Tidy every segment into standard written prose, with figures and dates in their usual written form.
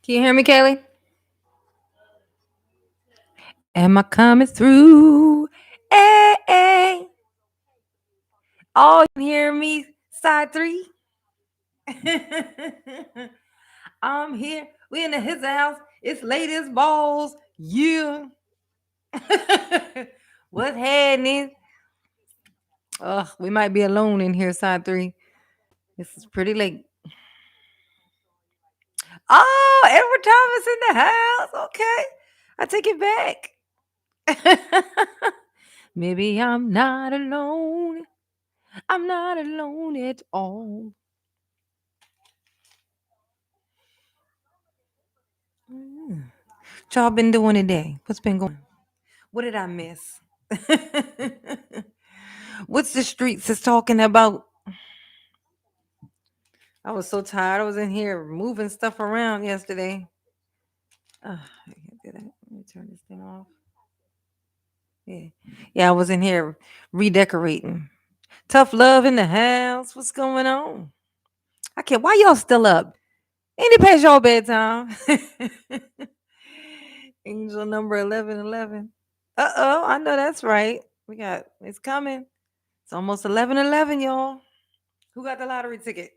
Can you hear me, Kaylee? Am I coming through? Hey, hey. Oh, you can hear me, side three? I'm here. We in his house. It's late as balls. Yeah. What's happening? Ugh, we might be alone in here, side three. This is pretty late. Oh, every time it's in the house. Okay. I take it back. Maybe I'm not alone. I'm not alone at all. Mm. What y'all been doing today? What's been going? What did I miss? What's the streets is talking about? I was so tired. I was in here moving stuff around yesterday. I can't do that. Let me turn this thing off. Yeah, yeah. I was in here redecorating. Tough love in the house. What's going on? I can't. Why y'all still up? Ain't it past y'all bedtime? Angel number 1111. Uh-oh, I know that's right. It's coming. It's almost 1111, y'all. Who got the lottery ticket?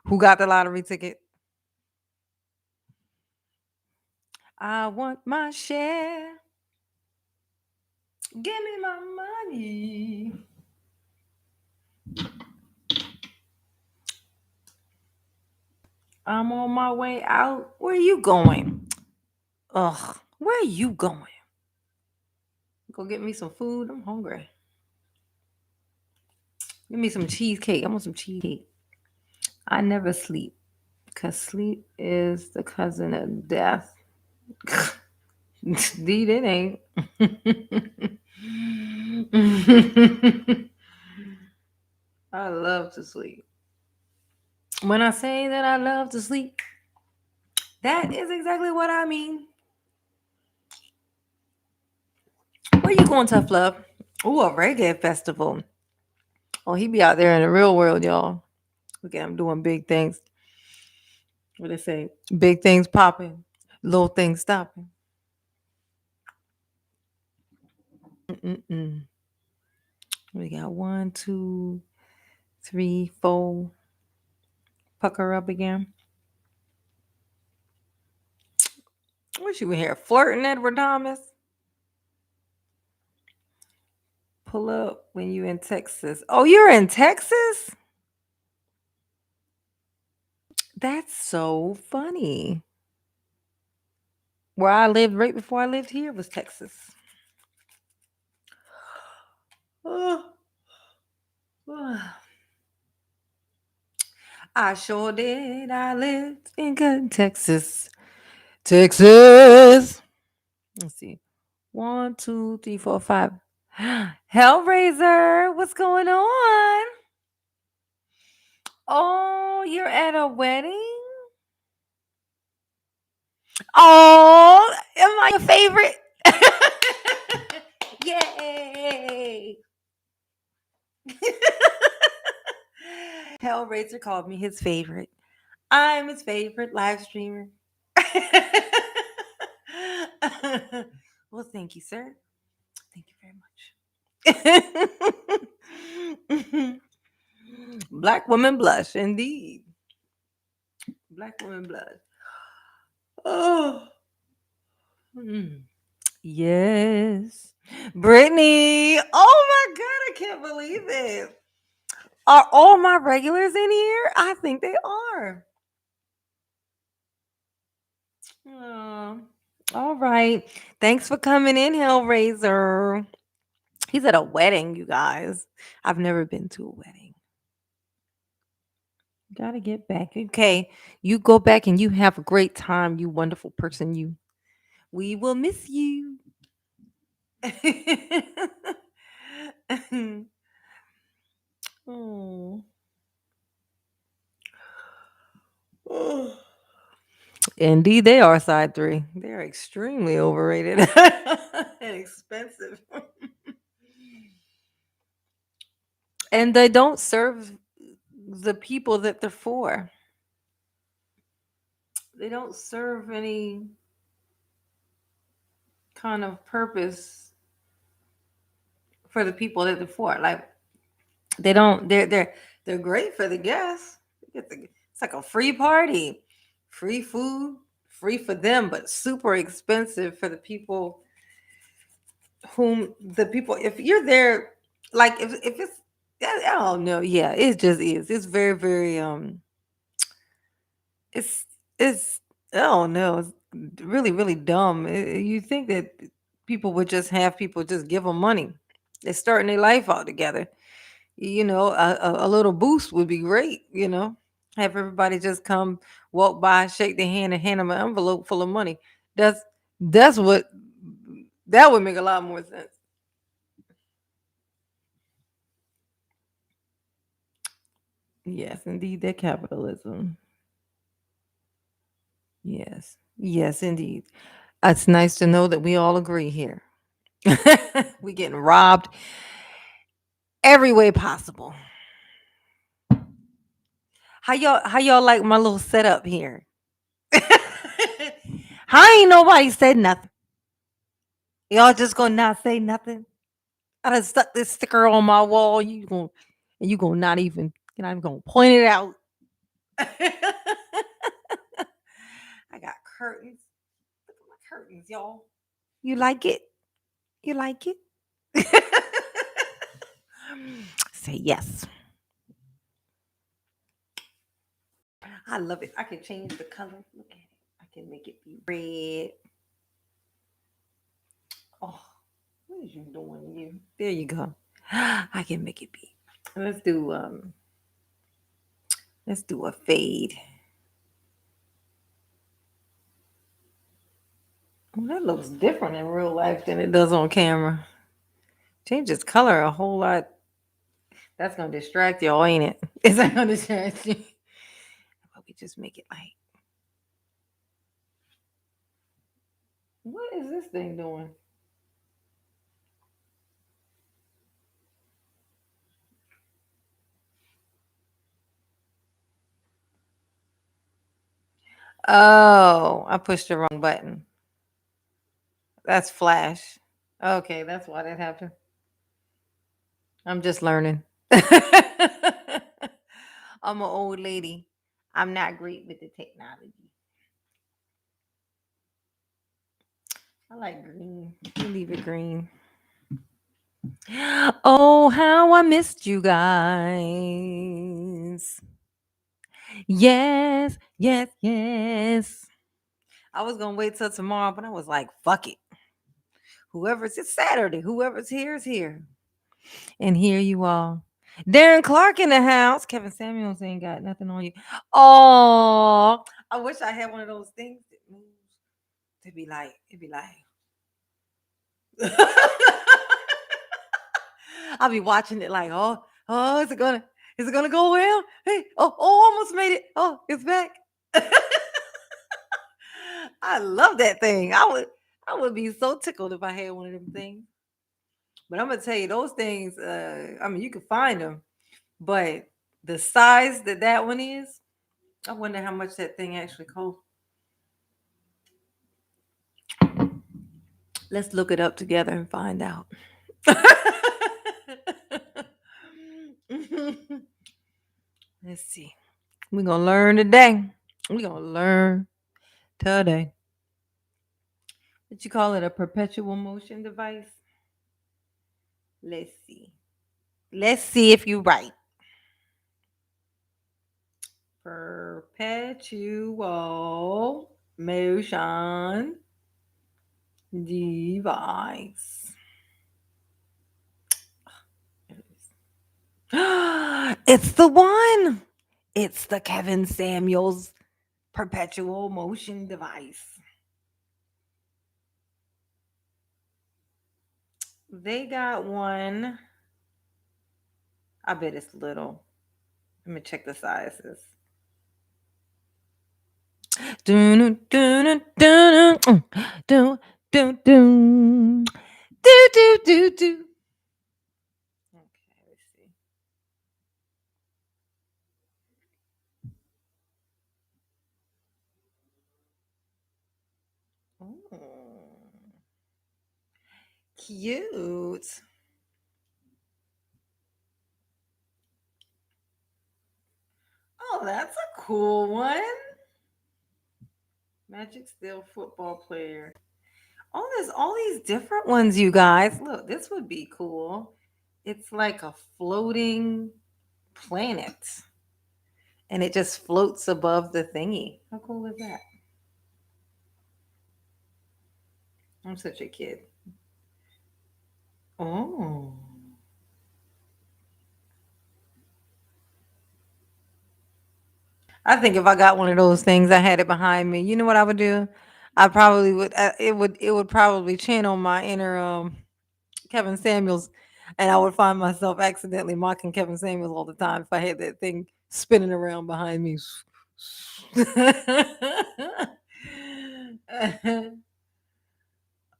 Who got the lottery ticket? I want my share. Give me my money. I'm on my way out. Where are you going? Ugh, where are you going? Go get me some food. I'm hungry. Give me some cheesecake. I want some cheesecake. I never sleep because sleep is the cousin of death. Indeed, it ain't. I love to sleep. When I say that I love to sleep, that is exactly what I mean. Where you going, Tough Love? Ooh, a reggae festival. Oh, he be out there in the real world, y'all. Look at him doing big things. What they say? Big things popping, little things stopping. Mm-mm-mm. We got one, two, three, four. Pucker up again. What you in here flirting, Edward Thomas? Pull up when you in Texas. Oh, you're in Texas? That's so funny. Where I lived right before I lived here was Texas. Oh, oh. I sure did. I lived in good Texas. Texas. Let's see. One, two, three, four, five. Hellraiser, what's going on? Oh, you're at a wedding? Oh, am I your favorite? Yay! Hellraiser called me his favorite. I'm his favorite live streamer. Well, thank you, sir. Thank you very much. Black woman blush, indeed. Black woman blush. Oh, mm. Yes. Brittany. Oh my God, I can't believe it. Are all my regulars in here? I think they are. Oh, all right. Thanks for coming in, Hellraiser. He's at a wedding, you guys. I've never been to a wedding. Gotta get back. Okay. You go back and you have a great time, you wonderful person. You we will miss you. Oh. Oh. Indeed, they are side three. They're extremely overrated and expensive. And they don't serve the people that they're for. they don't serve any kind of purpose for the people that they're for. Like they don't. They're great for the guests. It's like a free party, free food, free for them, but super expensive for the people whom the people. If you're there, like if it's, I don't know. Yeah, it just is. It's very very it's I don't know. It's really really dumb. You think that people would just have people just give them money? They're starting their life out together. A little boost would be great. Have everybody just come, walk by, shake their hand, and hand them an envelope full of money. That's that's what that would make a lot more sense. Yes, indeed, that capitalism. Yes, yes, indeed. It's nice to know that we all agree here. We getting robbed every way possible. How y'all like my little setup here? How ain't nobody said nothing? Y'all just gonna not say nothing? I done stuck this sticker on my wall. You gonna not even you're not even gonna point it out. I got curtains. Look at my curtains, y'all. You like it? You like it? Say yes. I love it. I can change the color. Look at it. I can make it be red. Oh, what is you doing? You there? You go. I can make it be. Let's do Let's do a fade. Well, that looks different in real life than it does on camera. Changes color a whole lot. That's gonna distract y'all, ain't it? Is that gonna distract you? But we just make it like, what is this thing doing? Oh, I pushed the wrong button. That's flash. Okay, that's why that happened. I'm just learning. I'm an old lady. I'm not great with the technology. I like green. We leave it green. Oh, how I missed you guys. Yes, yes, yes. I was gonna wait till tomorrow, but I was like, fuck it. It's Saturday. Whoever's here is here. And here you are. Darren Clark in the house. Kevin Samuels ain't got nothing on you. Oh, I wish I had one of those things that moves to be like, it'd be like, I'll be watching it like, is it gonna go well? Hey, almost made it. Oh, it's back. I love that thing. I would be so tickled if I had one of them things. But I'm gonna tell you, those things. I mean, you can find them, but the size that one is, I wonder how much that thing actually costs. Let's look it up together and find out. Let's see. We're gonna learn today. We're gonna learn today. What you call it? A perpetual motion device? Let's see. Let's see if you're right. Perpetual motion device. It's the one. It's the Kevin Samuels perpetual motion device. They got one. I bet it's little. Let me check the sizes. Dun, dun, dun, dun, dun, dun, dun. Do, do, do, do. Okay, let's see. Cute. Oh, that's a cool one. Magic Still football player. Oh, there's all these different ones, you guys. Look, this would be cool. It's like a floating planet and it just floats above the thingy. How cool is that? I'm such a kid. Oh. I think if I got one of those things, I had it behind me. You know what I would do? I probably would. It would probably channel my inner Kevin Samuels, and I would find myself accidentally mocking Kevin Samuels all the time if I had that thing spinning around behind me.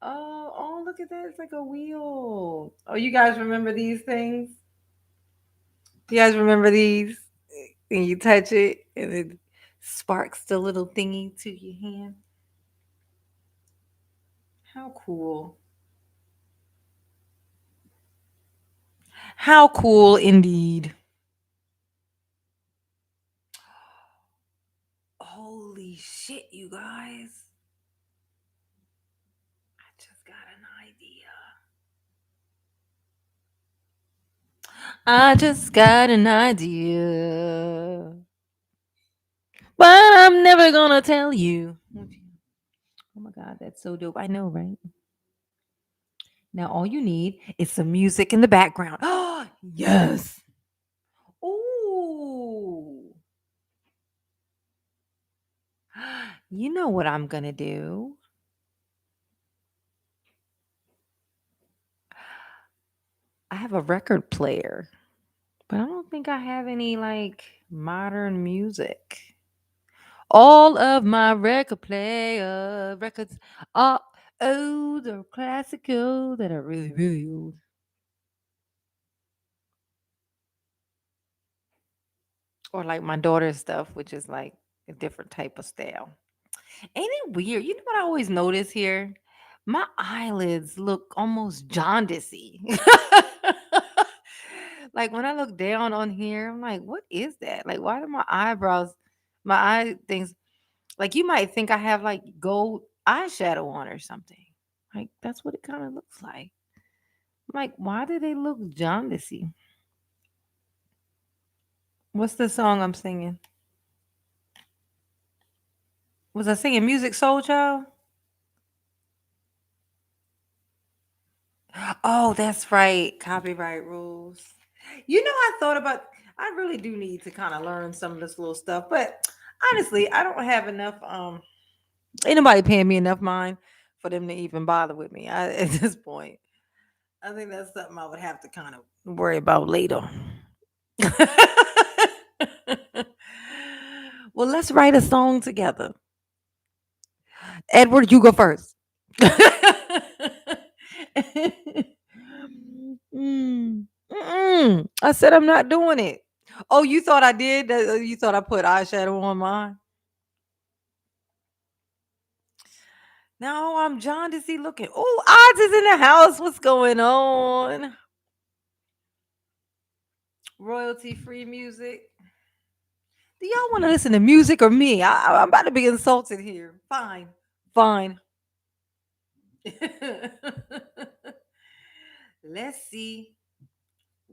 Oh, look at that! It's like a wheel. Oh, you guys remember these things? You guys remember these? And you touch it, and it sparks the little thingy to your hand. How cool! How cool indeed! Holy shit, you guys! I just got an idea. I just got an idea. But I'm never gonna tell you. Oh my god, that's so dope. I know, right? Now all you need is some music in the background. Oh, yes. Ooh. You know what I'm gonna do? I have a record player, but I don't think I have any like modern music. All of my record player records are old or classical that are really, really old. Or like my daughter's stuff, which is like a different type of style. Ain't it weird? You know what I always notice here? My eyelids look almost jaundicey. Like when I look down on here, I'm like, what is that? Like, why do my eyebrows, my eye things, like you might think I have like gold eyeshadow on or something. Like that's what it kind of looks like. I'm like, why do they look jaundicey? What's the song I'm singing? Was I singing Music Soul Child? Oh, that's right. Copyright rules. You know, I thought about I really do need to kind of learn some of this little stuff, but honestly, I don't have enough ain't nobody paying me enough mind for them to even bother with me. At this point. I think that's something I would have to kind of worry about later. Well, let's write a song together. Edward, you go first. I said I'm not doing it. Oh, you thought I did? You thought I put eyeshadow on mine? No, I'm John to see looking. Oh, Odds is in the house. What's going on? Royalty free music. Do y'all want to listen to music or me? I'm about to be insulted here. Fine. Fine. Let's see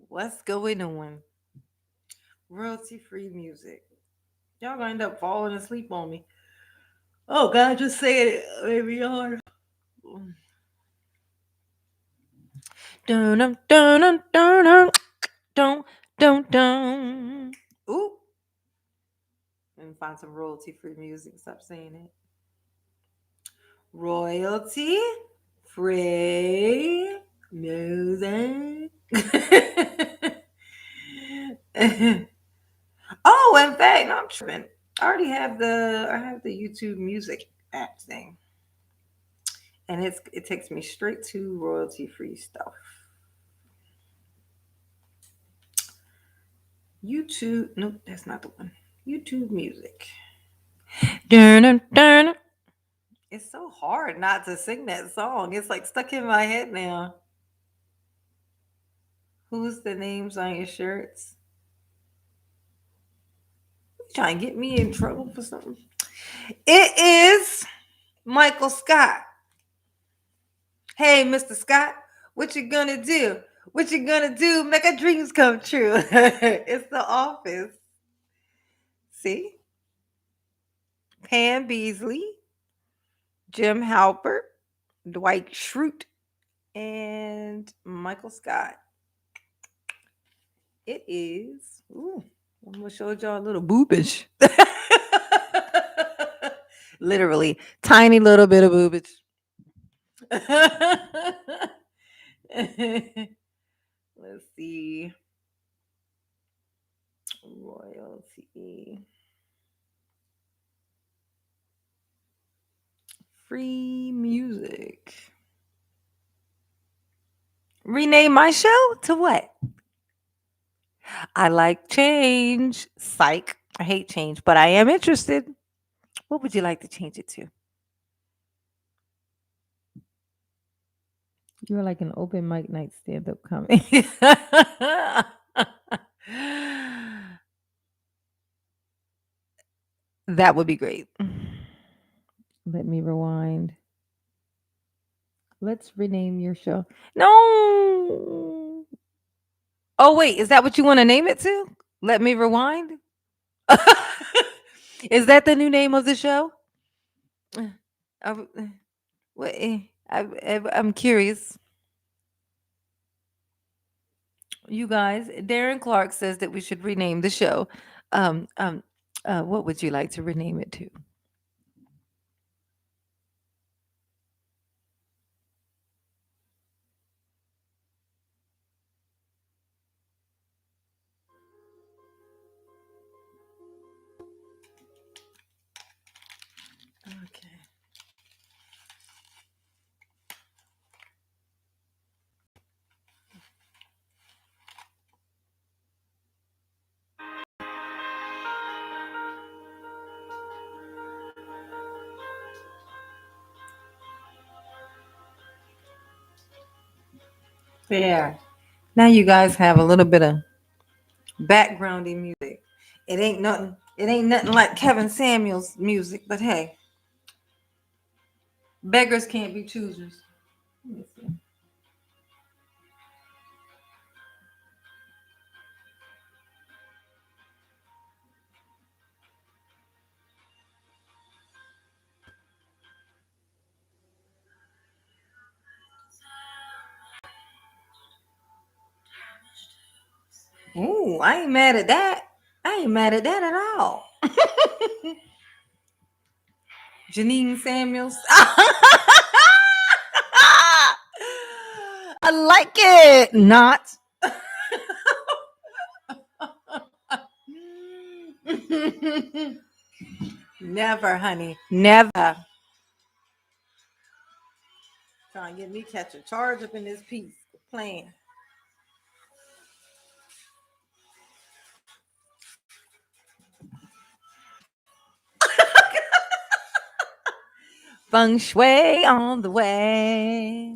what's going on. Royalty free music. Y'all gonna end up falling asleep on me. Oh God, just say it. Maybe y'all. Dun dun dun dun dun dun dun dun. Ooh. Let me find some royalty free music. Stop saying it. Royalty free music. Oh, in fact, no, I'm tripping. I have the YouTube music app thing. And it takes me straight to royalty free stuff. YouTube, nope, that's not the one. YouTube music. Dun, dun, dun. It's so hard not to sing that song. It's like stuck in my head now. Who's the names on your shirts? You trying to get me in trouble for something? It is Michael Scott. Hey, Mr. Scott, what you gonna do? What you gonna do? Make our dreams come true. It's The Office. See? Pam Beasley, Jim Halpert, Dwight Schrute, and Michael Scott. It is. Ooh, I'm gonna show y'all a little boobage. Literally, tiny little bit of boobage. Let's see. Royalty. Free music. Rename my show to what? I like change. Psych. I hate change, but I am interested. What would you like to change it to? You're like an open mic night stand up comedy. That would be great. Let me rewind. Let's rename your show. No. Oh, wait. Is that what you want to name it to? Let me rewind. Is that the new name of the show? Uh, what, I'm curious. You guys, Darren Clark says that we should rename the show. Um, um, what would you like to rename it to? Okay. Yeah. Now you guys have a little bit of backgroundy music. It ain't nothing. It ain't nothing like Kevin Samuels music, but hey, beggars can't be choosers. Let me see. Ooh, I ain't mad at that. I ain't mad at that at all. Janine Samuels. I like it. Not. Never, honey. Never. Trying to get me catch a charge up in this piece. Playing. Feng shui on the way.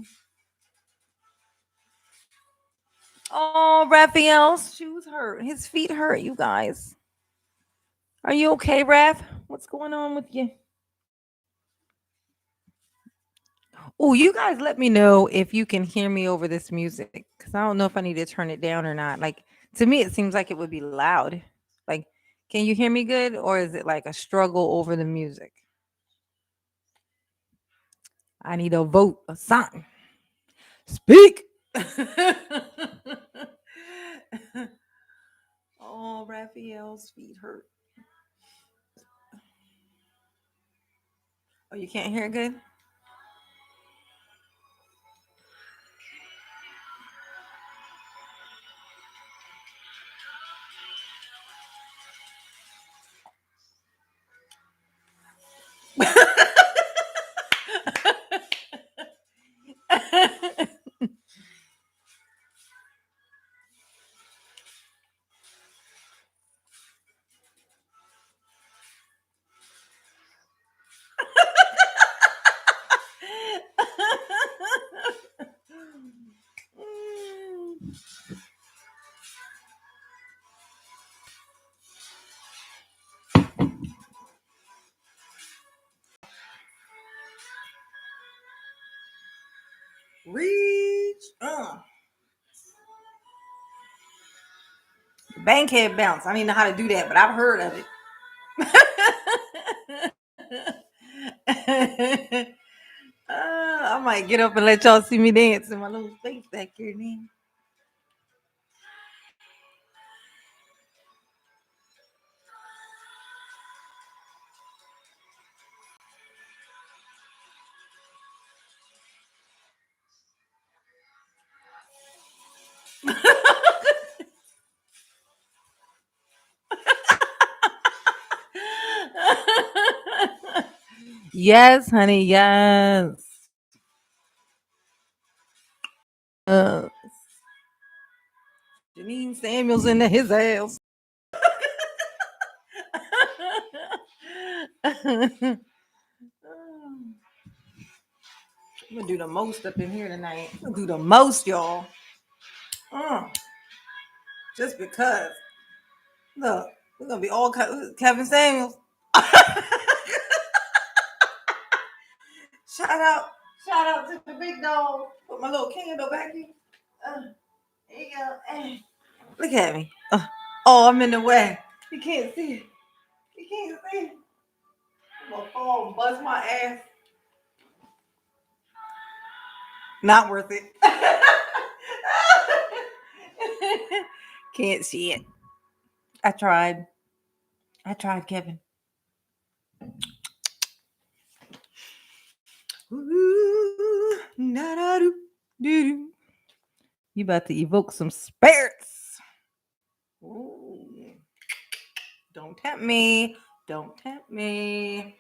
Oh, Raphael's shoes hurt. His feet hurt, you guys. Are you okay, Raph? What's going on with you? Oh, you guys let me know if you can hear me over this music because I don't know if I need to turn it down or not. Like, to me, it seems like it would be loud. Like, can you hear me good or is it like a struggle over the music? I need a vote, a sign. Speak. Oh, Raphael's feet hurt. Oh, you can't hear it good? Reach. Bankhead bounce. I don't even know how to do that, but I've heard of it. I might get up and let y'all see me dance in my little space back here then. Yes, honey, yes. Uh, Janine Samuels into his ass. I'm gonna do the most up in here tonight. I'm gonna do the most, y'all. Uh, just because. Look, we're gonna be all Kevin Samuels. Shout out, shout out to the big dog. Put my little candle back here. There you go. Look at me. Oh, I'm in the way. You can't see it. You can't see it. I'm gonna fall and bust my ass. Not worth it. Can't see it. I tried. I tried, Kevin. Ooh, you about to evoke some spirits. Ooh. Don't tempt me. Don't tempt me.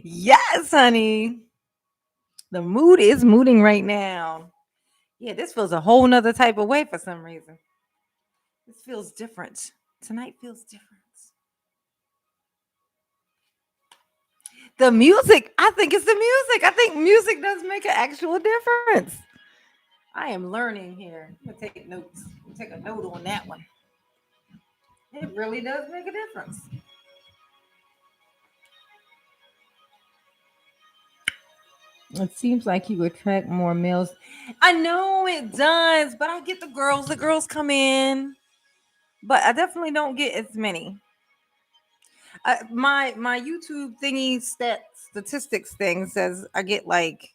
Yes, honey. The mood is mooding right now. Yeah, this feels a whole nother type of way for some reason. This feels different. Tonight feels different. The music, I think it's the music. I think music does make an actual difference. I am learning here. I'm gonna take notes. Take a note on that one. It really does make a difference. It seems like you attract more males. I know it does, but I get the girls. The girls come in, but I definitely don't get as many. My YouTube thingy statistics thing says I get like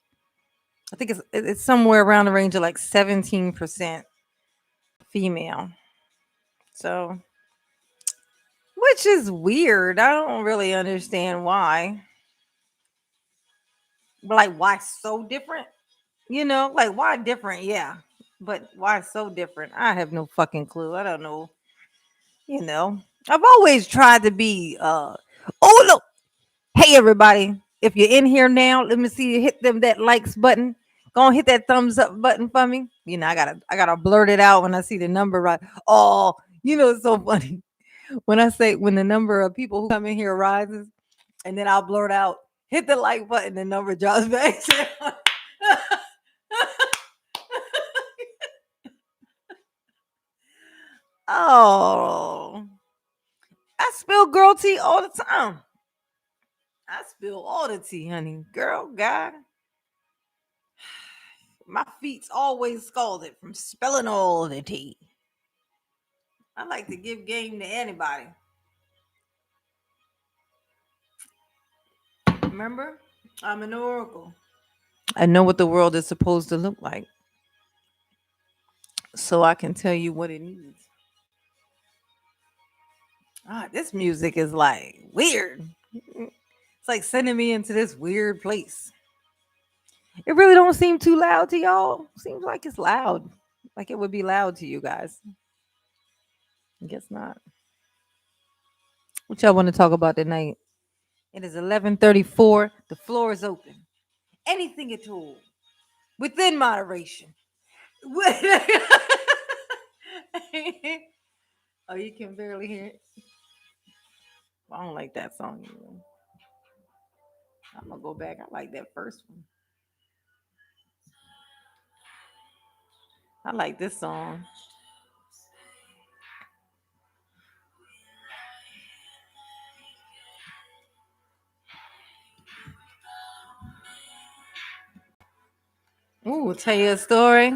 I think it's somewhere around the range of like 17% female. So, which is weird. I don't really understand why. But like why so different? You know, like why different? Yeah. But why so different? I have no fucking clue. I don't know. You know. I've always tried to be oh look. Hey everybody. If you're in here now, let me see you hit them that likes button. Go on hit that thumbs up button for me. You know, I gotta blurt it out when I see the number right. Oh, you know it's so funny. When the number of people who come in here rises, and then I'll blurt out, hit the like button, the number drops back down. Oh, I spill girl tea all the time. I spill all the tea, honey. Girl, guy, my feet's always scalded from spilling all the tea. I like to give game to anybody. Remember, I'm an oracle. I know what the world is supposed to look like, so I can tell you what it needs. This music is like weird. It's like sending me into this weird place. It really don't seem too loud to y'all. Seems like it's loud. Like it would be loud to you guys. I guess not. What y'all want to talk about tonight? It is 11:34. The floor is open. Anything at all within moderation. Oh, you can barely hear it. I don't like that song. I'm gonna go back. I like that first one. I like this song. Ooh, tell you a story.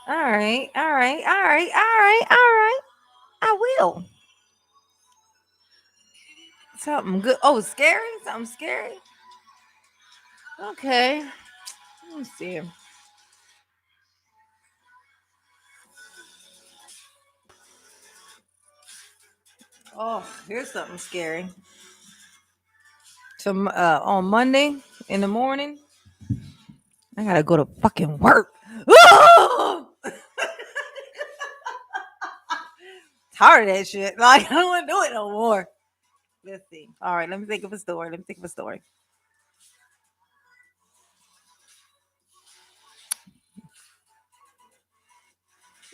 All right, all right, all right, all right, all right. I will. Something good. Oh, scary? Something scary? Okay. Let me see. Oh, here's something scary. So, on Monday in the morning, I gotta go to fucking work. Tired of that shit. Like, I don't want to do it no more. Let's see. All right, let me think of a story. Let me think of a story.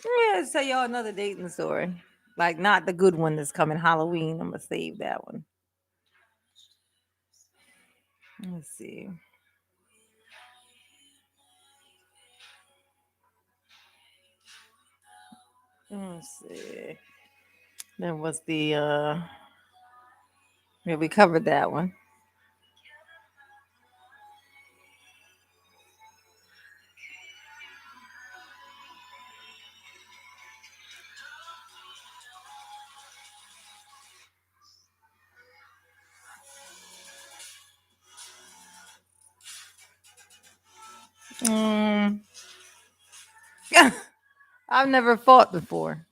Yeah, let's tell y'all another dating story. Like, not the good one that's coming Halloween. I'm gonna save that one. Let's see. Let's see. There was the yeah, we covered that one. Um, I've never fought before.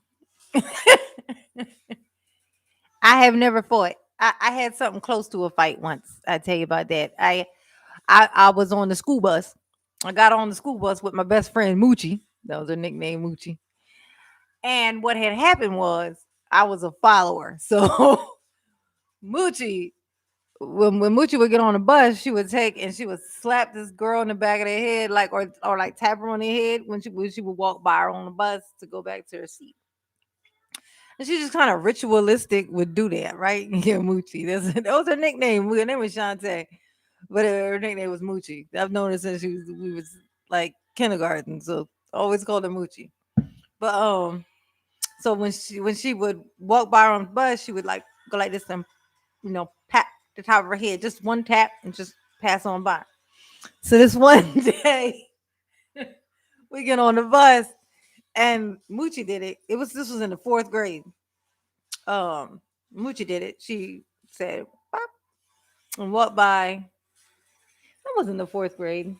I have never fought. I had something close to a fight once. I tell you about that. I was on the school bus. I got on the school bus with my best friend Moochie. That was her nickname, Moochie. And what had happened was I was a follower. So Moochie, when Moochie would get on the bus, she would take and she would slap this girl in the back of the head, like or like tap her on the head when she would walk by her on the bus to go back to her seat. And she just kind of ritualistic would do that, right? Yeah, Moochie. That was her nickname. Her name was Shantae, but her nickname was Moochie. I've known her since we was like kindergarten, so always called her Moochie. But so when she would walk by her on the bus, she would like go like this and pat the top of her head, just one tap and just pass on by. So this one day we get on the bus and Moochie did it. This was in the fourth grade. Um, Moochie did it. She said "Bop," and walked by. That was in the fourth grade.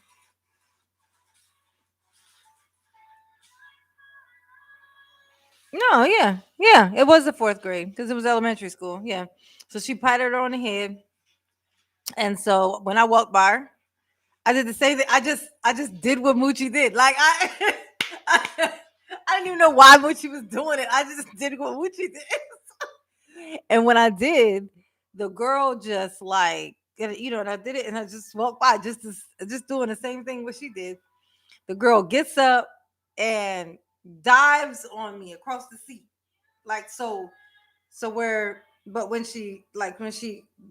No, yeah, yeah, it was the fourth grade because it was elementary school. Yeah, so she patted her on the head, and so when I walked by her, I did the same thing. I just did what Moochie did. Like I, I didn't even know why Moochie was doing it. I just did what Moochie did. And when I did, the girl just like and I did it and I just walked by just doing the same thing what she did. The girl gets up and dives on me across the seat. Like so where but when she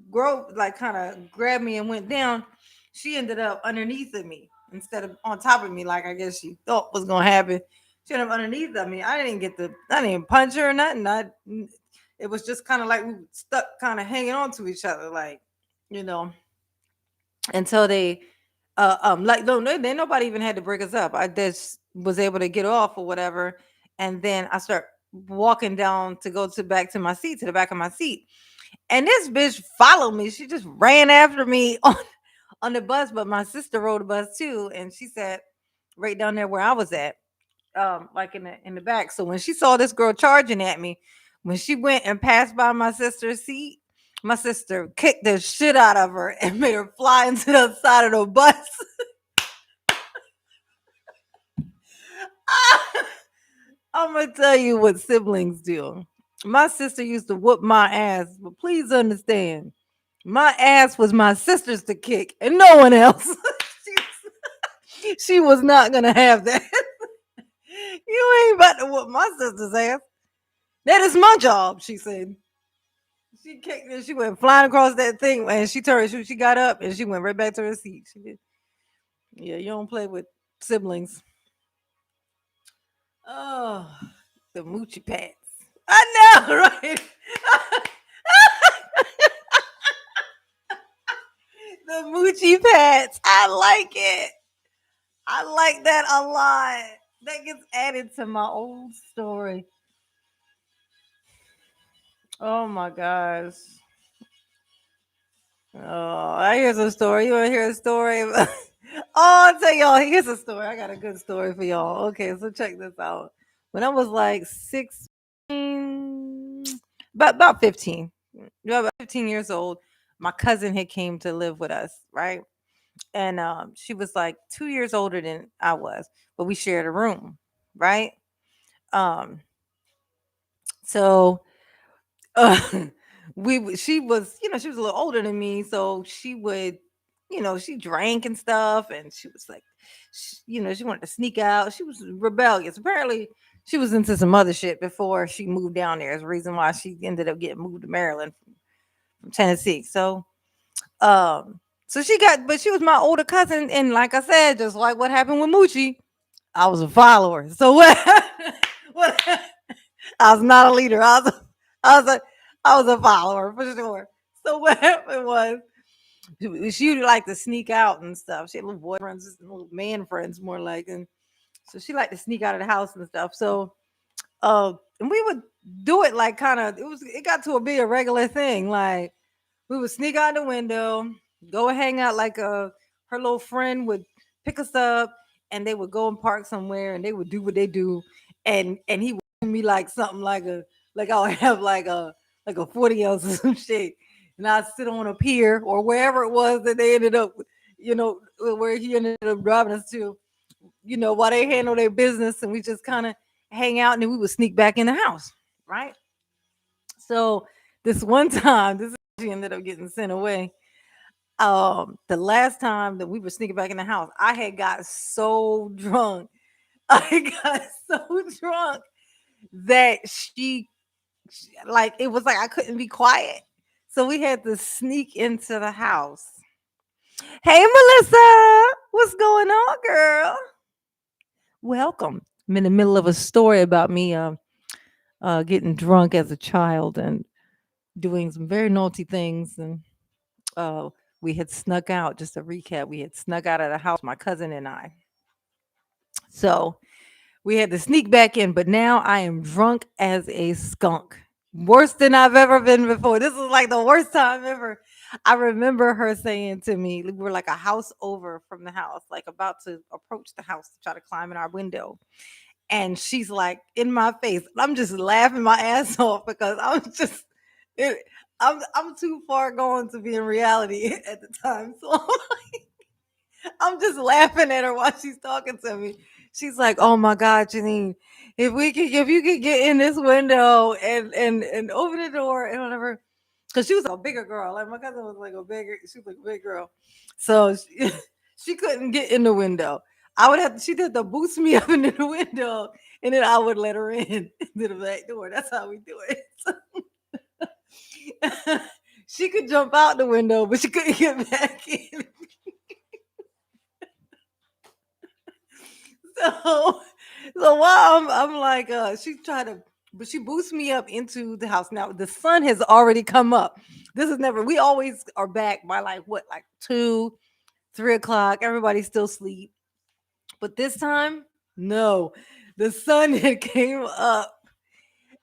grow like kind of grabbed me and went down, she ended up underneath of me instead of on top of me, like I guess she thought was gonna happen. She ended up underneath of me. I didn't punch her or nothing. It was just kind of like we were stuck kind of hanging on to each other, like, you know, until they like no, they nobody even had to break us up. I just was able to get off or whatever. And then I start walking down to go to back to my seat, to the back of my seat. And this bitch followed me. She just ran after me on the bus, but my sister rode the bus too, and she sat right down there where I was at, like in the back. So when she saw this girl charging at me, when she went and passed by my sister's seat, my sister kicked the shit out of her and made her fly into the side of the bus. I'm gonna tell you what siblings do. My sister used to whoop my ass, but please understand, my ass was my sister's to kick and no one else. she was not gonna have that. You ain't about to whoop my sister's ass. That is my job, she said. She kicked and she went flying across that thing and she got up and she went right back to her seat. She did. Yeah, you don't play with siblings. Oh, the moochie pats. I know, right? The moochie pats. I like it. I like that a lot. That gets added to my old story. Oh my gosh. Oh, here's a story. You want to hear a story? Oh, I'll tell y'all. Here's a story. I got a good story for y'all. Okay, so check this out. When I was like 16, about 15, about 15 years old, my cousin had came to live with us, right? And she was like 2 years older than I was, but we shared a room, right? Um, so uh, she was, she was a little older than me, so she would, she drank and stuff, and she was like, she wanted to sneak out. She was rebellious. Apparently, she was into some other shit before she moved down there. Is the reason why she ended up getting moved to Maryland from Tennessee. Um, so but she was my older cousin, and like I said, just like what happened with Moochie, I was a follower. So what? what I was not a leader. I was a, I was a follower for sure. So what happened was she would like to sneak out and stuff. She had little boyfriends, little man friends, more like, and so she liked to sneak out of the house and stuff. So, and we would do it like kind of. It got to be a regular thing. Like we would sneak out the window, go hang out. Like her little friend would pick us up, and they would go and park somewhere, and they would do what they do, and he would give me like something like I would have like a 40 ounce or some shit, and I'd sit on a pier or wherever it was that they ended up, where he ended up driving us to, while they handle their business, and we just kind of hang out, and then we would sneak back in the house, right? So this one time, this she ended up getting sent away. The last time that we were sneaking back in the house, I had got so drunk. I got so drunk that like it was like I couldn't be quiet. So we had to sneak into the house. Hey Melissa, what's going on, girl? Welcome. I'm in the middle of a story about me getting drunk as a child and doing some very naughty things, and uh, we had snuck out. Just to recap, we had snuck out of the house, my cousin and I. So we had to sneak back in, but now I am drunk as a skunk. Worse than I've ever been before. This is like the worst time ever. I remember her saying to me, we were like a house over from the house, like about to approach the house to try to climb in our window. And she's like in my face. I'm just laughing my ass off because it, I'm too far gone to be in reality at the time. So I'm just laughing at her while she's talking to me. She's like, "Oh my God, Janine, if you could get in this window and open the door and whatever." Because she was a bigger girl. Like my cousin was like she was like a big girl. So she couldn't get in the window. She'd have to boost me up into the window and then I would let her in to the back door. That's how we do it. So, she could jump out the window, but she couldn't get back in. So, so while I'm like, she tried to, but she boosts me up into the house. Now the sun has already come up. This is never. We always are back by like what, like 2, 3 o'clock. Everybody's still asleep. But this time, no, the sun had came up,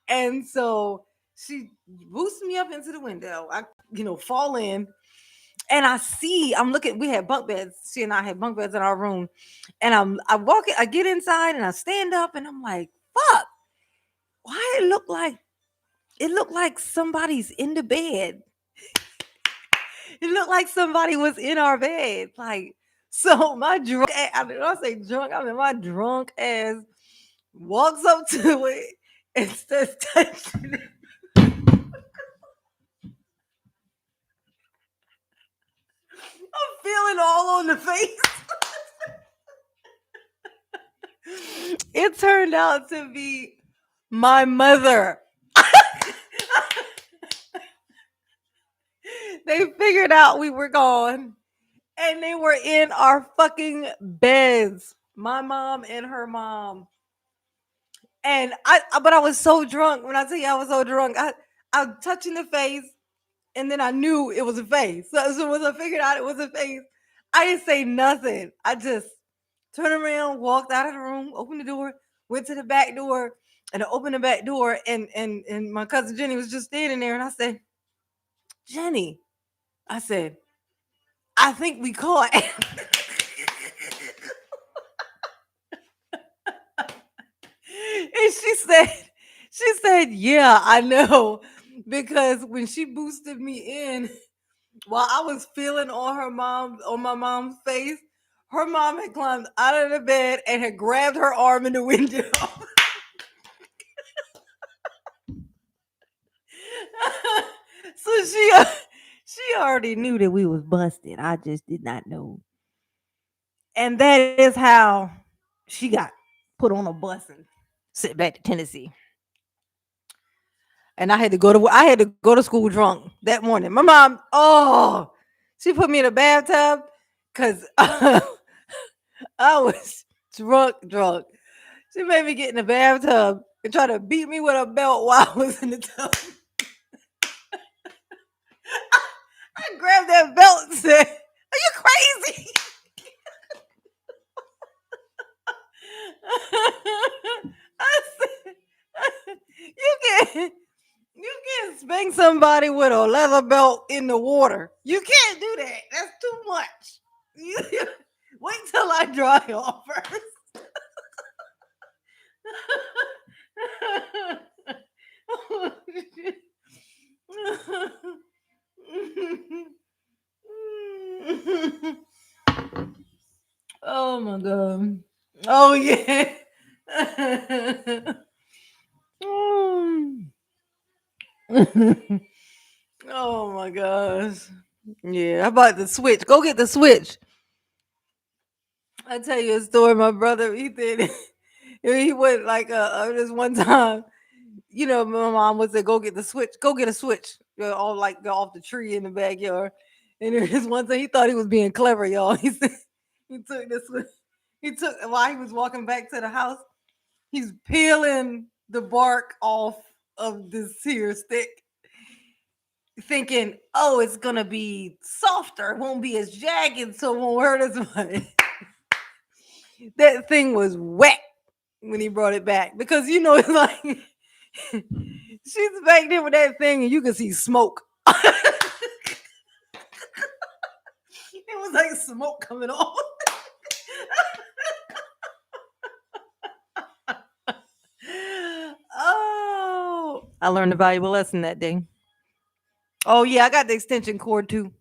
and so she boosts me up into the window. I, fall in, and I'm looking. We had bunk beds. She and I had bunk beds in our room, and I walk. I get inside, and I stand up, and I'm like, "Fuck! Why it looked like somebody's in the bed? It looked like somebody was in our bed. Like, so my drunk. I mean, when I say drunk, I mean my drunk ass walks up to it and starts touching it. I'm feeling all on the face. It turned out to be my mother. They figured out we were gone and they were in our fucking beds. My mom and her mom. And but I was so drunk. When I tell you I was so drunk, I was touching the face and then I knew it was a face. So once I figured out it was a face, I didn't say nothing. I just turned around, walked out of the room, opened the door, went to the back door, and I opened the back door, and my cousin Jenny was just standing there, and I said, Jenny, I said, I think we caught. And she said, yeah, I know. Because when she boosted me in, while I was feeling on my mom's face, her mom had climbed out of the bed and had grabbed her arm in the window. So she already knew that we was busted. I just did not know. And that is how she got put on a bus and sent back to Tennessee. And I had to go to school drunk that morning. My mom, she put me in a bathtub because I was drunk. She made me get in the bathtub and try to beat me with a belt while I was in the tub. I grabbed that belt and said, "Are you crazy?" I said, "You can't, you can't spank somebody with a leather belt in the water. You can't do that. That's too much. Wait till I dry off first." Oh my god. Oh yeah. Oh my gosh. Yeah, how about the switch? Go get the switch. I tell you a story. My brother, he did. He went like this one time. You know, my mom would say, "Go get the switch. Go get a switch." All like go off the tree in the backyard. And there was one thing he thought he was being clever, y'all. He said he took this switch. He took while he was walking back to the house. He's peeling the bark off of this here stick, thinking, "Oh, it's gonna be softer. It won't be as jagged, so it won't hurt as much." That thing was wet when he brought it back because it's like she's back there with that thing and you can see smoke. It was like smoke coming off. Oh, I learned a valuable lesson that day. Oh yeah, I got the extension cord too.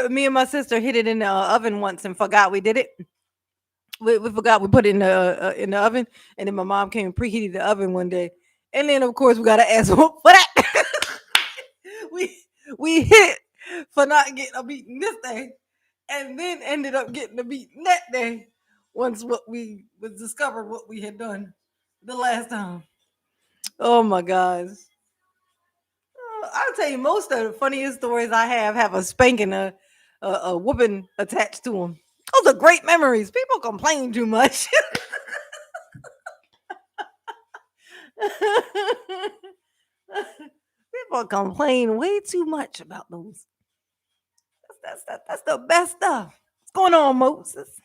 Me and my sister hid it in the oven once and forgot we did it. We forgot we put it in the oven, and then my mom came and preheated the oven one day, and then of course we got to ask for that. we we hit for not getting a beating this day, and then ended up getting a beating that day. Once what we was discovered what we had done the last time. Oh my gosh. I'll tell you, most of the funniest stories I have a spanking, a whooping attached to them. Those are great memories. People complain too much. People complain way too much about those. That's the best stuff. What's going on, Moses?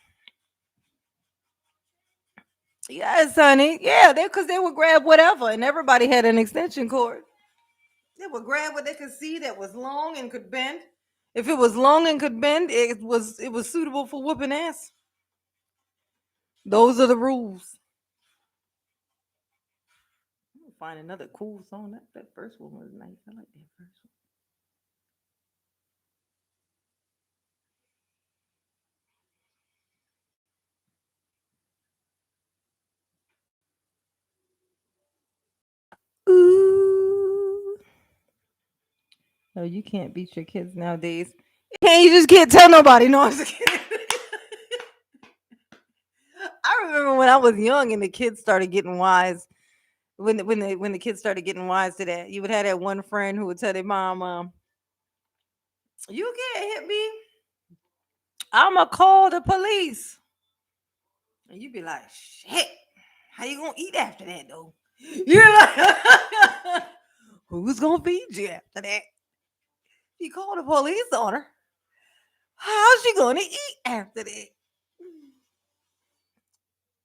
Yes, honey. Yeah, they would grab whatever, and everybody had an extension cord. They would grab what they could see that was long and could bend. If it was long and could bend, it was suitable for whooping ass. Those are the rules. I'm gonna find another cool song. That first one was nice. I like that first one. Ooh. No, you can't beat your kids nowadays. You just can't tell nobody. No, I'm just kidding. I remember when I was young and the kids started getting wise. When the kids started getting wise to that, you would have that one friend who would tell their mom, "You can't hit me. I'ma call the police." And you'd be like, "Shit, how you gonna eat after that though?" You're like, "Who's gonna feed you after that?" You call the police on her. How's she gonna eat after that?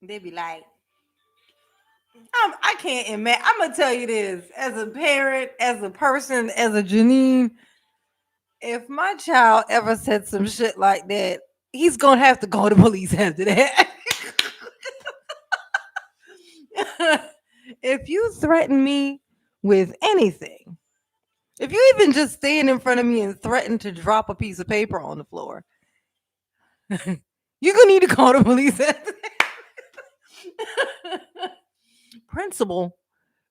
They be like, I can't imagine. I'm gonna tell you this as a parent, as a person, as a Janine. If my child ever said some shit like that, he's gonna have to call the police after that. If you threaten me with anything, if you even just stand in front of me and threaten to drop a piece of paper on the floor, you're gonna need to call the police after that. Principle.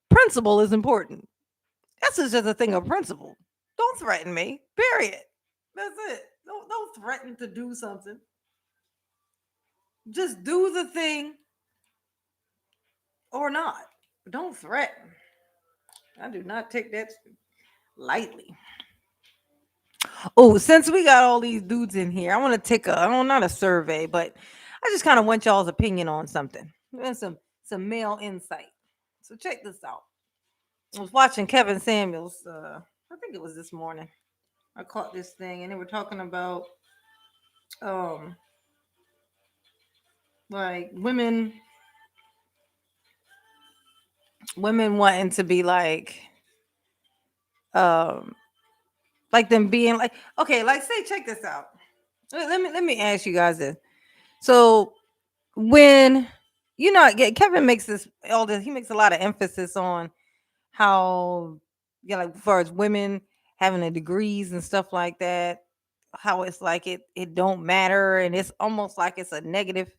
Principle is important. This is just a thing of principle. Don't threaten me. Period. That's it. Don't threaten to do something. Just do the thing or not. Don't threaten. I do not take that lightly. Oh, since we got all these dudes in here, I want to take a, I don't not a survey, but I just kind of want y'all's opinion on something. And some male insight. So check this out. I was watching Kevin Samuels. I think it was this morning. I caught this thing, and they were talking about um like women wanting to be um like them being like, okay, like say check this out. Let me ask you guys this. So when Kevin makes this all this, he makes a lot of emphasis on how, like as far as women having the degrees and stuff like that, how it's like it don't matter, and it's almost like it's a negative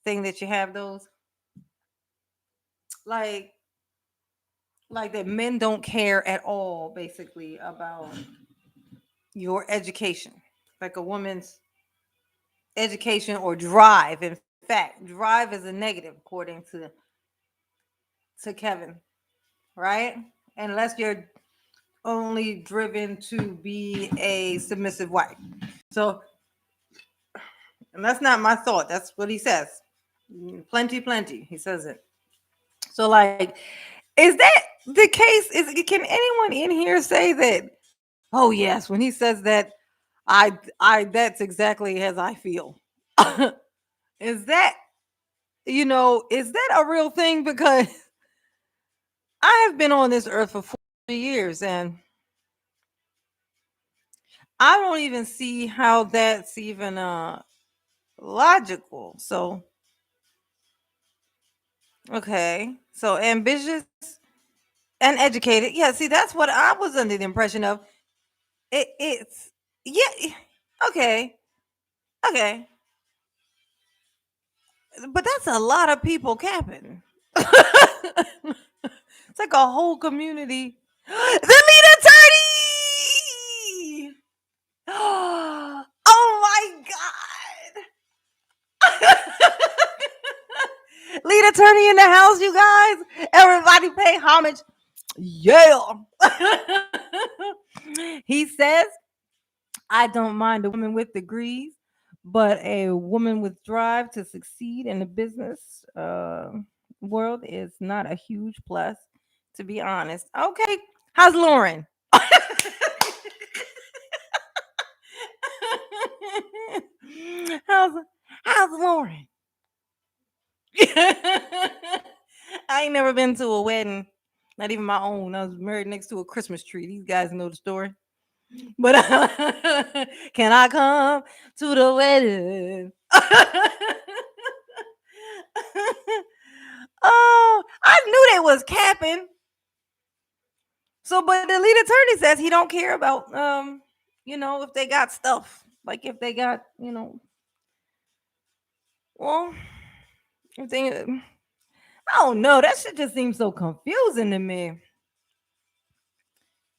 thing that you have those, like that men don't care at all basically about your education, like a woman's education or drive. In fact, drive is a negative according to Kevin, right? Unless you're only driven to be a submissive wife. So, and that's not my thought. That's what he says. Plenty. He says it. So, like, is that the case? Can anyone in here say that? Oh yes, when he says that, I that's exactly as I feel. Is that is that a real thing? Because I have been on this earth for 40 years, and I don't even see how that's even logical. So, okay. So ambitious and educated. Yeah, see that's what I was under the impression of. It's yeah, okay. Okay. But that's a lot of people capping. It's like a whole community. The lead attorney. Oh my god. Lead attorney in the house, you guys. Everybody pay homage. Yeah. He says, I don't mind a woman with degrees, but a woman with drive to succeed in the business world is not a huge plus, to be honest. Okay. How's Lauren? how's how's Lauren? I ain't never been to a wedding, not even my own. I was married next to a Christmas tree. These guys know the story. But can I come to the wedding? Oh, I knew they was capping. So, but the lead attorney says he don't care about if they got stuff. Like if they got, well, if they I don't know. That shit just seems so confusing to me.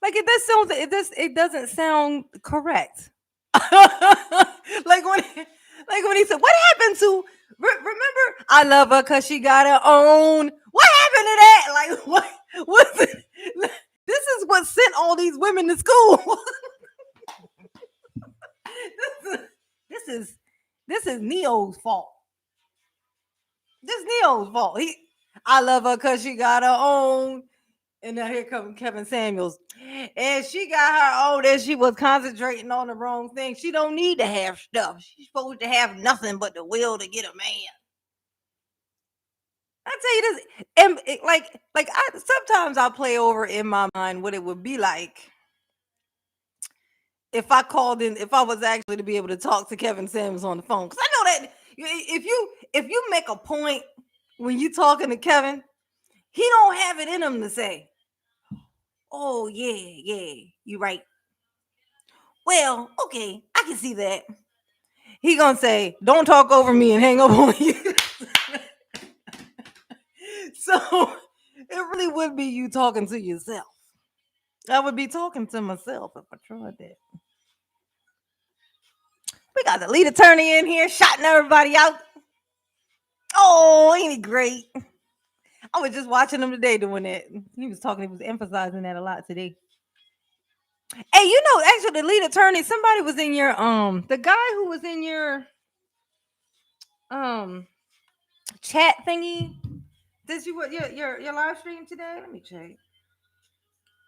Like it doesn't sound correct. like when he said, "What happened to remember? I love her because she got her own." What happened to that? Like what? This is what sent all these women to school. this is this is Neo's fault. This Neo's fault. I love her because she got her own. And now here comes Kevin Samuels. And she got her own, and she was concentrating on the wrong thing. She don't need to have stuff. She's supposed to have nothing but the will to get a man. I tell you this, and like I sometimes I play over in my mind what it would be like if I called in, if I was actually to be able to talk to Kevin Samuels on the phone, because I know that if you make a point when you talking to Kevin, he don't have it in him to say, "Oh yeah, yeah, you right." Well, okay, I can see that. He gonna say, "Don't talk over me and hang up on you." So it really would be you talking to yourself. I would be talking to myself if I tried that. We got the lead attorney in here, shouting everybody out. Oh, ain't he great? I was just watching him today doing that. He was talking, he was emphasizing that a lot today. Hey, actually the lead attorney, somebody was in your the guy who was in your um chat thingy. Did you what your live stream today? Let me check.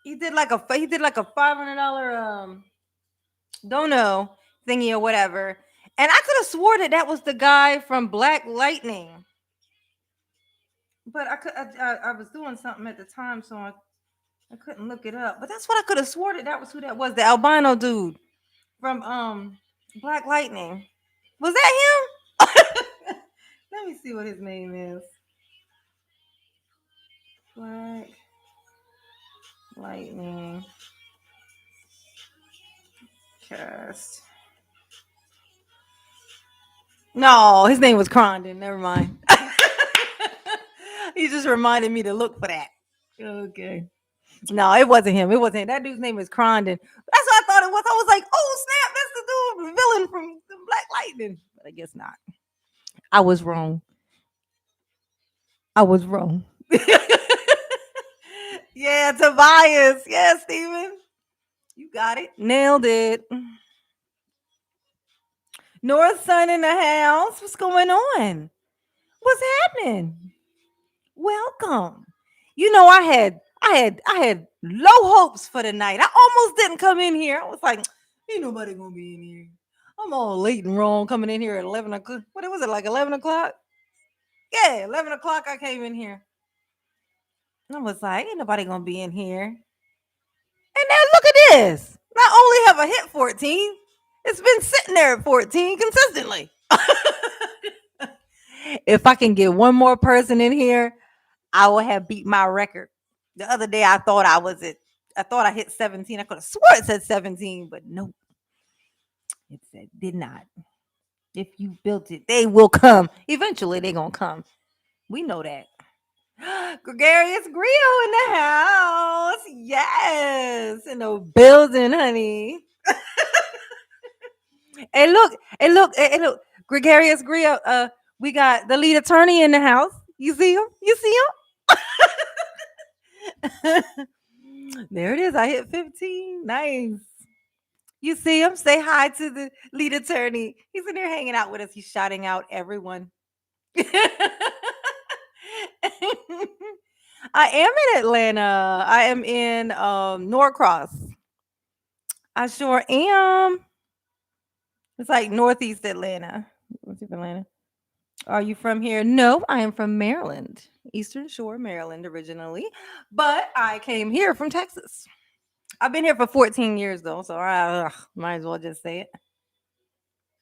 He did like a $500 dono thingy or whatever. And I could have swore that was the guy from Black Lightning. But I was doing something at the time, so I couldn't look it up. But that's what I could have swore that was who that was, the albino dude from Black Lightning. Was that him? Let me see what his name is. Black Lightning cast. No, his name was Crondon. Never mind. He just reminded me to look for that. Okay. No, it wasn't him. It wasn't him. That dude's name is Crondon. That's what I thought it was. I was like, oh snap, that's the dude, the villain from the Black Lightning. But I guess not. I was wrong. I was wrong. Yeah, Tobias. Yeah, Steven. You got it. Nailed it. North Sun in the house. What's going on? What's happening? Welcome. I had low hopes for the night. I almost didn't come in here. I was like, ain't nobody gonna be in here. I'm all late and wrong coming in here at 11 o'clock. What was it, like 11 o'clock? Yeah, 11 o'clock I came in here. And I was like, ain't nobody gonna be in here. And now look at this. Not only have I hit 14, it's been sitting there at 14 consistently. If I can get one more person in here, I will have beat my record. The other day I thought I hit 17. I could have swore it said 17, but nope. It said did not. If you built it, they will come. Eventually they're gonna come. We know that. Gregarious Grio in the house. Yes. In the building, honey. Hey, look. Gregarious Grio. We got the lead attorney in the house. You see him? You see him? There it is. I hit 15. Nice. You see him? Say hi to the lead attorney. He's in there hanging out with us. He's shouting out everyone. I am in Atlanta. I am in Norcross. I sure am. It's like Northeast Atlanta. Northeast Atlanta. Are you from here? No, I am from Maryland, Eastern Shore, Maryland originally, but I came here from Texas. I've been here for 14 years though, so I might as well just say it.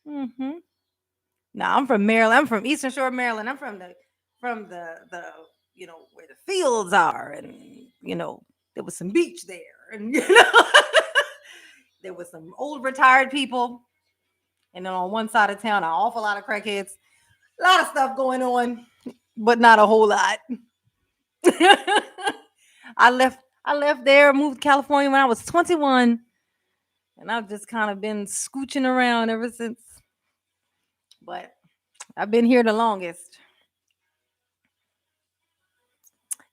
Hmm. Now I'm from Maryland. I'm from Eastern Shore, Maryland. I'm from the where the fields are, and there was some beach there, and there was some old retired people, and then on one side of town, an awful lot of crackheads. A lot of stuff going on, but not a whole lot. I left there, moved to California when I was 21, and I've just kind of been scooching around ever since. But I've been here the longest.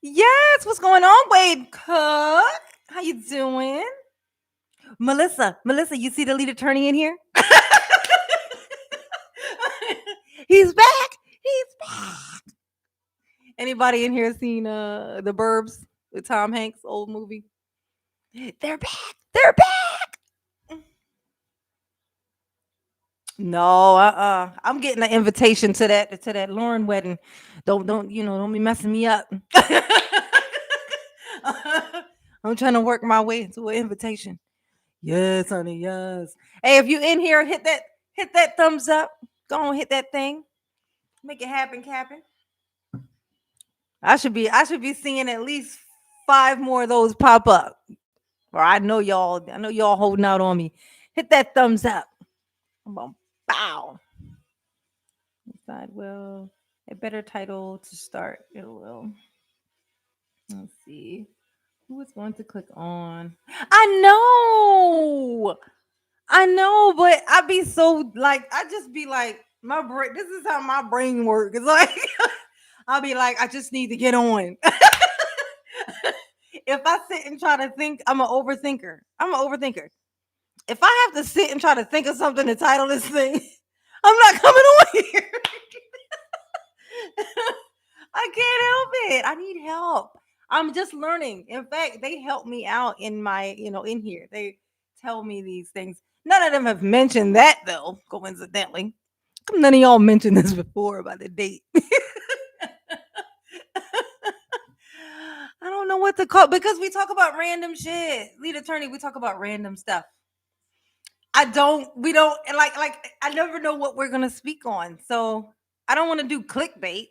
Yes, what's going on, Wade Cook? How you doing? Melissa, you see the lead attorney in here? He's back. He's back. Anybody in here seen The Burbs with Tom Hanks, old movie? They're back. They're back. No, I'm getting an invitation to that Lauren wedding. Don't be messing me up. I'm trying to work my way into an invitation. Yes, honey, yes. Hey, if you in here, hit that thumbs up. Go on, hit that thing. Make it happen, Captain. I should be seeing at least 5 more of those pop up. Or I know y'all holding out on me. Hit that thumbs up. I'm gonna bow. Decide well. A better title to start. It will. Let's see. Who is going to click on? I know, but I be so like I just be like my brain. This is how my brain works. It's like I'll be like, I just need to get on. If I sit and try to think, I'm an overthinker. If I have to sit and try to think of something to title this thing, I'm not coming on here. I can't help it. I need help. I'm just learning. In fact, they help me out in in here. They tell me these things. None of them have mentioned that though, coincidentally. Come none of y'all mentioned this before about the date. I don't know what to call because we talk about random shit. Lead attorney, we talk about random stuff. We don't like I never know what we're gonna speak on. So I don't want to do clickbait,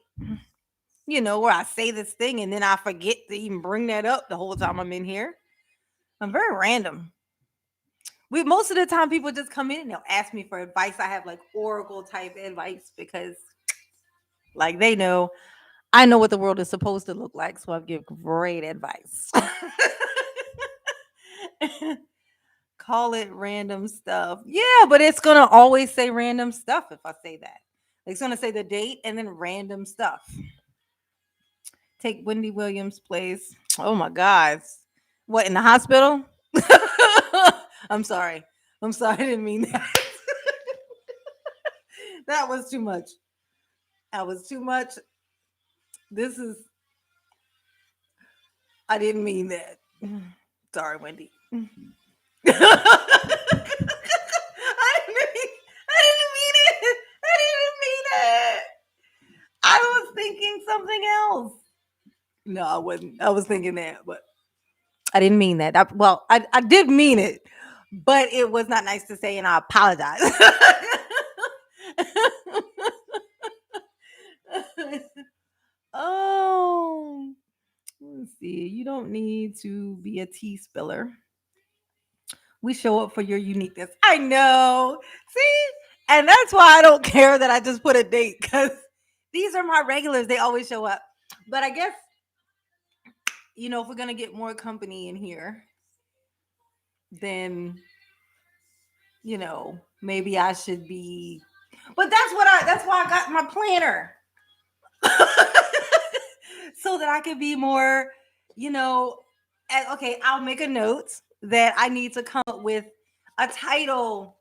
where I say this thing and then I forget to even bring that up the whole time I'm in here. I'm very random. We most of the time people just come in and they'll ask me for advice. I have like oracle type advice because like they know I know what the world is supposed to look like, so I give great advice. Call it random stuff. Yeah, but it's gonna always say random stuff if I say that. It's gonna say the date and then random stuff. Take Wendy Williams' place. Oh my God. What in the hospital? I'm sorry. I'm sorry. I didn't mean that. That was too much. That was too much. This is. I didn't mean that. Sorry, Wendy. I didn't mean it. I didn't mean it. I was thinking something else. No, I wasn't. I was thinking that, but I didn't mean that. I did mean it, but it was not nice to say, and I apologize. Oh, let's see. You don't need to be a tea spiller. We show up for your uniqueness. I know. See? And that's why I don't care that I just put a date because these are my regulars. They always show up. But I guess, if we're going to get more company in here, then, maybe I should be. But that's why I got my planner. So that I could be more, okay, I'll make a note that I need to come up with a title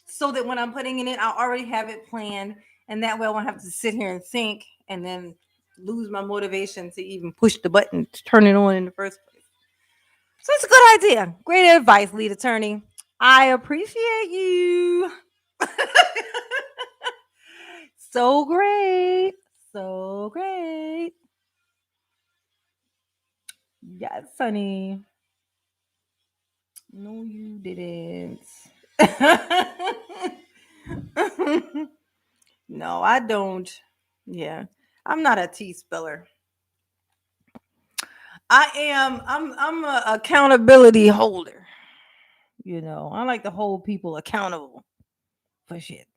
so that when I'm putting it in, I already have it planned. And that way I won't have to sit here and think and then lose my motivation to even push the button to turn it on in the first place. So it's a good idea. Great advice, lead attorney. I appreciate you. So great. So great. Yes, honey. No, you didn't. No, I don't. Yeah. I'm not a tea spiller. I am. I'm a accountability holder. I like to hold people accountable for shit.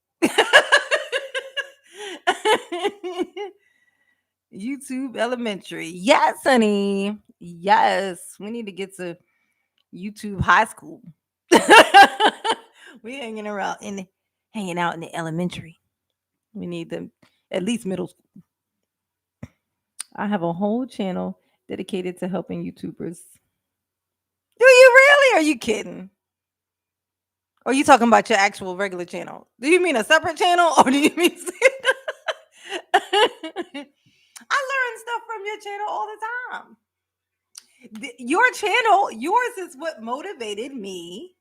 YouTube Elementary. Yes, honey. Yes. We need to get to YouTube High School. We hanging out in the elementary. We need them at least middle school. I have a whole channel dedicated to helping YouTubers. Do you really? Are you kidding? Or are you talking about your actual regular channel? Do you mean a separate channel or do you mean I learn stuff from your channel all the time. Your channel, yours is what motivated me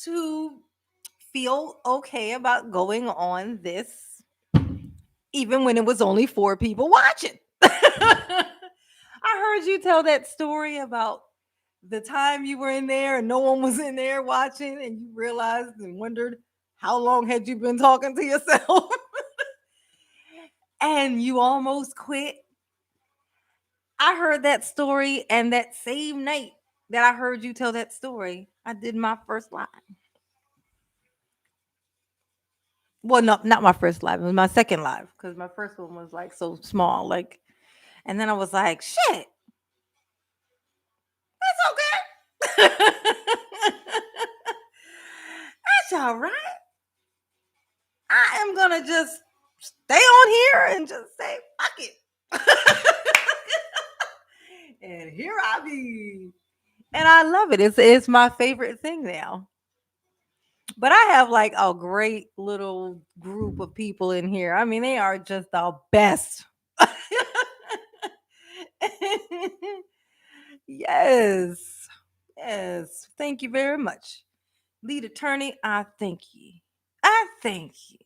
to feel okay about going on this, even when it was only 4 people watching. I heard you tell that story about the time you were in there and no one was in there watching, and you realized and wondered how long had you been talking to yourself and you almost quit. I heard that story, and that same night that I heard you tell that story, I did my first live. Well, no, not my first live. It was my second live because my first one was like so small. Like, and then I was like, shit, that's okay. That's all right. I am gonna just stay on here and just say fuck it. And here I be. And I love it. It's my favorite thing now. But I have like a great little group of people in here. I mean, they are just the best. Yes. Yes. Thank you very much. Lead attorney, I thank you. I thank you.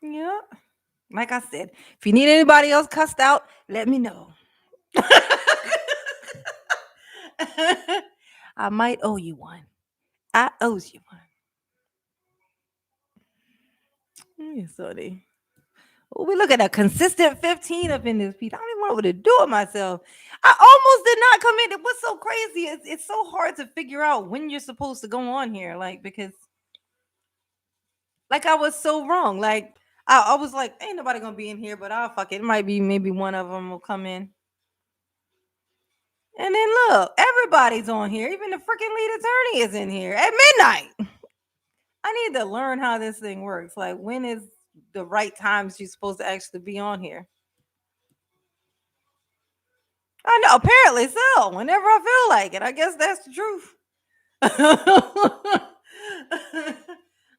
Yeah. Like I said, if you need anybody else cussed out, let me know. I might owe you one. I owes you one. Yeah, sorry. Oh, we look at a consistent 15 up in this piece. I don't even know what to do with myself. I almost did not come in. What's so crazy is it's so hard to figure out when you're supposed to go on here. Like, because like I was so wrong. Like I was like, ain't nobody gonna be in here, but I'll fuck it. It might be maybe one of them will come in. And then look, everybody's on here. Even the freaking lead attorney is in here at midnight. I need to learn how this thing works. Like, when is the right time she's supposed to actually be on here? I know, apparently so. Whenever I feel like it, I guess that's the truth.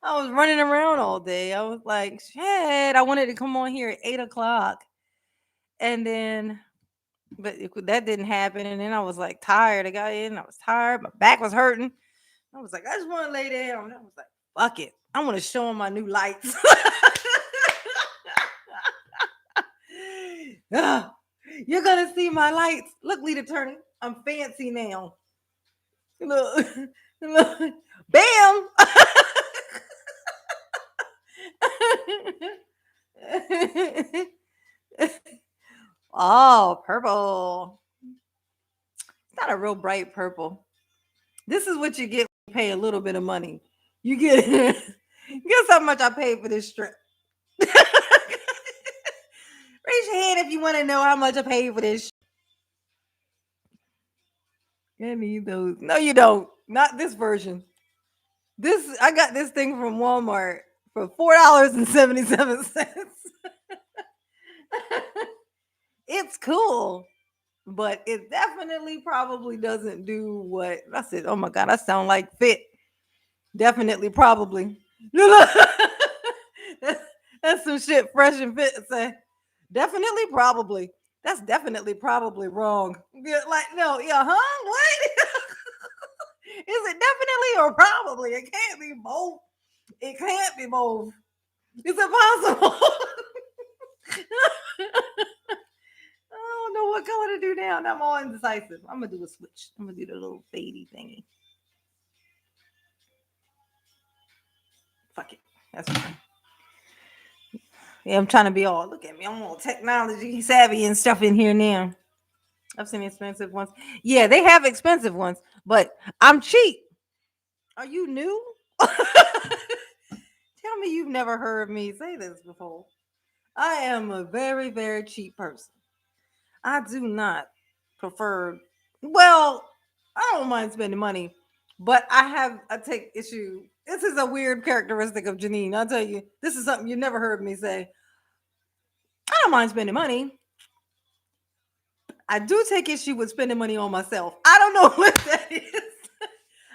I was running around all day. I was like, shit, I wanted to come on here at 8 o'clock. And then, but that didn't happen. And then I was like tired. I got in, I was tired. My back was hurting. I was like, I just want to lay down. I was like, fuck it. I want to show them my new lights. Ah, you're gonna see my lights. Look, lead attorney, I'm fancy now. Look, look, bam. Oh, purple. It's not a real bright purple. This is what you get when you pay a little bit of money. You get guess how much I paid for this strip. Raise your hand if you want to know how much I paid for this. I need those. No, you don't. Not this version. This I got this thing from Walmart for $4.77. It's cool, but it definitely probably doesn't do what I said. Oh my god, I sound like fit. Definitely, probably. that's, that's some shit fresh and fit to say. Definitely, probably. That's definitely probably wrong. Yeah, like, no, yeah, huh? What? Is it definitely or probably? It can't be both. It can't be both. It's impossible. I don't know what color to do now. I'm all indecisive. I'm gonna do a switch. I'm gonna do the little fadey thingy. Fuck it. That's fine. Yeah, I'm trying to be all, look at me. I'm all technology savvy and stuff in here now. I've seen expensive ones. Yeah, they have expensive ones, but I'm cheap. Are you new? Tell me you've never heard me say this before. I am a very, very cheap person. I do not prefer, well, I don't mind spending money, but I take issue. This is a weird characteristic of Janine. I'll tell you, this is something you never heard me say. I don't mind spending money. I do take issue with spending money on myself. I don't know what that is.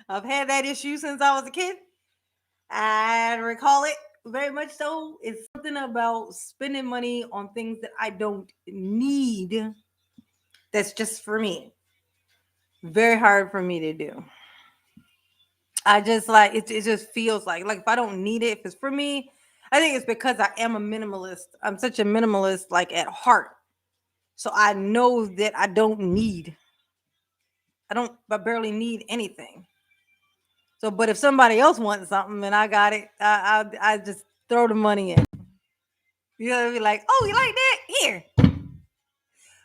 I've had that issue since I was a kid. I recall it very much so. It's something about spending money on things that I don't need. That's just for me. Very hard for me to do. I just like it. It just feels like if I don't need it, if it's for me, I think it's because I am a minimalist. I'm such a minimalist, like at heart. So I know that I don't need. I barely need anything. So, but if somebody else wants something and I got it, I just throw the money in. You know, be like, oh, you like that? Here.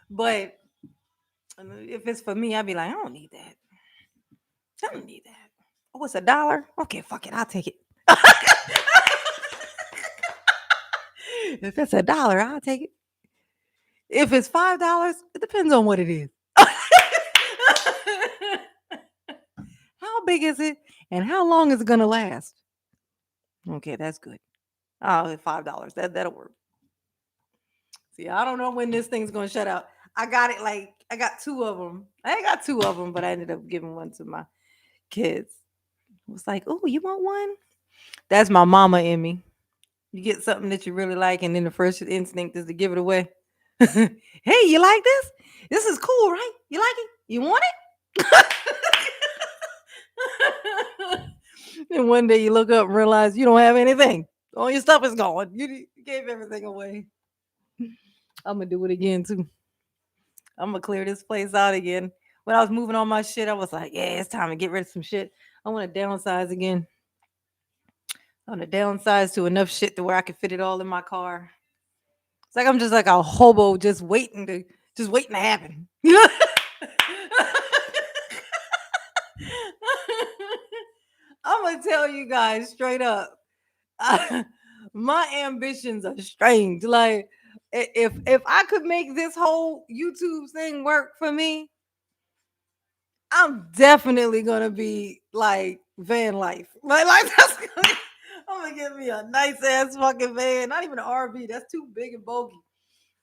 But if it's for me, I'd be like, I don't need that. I don't need that. Oh, it's $1. Okay, fuck it, I'll take it. If it's $1, I'll take it. If it's $5, it depends on what it is. How big is it, and how long is it gonna last? Okay, that's good. Oh, $5. That'll work. See, I don't know when this thing's gonna shut out. I got it. Like I got two of them. I ain't got two of them, but I ended up giving one to my kids. It was like, oh, you want one? That's my mama in me. You get something that you really like, and then the first instinct is to give it away. Hey, you like this? This is cool, right? You like it? You want it? And one day you look up and realize you don't have anything. All your stuff is gone. You gave everything away. I'm gonna do it again too. I'm gonna clear this place out again. When I was moving all my shit, I was like, yeah, it's time to get rid of some shit. I want to downsize again. I want to downsize to enough shit to where I can fit it all in my car. It's like I'm just like a hobo just waiting to happen. I'm gonna tell you guys straight up. My ambitions are strange. Like if I could make this whole YouTube thing work for me, I'm definitely gonna be like van life. Like that's gonna, I'm gonna get me a nice ass fucking van. Not even an RV. That's too big and bulky.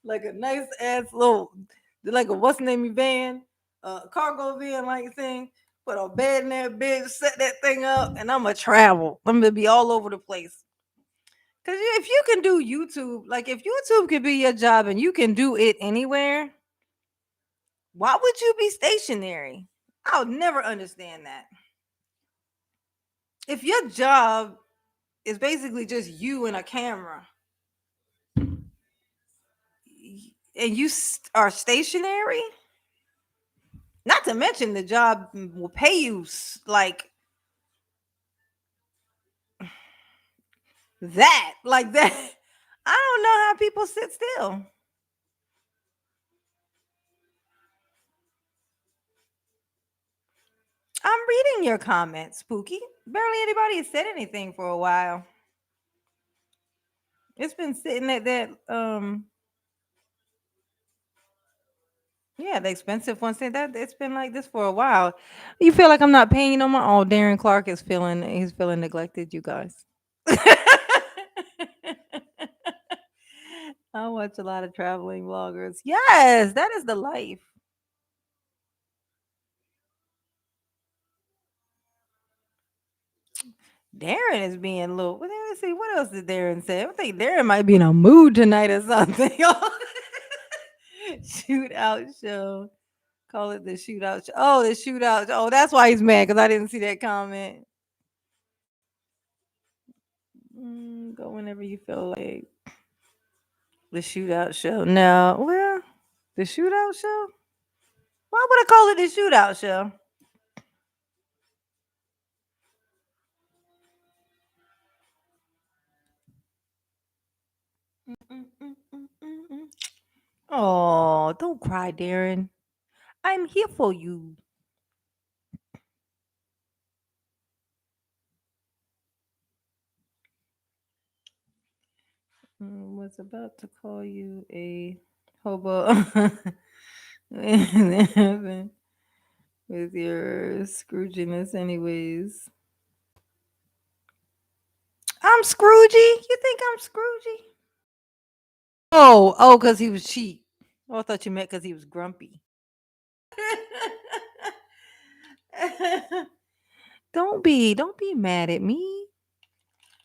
Like a nice ass little, like a what's the name van, cargo van like thing. Put a bed in that bitch, set that thing up, and I'm gonna travel. I'm gonna be all over the place. Cause if you can do YouTube, like if YouTube could be your job and you can do it anywhere, why would you be stationary? I'll never understand that. If your job is basically just you and a camera and you are stationary, not to mention the job will pay you like that, like that. I don't know how people sit still. I'm reading your comments, Spooky. Barely anybody has said anything for a while. It's been sitting at that yeah, the expensive one said that it's been like this for a while. You feel like I'm not paying you no more? Oh, Darren Clark is he's feeling neglected, you guys. I watch a lot of traveling vloggers. Yes, that is the life. Darren is being a little. Let's see, what else did Darren say? I think Darren might be in a mood tonight or something. Shootout show. Call it the shootout show. Oh, the shootout. Oh, that's why he's mad because I didn't see that comment. Go whenever you feel like. The shootout show. No, well, the shootout show. Why would I call it the shootout show? Oh, don't cry, Darren. I'm here for you. Was about to call you a hobo with your Scrooginess, anyways. I'm Scroogey. You think I'm Scroogey? Oh, because he was cheap. Oh, I thought you meant because he was grumpy. Don't be mad at me.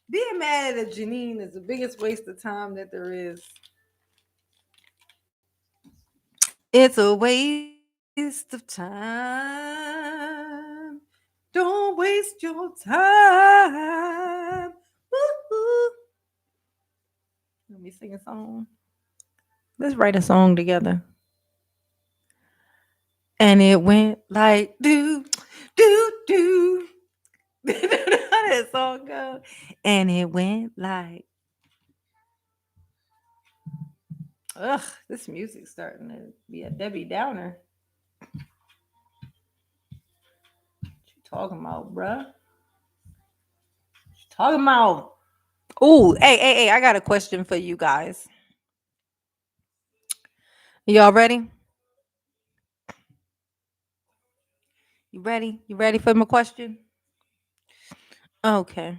Being mad at a Janine is the biggest waste of time that there is. It's a waste of time. Don't waste your time. Woo-hoo. Let me sing a song. Let's write a song together. And it went like do, do, do. How that song go? And it went like, ugh, this music's starting to be a Debbie Downer. What you talking about, bruh? What you talking about? Ooh, hey, I got a question for you guys. Y'all ready? You ready? You ready for my question? Okay.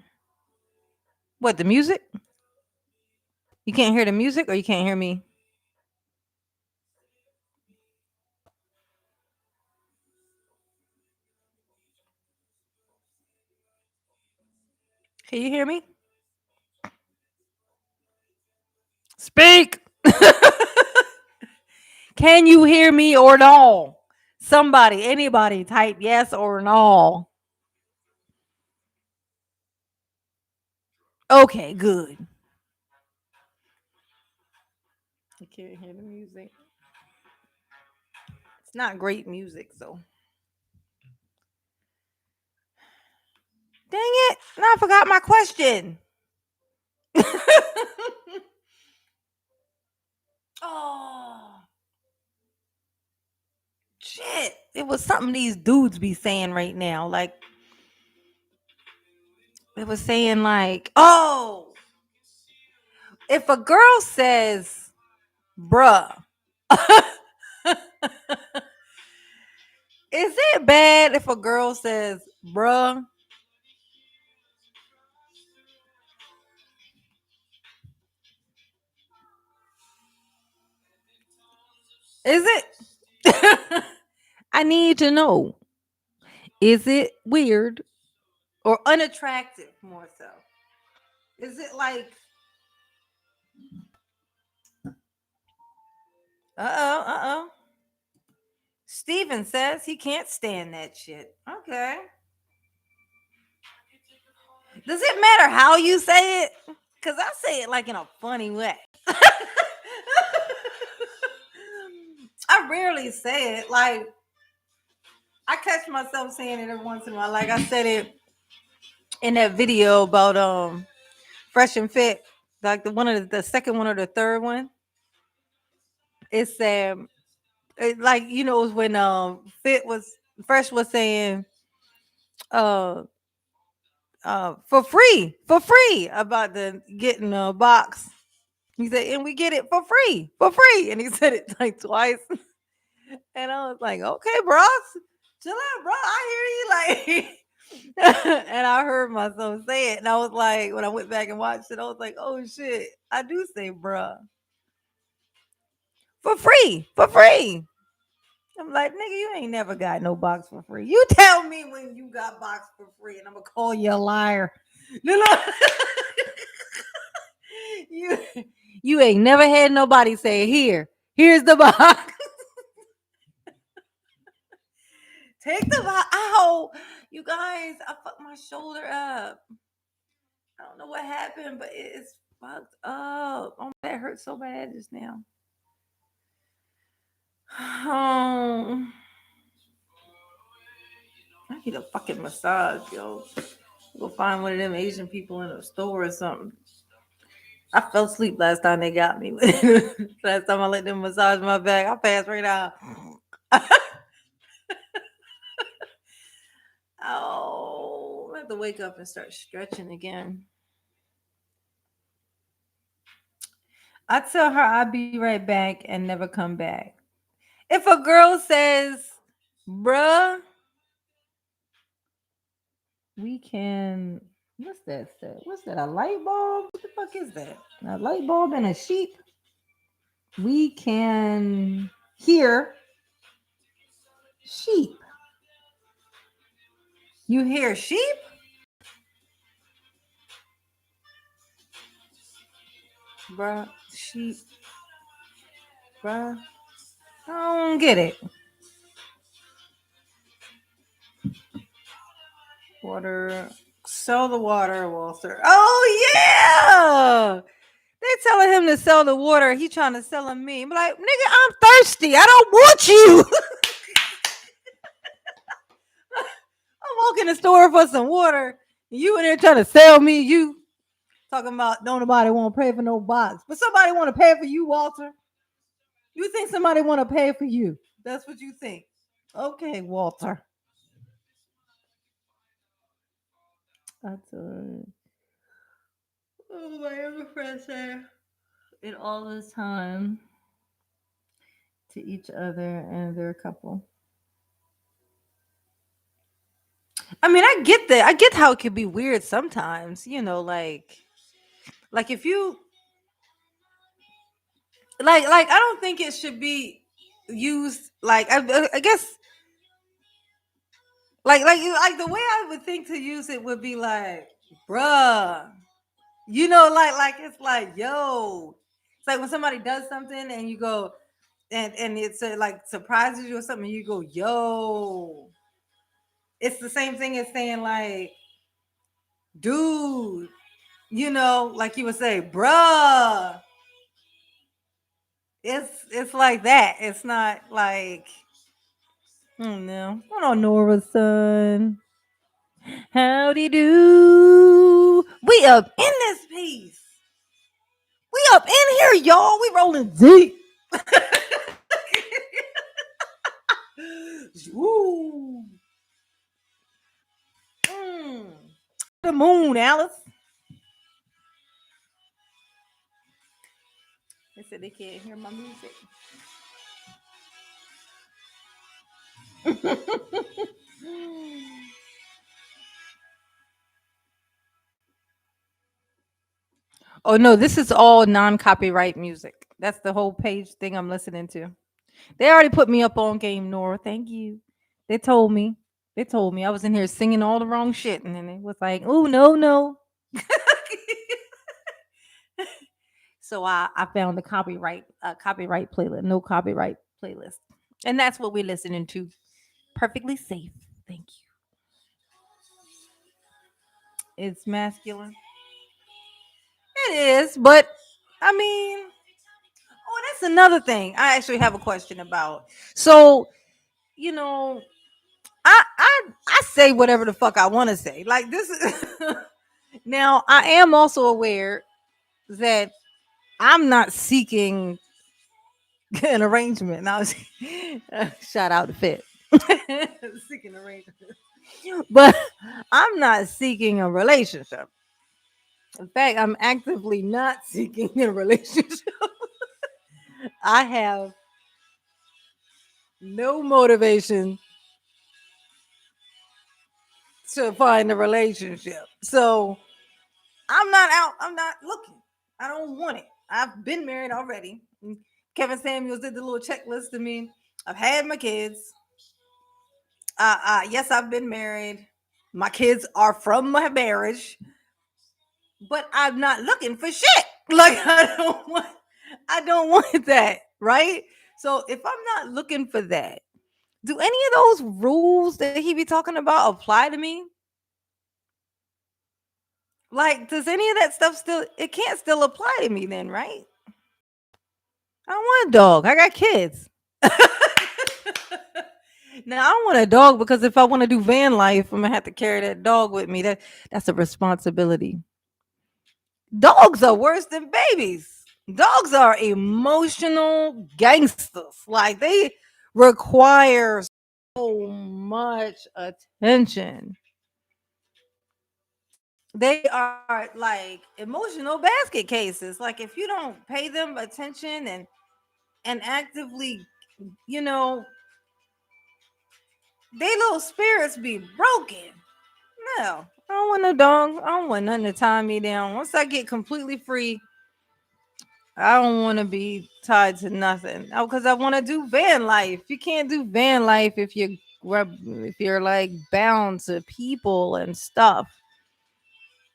What, the music? You can't hear the music or you can't hear me? Can you hear me? Speak. Can you hear me or no? Somebody, anybody type yes or no. Okay, good. I can't hear the music. It's not great music, so. Dang it. Now I forgot my question. Oh, shit. It was something these dudes be saying right now. Like, it was saying, like, oh, if a girl says, bruh, is it bad if a girl says, bruh? Is it? I need to know. Is it weird or unattractive more so? Is it like, uh oh. Steven says he can't stand that shit. Okay. Does it matter how you say it? Because I say it like in a funny way. I rarely say it. Like, I catch myself saying it every once in a while. Like I said it in that video about Fresh and Fit, like the second one or the third one. It's like it was when Fit was Fresh was saying uh for free about the getting a box. He said, and we get it for free, and he said it like twice. And I was like, okay, bros, chill out, bro. I hear you, like. And I heard myself say it, and I was like, when I went back and watched it, I was like, oh shit, I do say, bruh, for free, for free. I'm like, nigga, you ain't never got no box for free. You tell me when you got box for free, and I'm gonna call you a liar. You know, you you ain't never had nobody say, here's the box. Take the box. Ow, you guys, I fucked my shoulder up. I don't know what happened, but it's fucked up. Oh, that hurt so bad just now. Oh, I need a fucking massage, yo. Go find one of them Asian people in a store or something. I fell asleep last time they got me. Last time I let them massage my back, I passed right out. Oh, I have to wake up and start stretching again. I tell her I'll be right back and never come back. If a girl says, bruh, we can, what's that? What's that? A light bulb? What the fuck is that? A light bulb and a sheep? We can hear sheep. You hear sheep? Bruh, sheep, bruh. I don't get it. Water. Sell the water, Walter. Oh yeah. They telling him to sell the water. He trying to sell him me. I'm like, nigga, I'm thirsty. I don't want you. I'm walking in the store for some water. You in there trying to sell me. You talking about don't nobody want to pay for no box, but somebody want to pay for you, Walter. You think somebody want to pay for you? That's what you think. Okay, Walter. That's oh, my other friend said it all the time to each other and their couple. I mean, I get that. I get how it could be weird sometimes. Like if you like I don't think it should be used like I guess like the way I would think to use it would be like, bruh, like it's like, yo, it's like when somebody does something and you go and it's like surprises you or something, you go, yo. It's the same thing as saying like, dude, like you would say, bruh. It's like that. It's not like, oh no, I don't know, Nora's son. Howdy do. We up in this piece. We up in here, y'all. We rolling deep. Ooh. Mm. The moon, Alice. They said they can't hear my music. Oh no, this is all non-copyright music. That's the whole page thing I'm listening to. They already put me up on game, Nora. Thank you. They told me. They told me I was in here singing all the wrong shit, and then it was like, "Oh no, no." So I found the copyright playlist, no copyright playlist, and that's what we're listening to. Perfectly safe. Thank you. It's masculine. It is, but I mean, oh, that's another thing. I actually have a question about. So you know, I say whatever the fuck I want to say. Like this is now. I am also aware that I'm not seeking an arrangement. Now, shout out to Fit. Seeking arrangement, but I'm not seeking a relationship. In fact, I'm actively not seeking a relationship. I have no motivation to find a relationship. So I'm not out. I'm not looking. I don't want it. I've been married already. Kevin Samuels did the little checklist to me. I've had my kids. Yes, I've been married. My kids are from my marriage, but I'm not looking for shit. Like I don't want that, right? So if I'm not looking for that, do any of those rules that he be talking about apply to me? Like, does any of that stuff still? It can't still apply to me then, right? I don't want a dog. I got kids. Now I don't want a dog because if I want to do van life, I'm gonna have to carry that dog with me. That's a responsibility. Dogs are worse than babies. Dogs are emotional gangsters. Like they require so much attention. They are like emotional basket cases. Like if you don't pay them attention and actively, you know, they little spirits be broken. No, I don't want no dog. I don't want nothing to tie me down. Once I get completely free, I don't want to be tied to nothing. Oh, because I want to do van life. You can't do van life if you're like bound to people and stuff.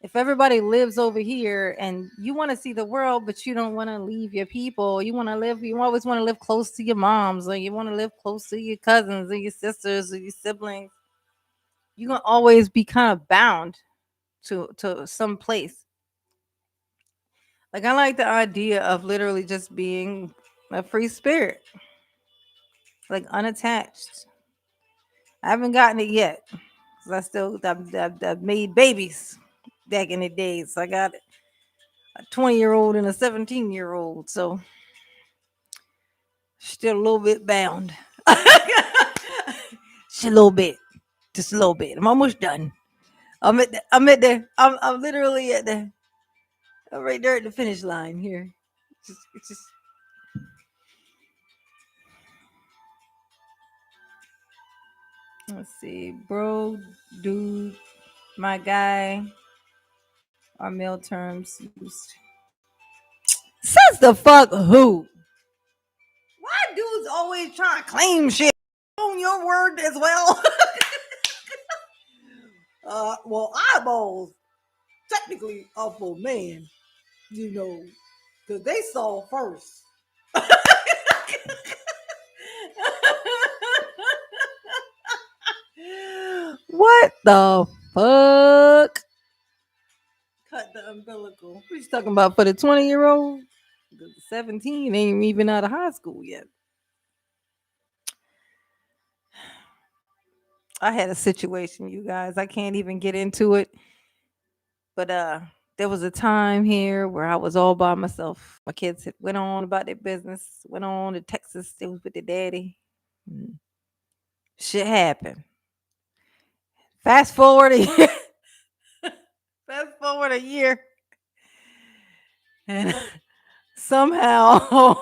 If everybody lives over here and you want to see the world, but you don't want to leave your people, you always want to live close to your moms, or you want to live close to your cousins or your sisters or your siblings. you're gonna always be kind of bound to some place. Like I like the idea of literally just being a free spirit, like unattached. I haven't gotten it yet. 'Cause I've made babies back in the days. So I got a 20-year-old and a 17-year-old. So still a little bit bound. Just a little bit. Just a little bit. I'm almost done. I'm literally at the I'm right there at the finish line here. It's just let's see. Bro, dude, my guy are male terms used. Says the fuck who? Why dudes always trying to claim shit on your word as well? Well, eyeballs technically are for man, you know, because they saw first. What the fuck? Cut the umbilical. What you talking about for the 20-year-old? The 17 ain't even out of high school yet. I had a situation, you guys. I can't even get into it. But there was a time here where I was all by myself. My kids had went on about their business, went on to Texas. They was with their daddy. Mm. Shit happened. Fast forward a year. Fast forward a year. And somehow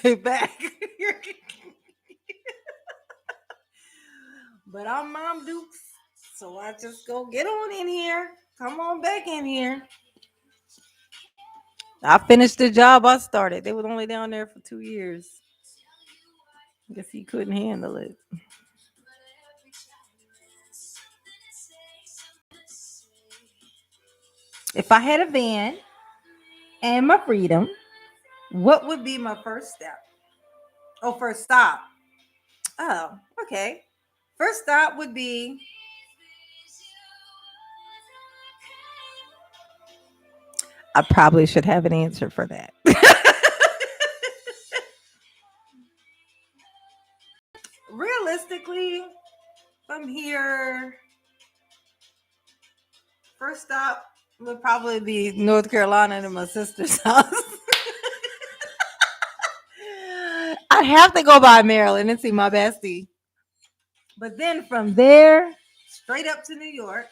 they back. But I'm Mom Dukes. So I just go get on in here. Come on back in here. I finished the job I started. They was only down there for 2 years. I guess he couldn't handle it. If I had a van and my freedom, what would be my first step? Oh, first stop. Oh, okay. First stop would be I probably should have an answer for that. Realistically, from here, first stop would probably be North Carolina and my sister's house. I'd have to go by Maryland and see my bestie. But then from there, straight up to New York,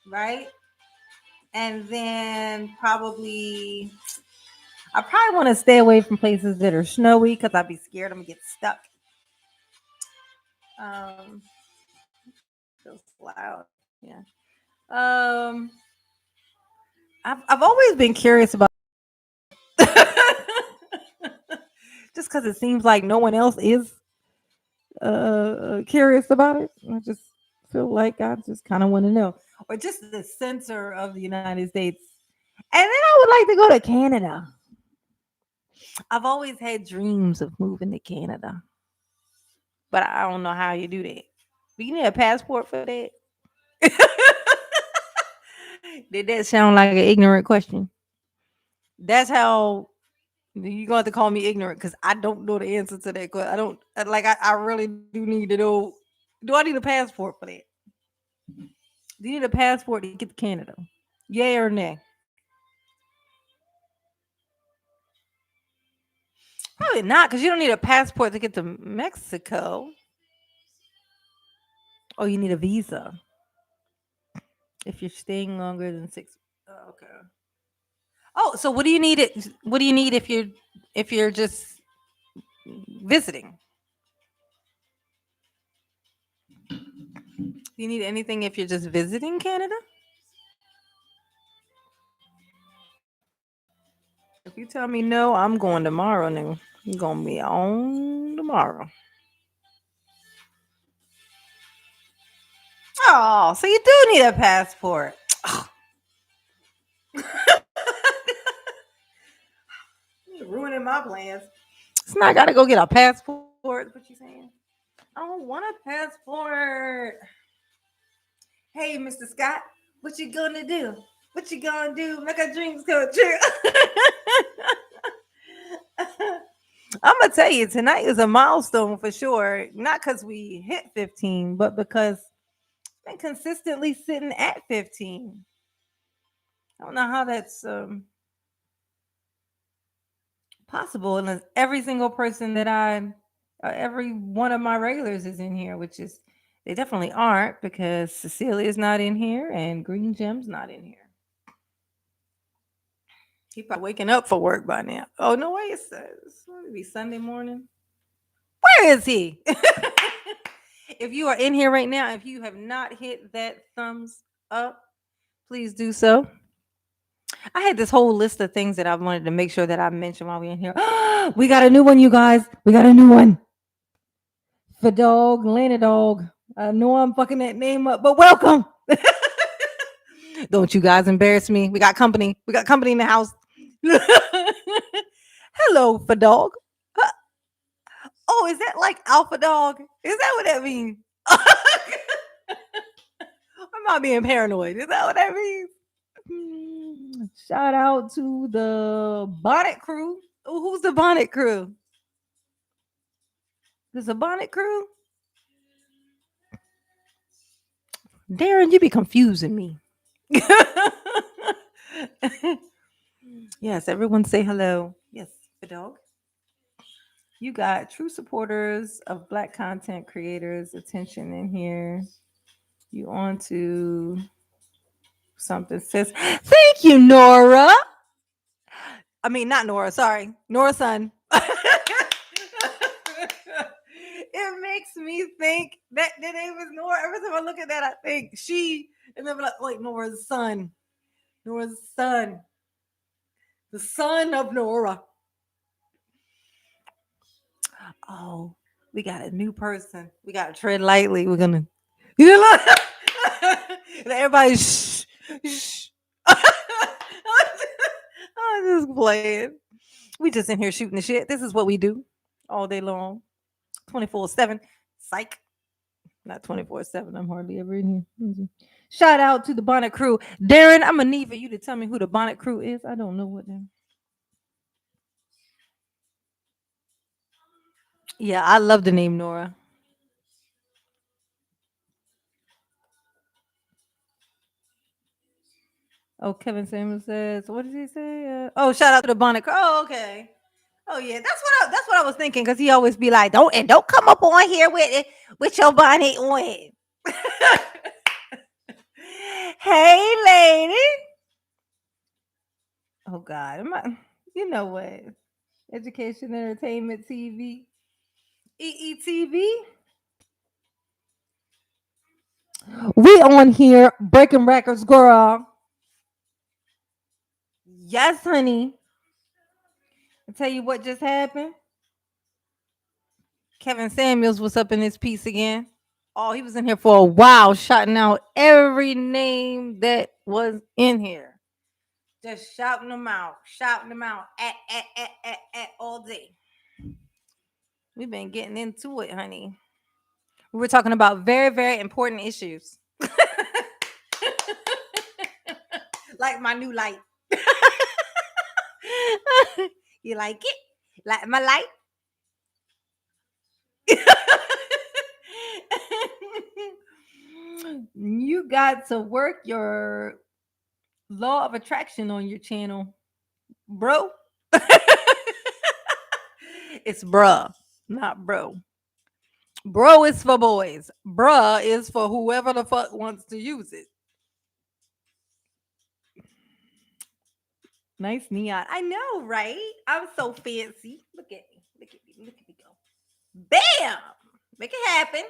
right? And then I probably want to stay away from places that are snowy because I'd be scared I'm gonna get stuck. Um, feels loud. Yeah. Um, I've always been curious about just because it seems like no one else is curious about it. I just feel like I just kind of want to know, or just the center of the United States. And then I would like to go to Canada. I've always had dreams of moving to Canada, but I don't know how you do that. Do you need a passport for that? Did that sound like an ignorant question? That's how you're going to have to call me ignorant because I don't know the answer to that question. I don't like. I really do need to know. Do I need a passport for that? Do you need a passport to get to Canada? Yay or nay? Probably not because you don't need a passport to get to Mexico. Oh, you need a visa if you're staying longer than 6. Oh, okay. Oh, so what do you need? What do you need if you're just visiting? Do you need anything if you're just visiting Canada? If you tell me no, I'm going tomorrow. Now I'm gonna be on tomorrow. Oh, so you do need a passport. You're ruining my plans. So now I gotta go get a passport. What you saying? I don't want a passport. Hey, Mr. Scott, what you gonna do? What you gonna do? Make our dreams come true. I'm gonna tell you, tonight is a milestone for sure. Not because we hit 15, but because I've been consistently sitting at 15. I don't know how that's possible unless every single person that every one of my regulars is in here, which is they definitely aren't because Cecilia's not in here and Green Gem's not in here. He probably waking up for work by now. Oh no way! It's be Sunday morning. Where is he? If you are in here right now, if you have not hit that thumbs up, please do so. I had this whole list of things that I wanted to make sure that I mentioned while we're in here. We got a new one, you guys. We got a new one. For dog, Lena dog. I know I'm fucking that name up, but welcome. Don't you guys embarrass me. We got company. We got company in the house. Hello, for dog. Oh, is that like alpha dog? Is that what that means? I'm not being paranoid. Is that what that means? Shout out to the bonnet crew. Oh, who's the bonnet crew? There's a bonnet crew. Darren, you be confusing me. Yes, everyone say hello. Yes, the dog. You got true supporters of Black content creators attention in here. You on to something says, thank you, Nora. I mean, not Nora, sorry. Nora's son. It makes me think that the name is Nora. Every time I look at that, I think she, and then I'm like, wait, Nora's son. Nora's son. The son of Nora. Oh, we got a new person. We got to tread lightly. We're going to, you know, everybody, shh, shh. I'm just playing. We just in here shooting the shit. This is what we do all day long, 24/7. Psych. Not 24/7. I'm hardly ever in here. Shout out to the Bonnet Crew. Darren, I'm going to need for you to tell me who the Bonnet Crew is. I don't know what that. Yeah, I love the name Nora. Oh, Kevin Samuel says, what did he say? Oh, shout out to the Bonnet Crew. Oh, okay. Oh yeah, that's what I was thinking because he always be like, don't come up on here with your bonnet on. Hey, lady. Oh God, you know what? Education, Entertainment, TV, EETV. We on here breaking records, girl. Yes, honey. I tell you what just happened. Kevin Samuels was up in this piece again. Oh, he was in here for a while, shouting out every name that was in here. Just shouting them out all day. We've been getting into it, honey. We were talking about very, very important issues. Like my new light. You like it? Like my light? You got to work your law of attraction on your channel, bro. It's bruh, not bro. Bro is for boys. Bruh is for whoever the fuck wants to use it. Nice neon. I know, right? I'm so fancy. Look at me. Look at me. Look at me go. Bam! Make it happen.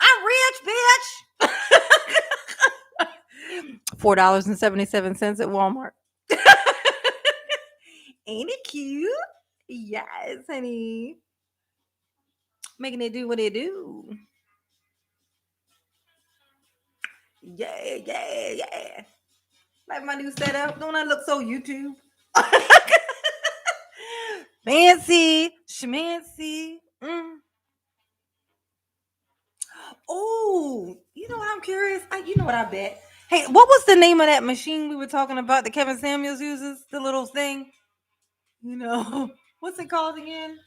I'm rich, bitch. $4.77 at Walmart. Ain't it cute? Yes, honey. Making it do what it do. Yeah, yeah, yeah. Like my new setup. Don't I look so YouTube? Fancy, schmancy. Oh, you know what? I'm curious. You know what I bet. Hey, what was the name of that machine we were talking about that Kevin Samuels uses? The little thing. You know, what's it called again?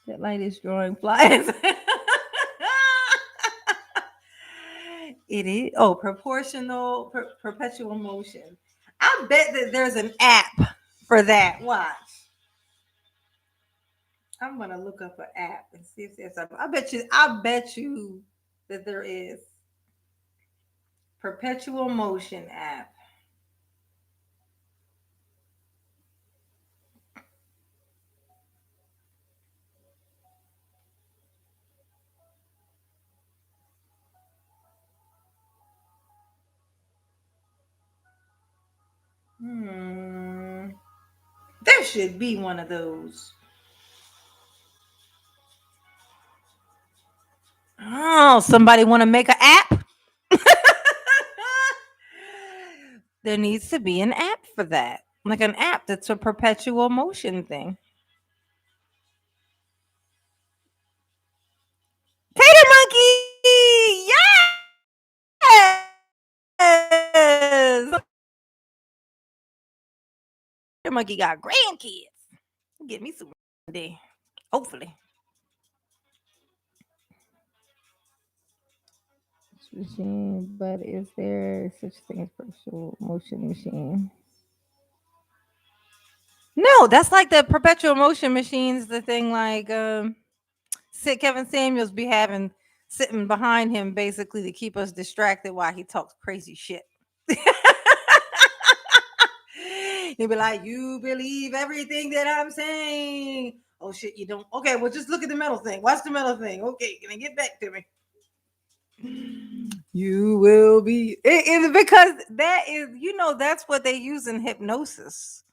That light is drawing flies. It is. Oh, proportional, perpetual motion. I bet that there's an app for that. Watch. I'm gonna look up an app and see if there's something. I bet you. I bet you that there is perpetual motion app. Hmm. There should be one of those. Oh, somebody want to make an app? There needs to be an app for that. Like an app that's a perpetual motion thing. Tater Monkey! Yes! Tater Monkey got grandkids. Get me some one day. Hopefully. Machine, but is there such thing as perpetual motion machine? No, that's like the perpetual motion machines, the thing like Kevin Samuels be having sitting behind him basically to keep us distracted while he talks crazy shit. He'll be like, "You believe everything that I'm saying." Oh shit, you don't. Okay, well just look at the metal thing. Watch the metal thing. Okay, can I get back to me? You will be because that is, that's what they use in hypnosis.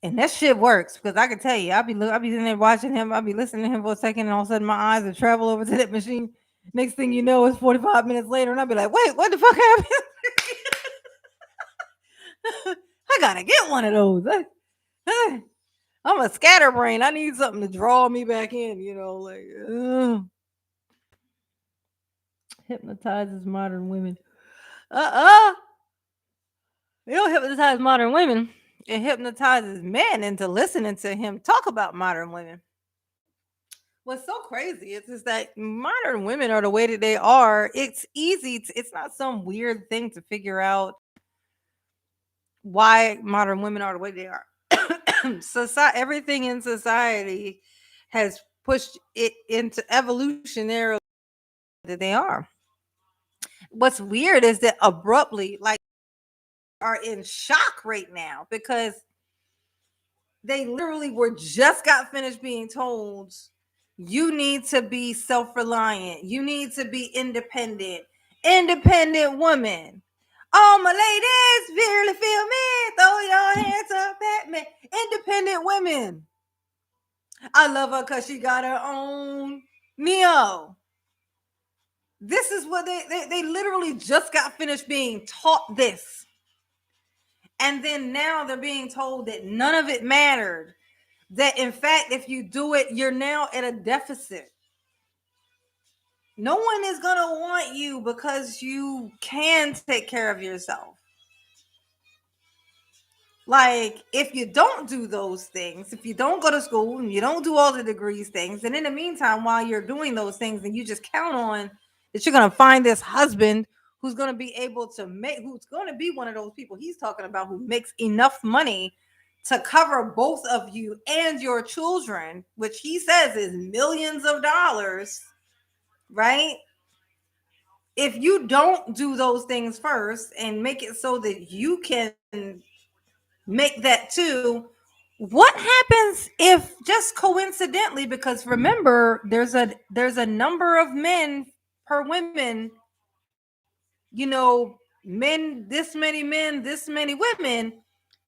And that shit works because I can tell you, I'll be sitting there watching him, I'll be listening to him for a second, and all of a sudden my eyes will travel over to that machine. Next thing you know, it's 45 minutes later, and I'll be like, wait, what the fuck happened? I gotta get one of those. I'm a scatterbrain. I need something to draw me back in, like hypnotizes modern women. Uh-uh. It don't hypnotize modern women. It hypnotizes men into listening to him talk about modern women. What's so crazy is that modern women are the way that they are. It's easy. It's not some weird thing to figure out why modern women are the way they are. Everything in society has pushed it into evolutionary that they are. What's weird is that abruptly, like, are in shock right now because they literally were just got finished being told you need to be self-reliant, you need to be independent woman. All my ladies, really feel me, throw your hands up at me. Independent women. I love her because she got her own Neo. This is what they literally just got finished being taught this. And then now they're being told that none of it mattered. That in fact, if you do it, you're now at a deficit. No one is going to want you because you can take care of yourself. Like, if you don't do those things, if you don't go to school and you don't do all the degrees things, and in the meantime, while you're doing those things, and you just count on that you're going to find this husband who's going to be able to who's going to be one of those people he's talking about who makes enough money to cover both of you and your children, which he says is millions of dollars, right? If you don't do those things first and make it so that you can make that too, what happens if just coincidentally, because remember there's a number of men per women, men, this many women.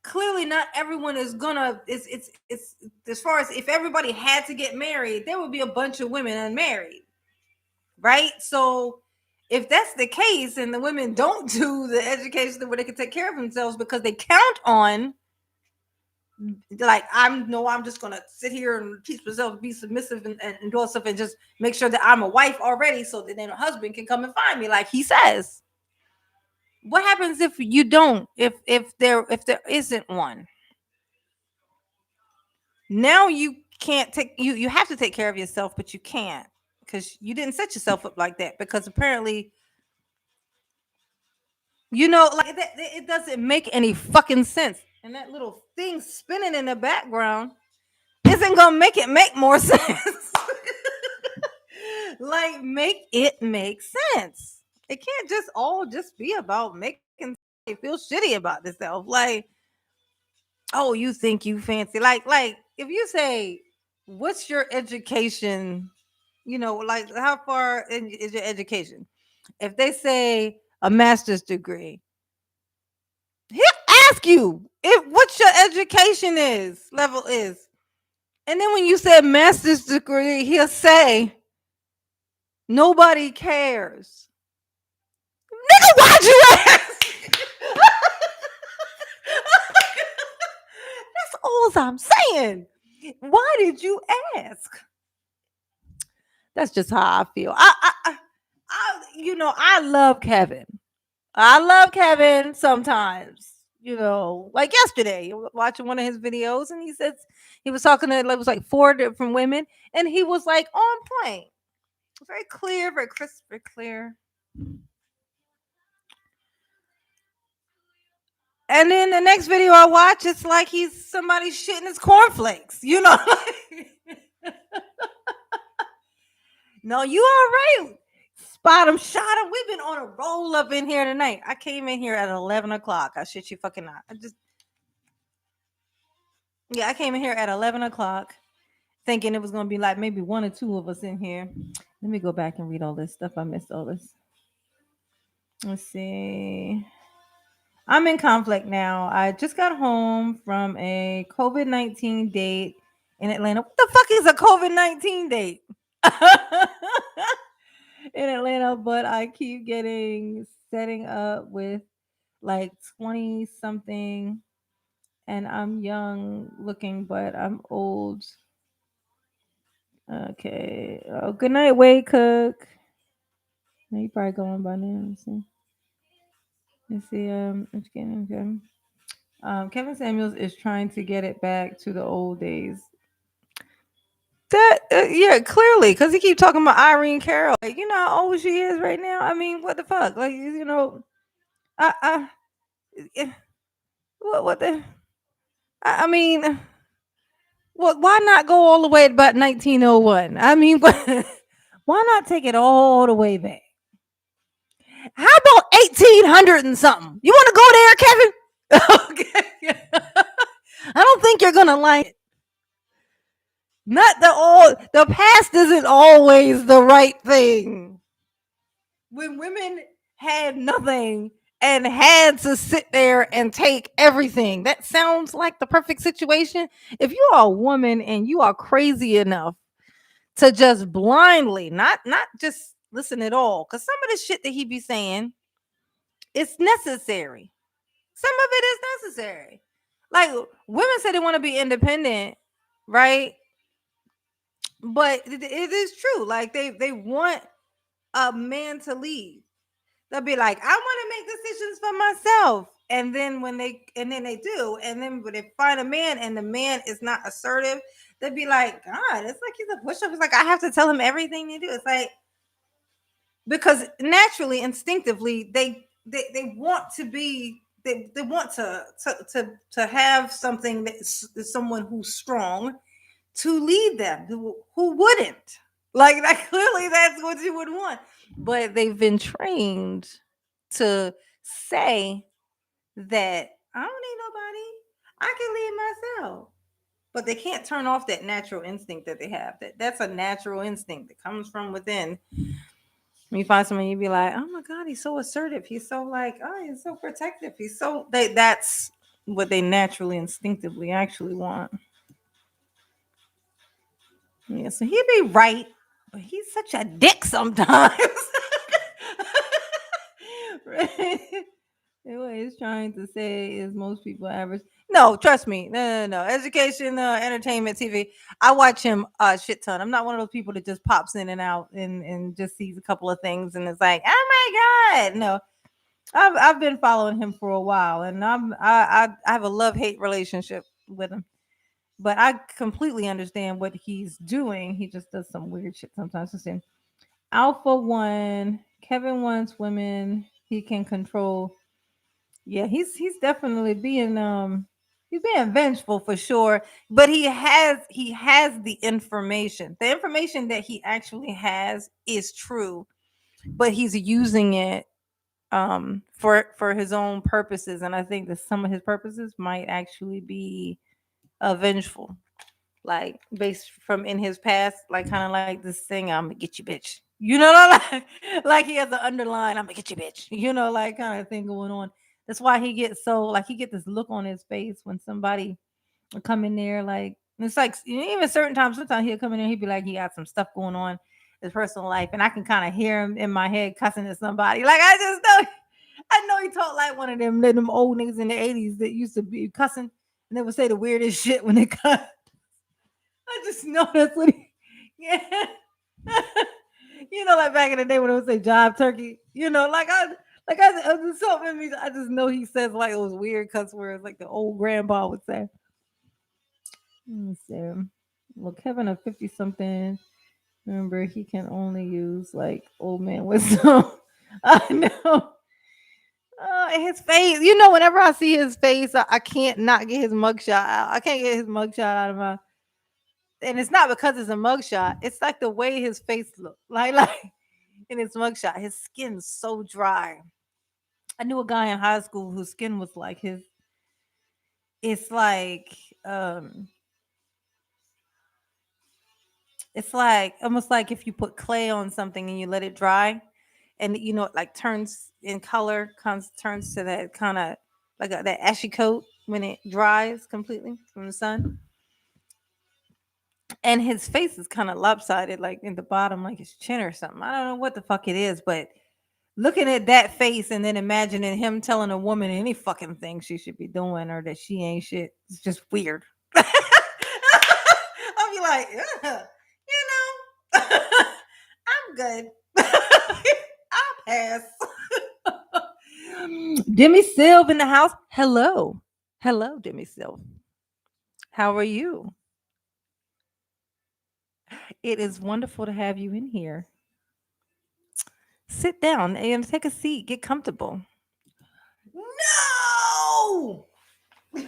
Clearly not everyone is gonna it's as far as if everybody had to get married, there would be a bunch of women unmarried, right? So if that's the case and the women don't do the education where they can take care of themselves because they count on like I'm just gonna sit here and teach myself to be submissive and do all stuff and just make sure that I'm a wife already, so that then a husband can come and find me, like he says. What happens if you don't? If there isn't one? Now you can't take you have to take care of yourself, but you can't because you didn't set yourself up like that. Because apparently, like it doesn't make any fucking sense. And that little thing spinning in the background isn't gonna make it make more sense. Like, make it make sense. It can't just all just be about making somebody feel shitty about themselves. Like, oh, you think you fancy. Like if you say, what's your education? Like how far is your education? If they say a master's degree, he'll ask you if what your education level is. And then when you say master's degree, he'll say, nobody cares. Nigga, why'd you ask? That's all I'm saying. Why did you ask? That's just how I feel. I love Kevin. I love Kevin sometimes. Like yesterday, watching one of his videos, and he says he was talking to, it was like 4 different women, and he was like on point, very clear, very crisp, very clear. And then the next video I watch, it's like he's somebody shitting his cornflakes. No, you all right. Spot him, shot him. We've been on a roll up in here tonight. I came in here at 11 o'clock. I shit you fucking not. I came in here at 11 o'clock thinking it was going to be like maybe 1 or 2 of us in here. Let me go back and read all this stuff. I missed all this. Let's see. I'm in conflict now. I just got home from a COVID-19 date in Atlanta. What the fuck is a COVID-19 date? In Atlanta, but I keep setting up with like 20 something, and I'm young looking, but I'm old. Okay. Oh, good night, Wade Cook. Now you probably going by now. Let's see. It's getting okay. Kevin Samuels is trying to get it back to the old days. That yeah, clearly, because he keep talking about Irene Carroll. Like, you know how old she is right now. I mean, what the fuck? Like, I what the? I mean, what? Why not go all the way to about 1901? I mean, why not take it all the way back? How about 1800 and something? You want to go there, Kevin? Okay. I don't think you're gonna like it. Not the past isn't always the right thing. When women had nothing and had to sit there and take everything, that sounds like the perfect situation. If you are a woman and you are crazy enough to just blindly, not just listen at all, because some of the shit that he be saying, it's necessary. Some of it is necessary. Like, women say they want to be independent, right? But it is true. Like, they want a man to lead. They'll be like, I want to make decisions for myself. And then they do, and then when they find a man and the man is not assertive, they'd be like, God, it's like he's a pushover. It's like I have to tell him everything to do. It's like, because naturally, instinctively, they want to be they want to have something that's someone who's strong to lead them. Who wouldn't? Like that, clearly that's what you would want. But they've been trained to say that I don't need nobody. I can lead myself. But they can't turn off that natural instinct that they have. That's a natural instinct that comes from within. When you find someone, you be like, oh my God, he's so assertive. He's so like, oh, he's so protective. That's what they naturally, instinctively actually want. Yeah, so he'd be right, but he's such a dick sometimes. Right? What he's trying to say is most people average. No, trust me. No. Education, entertainment, TV. I watch him a shit ton. I'm not one of those people that just pops in and out and just sees a couple of things and it's like, oh my god. No, I've been following him for a while, and I have a love hate relationship with him. But I completely understand what he's doing. He just does some weird shit sometimes. Listen, Alpha One, Kevin wants women he can control. Yeah, he's definitely being he's being vengeful for sure. But he has the information. The information that he actually has is true, but he's using it for his own purposes, and I think that some of his purposes might actually be vengeful, like based from in his past, like kind of like this thing, I'm gonna get you bitch, you know, like he has an underline, I'm gonna get you bitch, you know, like kind of thing going on. That's why he gets so like he get this look on his face when somebody will come in there, like it's like even certain times, sometimes he'll come in there, he'd be like he got some stuff going on in his personal life, and I can kind of hear him in my head cussing at somebody, like I just know, I know he talked like one of them old niggas in the 80s that used to be cussing and they would say the weirdest shit when they cuss. I just know that's what he, yeah. You know, like back in the day when it would say job turkey, you know, like I just something in me, I just know he says like those weird cuss words like the old grandpa would say. Let me see. Well, Kevin, a 50 something, remember he can only use like old man wisdom. I know. His face, you know, whenever I see his face, I can't not get his mugshot out. I can't get his mugshot out of my, and it's not because it's a mugshot. It's like the way his face looked. Like in his mugshot, his skin's so dry. I knew a guy in high school whose skin was like his. It's um like almost like if you put clay on something and you let it dry, and you know it like turns in color, turns to that kind of like that ashy coat when it dries completely from the sun. And his face is kind of lopsided, like in the bottom, like his chin or something. I don't know what the fuck it is, but looking at that face and then imagining him telling a woman any fucking thing she should be doing or that she ain't shit, it's just weird. I'll be like, "Ugh, you know, I'm good. I'll pass." Demi Silv in the house. Hello. Hello, Demi Silv. How are you? It is wonderful to have you in here. Sit down and take a seat. Get comfortable. No! No!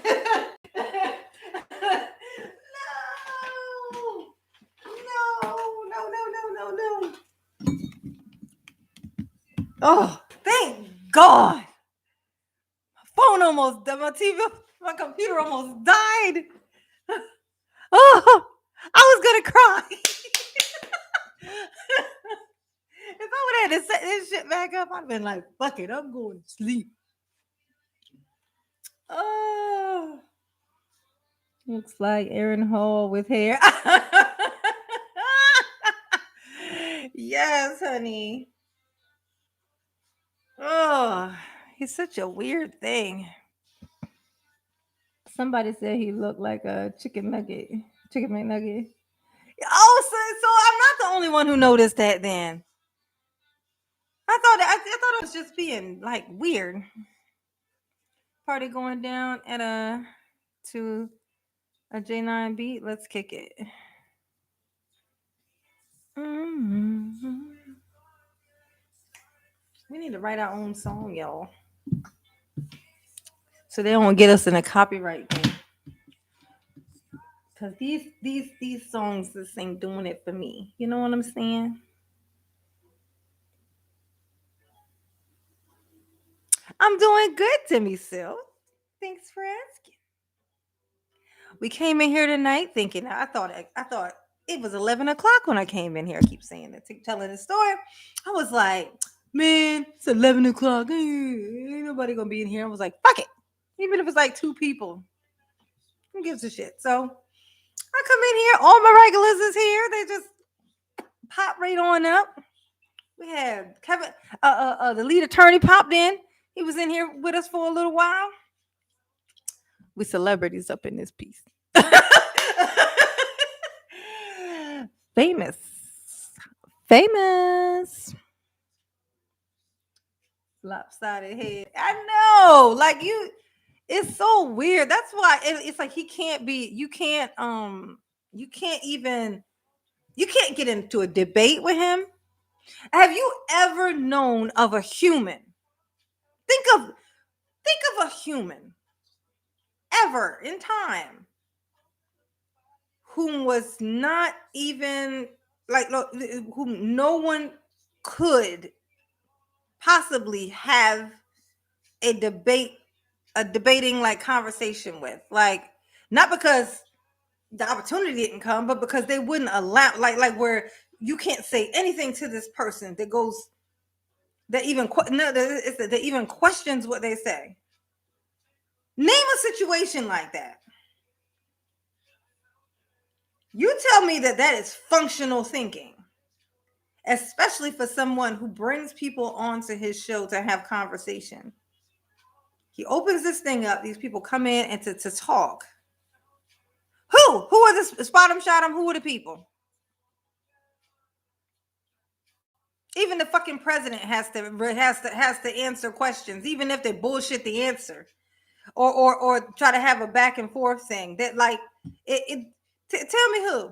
No. Oh, thank God. My phone almost died. My TV, my computer almost died. Oh, I was gonna cry. If I would have had to set this shit back up, I'd have been like, fuck it, I'm going to sleep. Oh, looks like Aaron Hall with hair. Yes, honey. Oh, he's such a weird thing. Somebody said he looked like a chicken nugget, chicken McNugget. Oh, so I'm not the only one who noticed that. Then I thought it was just being like weird. Party going down at a to a J9 beat. Let's kick it. Mhm. We need to write our own song, y'all, so they don't get us in a copyright thing. Cause these songs just ain't doing it for me. You know what I'm saying? I'm doing good, Timmy Sil. Thanks for asking. We came in here tonight thinking I thought it was 11 o'clock when I came in here. I keep saying that, telling the story. I was like, man, it's 11 o'clock. Ain't nobody gonna be in here. I was like, fuck it. Even if it's like two people, who gives a shit? So I come in here, all my regulars is here. They just pop right on up. We had Kevin, the lead attorney popped in. He was in here with us for a little while. We celebrities up in this piece. Famous. Famous. Lopsided head. I know. Like you, it's so weird. That's why it's like he can't be, you can't even, you can't get into a debate with him. Have you ever known of a human? Think of think of a human ever in time whom was not even like whom no one could possibly have a debating like conversation with, like not because the opportunity didn't come, but because they wouldn't allow, like where you can't say anything to this person that goes that even no, that even questions what they say. Name a situation like that. You tell me that that is functional thinking, especially for someone who brings people onto his show to have conversation. He opens this thing up. These people come in and to talk. Who are the spot him, shot him? Who are the people? Even the fucking president has to answer questions, even if they bullshit the answer, or try to have a back and forth thing. That like tell me who.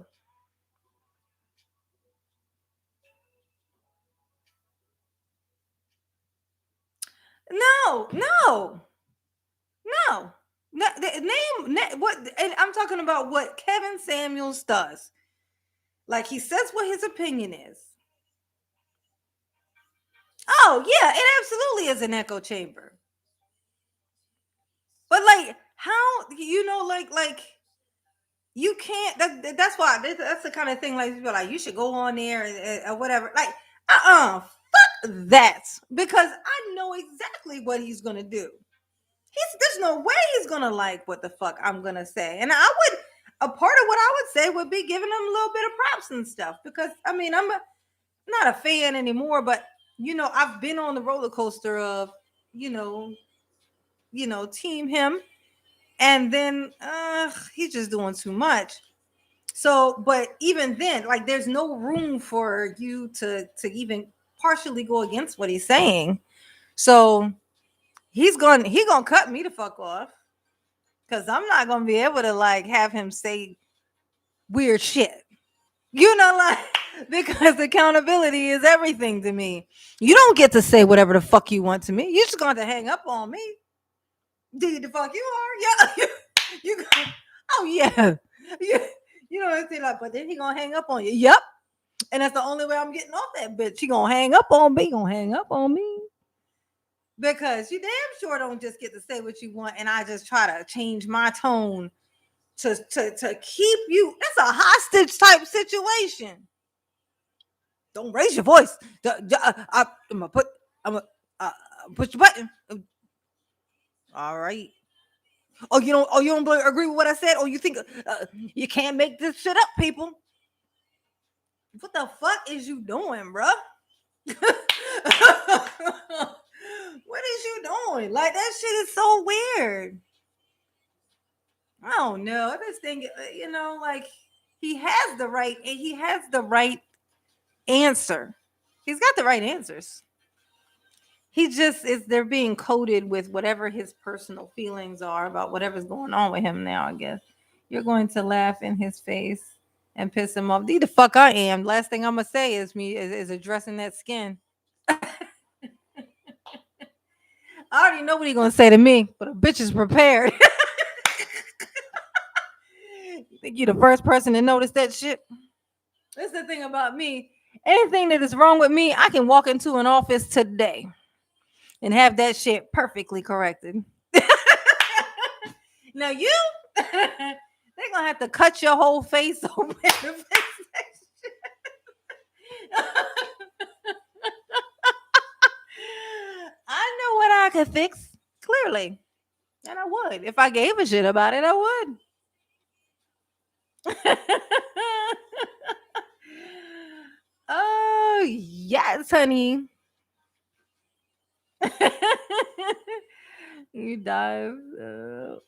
No, no, no. Name what, and I'm talking about what Kevin Samuels does. Like he says what his opinion is. Oh yeah, it absolutely is an echo chamber. But like how like you can't. That's why that's the kind of thing like people are like you should go on there or whatever. Like fuck that, because I know exactly what he's gonna do. There's no way he's gonna like what the fuck I'm gonna say, and I would. A part of what I would say would be giving him a little bit of props and stuff, because I mean not a fan anymore, but I've been on the roller coaster of you know team him, and then he's just doing too much. So, but even then, like there's no room for you to even partially go against what he's saying. So he gonna cut me the fuck off, because I'm not gonna be able to like have him say weird shit. Like because accountability is everything to me. You don't get to say whatever the fuck you want to me. You just going to hang up on me. Do the fuck you are? Yeah. you oh yeah. You, you know what I'm saying? Like, but then he gonna hang up on you. Yep. And that's the only way I'm getting off that bitch. She gonna hang up on me. Gonna hang up on me. Because you damn sure don't just get to say what you want, and I just try to change my tone to keep you. That's a hostage type situation. Don't raise your voice. I'm gonna push your button. All right. Oh, you don't agree with what I said? Oh, you think you can't make this shit up, people? What the fuck is you doing, bro? What is you doing? Like that shit is so weird. I don't know. I just think like he has the right, and he has the right answer. He's got the right answers. He just is, they're being coded with whatever his personal feelings are about whatever's going on with him now, I guess. You're going to laugh in his face and piss him off. The fuck I am. Last thing I'm gonna say is addressing that skin. I already know what he's gonna say to me, but a bitch is prepared. You think you're the first person to notice that shit? That's the thing about me. Anything that is wrong with me, I can walk into an office today and have that shit perfectly corrected. Now you, they're gonna have to cut your whole face open to fix that shit. I know what I could fix clearly, and I would if I gave a shit about it. I would. Oh yes, honey. You dive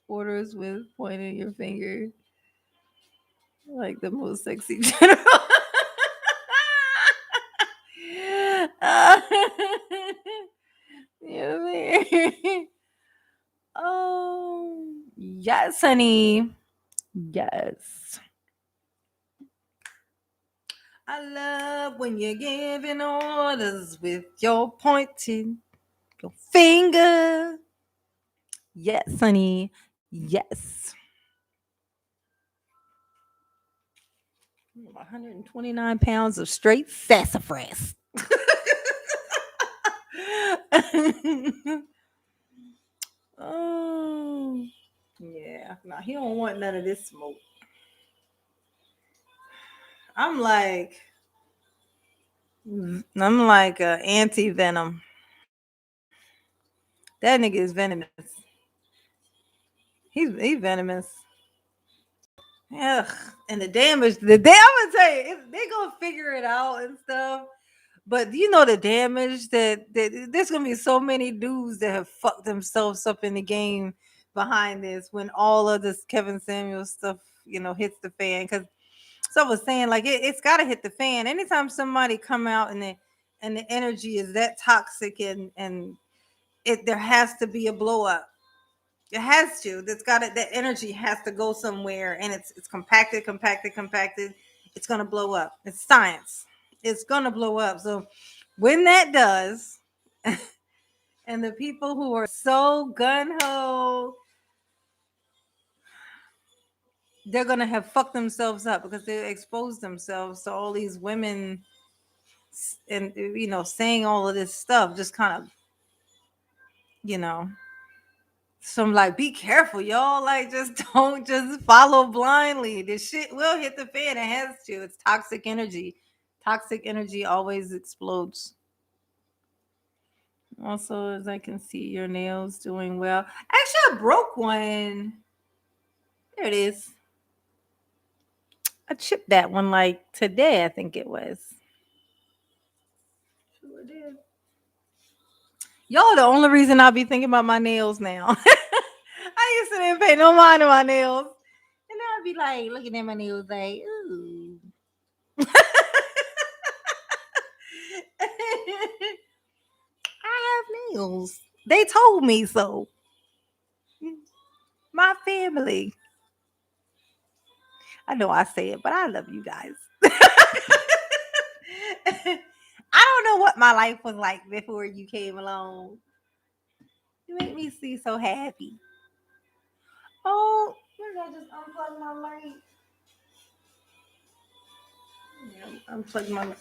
orders with pointing your finger like the most sexy general. Uh, you know what I mean? Oh, yes, honey. Yes. I love when you're giving orders with your pointing your finger. Yes, honey. Yes. 129 pounds of straight sassafras. Oh, yeah. No, he don't want none of this smoke. I'm like, I'm like anti venom. That nigga is venomous. He's venomous. Ugh. And I'm gonna tell you, they gonna figure it out and stuff. But you know the damage that there's gonna be so many dudes that have fucked themselves up in the game behind this when all of this Kevin Samuel stuff, hits the fan. Because so I was saying, like it's gotta hit the fan. Anytime somebody come out and the energy is that toxic and it there has to be a blow up. It has to. That's got it. That energy has to go somewhere, and it's compacted, compacted, compacted. It's gonna blow up. It's science. It's gonna blow up. So when that does, and the people who are so gun ho, they're gonna have fucked themselves up because they exposed themselves to all these women and saying all of this stuff. Just kind of you know So I'm like, be careful, y'all. Like, just don't just follow blindly. This shit will hit the fan. It has to. It's toxic energy. Toxic energy always explodes. Also, as I can see, your nails doing well. Actually, I broke one. There it is. I chipped that one like today, I think it was. Sure did. Y'all the only reason I be thinking about my nails now. I used to didn't pay no mind to my nails. And now I'd be like looking at my nails like, ooh. I have nails. They told me so. My family. I know I say it, but I love you guys. I don't know what my life was like before you came along. You make me see so happy. Oh, maybe I just unplug my light. Yeah, unplug my light.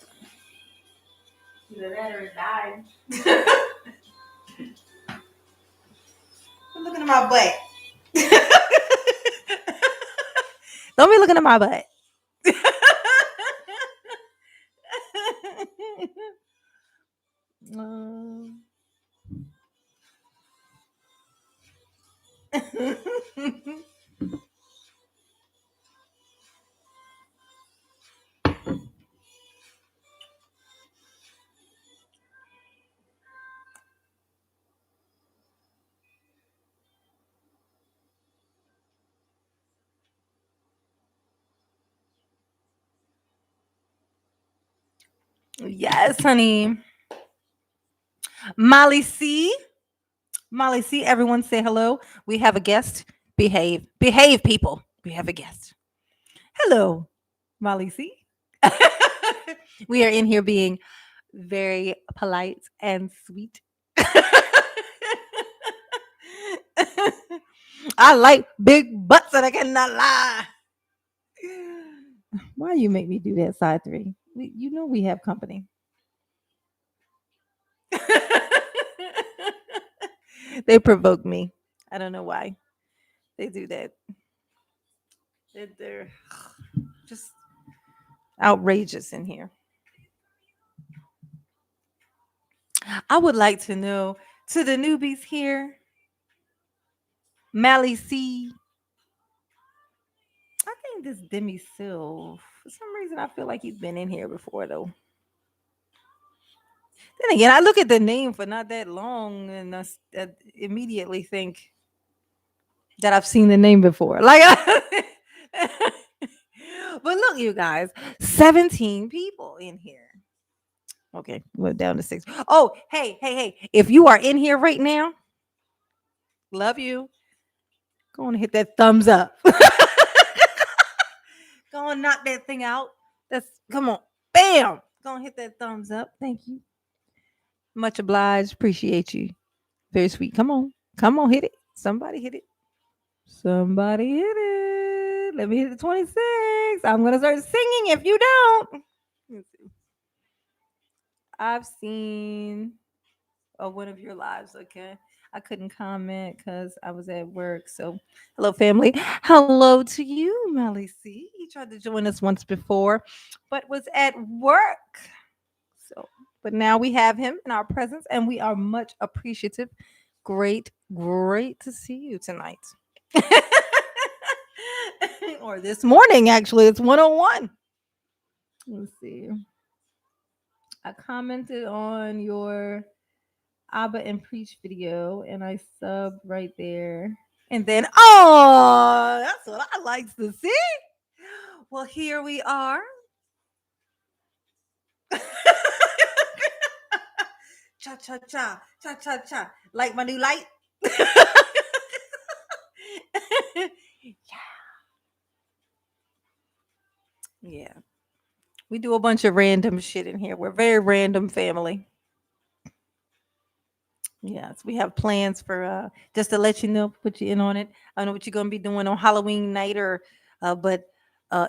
Either that or it died. I'm looking at my butt. Don't be looking at my butt. Um, yes, honey. Molly C. Molly C. Everyone say hello. We have a guest. Behave. Behave, people. We have a guest. Hello, Molly C. We are in here being very polite and sweet. I like big butts and I cannot lie. Why you make me do that side three? We have company. They provoke me. I don't know why they do that. They're just outrageous in here. I would like to know to the newbies here, Mally C. I think this Demi Sil. For some reason, I feel like he's been in here before, though. Then again, I look at the name for not that long, and I immediately think that I've seen the name before. Like, but look, you guys, 17 people in here. Okay, we're down to 6. Oh, hey, hey, hey! If you are in here right now, love you. Go on and hit that thumbs up. Go and knock that thing out. That's come on, bam! Go and hit that thumbs up. Thank you. Much obliged. Appreciate you. Very sweet. Come on, hit it. Somebody hit it. Somebody hit it. Let me hit the 26. I'm gonna start singing if you don't. Let's see. I've seen one of your lives. Okay. I couldn't comment because I was at work. So, hello, family. Hello to you, Melly C. He tried to join us once before, but was at work. So, but now we have him in our presence, and we are much appreciative. Great to see you tonight. Or this morning, actually. It's 101. Let's see. I commented on your Abba and Preach video, and I subbed right there. And then, oh, that's what I like to see. Well, here we are. Cha cha cha, cha cha cha. Like my new light. Yeah. We do a bunch of random shit in here. We're a very random family. Yes, we have plans for just to let you know, put you in on it. I don't know what you're gonna be doing on Halloween night or but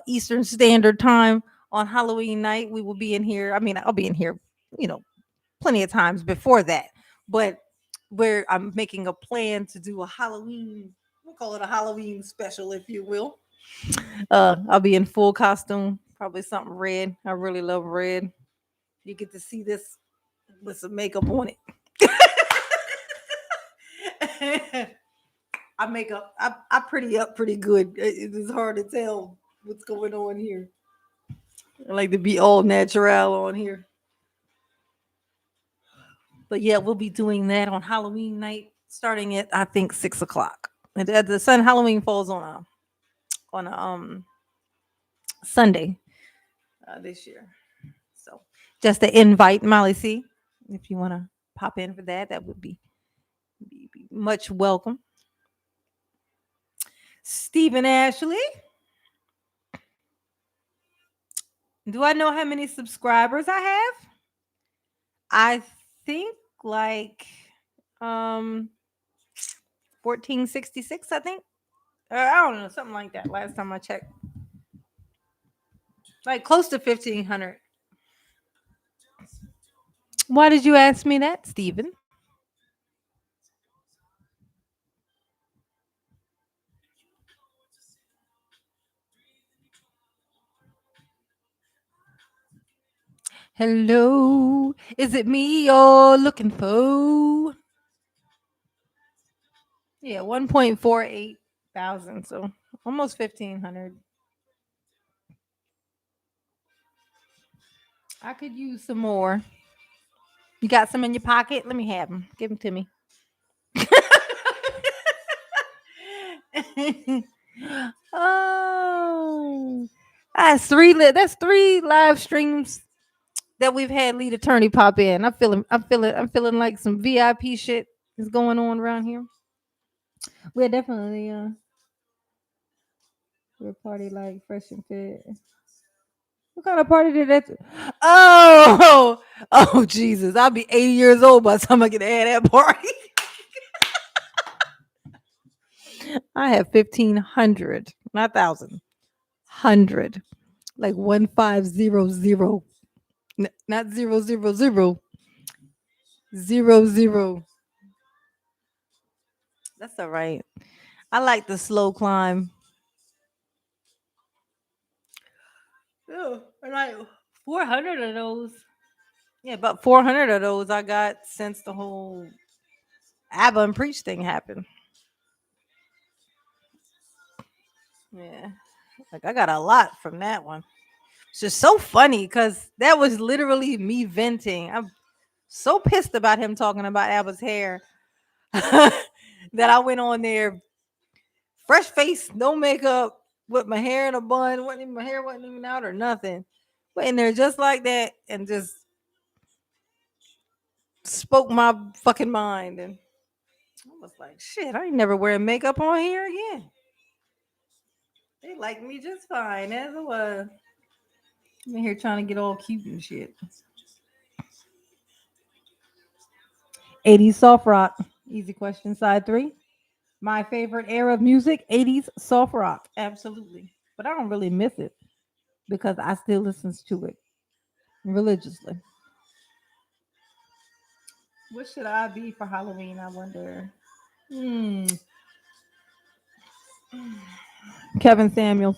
Eastern Standard Time on Halloween night. We will be in here. I mean, I'll be in here, you know, plenty of times before that. But where I'm making a plan to do a Halloween, we'll call it a Halloween special, if you will. I'll be in full costume, probably something red. I really love red. You get to see this with some makeup on it. I make up. I pretty up pretty good. It is hard to tell what's going on here. I like to be all natural on here. But yeah, we'll be doing that on Halloween night, starting at I think 6 o'clock. And the Sun Halloween falls on a Sunday this year. So just to invite Molly C, if you want to pop in for that, that would be much welcome. Stephen Ashley, do I know how many subscribers I have? I think like um 1466, I think. I don't know, something like that. Last time I checked. Like close to 1500. Why did you ask me that, Stephen? Hello. Is it me you're looking for? Yeah, 1.48 thousand. So almost 1500. I could use some more. You got some in your pocket? Let me have them. Give them to me. Oh, that's three live streams that we've had lead attorney pop in. I'm feeling like some VIP shit is going on around here. We're definitely we're party like fresh and fit. What kind of party did that? Oh, oh Jesus! I'll be 80 years old by the time I get to have that party. I have 1,500, not thousand, hundred, like 1500, not 000, 00. That's all right. I like the slow climb. Yeah, I like 400 of those. Yeah, about 400 of those I got since the whole Abba and Preach thing happened. Yeah, like I got a lot from that one. It's just so funny because that was literally me venting. So pissed about him talking about Abba's hair that I went on there, fresh face, no makeup, with my hair in a bun. Wasn't even, my hair wasn't even out or nothing. Went in there just like that and just spoke my fucking mind. And I was like, shit, I ain't never wearing makeup on here again. They liked me just fine as it was. I'm in here trying to get all cute and shit. 80s soft rock. Easy question, side three. My favorite era of music, 80s soft rock. Absolutely. But I don't really miss it because I still listen to it religiously. What should I be for Halloween? I wonder. Hmm. Kevin Samuels.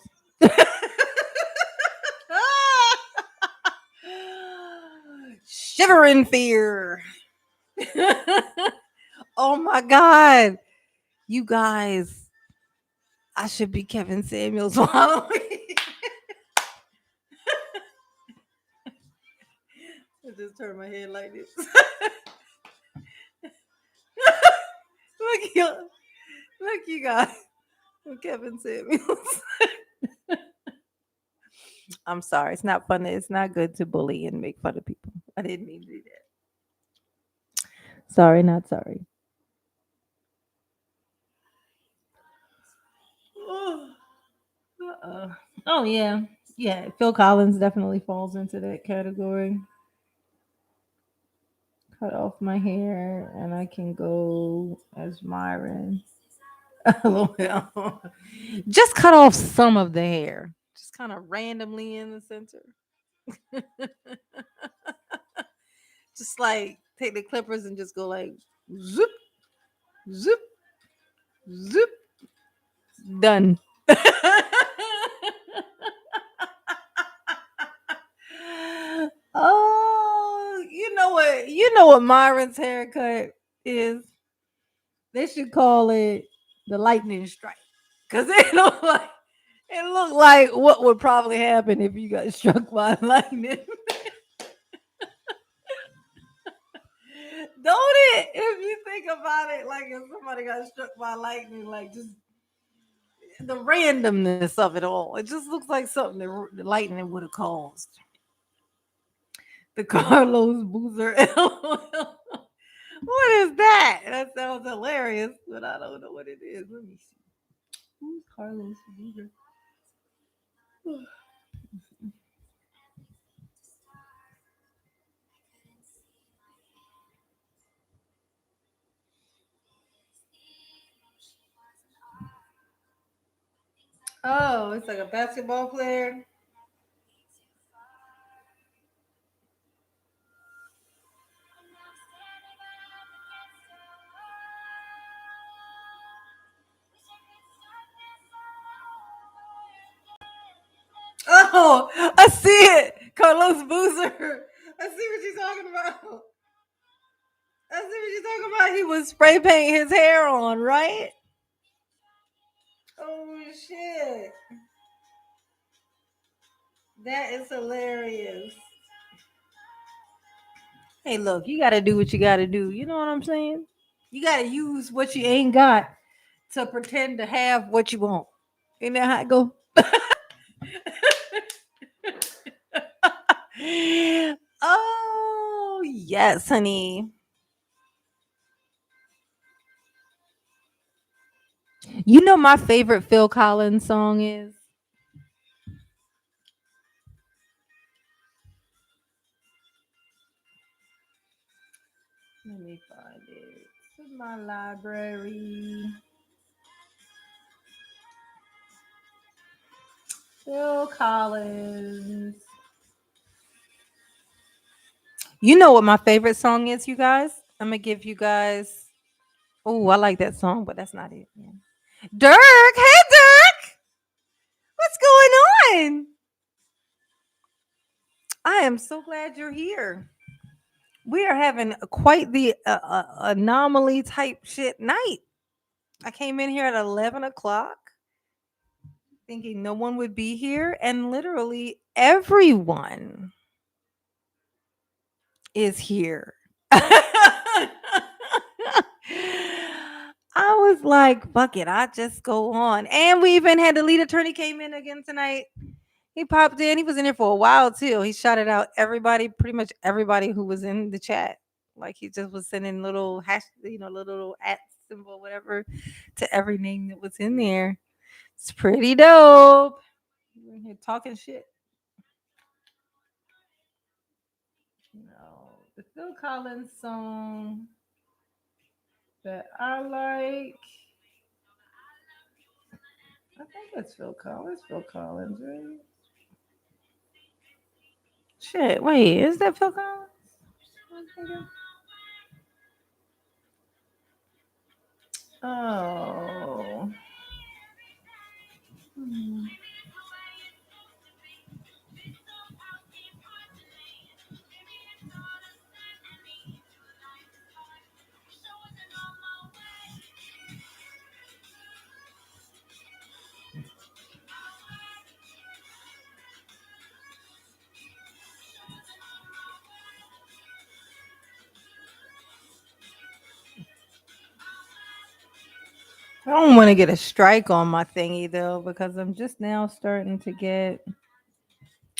Shiver in fear. Oh my God. You guys, I should be Kevin Samuels for Halloween. I just turn my head like this. Look, you, look, you guys. I'm Kevin Samuels. I'm sorry. It's not funny. It's not good to bully and make fun of people. I didn't mean to do that. Sorry, not sorry. Oh, uh-uh. Oh yeah. Yeah, Phil Collins definitely falls into that category. Cut off my hair and I can go as Myron. LOL. Just cut off some of the hair. Just kind of randomly in the center. Just like take the clippers and just go like zip, zip, zip. Done. Oh, you know what? You know what Myron's haircut is? They should call it the lightning strike. Cause it looked like what would probably happen if you got struck by lightning. Don't it? If you think about it, like if somebody got struck by lightning, like just the randomness of it all. It just looks like something that the lightning would have caused. The Carlos Boozer LOL. What is that? That sounds hilarious, but I don't know what it is. Let me see. Who's Carlos Boozer? Oh, it's like a basketball player. Oh, I see it. Carlos Boozer. I see what you're talking about. I see what you're talking about. He was spray painting his hair on, right? Oh shit. That is hilarious. Hey, look, you gotta do what you gotta do. You know what I'm saying? You gotta use what you ain't got to pretend to have what you want. Ain't that how it go? Oh yes, honey. You know my favorite Phil Collins song is. Let me find it. In my library. Phil Collins. You know what my favorite song is, you guys? I'm gonna give you guys. Oh, I like that song, but that's not it. Yeah. Dirk, hey Dirk, what's going on? I am so glad you're here. We are having quite the anomaly type shit night. I came in here at 11 o'clock, thinking no one would be here, and literally everyone is here. I was like, fuck it, I just go on. And we even had the lead attorney came in again tonight. He popped in. He was in here for a while too. He shouted out everybody, pretty much everybody who was in the chat. Like he just was sending little hash, little at symbol, whatever, to every name that was in there. It's pretty dope. We're in here talking shit. The Phil Collins song that I like. I think it's Phil Collins. Phil Collins, right? Shit, wait, is that Phil Collins? Oh. Hmm. I don't want to get a strike on my thingy though, because I'm just now starting to get.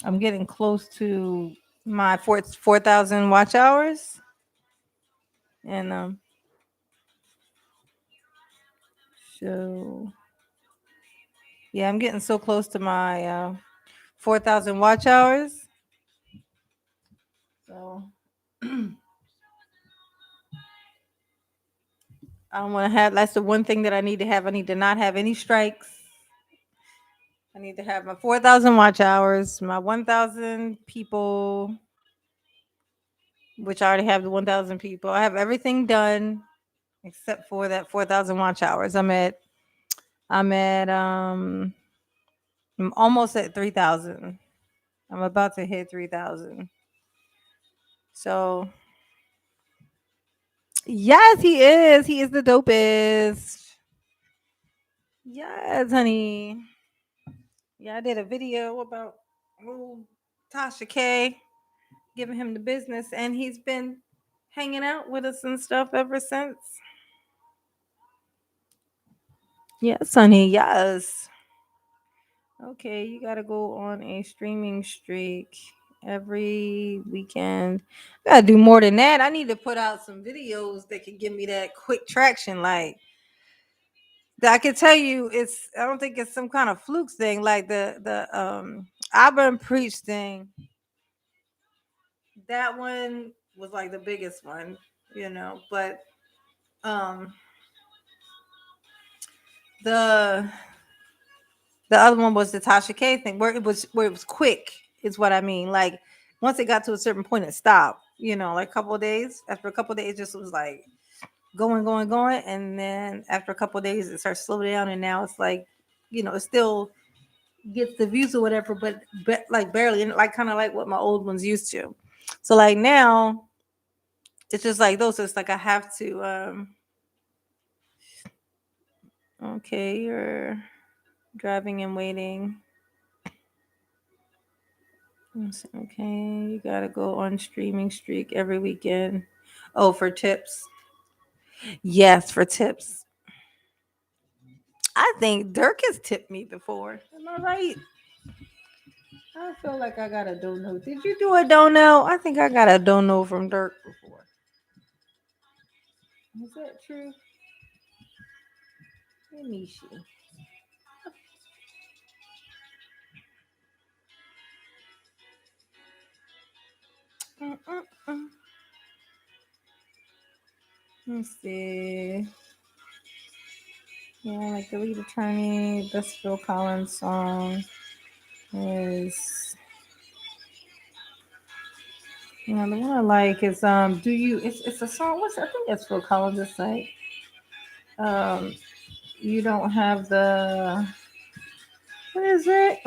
I'm getting close to my 4,000 watch hours, and so yeah, I'm getting so close to my 4,000 watch hours. So I don't want to have. That's the one thing that I need to have. I need to not have any strikes. I need to have my 4,000 watch hours, my 1,000 people, which I already have the 1,000 people. I have everything done except for that 4,000 watch hours. I'm almost at 3,000. I'm about to hit 3,000. So yes, he is. He is the dopest. Yes, honey. Yeah, I did a video about old Tasha K, giving him the business, and he's been hanging out with us and stuff ever since. Yes, honey. Yes. Okay, you gotta go on a streaming streak every weekend. I gotta do more than that. I need to put out some videos that can give me that quick traction. Like I can tell you, it's. I don't think it's some kind of fluke thing. Like the Abba and Preach thing. That one was like the biggest one, But um, the the other one was the Tasha K thing, where it was quick. Is what I mean. Like once it got to a certain point, it stopped. Like a couple of days. After a couple of days, it just was like going, going, going, and then after a couple of days, it starts slow down, and now it's like, it still gets the views or whatever, but like barely, and like kind of like what my old ones used to. So like now, it's just like those. It's like I have to. Okay, you're driving and waiting. Okay, you gotta go on streaming streak every weekend. Oh, for tips. Yes, for tips. I think Dirk has tipped me before. Am I right? I feel like I got a dono. Did you do a dono? I think I got a dono from Dirk before. Is that true? Let me see. Mm-mm-mm. Let's see. Yeah, like the lead attorney, best Phil Collins song is. The one I like is Do You? It's a song. I think it's Phil Collins. It's like um, you don't have the. What is it?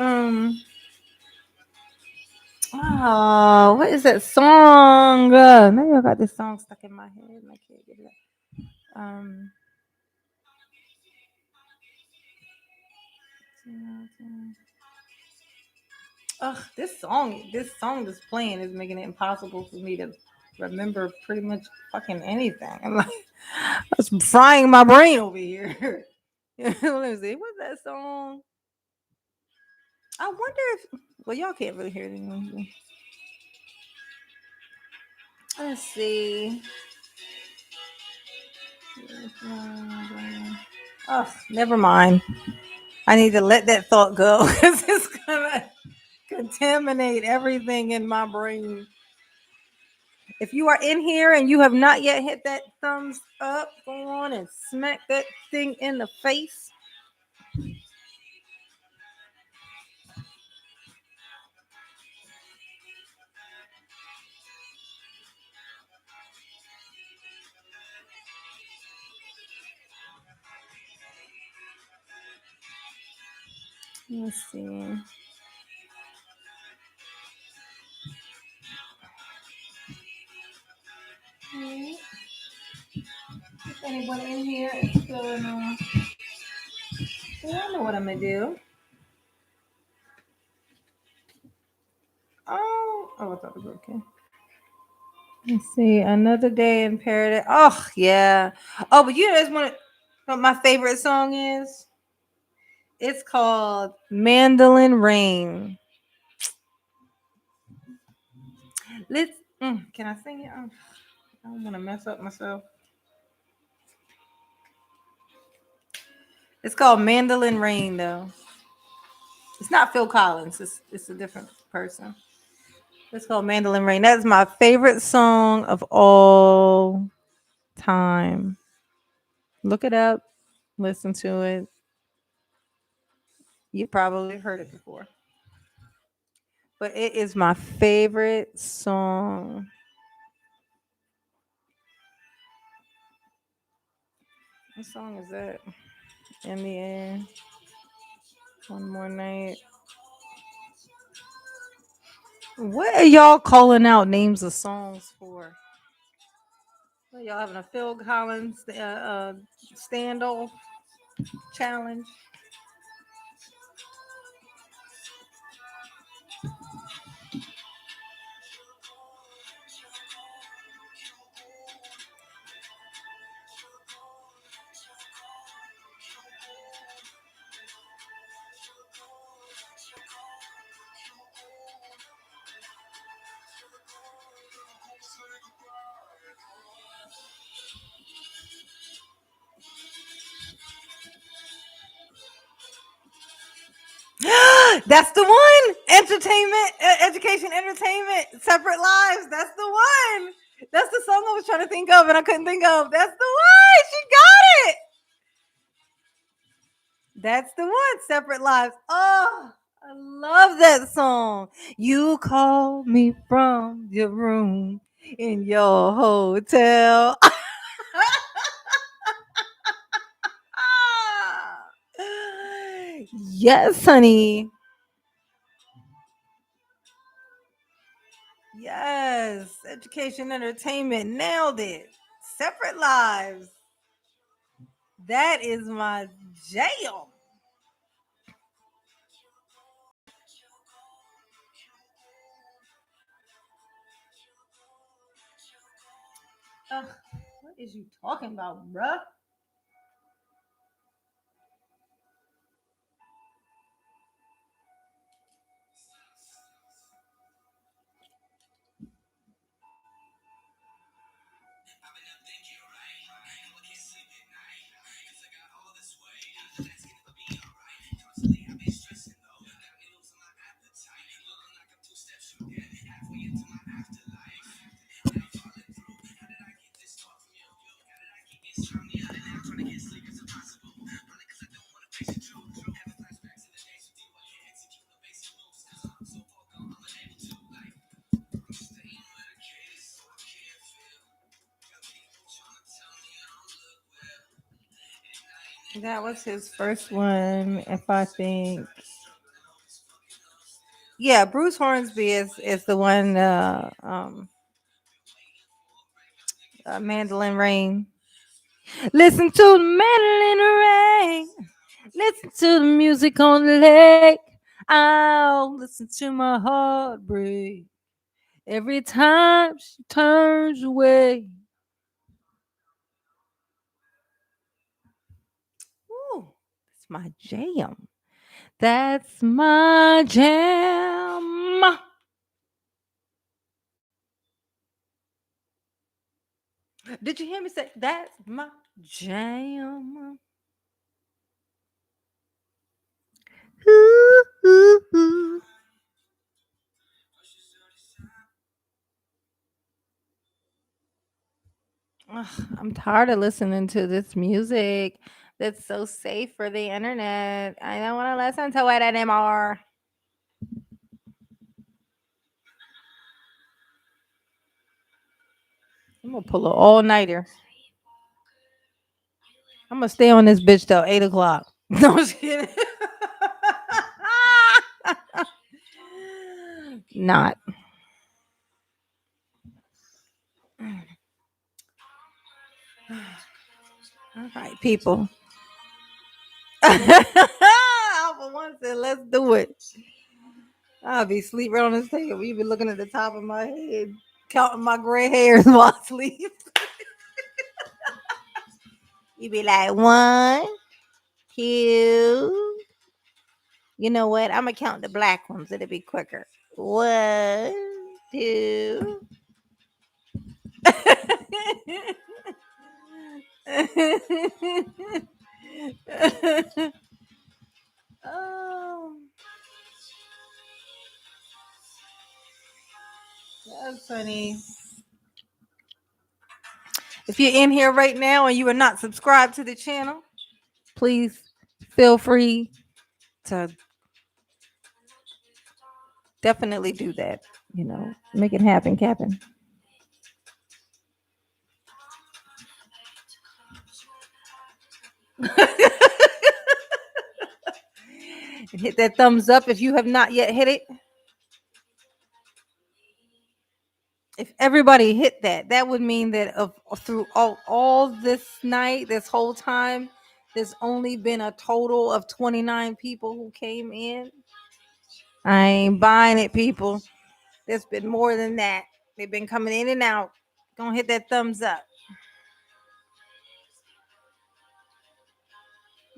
Oh, what is that song? Maybe I got this song stuck in my head and I can't get it. Um, this song that's playing is making it impossible for me to remember pretty much fucking anything. I'm like, I was frying my brain over here. Let me see. What's that song? I wonder if. Well, y'all can't really hear it anymore. Let's see. Oh, never mind. I need to let that thought go because it's gonna contaminate everything in my brain. If you are in here and you have not yet hit that thumbs up, go on and smack that thing in the face. Let's see. Alright. If anyone in here is feeling well, I know what I'm gonna do. Oh, I thought it was okay. Let's see. Another day in paradise. Oh yeah. Oh, but you guys want to? What my favorite song is? It's called Mandolin Rain. Let's. Can I sing it? Oh, I don't want to mess up myself. It's called Mandolin Rain, though. It's not Phil Collins. It's a different person. It's called Mandolin Rain. That's my favorite song of all time. Look it up. Listen to it. You probably heard it before. But it is my favorite song. What song is that? In the air. One more night. What are y'all calling out names of songs for? What, y'all having a Phil Collins standoff challenge? That's the one. Entertainment, education, entertainment, separate lives. That's the one. That's the song I was trying to think of and I couldn't think of. That's the one. She got it. That's the one. Separate lives. Oh, I love that song. You call me from your room in your hotel. Yes, honey. Yes. Education, entertainment. Nailed it. Separate lives. That is my jam. Ugh, what is you talking about, bruh? That was his first one, if I think. Yeah, Bruce Hornsby is the one. Mandolin Rain. Listen to the mandolin rain. Listen to the music on the lake. I'll listen to my heart break. Every time she turns away. Ooh, that's my jam. That's my jam. Did you hear me say that's my jam? Ooh, ooh, ooh. Ugh, I'm tired of listening to this music that's so safe for the internet. I don't want to listen to it anymore. I'm gonna pull an all nighter. I'm gonna stay on this bitch till 8 o'clock. No, I'm just kidding. Not. All right, people. Alpha One said, "Let's do it." I'll be sleep right on this table. You be looking at the top of my head, counting my gray hairs while I sleep. You be like 1, 2. You know what? I'm gonna count the black ones. It'll be quicker. 1, 2. Oh, that's funny. If you're in here right now and you are not subscribed to the channel, please feel free to definitely do that. Make it happen, Captain. And hit that thumbs up if you have not yet hit it. If everybody hit that, that would mean that through all this night, this whole time, there's only been a total of 29 people who came in. I ain't buying it, people. There's been more than that. They've been coming in and out. Gonna hit that thumbs up.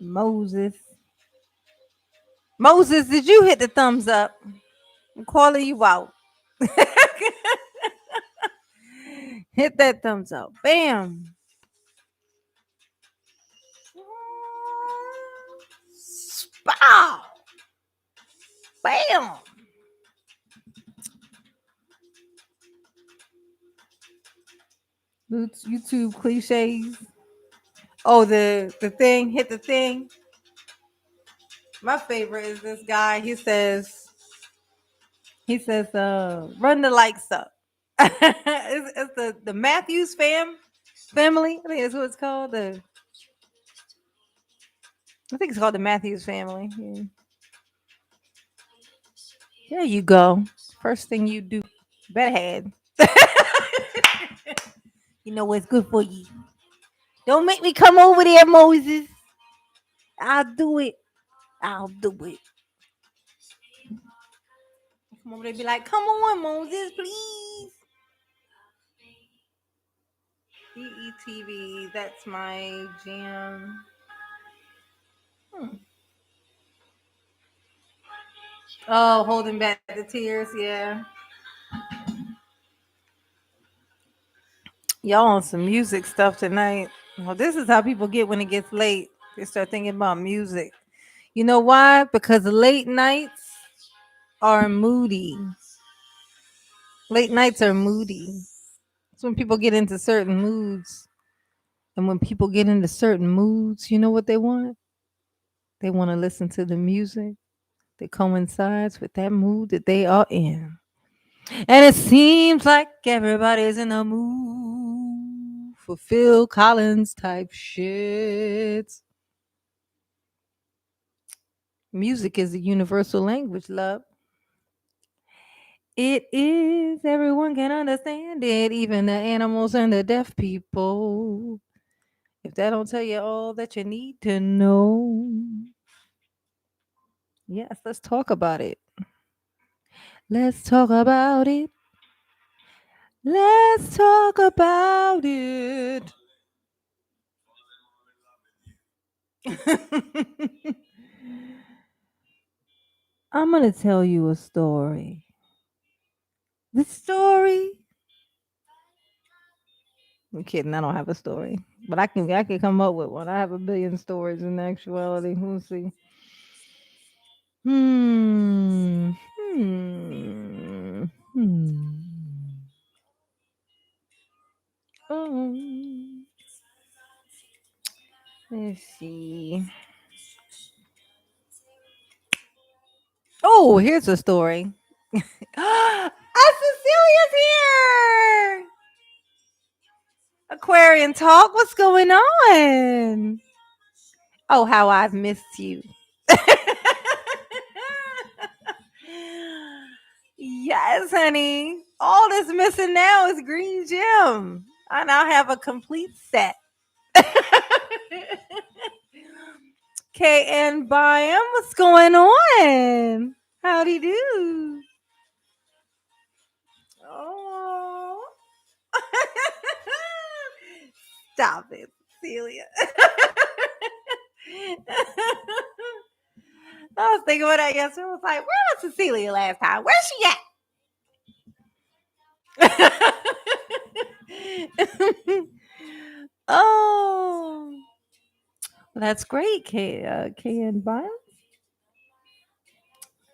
Moses. Moses, did you hit the thumbs up? I'm calling you out. Hit that thumbs up. Bam. Spow. Bam. YouTube cliches. Oh, the thing. Hit the thing. My favorite is this guy. He says, run the likes up. It's the Matthews family. I think that's what it's called. I think it's called the Matthews family. Yeah. There you go. First thing you do, better head. You know what's good for you. Don't make me come over there, Moses. I'll do it. I'll do it. Come over there and be like, come on, Moses, please. BETV, that's my jam. Hmm. Oh, holding back the tears, yeah. Y'all on some music stuff tonight. Well, this is how people get when it gets late. They start thinking about music. You know why? Because late nights are moody. Late nights are moody. It's when people get into certain moods. And when people get into certain moods, you know what they want? They want to listen to the music that coincides with that mood that they are in. And it seems like everybody's in a mood for Phil Collins type shit. Music is a universal language, love. It is. Everyone can understand it, even the animals and the deaf people. If that don't tell you all that you need to know, yes, let's talk about it. Let's talk about it. Let's talk about it. I'm going to tell you a story. The story. I'm kidding. I don't have a story, but I can come up with one. I have a billion stories in actuality. We'll see. Hmm. Hmm. Hmm. Um, let's see. Oh, here's a story. Cecilia's here. Aquarian talk. What's going on? Oh, how I've missed you. Yes, honey. All that's missing now is Green Gem. I now have a complete set. KN Byam, what's going on? Howdy do. Oh. Stop it, Celia. I was thinking about that yesterday. I was like, where was Cecilia last time? Where's she at? Oh, that's great, KN Bio.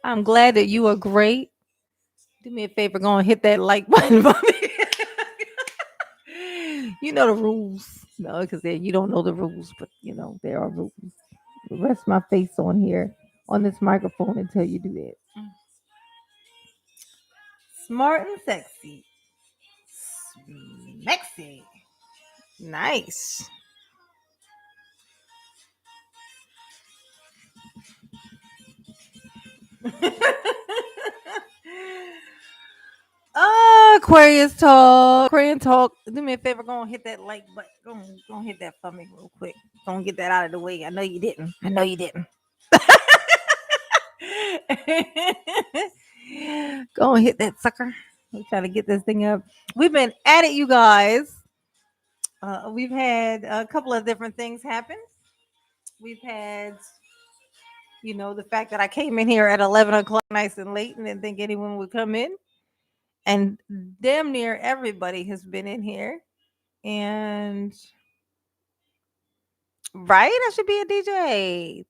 I'm glad that you are great. Do me a favor, go and hit that like button for me. You know the rules. No, because you don't know the rules, but you know there are rules. Rest my face on here on this microphone until you do that. Smart and sexy. Sexy. Nice. Aquarius talk. Aquarian talk. Do me a favor, go and hit that like button. Go and hit that for me real quick. Go and get that out of the way. I know you didn't. I know you didn't. Go and hit that sucker. We're trying to get this thing up. We've been at it, you guys. We've had a couple of different things happen. We've had, the fact that I came in here at 11 o'clock nice and late and didn't think anyone would come in. And damn near everybody has been in here. And right, I should be a DJ.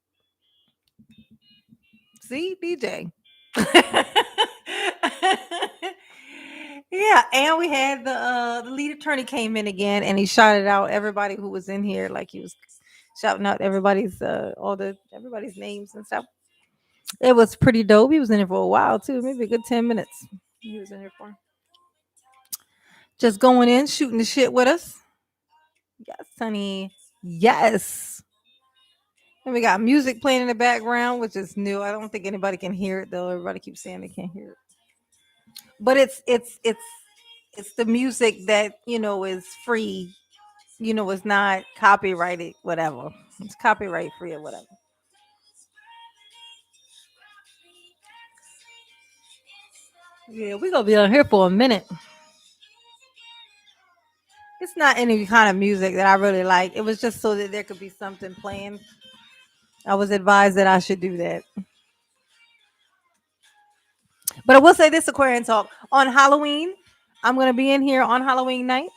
See, DJ. Yeah, and we had the lead attorney came in again, and he shouted out everybody who was in here, like he was shouting out everybody's everybody's names and stuff. It was pretty dope. He was in here for a while too, maybe a good 10 minutes. He was in here for just going in, shooting the shit with us. Yes, honey. Yes. And we got music playing in the background, which is new. I don't think anybody can hear it though. Everybody keeps saying they can't hear it. But it's the music that is free. It's not copyrighted, whatever. It's copyright free or whatever. Yeah, we're gonna be on here for a minute. It's not any kind of music that I really like. It was just so that there could be something playing. I was advised that I should do that. But I will say this, Aquarian Talk. On Halloween, I'm going to be in here on Halloween night.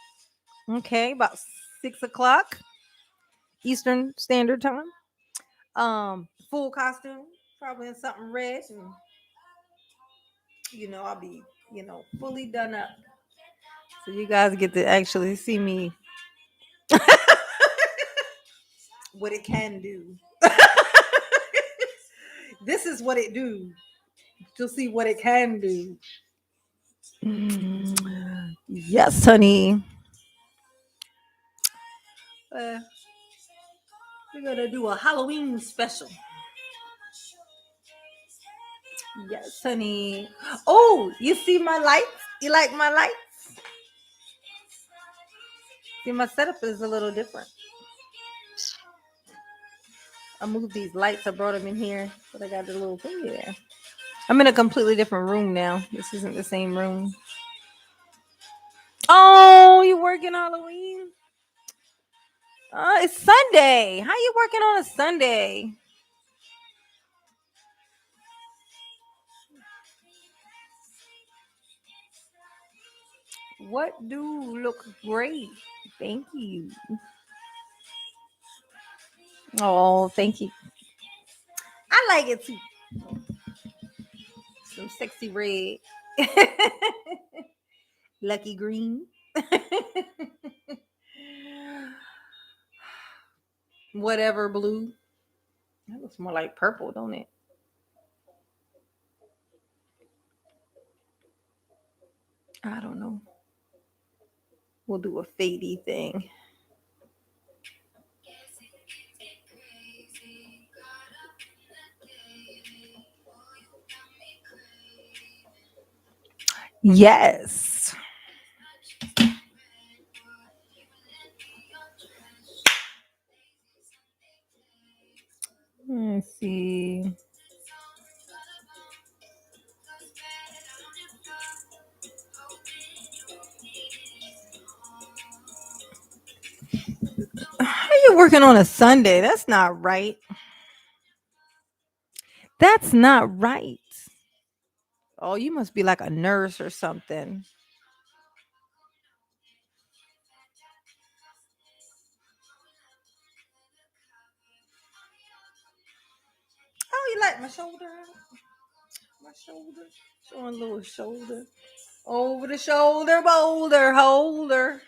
Okay, about 6 o'clock Eastern Standard Time. Full costume, probably in something red. And, I'll be, fully done up. So you guys get to actually see me what it can do. This is what it do. You'll see what it can do. Yes, honey. Uh, we're gonna do a Halloween special. Yes, honey. Oh, you see my lights? You like my lights? See, my setup is a little different. I moved these lights. I brought them in here, but I got the little thingy there. I'm in a completely different room now. This isn't the same room. Oh, you working Halloween? It's Sunday. How you working on a Sunday? What do look great? Thank you. Oh, thank you. I like it too. Some sexy red. Lucky green. Whatever blue. That looks more like purple, don't it? I don't know. We'll do a fadey thing. Yes. Let's see. How you working on a Sunday? That's not right. That's not right. Oh, you must be like a nurse or something. Oh, you like my shoulder? My shoulder. Showing a little shoulder. Over the shoulder, boulder, holder.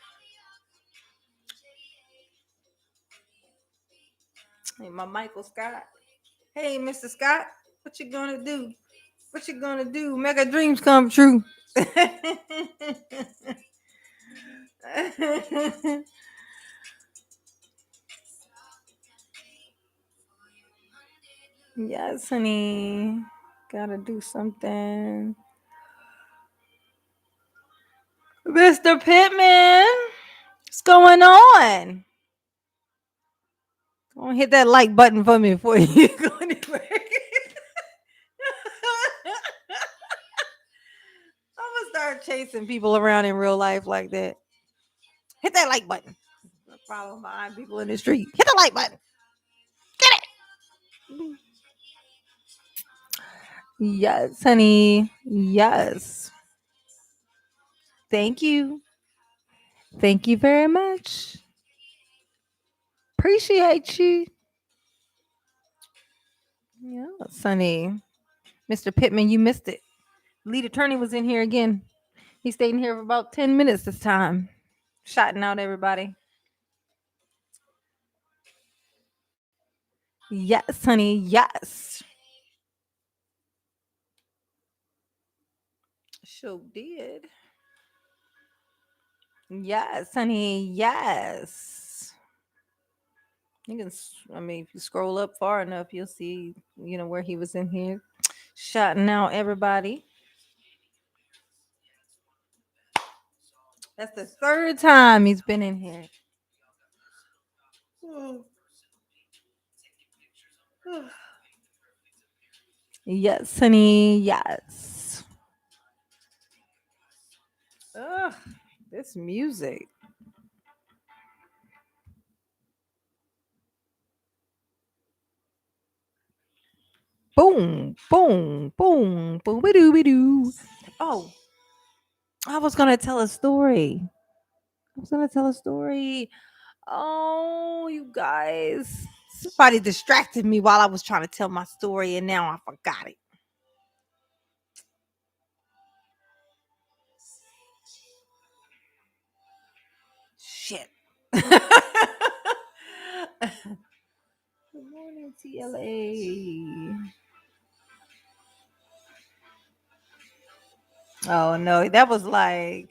Hey, my Michael Scott. Hey, Mr. Scott, what you gonna do? What you gonna do? Make our dreams come true. Yes, honey. Gotta do something. Mr. Pittman, what's going on? Go and hit that like button for me before you go anywhere. I'm gonna start chasing people around in real life like that. Hit that like button. No problem behind people in the street. Hit the like button. Get it. Yes, honey. Yes. Thank you. Thank you very much. Appreciate you. Yeah, Sonny. Mr. Pittman, you missed it. Lead attorney was in here again. He stayed in here for about 10 minutes this time. Shouting out everybody. Yes, honey. Yes. Sure did. Yes, honey. Yes. You can, I mean, if you scroll up far enough, you'll see, where he was in here shouting out everybody. That's the third time he's been in here. Yes, honey. Yes. Ugh, this music. Boom, boom, boom, boom, ba doo, ba doo. Oh, I was gonna tell a story. I was gonna tell a story. Oh, you guys. Somebody distracted me while I was trying to tell my story, and now I forgot it. Shit. Good morning, TLA. Oh no, that was probably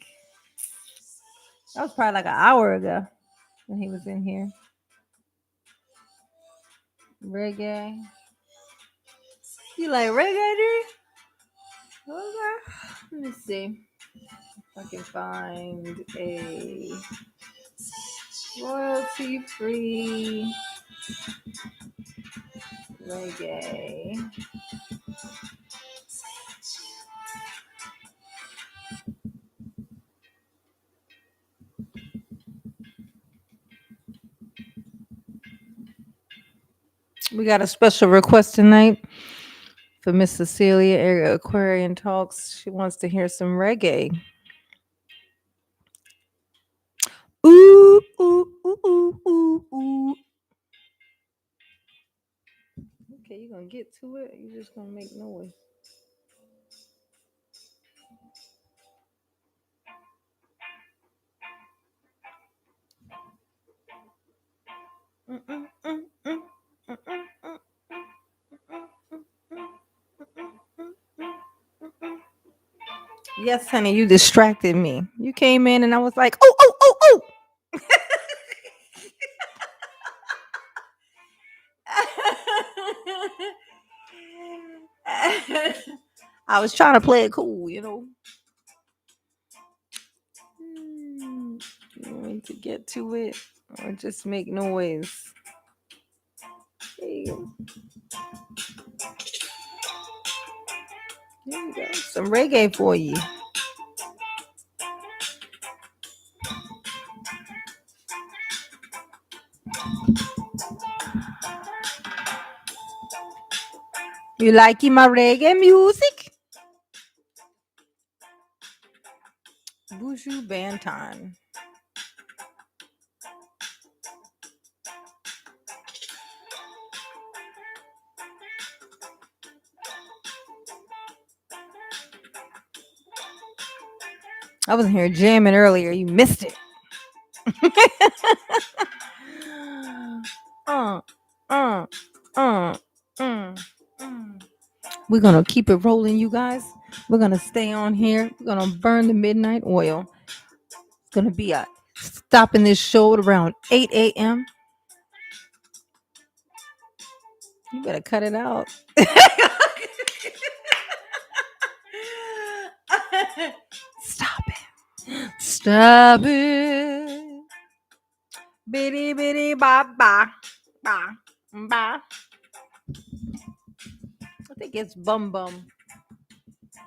like an hour ago when he was in here. Reggae. You like reggae, dude? Okay. Let me see if I can find a royalty free reggae. We got a special request tonight for Miss Cecilia Area Aquarian Talks. She wants to hear some reggae. Ooh, ooh, ooh, ooh, ooh, ooh. Okay, you gonna get to it? Or you just gonna make noise? Yes, honey, you distracted me. You came in and I was like, oh, oh, oh, oh. I was trying to play it cool, you know. You want me to get to it or just make noise? There you go. There you go. Some reggae for you. You liking my reggae music? Buju Banton. I wasn't here jamming earlier. You missed it. uh, uh, uh, mm, mm. We're gonna keep it rolling, you guys. We're gonna stay on here. We're gonna burn the midnight oil. It's gonna be a stopping this show at around 8 a.m. You better cut it out. Stop it. Stop it. Bitty bitty ba ba ba ba. I think it's bum bum.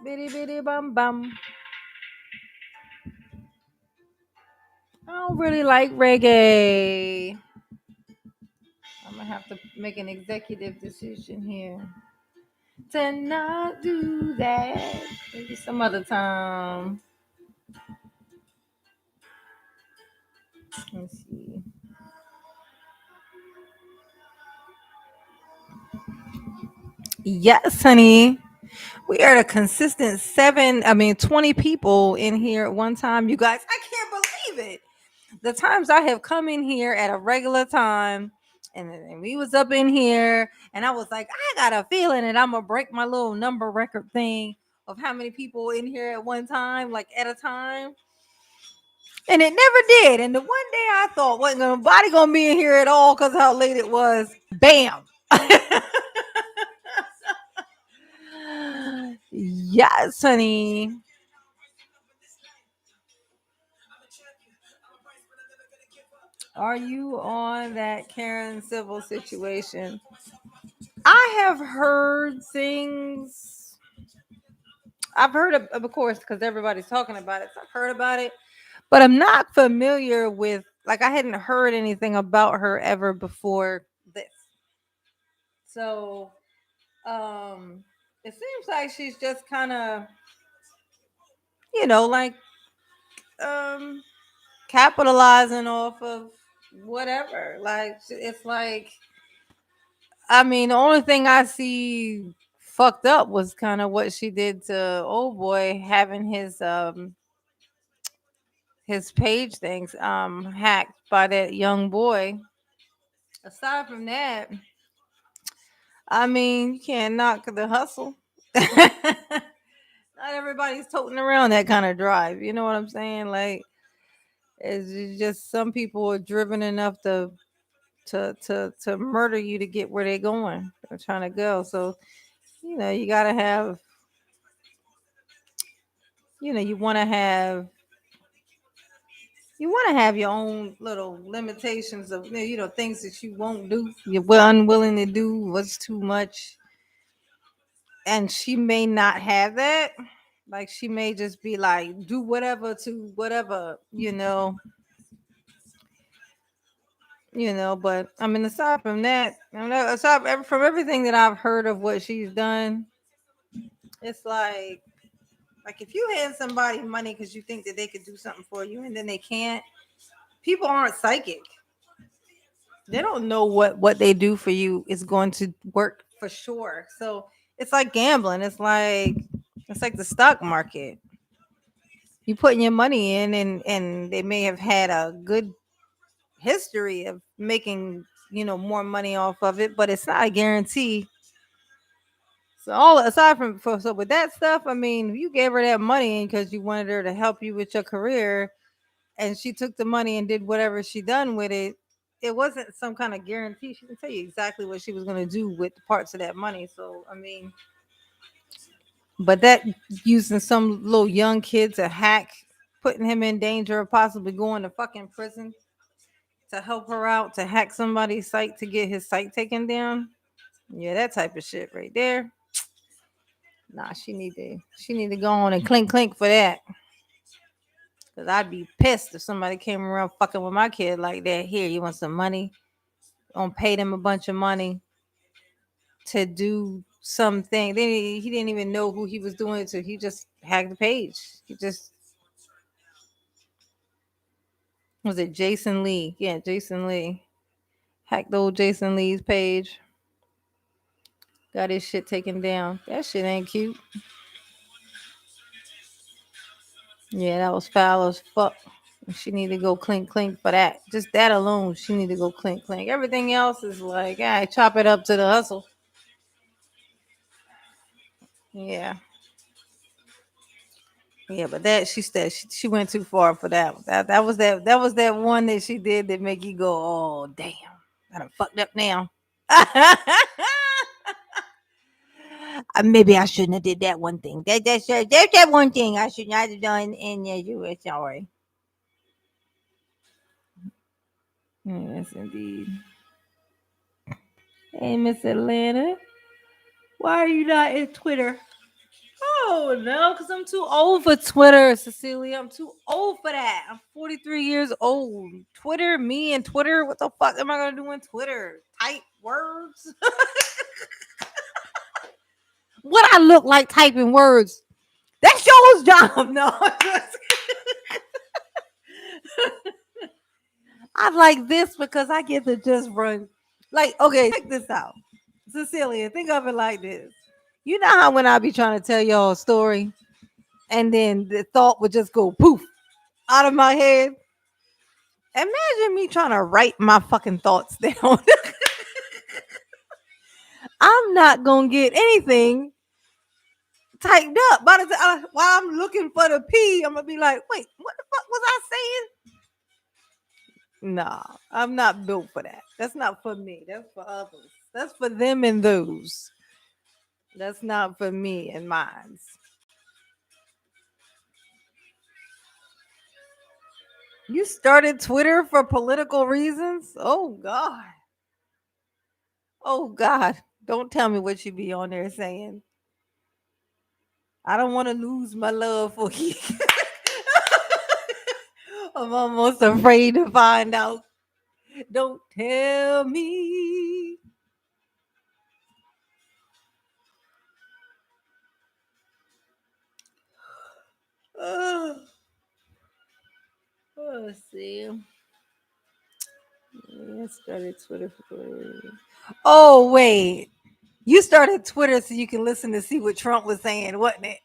Bitty bitty bum bum. I don't really like reggae. I'm gonna have to make an executive decision here to not do that. Maybe some other time. Let's see. Yes, honey. We are a consistent 20 people in here at one time. You guys, I can't believe it. The times I have come in here at a regular time and we was up in here and I was like, I got a feeling that I'm gonna break my little number record thing of how many people in here at one time, like at a time. And it never did. And the one day I thought wasn't nobody gonna be in here at all because how late it was. Bam. Yes, honey. Are you on that Karen Civil situation? I have heard things. I've heard of course, because everybody's talking about it. So I've heard about it, but I'm not familiar with. Like, I hadn't heard anything about her ever before this. So, it seems like she's just kind of, like, um, capitalizing off of whatever. Like, it's like, I mean, the only thing I see fucked up was kind of what she did to old boy having his page things hacked by that young boy. Aside from that, I mean, you can't knock the hustle. Not everybody's toting around that kind of drive. You know what I'm saying? Like, it's just some people are driven enough to murder you to get where they're going. They're trying to go. So, you gotta have, you want to have your own little limitations of, things that you won't do, you're unwilling to do, what's too much. And she may not have that. Like, she may just be like, do whatever to whatever, But I mean, aside from that, from everything that I've heard of what she's done, it's like if you hand somebody money because you think that they could do something for you and then they can't, people aren't psychic. They don't know what they do for you is going to work for sure. So it's like gambling. It's like the stock market. You putting your money in, and they may have had a good history of making more money off of it, but it's not a guarantee. So all aside from so with that stuff, I mean, if you gave her that money because you wanted her to help you with your career, and she took the money and did whatever she done with it, it wasn't some kind of guarantee. She didn't tell you exactly what she was going to do with the parts of that money. So I mean, but that using some little young kid to hack, putting him in danger of possibly going to fucking prison to help her out to hack somebody's site to get his site taken down. Yeah, that type of shit right there. Nah, she need to go on and clink clink for that. Cause I'd be pissed if somebody came around fucking with my kid like that. Here, you want some money? Gonna pay them a bunch of money to do something. Then he didn't even know who he was doing it to. He just hacked the page. He just was it Jason Lee? Yeah, Jason Lee. Hacked old Jason Lee's page. Got his shit taken down. That shit ain't cute. Yeah, that was foul as fuck. She need to go clink clink for that. Just that alone, she need to go clink clink. Everything else is like, I chop it up to the hustle. Yeah. Yeah, but that she said she went too far for that. That was that one that she did that make you go, oh damn, I done fucked up now. Maybe I shouldn't have did that one thing. That's that one thing I should not have done, and yeah, you were sorry. Yes, indeed. Hey, Miss Atlanta, why are you not in Twitter? Oh no, because I'm too old for Twitter, Cecilia. I'm too old for that. I'm 43 years old. Twitter, me and Twitter. What the fuck am I gonna do on Twitter? Type words? What I look like typing words? That's your job. No. I like this because I get to just run. Like, okay, check this out. Cecilia, think of it like this. You know how when I be trying to tell y'all a story and then the thought would just go poof out of my head? Imagine me trying to write my fucking thoughts down. I'm not gonna get anything typed up. By the time while I'm looking for the P, I'm gonna be like, wait, what the fuck was I saying? Nah, I'm not built for that. That's not for me. That's for others. That's for them and those. That's not for me and mine. You started Twitter for political reasons? Oh God. Oh God. Don't tell me what you be on there saying. I don't want to lose my love for you. I'm almost afraid to find out. Don't tell me. Oh, let's see. I started Twitter for. Oh wait, you started Twitter so you can listen to see what Trump was saying, wasn't it?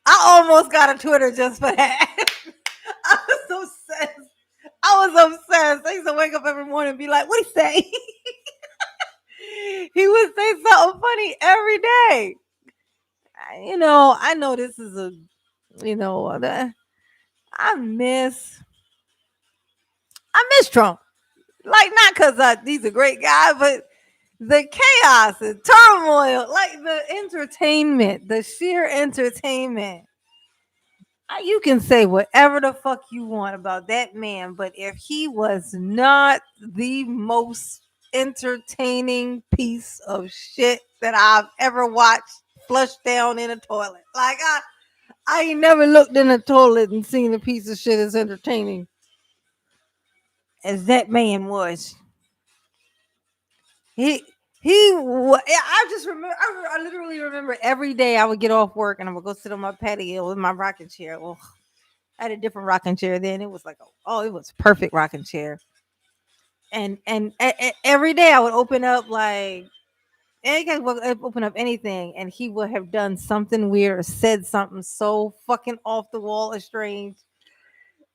I almost got a Twitter just for that. I was obsessed. I was obsessed. I used to wake up every morning and be like, "What he say?" He would say something funny every day. I know this is a, you know, the- I miss, I miss Trump. Like not because he's a great guy, but the chaos and turmoil, like the entertainment, the sheer entertainment. You can say whatever the fuck you want about that man, but if he was not the most entertaining piece of shit that I've ever watched flushed down in a toilet, like I ain't never looked in a toilet and seen a piece of shit as entertaining as that man was. I just remember. I literally remember every day I would get off work and I would go sit on my patio with my rocking chair. Well, I had a different rocking chair then. It was like, it was perfect rocking chair. And every day I would open up like any guy would open up anything, and he would have done something weird or said something so fucking off the wall or strange.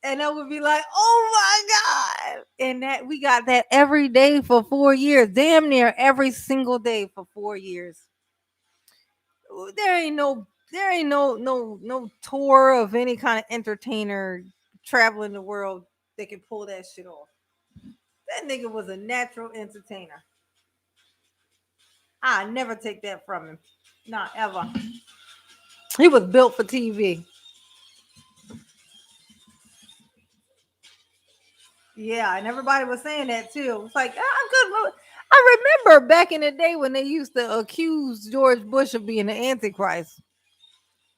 And I would be like, "Oh my god!" And that we got that every day for 4 years, damn near every single day for 4 years. There ain't no tour of any kind of entertainer traveling the world that can pull that shit off. That nigga was a natural entertainer. I never take that from him, not ever. He was built for TV. Yeah, and everybody was saying that too. It's like, I'm good. I remember back in the day when they used to accuse George Bush of being the Antichrist.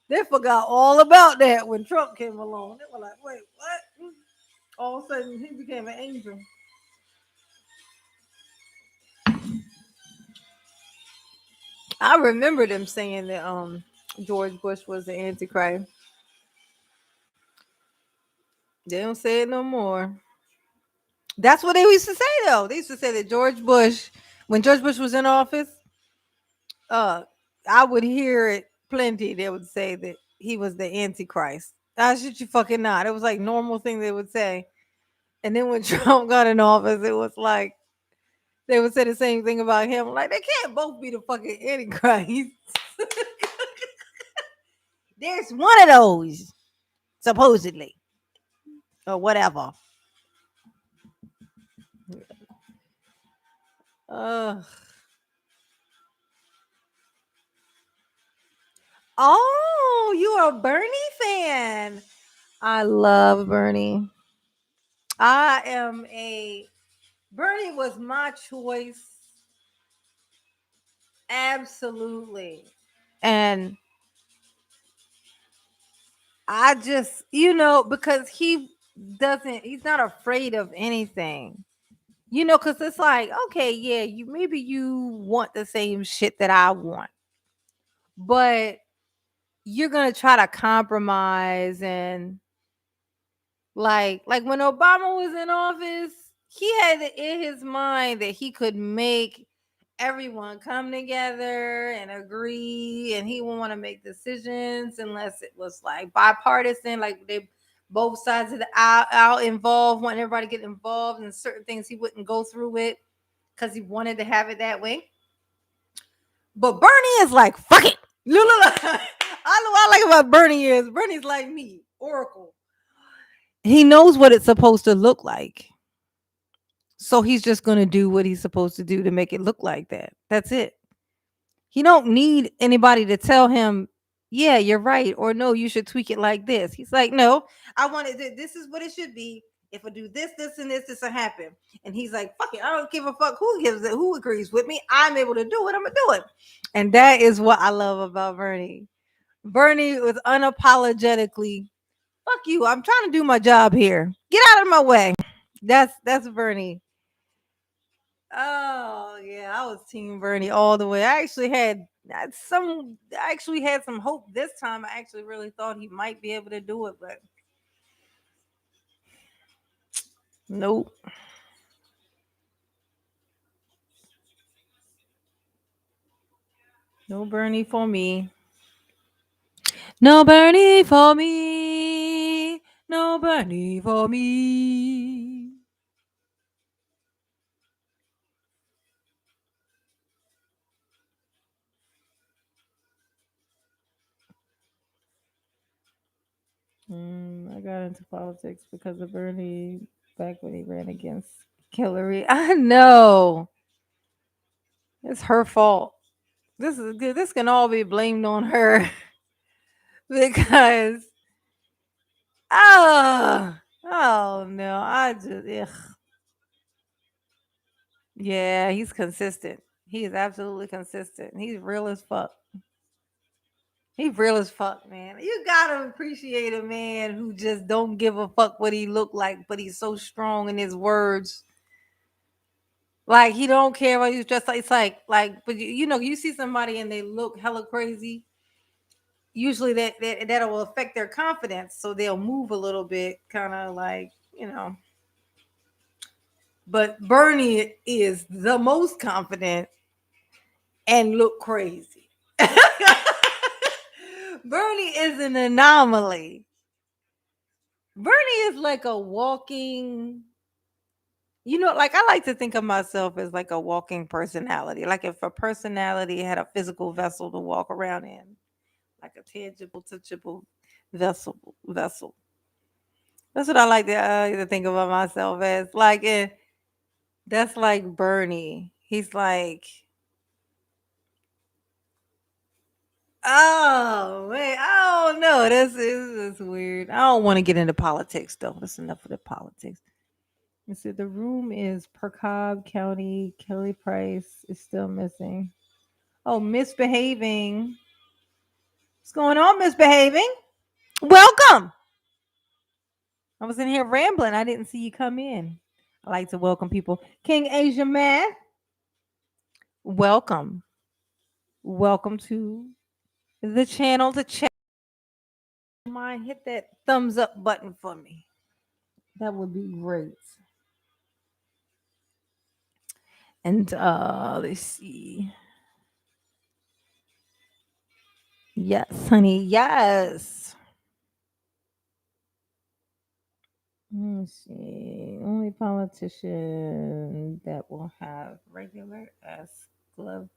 They forgot all about that when Trump came along. They were like, wait, what? All of a sudden, he became an angel. I remember them saying that George Bush was the Antichrist. They don't say it no more. That's what they used to say though. They used to say that George Bush, when George Bush was in office, uh, I would hear it plenty. They would say that he was the Antichrist. I shit you fucking not. It was like normal thing they would say. And then when Trump got in office, it was like they would say the same thing about him. Like they can't both be the fucking Antichrist. There's one of those, supposedly, or whatever. Uh, oh, you are a Bernie fan. I love Bernie. I am a Bernie was my choice. Absolutely. And I just, because he's not afraid of anything. Because it's like, okay, yeah, you want the same shit that I want, but you're gonna try to compromise and like when Obama was in office, he had it in his mind that he could make everyone come together and agree, and he wouldn't want to make decisions unless it was like bipartisan, like they both sides of the aisle involved, want everybody to get involved in certain things he wouldn't go through with because he wanted to have it that way. But Bernie is like, fuck it. Look, I know what I like about Bernie is Bernie's like me, Oracle. He knows what it's supposed to look like. So he's just going to do what he's supposed to do to make it look like that. That's it. He don't need anybody to tell him, yeah, you're right, or no, you should tweak it like this. He's like, no, I want it. This is what it should be. If I do this, this, and this will happen. And he's like, fuck it. I don't give a fuck who gives it, who agrees with me. I'm able to do it. I'm gonna do it. And that is what I love about Bernie. Bernie was unapologetically, fuck you. I'm trying to do my job here. Get out of my way. That's Bernie. Oh yeah, I was Team Bernie all the way. I actually had some hope this time. I actually really thought he might be able to do it, but nope. No Bernie for me. No Bernie for me. No Bernie for me. I got into politics because of Bernie back when he ran against Hillary. I know. It's her fault. This is good. This can all be blamed on her because oh no, I just yeah, he's consistent. He is absolutely consistent. He's real as fuck. He's real as fuck, man. You gotta appreciate a man who just don't give a fuck what he look like, but he's so strong in his words. Like he don't care about you dressed like it's like but you know you see somebody and they look hella crazy. Usually that'll affect their confidence, so they'll move a little bit, kind of like you know. But Bernie is the most confident and look crazy. Bernie is an anomaly. Bernie is like a walking, you know, like I like to think of myself as like a walking personality. Like if a personality had a physical vessel to walk around in, like a tangible, touchable vessel. That's what I like to think about myself as. Like, that's like Bernie. He's like, oh man, I don't know. That's weird. I don't want to get into politics though. That's enough of the politics. Let's see. The room is per Cobb County. Kelly Price is still missing. Oh, misbehaving. What's going on, misbehaving? Welcome. I was in here rambling. I didn't see you come in. I like to welcome people. King Asia Man, welcome. Welcome to the channel. To check. Mind hit that thumbs up button for me. That would be great. And let's see. Yes, honey. Yes. Let me see. Only politician that will have regular ass gloves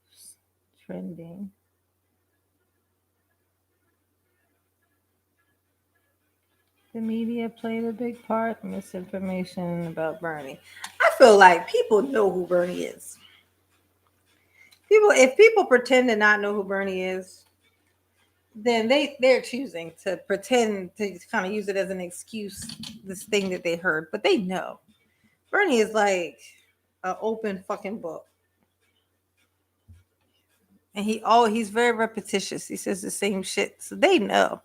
trending. The media played a big part in misinformation about Bernie. I feel like people know who Bernie is. If people pretend to not know who Bernie is, then they're choosing to pretend to kind of use it as an excuse, this thing that they heard, but they know. Bernie is like an open fucking book. And he's very repetitious. He says the same shit. So they know.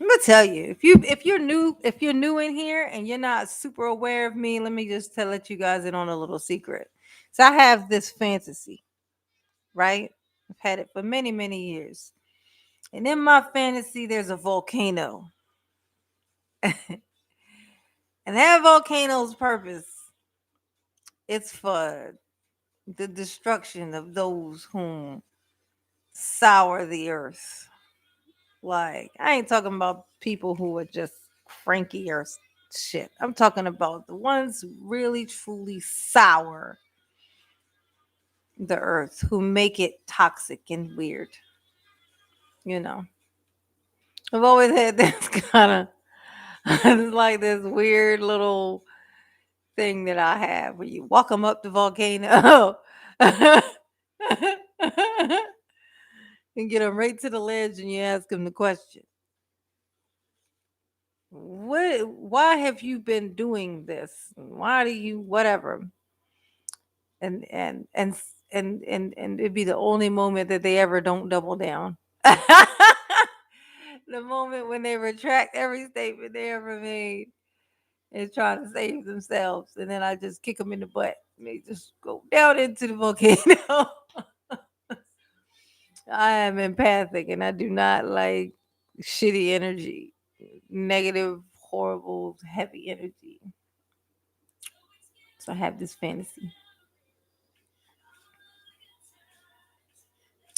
I'm gonna tell you, if you're new in here and you're not super aware of me, let me just let you guys in on a little secret. So I have this fantasy, right? I've had it for many, many years. And in my fantasy, there's a volcano. And that volcano's purpose, it's for the destruction of those whom sour the earth. Like, I ain't talking about people who are just cranky or shit. I'm talking about the ones who really truly sour the earth, who make it toxic and weird. You know, I've always had this kind of like this weird little thing that I have where you walk them up the volcano and get them right to the ledge and you ask them the question, why have you been doing this? Why do you whatever? And it'd be the only moment that they ever don't double down. The moment when they retract every statement they ever made is trying to save themselves, and then I just kick them in the butt. And they just go down into the volcano. I am empathic, and I do not like shitty energy, negative, horrible, heavy energy. So I have this fantasy.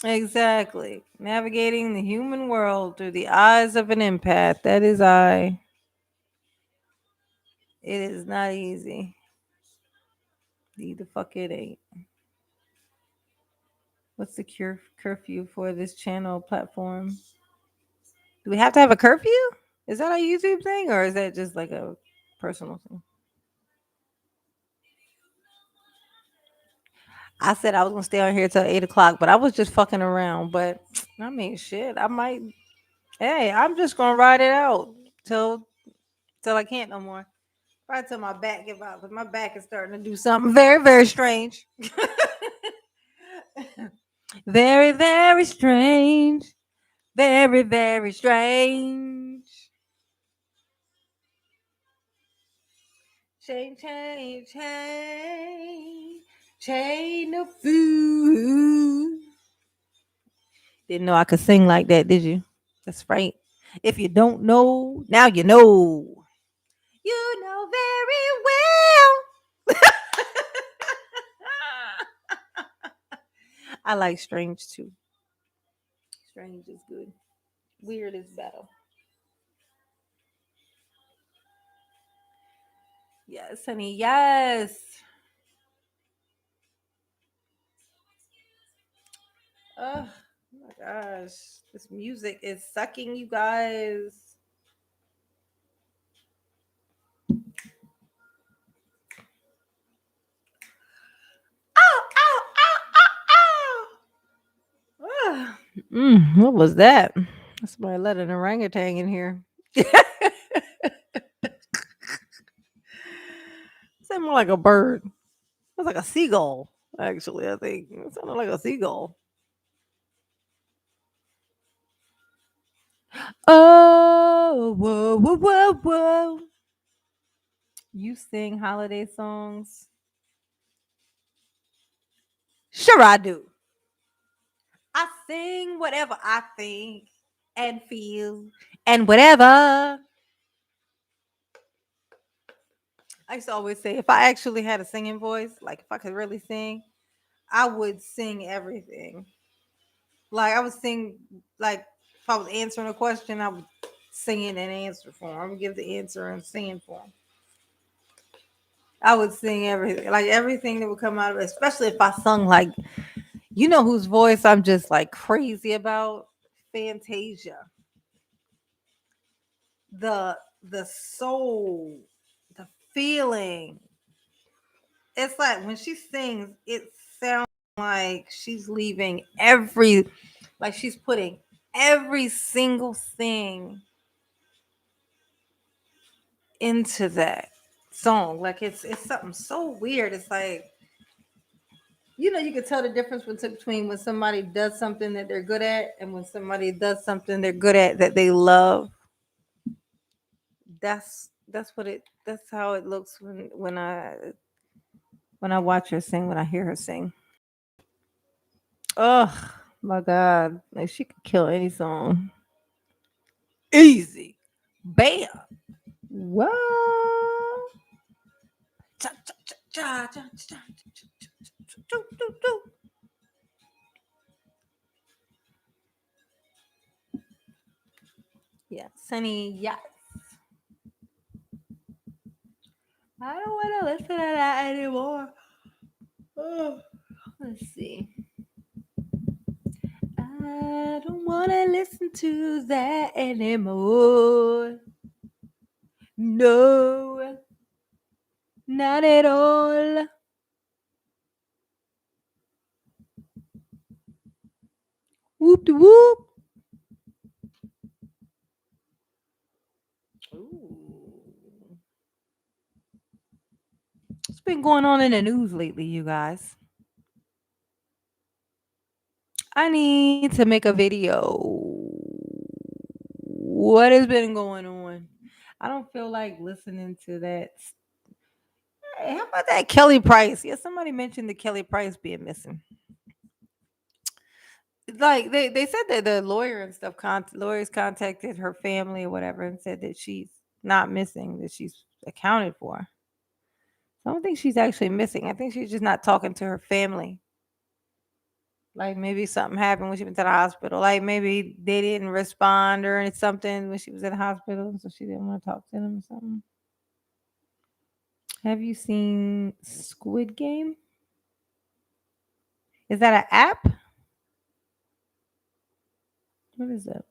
Exactly. Navigating the human world through the eyes of an empath. That is I. It is not easy. The fuck it ain't. What's the curfew for this channel platform? Do we have to have a curfew? Is that a YouTube thing or is that just like a personal thing? I said I was gonna stay on here till 8 o'clock, but I was just fucking around. But I mean, shit, I might. Hey, I'm just gonna ride it out till I can't no more. Right till my back give out, because my back is starting to do something very, very strange. Very, very strange. Very, very strange. Chain, chain, chain, chain of food. Didn't know I could sing like that, did you? That's right. If you don't know, now you know. You know very well. I like Strange too. Strange is good. Weird is better. Yes, honey. Yes. Oh my gosh. This music is sucking you guys. Ow, ow, ow, ow, ow. What was that? Somebody let an orangutan in here. Sounded more like a bird. It was like a seagull, actually, I think. It sounded like a seagull. Oh, whoa, whoa, whoa, whoa. You sing holiday songs? Sure, I do. I sing whatever I think and feel and whatever. I used to always say if I actually had a singing voice, like if I could really sing, I would sing everything. Like I would sing, like if I was answering a question, I would sing it and answer for him. I would give the answer and sing for him. I would sing everything, like everything that would come out of it, especially if I sung like, you know, whose voice I'm just like crazy about? Fantasia. The soul, the feeling. It's like when she sings, it sounds like she's leaving like she's putting every single thing into that song. Like it's something so weird. It's like, you know, you can tell the difference between when somebody does something that they're good at and when somebody does something they're good at that they love. That's how it looks when I watch her sing, when I hear her sing. Oh my god. Like she could kill any song. Easy. Bam. What? Cha, cha, cha, cha, cha, cha, cha, cha, cha, cha, cha. Yeah, Sunny, yes. I don't want to listen to that anymore. Oh, let's see. I don't want to listen to that anymore. No, not at all. Whoop de whoop. Ooh. What's been going on in the news lately, you guys? I need to make a video. What has been going on? I don't feel like listening to that. Hey, how about that Kelly Price? Yeah, somebody mentioned the Kelly Price being missing. Like they said that the lawyer and stuff, lawyers contacted her family or whatever and said that she's not missing, that she's accounted for. I don't think she's actually missing. I think she's just not talking to her family. Like maybe something happened when she went to the hospital. Like maybe they didn't respond or something when she was in the hospital, so she didn't want to talk to them or something. Have you seen Squid Game? Is that an app? What is that?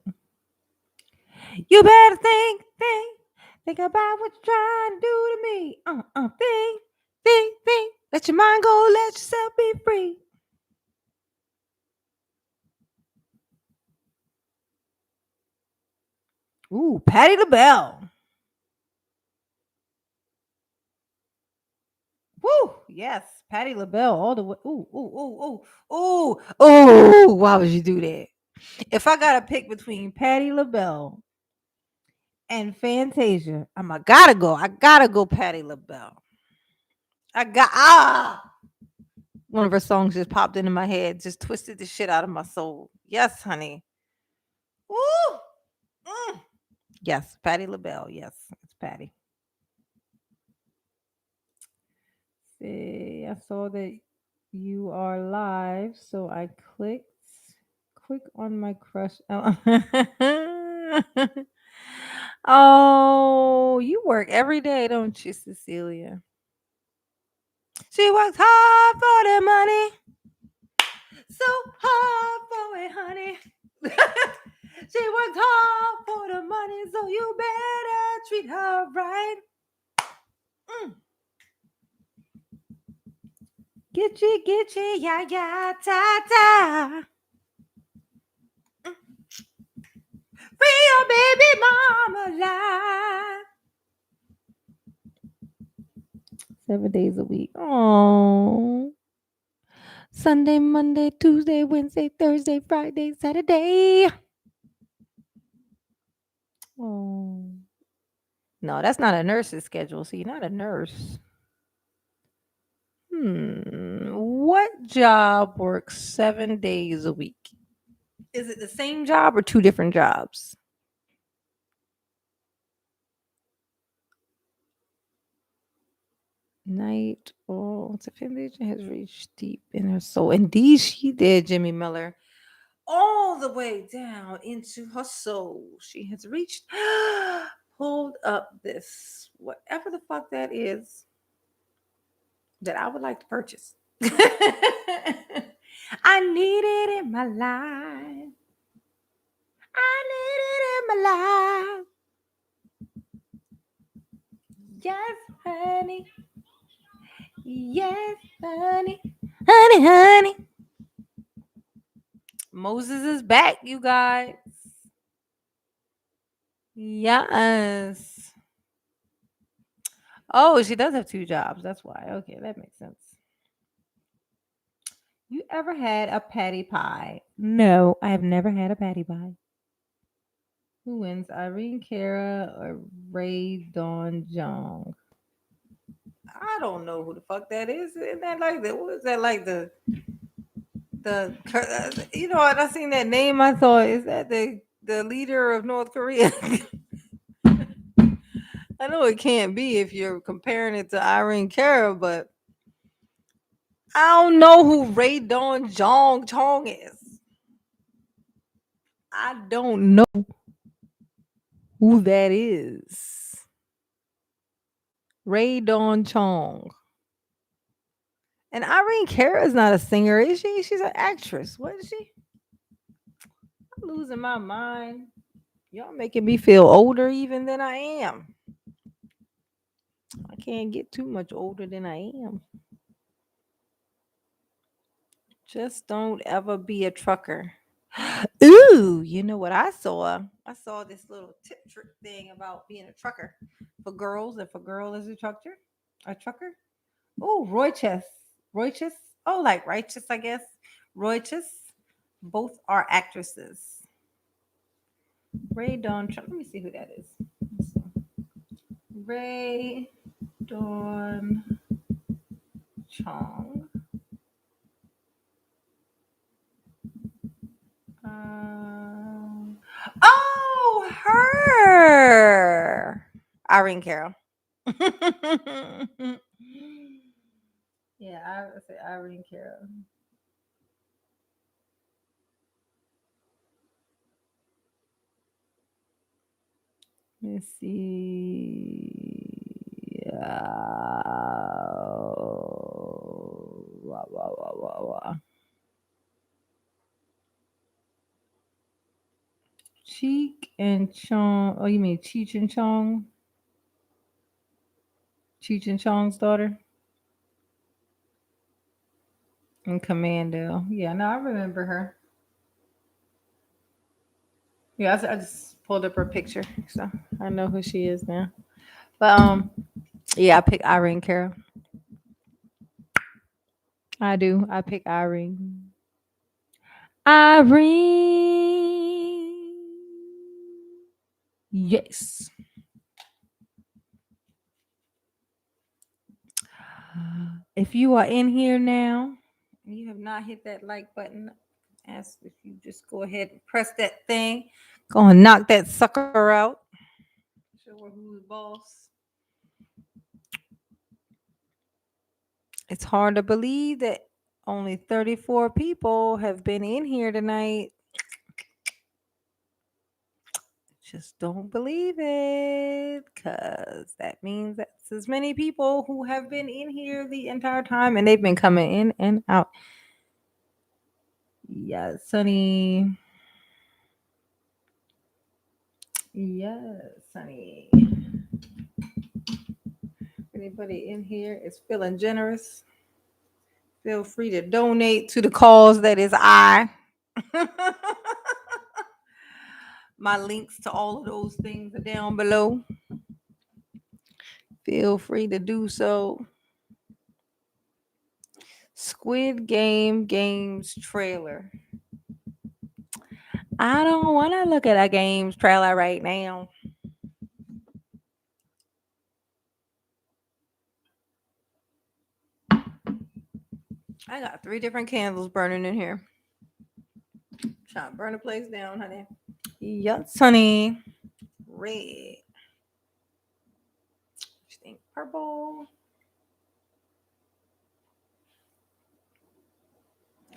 You better think about what you're trying to do to me. Think. Let your mind go, let yourself be free. Ooh, Patty LaBelle. Woo, yes, Patty LaBelle all the way. Ooh. Why would you do that? If I gotta pick between Patty LaBelle and Fantasia, I gotta go Patty LaBelle. I got one of her songs just popped into my head, just twisted the shit out of my soul. Yes, honey. Woo! Mm. Yes, Patti LaBelle. Yes, it's Patti. See, I saw that you are live, so I clicked. Click on my crush. Oh, you work every day, don't you, Cecilia? She works hard for the money, so hard for it, honey. She works hard for the money, so you better treat her right. Mm. Get you, yeah, yeah, ta, ta. Free your baby mama alive. 7 days a week. Oh. Sunday, Monday, Tuesday, Wednesday, Thursday, Friday, Saturday. Oh. No, that's not a nurse's schedule. See, you're not a nurse. What job works 7 days a week? Is it the same job or two different jobs? Night. Oh, Tiffany has reached deep in her soul. Indeed, she did, Jimmy Miller. All the way down into her soul. She has reached, pulled up this, whatever the fuck that is, that I would like to purchase. I need it in my life. I need it in my life. Yes, honey. Yes, honey. Honey, honey. Moses is back, you guys. Yes. Oh, she does have two jobs. That's why. Okay, that makes sense. You ever had a patty pie? No, I have never had a patty pie. Who wins, Irene Cara or Ray Dawn Jong? I don't know who the fuck that is. Isn't that like the what is that like the you know I seen that name. I thought is that the leader of North Korea. I know it can't be if you're comparing it to Irene Cara, but I don't know who Ray Dawn Jong Chong is. I don't know who that is. Ray Dawn Chong. And Irene Cara is not a singer, is she? She's an actress. What is she? I'm losing my mind. Y'all making me feel older even than I am. I can't get too much older than I am. Just don't ever be a trucker. Ooh, you know what I saw? I saw this little tip trick thing about being a trucker for girls. If a girl is a trucker. Oh, Roychess. Oh, like righteous, I guess. Roychess. Both are actresses. Ray Dawn. Let me see who that is. Ray Dawn Chong. Oh, her. Irene Carroll. Yeah, I would say Irene Carroll. Let's see. Wah, wah, wah, wah, wah. Cheek and Chong. Oh, you mean Cheech and Chong? Cheech and Chong's daughter? And Commando. Yeah, no, I remember her. Yeah, I just pulled up her picture, so I know who she is now. But yeah, I pick Irene Carroll. I do. I pick Irene. Irene. Yes. If you are in here now and you have not hit that like button, ask if you just go ahead and press that thing. Go and knock that sucker out. Show her who's boss. It's hard to believe that only 34 people have been in here tonight. Just don't believe it, because that means that's as many people who have been in here the entire time and they've been coming in and out. Yes, honey. Yes, honey. Anybody in here is feeling generous, feel free to donate to the cause that is I. My links to all of those things are down below. Feel free to do so. Squid Game Games trailer. I don't want to look at a games trailer right now. I got 3 different candles burning in here. Trying to burn the place down, honey. Yes, honey. Red. What you think? Purple.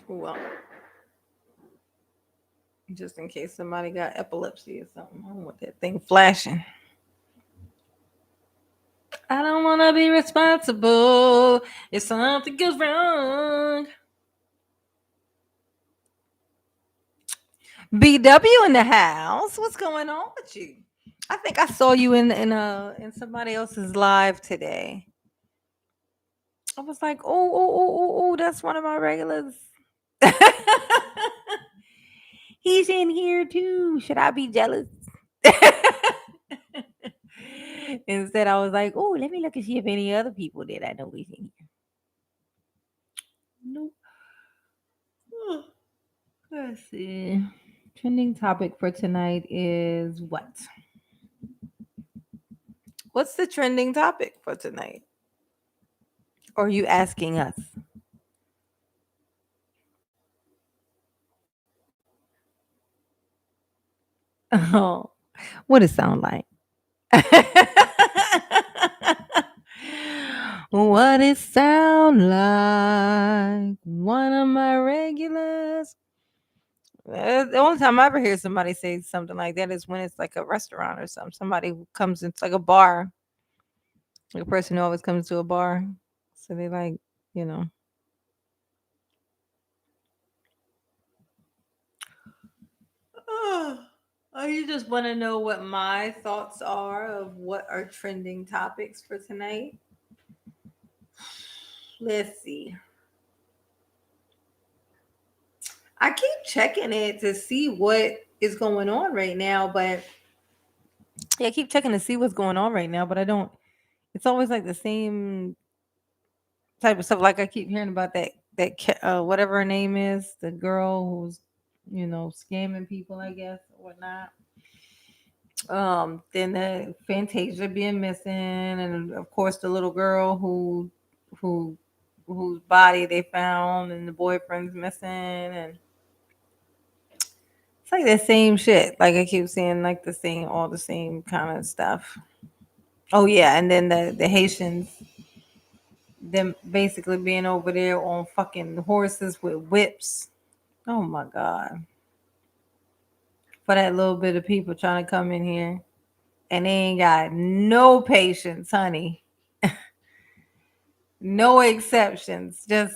Well, just in case somebody got epilepsy or something. I don't want that thing flashing. I don't want to be responsible if something goes wrong. BW in the house. What's going on with you? I think I saw you in somebody else's live today. I was like, oh, that's one of my regulars. He's in here too. Should I be jealous? Instead, I was like, oh, let me look and see if any other people that I know is in here. Nope. Let's see. Trending topic for tonight is what? What's the trending topic for tonight? Or are you asking us? Oh, what it sound like? What it sound like? One of my regulars. The only time I ever hear somebody say something like that is when it's like a restaurant or something. Somebody who comes into like a bar, like a person who always comes to a bar. So they like, you know. Oh, you just want to know what my thoughts are of what are trending topics for tonight? Let's see. I keep checking it to see what is going on right now, but yeah, I keep checking to see what's going on right now, but I don't. It's always like the same type of stuff. Like I keep hearing about that whatever her name is, the girl who's scamming people, I guess, or whatnot. Then the Fantasia being missing, and of course the little girl who whose body they found, and the boyfriend's missing, and it's like the same shit. Like I keep seeing like all the same kind of stuff. Oh yeah, and then the Haitians, them basically being over there on fucking horses with whips. Oh my god. For that little bit of people trying to come in here and they ain't got no patience, honey. No exceptions. Just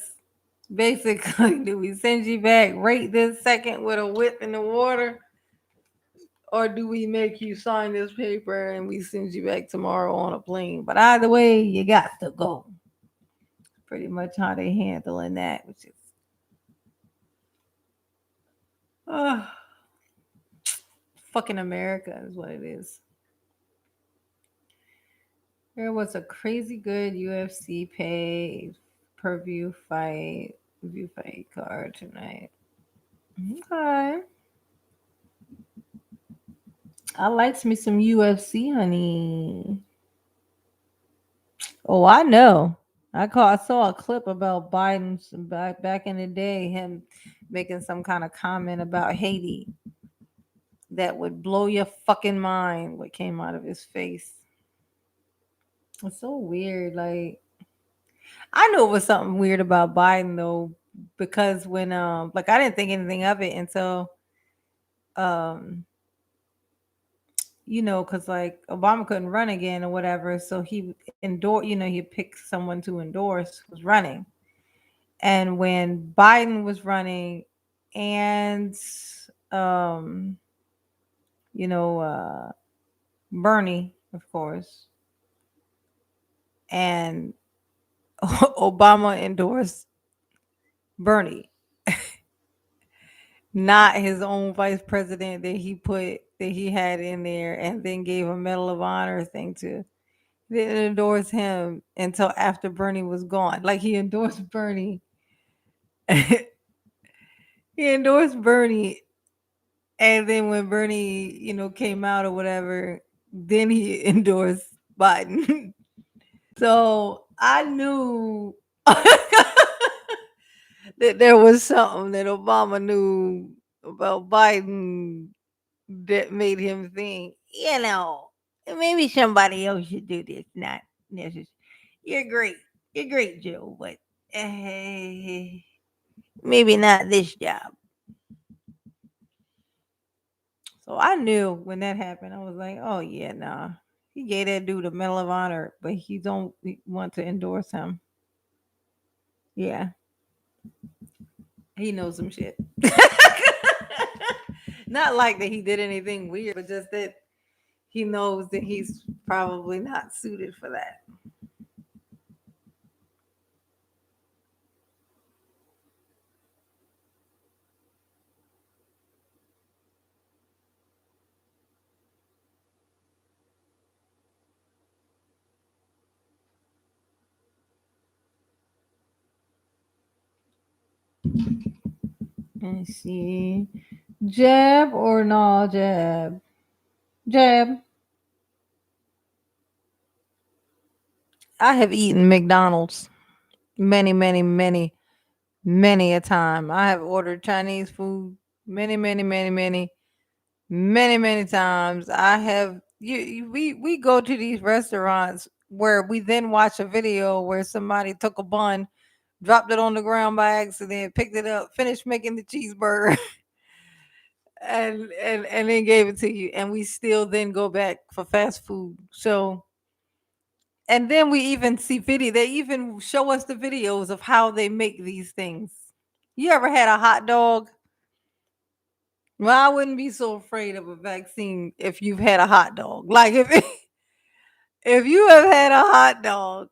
basically, do we send you back right this second with a whip in the water? Or do we make you sign this paper and we send you back tomorrow on a plane? But either way, you got to go. Pretty much how they handling that, which is uh, fucking America is what it is. There was a crazy good UFC pay per view fight card tonight. Okay. I likes me some UFC, honey. Oh, I know. I saw a clip about Biden back in the day, him making some kind of comment about Haiti that would blow your fucking mind. What came out of his face? It's so weird. Like I knew it was something weird about Biden though, because when like I didn't think anything of it until um because like Obama couldn't run again or whatever, so he endorsed. He picked someone to endorse who's running. And when Biden was running, and um, you know, Bernie, of course, and Obama endorsed Bernie, not his own vice president that he had in there, and then gave a Medal of Honor thing to. They didn't endorse him until after Bernie was gone. Like he endorsed Bernie. He endorsed Bernie, and then when Bernie, came out or whatever, then he endorsed Biden. So I knew that there was something that Obama knew about Biden that made him think, maybe somebody else should do this, not necessarily. You're great. You're great, Joe, but uh, maybe not this job. So I knew when that happened, I was like, oh, yeah, nah. He gave that dude a Medal of Honor, but he don't want to endorse him. Yeah, he knows some shit. Not like that he did anything weird, but just that he knows that he's probably not suited for that. Let's see. Jab or no jab? Jab. I have eaten McDonald's many, many, many, many a time. I have ordered Chinese food many, many, many, many, many, many times. I have we go to these restaurants where we then watch a video where somebody took a bun, dropped it on the ground by accident, picked it up, finished making the cheeseburger, and then gave it to you. And we still then go back for fast food. So and then we even see video. They even show us the videos of how they make these things. You ever had a hot dog? Well, I wouldn't be so afraid of a vaccine if you've had a hot dog. Like if if you have had a hot dog,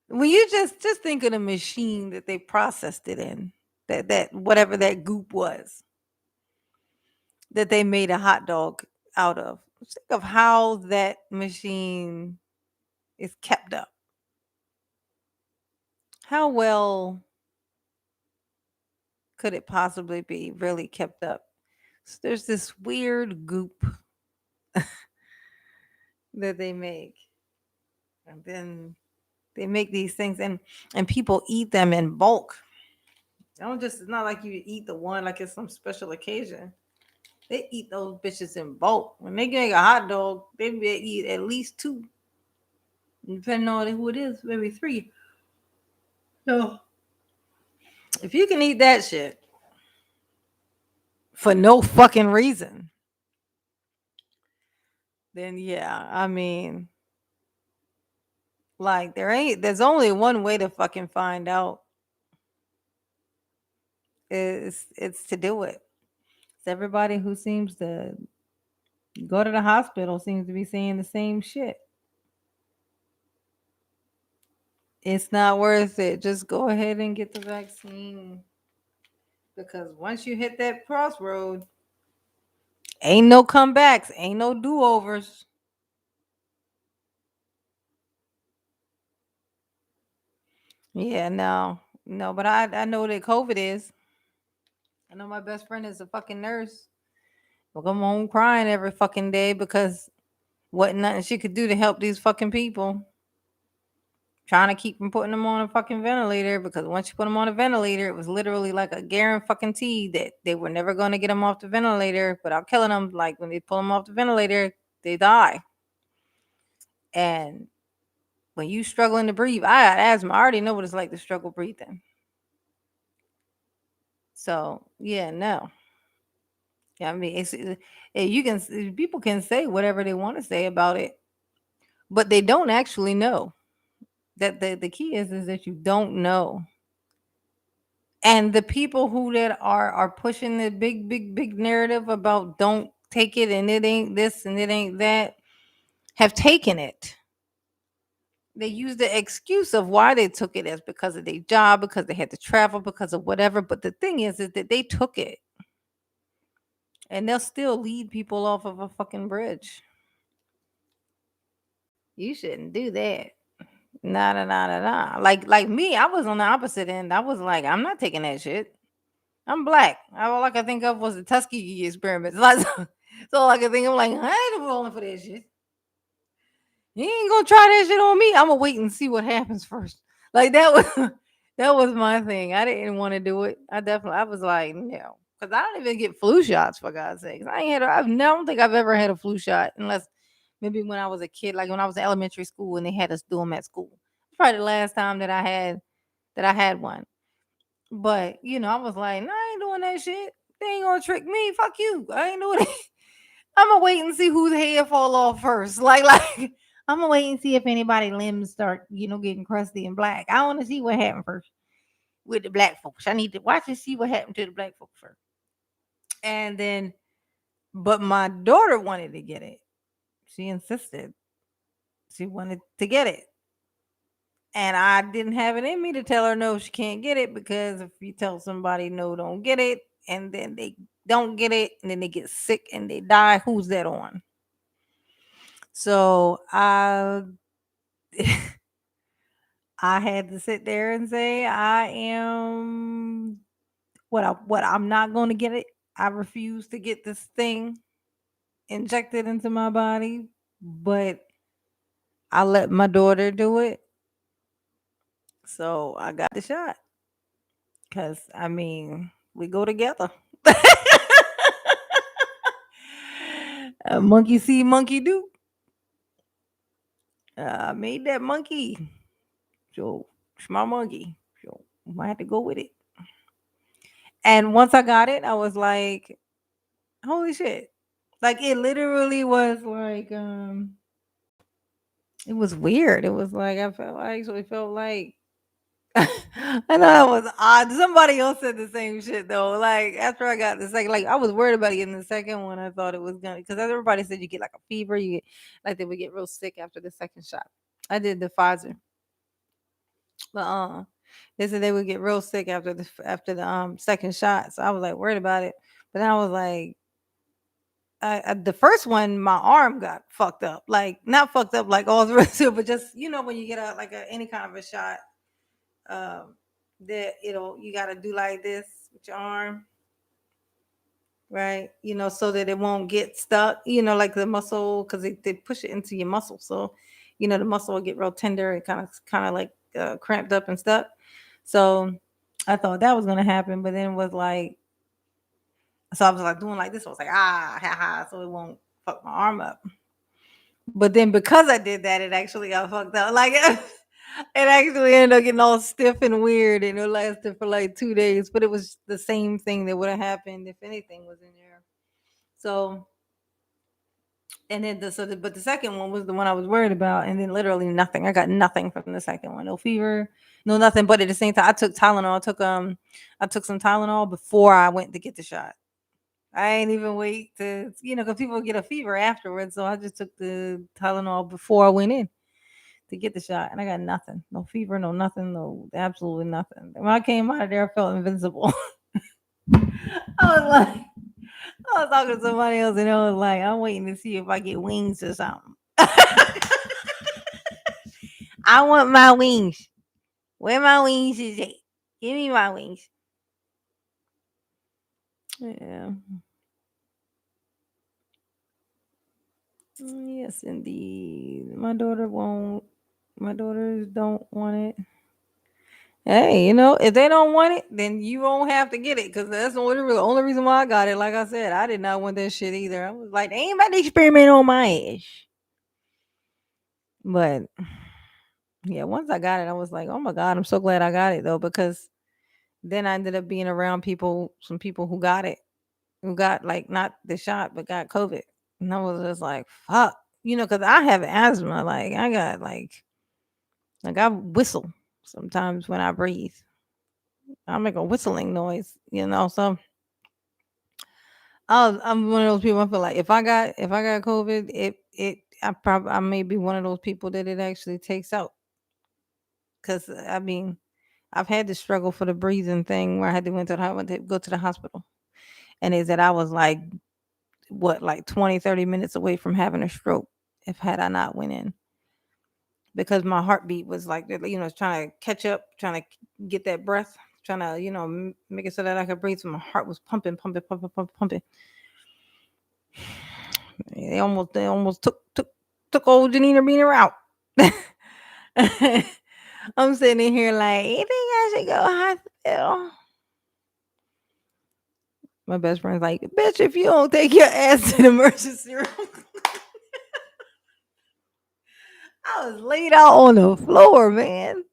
when you just think of the machine that they processed it in, that whatever that goop was that they made a hot dog out of. Just think of how that machine is kept up. How well could it possibly be really kept up? So there's this weird goop that they make, and then they make these things, and people eat them in bulk. They don't just. It's not like you eat the one like it's some special occasion. They eat those bitches in bulk. When they make a hot dog, they may eat at least two, depending on who it is, maybe three. So if you can eat that shit for no fucking reason, then yeah, I mean, like there's only one way to fucking find out is it's to do it. It's everybody who seems to go to the hospital seems to be saying the same shit. It's not worth it. Just go ahead and get the vaccine because once you hit that crossroad, ain't no comebacks, ain't no do-overs. Yeah, no. No, but I know that COVID is. I know my best friend is a fucking nurse. Well, I'm home crying every fucking day because Wasn't nothing she could do to help these fucking people. Trying to keep from putting them on a fucking ventilator, because once you put them on a ventilator, it was literally like a guarantee that they were never going to get them off the ventilator without killing them. Like when they pull them off the ventilator, they die. And when you struggling to breathe, I got asthma. I already know what it's like to struggle breathing. So yeah, no. Yeah, I mean, you can people can say whatever they want to say about it, but they don't actually know. That the key is that you don't know. And the people who that are pushing the big narrative about don't take it and it ain't this and it ain't that have taken it. They use the excuse of why they took it as because of their job, because they had to travel, because of whatever. But the thing is that they took it and they'll still lead people off of a fucking bridge. You shouldn't do that. Nah, nah, nah, nah, nah. Like me, I was on the opposite end. I was like, I'm not taking that shit. I'm black. All I could think of was the Tuskegee experiment. That's all I could think of. Like, I ain't falling for that shit. You ain't gonna try that shit on me. I'm gonna wait and see what happens first. Like that was that was my thing. I didn't want to do it. I was like, no, because I don't even get flu shots for God's sakes. I ain't had. I don't think I've ever had a flu shot unless maybe when I was a kid, like when I was in elementary school and they had us do them at school. It's probably the last time that I had one. But I was like, nah, I ain't doing that shit. They ain't gonna trick me. Fuck you. I ain't doing it. I'm gonna wait and see whose hair fall off first. Like I'm gonna wait and see if anybody limbs start, getting crusty and black. I want to see what happened first with the black folks. I need to watch and see what happened to the black folks first. And then, but my daughter wanted to get it. She insisted. She wanted to get it. And I didn't have it in me to tell her no, she can't get it, because if you tell somebody no, don't get it, and then they don't get it, and then they get sick and they die, who's that on? So I had to sit there and say I am what I'm not going to get it. I refuse to get this thing injected into my body, but I let my daughter do it. So I got the shot. Cause I mean, we go together. Monkey see, monkey do. I made that monkey, so it's my monkey. So I had to go with it. And once I got it, I was like, "Holy shit!" Like it literally was like, it was weird. It was like I actually felt like I know that was odd. Somebody else said the same shit though. Like after I got the second, like I was worried about getting the second one. I thought it was gonna, because everybody said you get like a fever. You get like they would get real sick after the second shot. I did the Pfizer, but they said they would get real sick after the second shot. So I was like worried about it. But then I was like, the first one, my arm got fucked up. Like not fucked up like all the rest of it, but just when you get any kind of a shot, um that you got to do like this with your arm, right? So that it won't get stuck, like the muscle, because they push it into your muscle. So the muscle will get real tender and kind of like cramped up and stuck. So I thought that was going to happen, but then it was like, so I was like doing like this. I was like, ha ha, so it won't fuck my arm up. But then because I did that, it actually got fucked up. Like it actually ended up getting all stiff and weird, and it lasted for like 2 days. But it was the same thing that would have happened if anything was in there. So, and then but the second one was the one I was worried about, and then literally nothing. I got nothing from the second one. No fever, no nothing. But at the same time, I took Tylenol. I took some Tylenol before I went to get the shot. I ain't even wait to, because people get a fever afterwards. So I just took the Tylenol before I went in to get the shot, and I got nothing. No fever, no nothing, no absolutely nothing. When I came out of there, I felt invincible. I was like, I was talking to somebody else, and I was like, I'm waiting to see if I get wings or something. I want my wings. Where my wings is at? Give me my wings. Yeah. Yes, indeed. My daughter won't. My daughters don't want it. Hey, if they don't want it, then you won't have to get it because that's the only reason why I got it. Like I said, I did not want that shit either. I was like, they ain't about to experiment on my ass. But yeah, once I got it, I was like, oh my God, I'm so glad I got it though, because then I ended up being around some people who got it, who got like not the shot, but got COVID. And I was just like, fuck, because I have asthma. Like, I got like I whistle sometimes when I breathe. I make a whistling noise. So I'm one of those people. I feel like if I got COVID, I may be one of those people that it actually takes out. Cause I mean, I've had to struggle for the breathing thing where I had to went to go to the hospital, and is that I was like what, like 20-30 minutes away from having a stroke if had I not went in, because my heartbeat was like, trying to catch up, trying to get that breath, trying to make it so that I could breathe. So my heart was pumping, pumping, pumping, pumping, pumping. They almost took old Janina Beaner out. I'm sitting in here like, you think I should go hospital? My best friend's like, bitch, if you don't take your ass to the emergency room. I was laid out on the floor, man.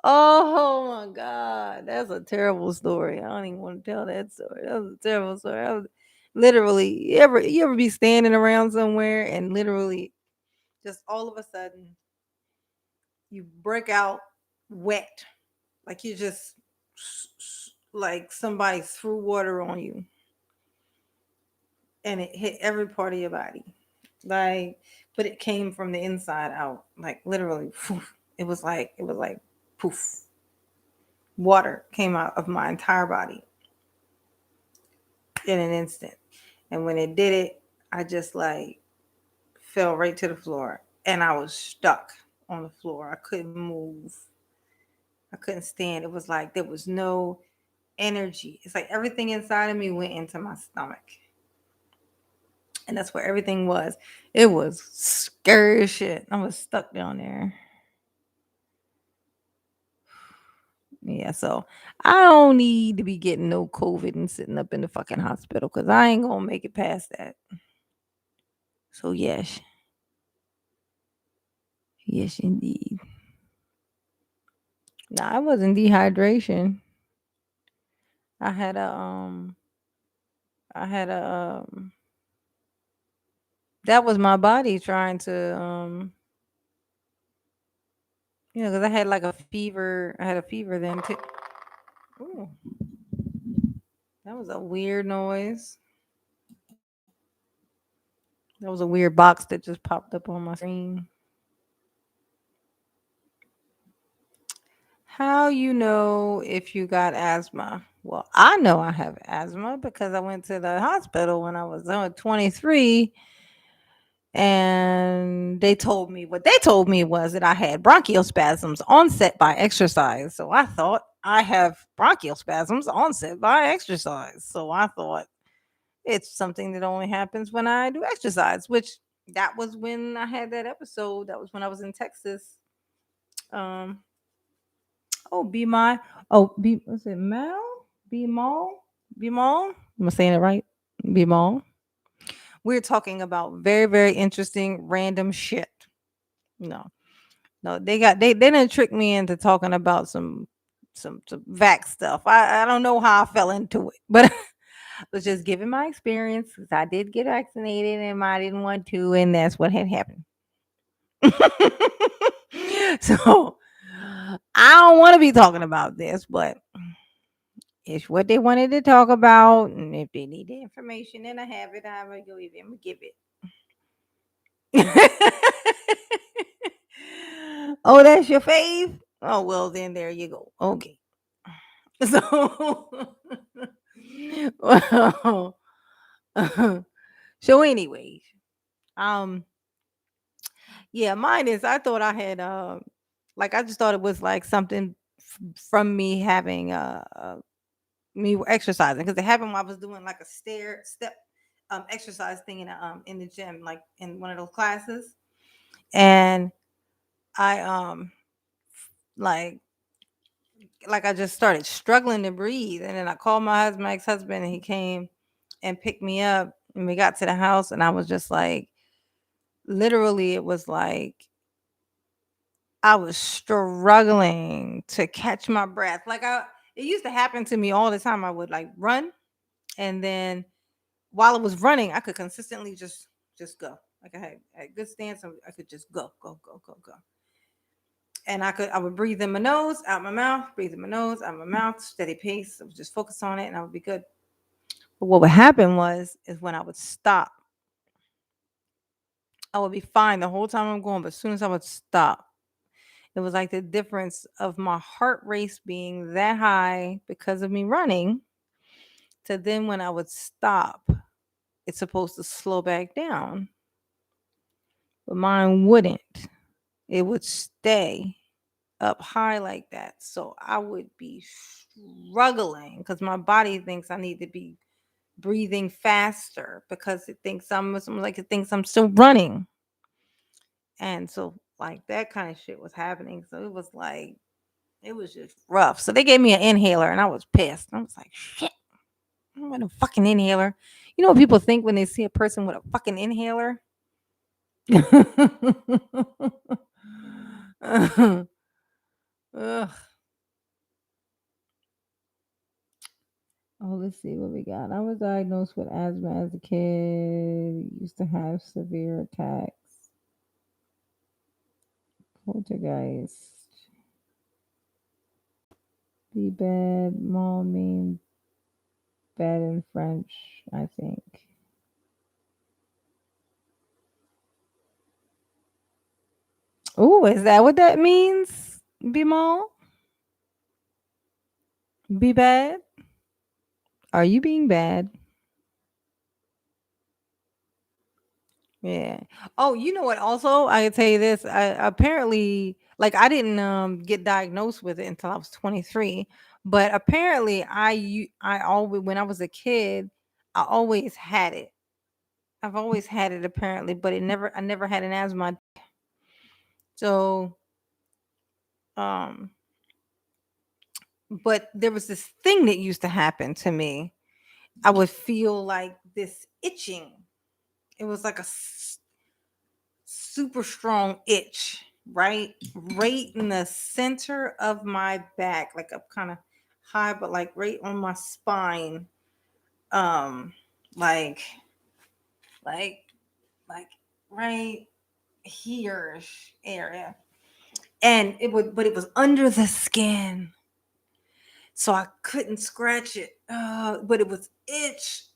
Oh my God. That's a terrible story. I don't even want to tell that story. That was a terrible story. I was literally, you ever be standing around somewhere and literally just all of a sudden you break out wet. Like you just like somebody threw water on you and it hit every part of your body. Like, but it came from the inside out. Like literally, poof. It was like poof. Water came out of my entire body in an instant. And when it did it, I just like fell right to the floor and I was stuck on the floor. I couldn't move. I couldn't stand. It was like there was no energy. It's like everything inside of me went into my stomach. And that's where everything was. It was scary as shit. I was stuck down there. Yeah, so I don't need to be getting no COVID and sitting up in the fucking hospital because I ain't gonna make it past that. So yes, yes indeed. No, I wasn't dehydration. I had a I had a that was my body trying to because I had like a fever. I had a fever then too. Ooh, that was a weird noise. That was a weird box that just popped up on my screen. How you know if you got asthma? Well, I know I have asthma because I went to the hospital when I was 23 and what they told me was that I had bronchial spasms onset by exercise. So I thought I have bronchial spasms onset by exercise. So I thought it's something that only happens when I do exercise, which that was when I had that episode. That was when I was in Texas. Um, oh, be my, oh, be, was it Mal? Be Mal? Be Mal? Am I saying it right? Be Mal. We're talking about very, very interesting random shit. No, no, they didn't trick me into talking about some vax stuff. I don't know how I fell into it, but I was just giving my experience because I did get vaccinated and I didn't want to, and that's what had happened. So I don't want to be talking about this, but it's what they wanted to talk about, and if they need the information and I have it, I will go even give it. Oh, that's your fave? Oh, well, then there you go. Okay. So, well, so anyways, um, yeah, mine is. I thought I had, like, I just thought it was like something from me having, me exercising because it happened while I was doing like a step. exercise thing in the gym, like in one of those classes, and I like like I just started struggling to breathe, and then I called my ex-husband, and he came and picked me up, and we got to the house, and I was just like, literally, it was like I was struggling to catch my breath. It used to happen to me all the time. I would like run, and then while I was running, I could consistently just go. Like I had good stance, and I could just go. And I would breathe in my nose, out my mouth, breathe in my nose, out my mouth, steady pace. I would just focus on it, and I would be good. But what would happen is when I would stop, I would be fine the whole time I'm going. But as soon as I would stop, it was like the difference of my heart rate being that high because of me running to then when I would stop, it's supposed to slow back down, but mine wouldn't. It would stay up high like that. So I would be struggling because my body thinks I need to be breathing faster because it thinks it thinks I'm still running. And so like that kind of shit was happening. So it was just rough. So they gave me an inhaler and I was pissed. I was like, shit, I don't want a fucking inhaler. You know what people think when they see a person with a fucking inhaler? Ugh. Oh, let's see what we got. I was diagnosed with asthma as a kid. Used to have severe attacks. Poltergeist. Be bad. Mom mean bad in French, I think. Oh, is that what that means? Be mom? Be bad? Are you being bad? Yeah. Oh, you know what? Also, I can tell you this. Apparently, like I didn't get diagnosed with it until I was 23. But apparently, I always when I was a kid, I always had it. I've always had it apparently, but I never had an asthma. So, um, but there was this thing that used to happen to me. I would feel like this itching. It was like super strong itch, right in the center of my back, like up kind of high, but like right on my spine, um like like like right here area, and it was under the skin, so I couldn't scratch it, but it was itch.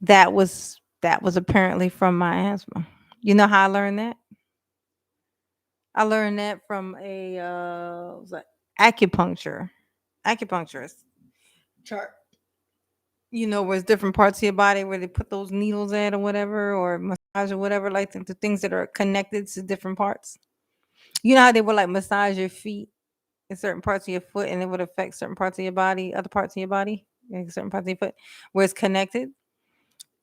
That was apparently from my asthma. You know how I learned that? I learned that from a was like acupuncturist chart. You know, where it's different parts of your body where they put those needles at or whatever, or massage or whatever, like the things that are connected to different parts. You know how they would like massage your feet in certain parts of your foot, and it would affect certain parts of your body, other parts of your body, like certain parts of your foot, where it's connected.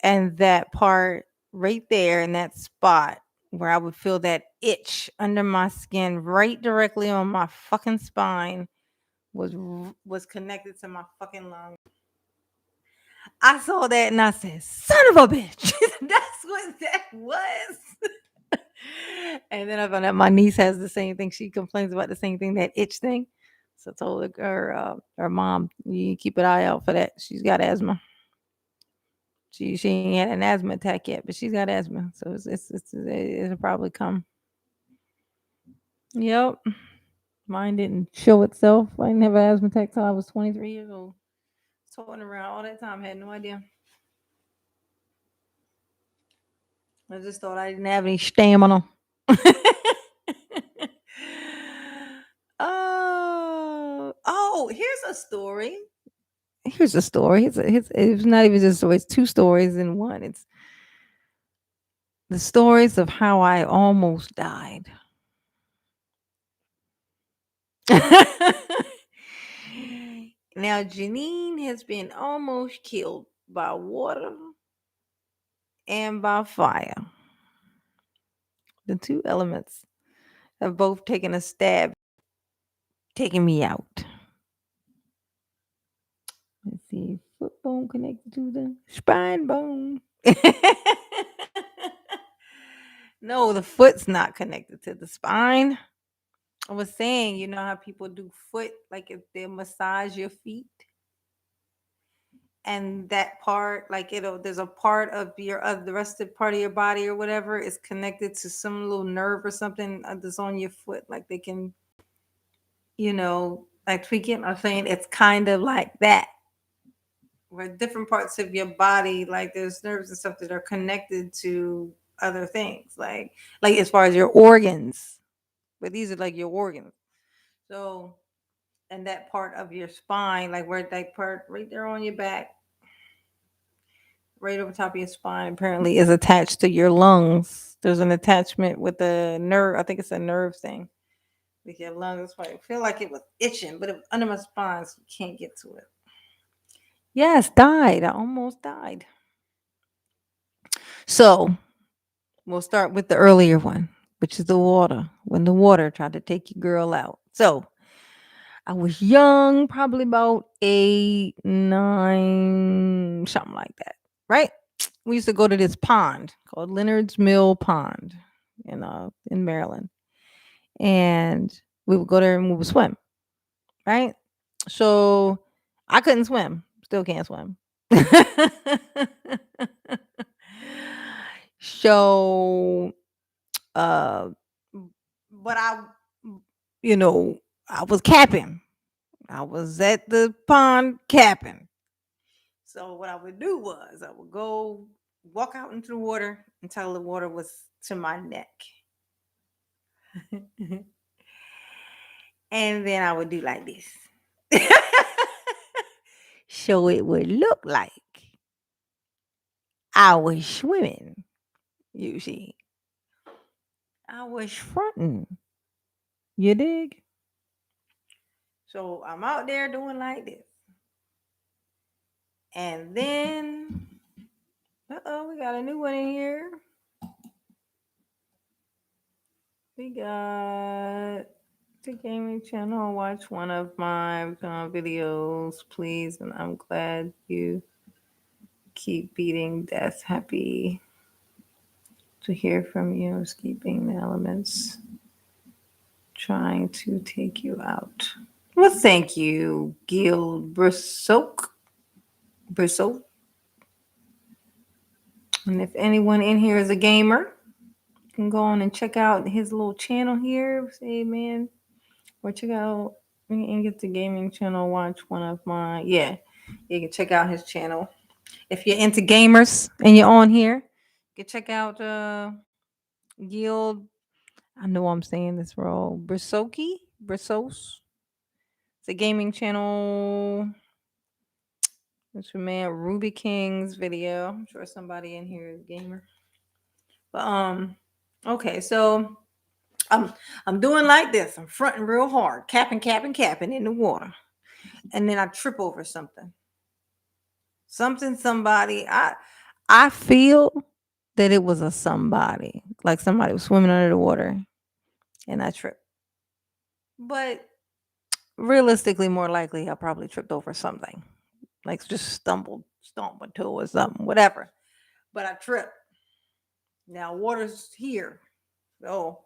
And that part right there in that spot where I would feel that itch under my skin, right directly on my fucking spine, was connected to my fucking lung. I saw that and I said, "Son of a bitch!" That's what that was. And then I found out my niece has the same thing. She complains about the same thing, that itch thing. So I told her mom, "You keep an eye out for that. She's got asthma." She ain't had an asthma attack yet, but she's got asthma, so it'll probably come. Yep, mine didn't show itself. I didn't have an asthma attack till I was 23 years old. Toting around all that time, had no idea. I just thought I didn't have any stamina. Oh, here's a story. Here's a story. It's not even just a story. It's two stories in one. It's the stories of how I almost died. Now, Janine has been almost killed by water and by fire. The two elements have both taken a stab, taking me out. Let's see. Foot bone connected to the spine bone. No, the foot's not connected to the spine. I was saying, you know how people do foot, like if they massage your feet, and that part, like there's a part of your the rest of the part of your body or whatever is connected to some little nerve or something that's on your foot, like they can, like tweak it. I'm saying it's kind of like that, where different parts of your body, like there's nerves and stuff that are connected to other things, like as far as your organs, but these are like your organs. So, and that part of your spine, like where that part right there on your back, right over top of your spine, apparently is attached to your lungs. There's an attachment with the nerve. I think it's a nerve thing with your lungs. That's why I feel like it was itching, but it was under my spine, so you can't get to it. Yes, died. I almost died. So we'll start with the earlier one, which is the water. When the water tried to take your girl out. So I was young, probably about 8, 9, something like that. Right? We used to go to this pond called Leonard's Mill Pond in Maryland. And we would go there and we would swim. Right? So I couldn't swim. Still can't swim. So uh but you know I was capping. I was at the pond capping. So what I would do was I would go walk out into the water until the water was to my neck. And then I would do like this. So it would look like I was swimming, you see. I was fronting. You dig? So I'm out there doing like this. And then, we got a new one in here. We got the gaming channel. Watch one of my videos, please. And I'm glad you keep beating death. Happy to hear from you. Escaping the elements, trying to take you out. Well, thank you, Gil Brissoke. And if anyone in here is a gamer, you can go on and check out his little channel here. Say, man, or check out and get the gaming channel. Watch one of my you can check out his channel. If you're into gamers and you're on here, you can check out Guild. I know I'm saying this wrong. Brissos. It's a gaming channel. It's your man Ruby King's video. I'm sure somebody in here is a gamer. But okay, so I'm doing like this. I'm fronting real hard, capping in the water, and then I trip over something. Somebody. I feel that it was a somebody, like somebody was swimming under the water, and I tripped. But realistically, more likely, I probably tripped over something, like just stomped my toe or something, whatever. But I tripped. Now water's here, so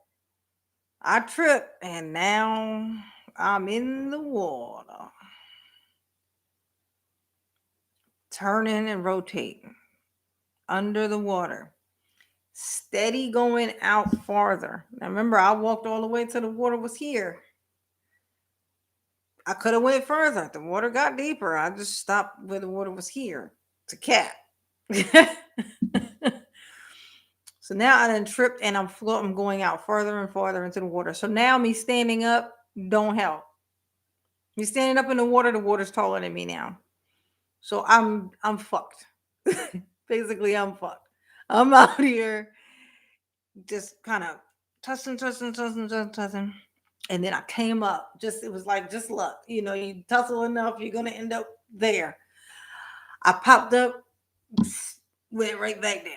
I tripped, and now I'm in the water, turning and rotating under the water, steady going out farther. Now remember, I walked all the way till the water was here. I could have went further. The water got deeper. I just stopped where the water was here to cap. So now I done tripped and I'm floating, going out further and farther into the water. So now me standing up don't help. Me standing up in the water's taller than me now. So I'm fucked. Basically, I'm fucked. I'm out here just kind of tussing. And then I came up, just it was like just luck. You tussle enough, you're gonna end up there. I popped up, went right back down.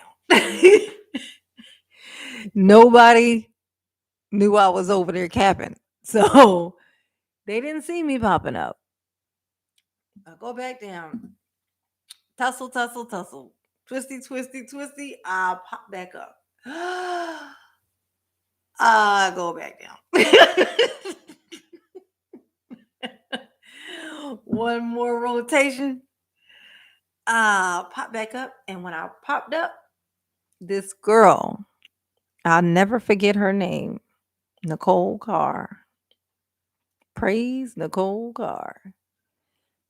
Nobody knew I was over there capping. So they didn't see me popping up. I go back down. Tussle, tussle, tussle. Twisty, twisty, twisty. I pop back up. I go back down. One more rotation. Pop back up. And when I popped up, this girl, I'll never forget her name, Nicole Carr. Praise Nicole Carr.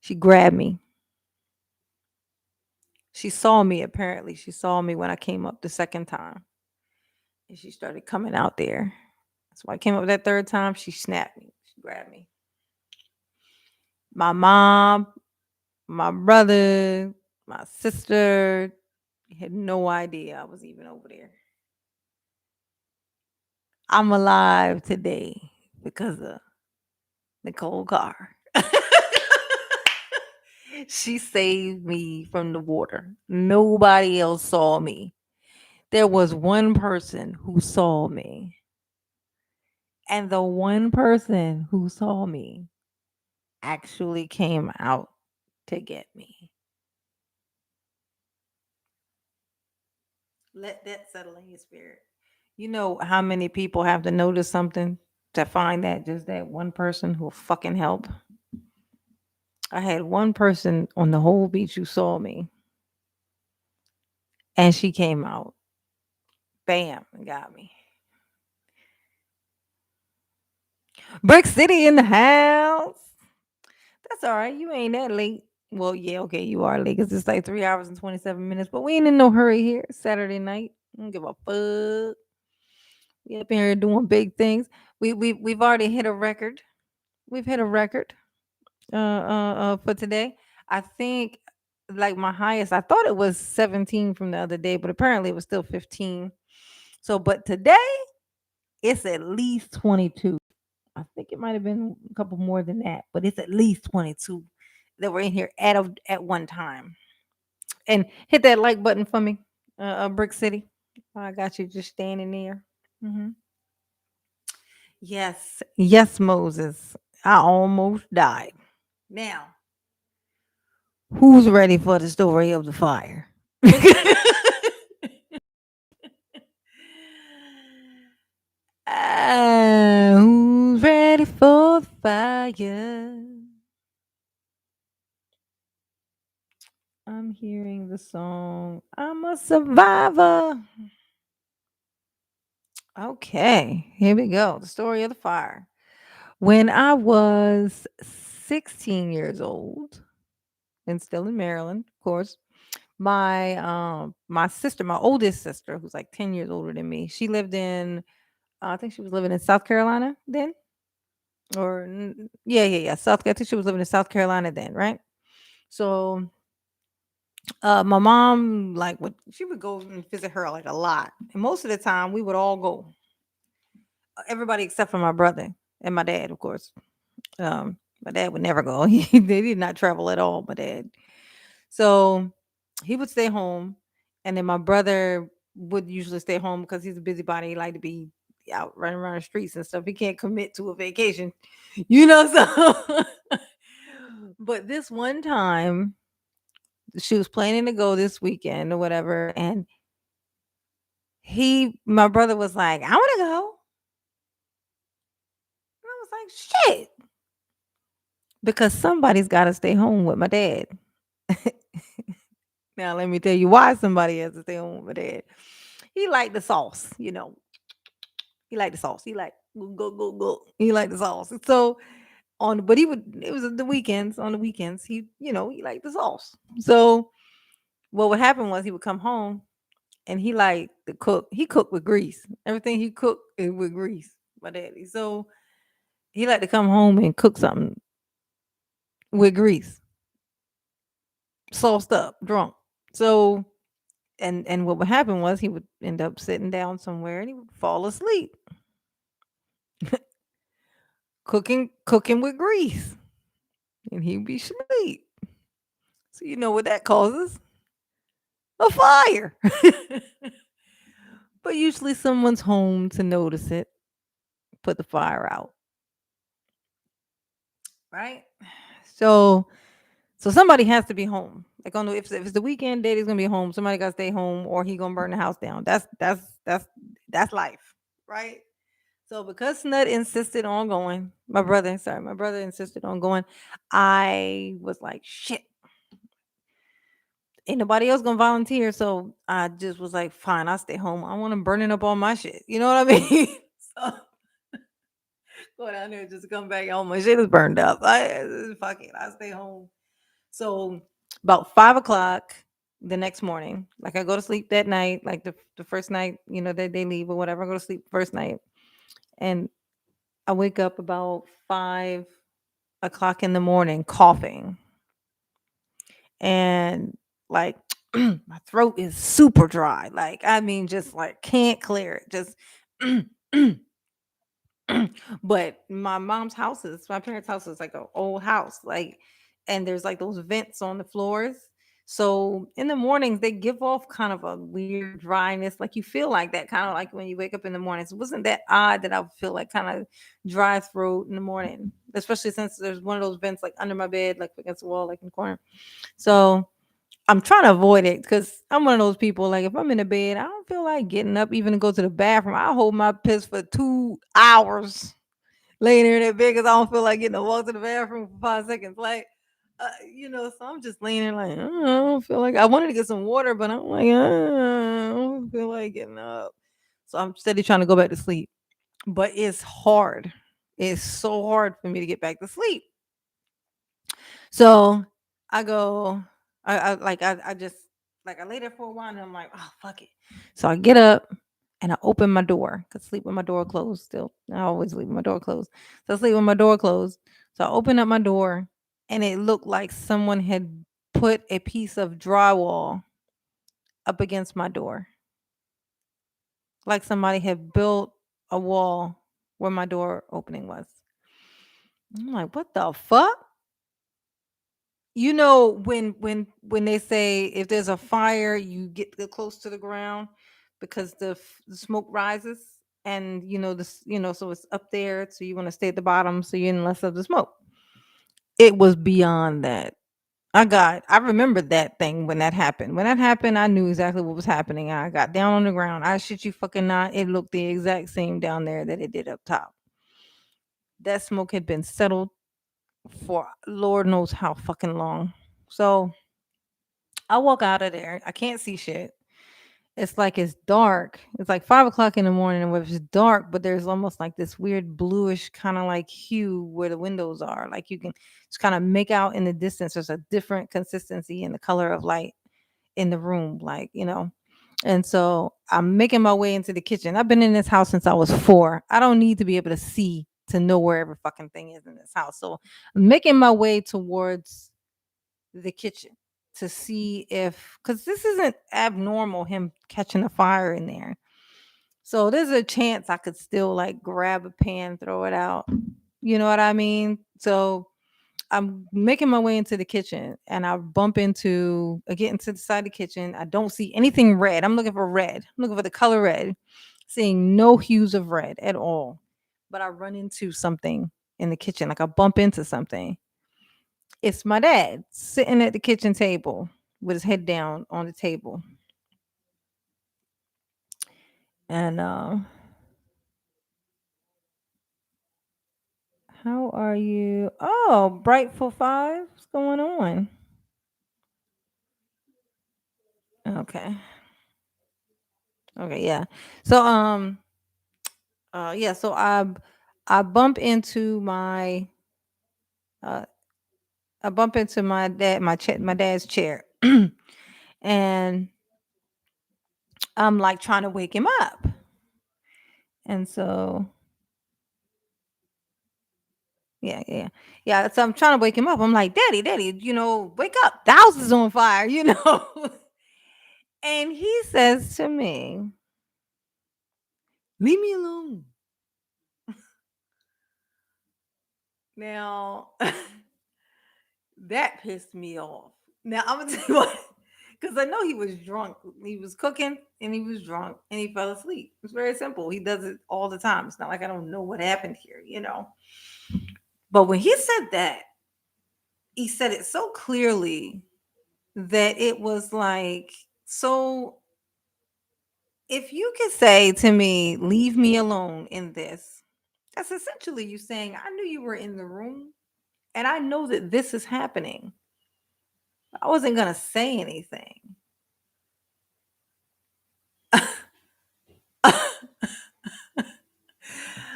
She grabbed me. She saw me, apparently. She saw me when I came up the second time. And she started coming out there. So when I came up that third time, she snapped me. She grabbed me. My mom, my brother, my sister had no idea I was even over there. I'm alive today because of Nicole Carr. She saved me from the water. Nobody else saw me. There was one person who saw me. And the one person who saw me actually came out to get me. Let that settle in your spirit. You know how many people have to notice something to find that just that one person who'll fucking help? I had one person on the whole beach who saw me, and she came out. Bam, and got me. Brick City in the house. That's all right. You ain't that late. Well, yeah, okay, you are late because it's like 3 hours and 27 minutes, but we ain't in no hurry here. It's Saturday night. I don't give a fuck. We up here doing big things. We've already hit a record. We've hit a record for today. I think like my highest, I thought it was 17 from the other day, but apparently it was still 15. So, but today it's at least 22. I think it might have been a couple more than that, but it's at least 22 that were in here at one time. And hit that like button for me, Brick City. I got you just standing there. Hmm. Yes, yes, Moses. I almost died. Now, who's ready for the story of the fire? Who's ready for the fire? I'm hearing the song I'm a Survivor. Okay, here we go. The story of the fire. When I was 16 years old and still in Maryland, of course, my sister, my oldest sister, who's like 10 years older than me, she lived in I think she was living in South Carolina then. Yeah, South I think she was living in South Carolina then, right? So my mom she would go and visit her like a lot. And most of the time we would all go. Everybody except for my brother and my dad, of course. My dad would never go. They did not travel at all, my dad. So he would stay home, and then my brother would usually stay home because he's a busybody. He like to be out running around the streets and stuff. He can't commit to a vacation, you know. So, but this one time, she was planning to go this weekend or whatever, and my brother was like, "I want to go." And I was like, "Shit," because somebody's got to stay home with my dad. Now, let me tell you why somebody has to stay home with my dad. He liked the sauce, you know. He liked the sauce. He like go go go. He liked the sauce. So but he would it was the weekends. On the weekends, he liked the sauce. So what would happen was he would come home and he liked to cook. He cooked with grease. Everything he cooked is with grease, my daddy. So he liked to come home and cook something with grease, sauced up, drunk. So and what would happen was he would end up sitting down somewhere and he would fall asleep. cooking with grease, and he'd be asleep. So you know what that causes? A fire. But usually someone's home to notice it, put the fire out, right? So somebody has to be home. Like on the, if it's the weekend, daddy's gonna be home. Somebody gotta stay home, or he gonna burn the house down. That's life, right? So because Snut insisted on going, my brother insisted on going. I was like, shit, ain't nobody else gonna volunteer. So I just was like, fine, I'll stay home. I want to burning up all my shit. You know what I mean? So go down there, just come back. All my shit is burned up. Fuck it, I stay home. So about 5 o'clock the next morning, like I go to sleep that night, like the first night, that they leave or whatever. I go to sleep first night, and I wake up about 5 o'clock in the morning coughing, and like my throat is super dry. Like I mean, just like can't clear it. Just but my parents' house is like an old house, like, and there's like those vents on the floors. So in the mornings they give off kind of a weird dryness, like you feel like that, kind of like when you wake up in the mornings. It wasn't that odd that I would feel like kind of dry throat in the morning, especially since there's one of those vents like under my bed, like against the wall, like in the corner. So I'm trying to avoid it because I'm one of those people. Like if I'm in the bed, I don't feel like getting up even to go to the bathroom. I hold my piss for 2 hours laying there in that bed because I don't feel like getting to walk to the bathroom for 5 seconds. Like, so I'm just laying there like, I don't feel like I wanted to get some water, but I'm like, I don't feel like getting up. So I'm steady trying to go back to sleep. But it's hard. It's so hard for me to get back to sleep. So I go, I just, like, I lay there for a while and I'm like, oh, fuck it. So I get up and I open my door. Cause sleep with my door closed still. I always leave my door closed. So I sleep with my door closed. So I open up my door and it looked like someone had put a piece of drywall up against my door. Like somebody had built a wall where my door opening was. I'm like, what the fuck? When they say if there's a fire, you get close to the ground because the smoke rises, and so it's up there, so you want to stay at the bottom so you're in less of the smoke. It was beyond that. I remember that thing when that happened. When that happened, I knew exactly what was happening. I got down on the ground. I shit you fucking not. It looked the exact same down there that it did up top. That smoke had been settled for Lord knows how fucking long. So I walk out of there. I can't see shit. It's like it's dark. It's like 5 o'clock in the morning, and it's dark, but there's almost like this weird bluish kind of like hue where the windows are. Like you can just kind of make out in the distance. There's a different consistency in the color of light in the room, And so I'm making my way into the kitchen. I've been in this house since I was 4. I don't need to be able to see to know where every fucking thing is in this house. So I'm making my way towards the kitchen to see if, because this isn't abnormal, him catching a fire in there. So there's a chance I could still like grab a pan, throw it out. You know what I mean? So I'm making my way into the kitchen and I get into the side of the kitchen. I don't see anything red. I'm looking for red. I'm looking for the color red, seeing no hues of red at all. But I run into something in the kitchen, like I bump into something. It's my dad sitting at the kitchen table with his head down on the table. And how are you? Oh, Brightful Five. What's going on? Okay. Okay, yeah. So yeah, so I bump into my uh my dad's chair. And I'm like trying to wake him up. And so yeah, yeah. Yeah, so I'm trying to wake him up. I'm like, "Daddy, daddy, wake up. The house is on fire." And he says to me, "Leave me alone." Now, that pissed me off. Now, I'm gonna tell you what, because I know he was drunk. He was cooking and he was drunk and he fell asleep. It's very simple. He does it all the time. It's not like I don't know what happened here. But when he said that, he said it so clearly that it was like, so if you could say to me, leave me alone in this, that's essentially you saying, I knew you were in the room and I know that this is happening. I wasn't going to say anything.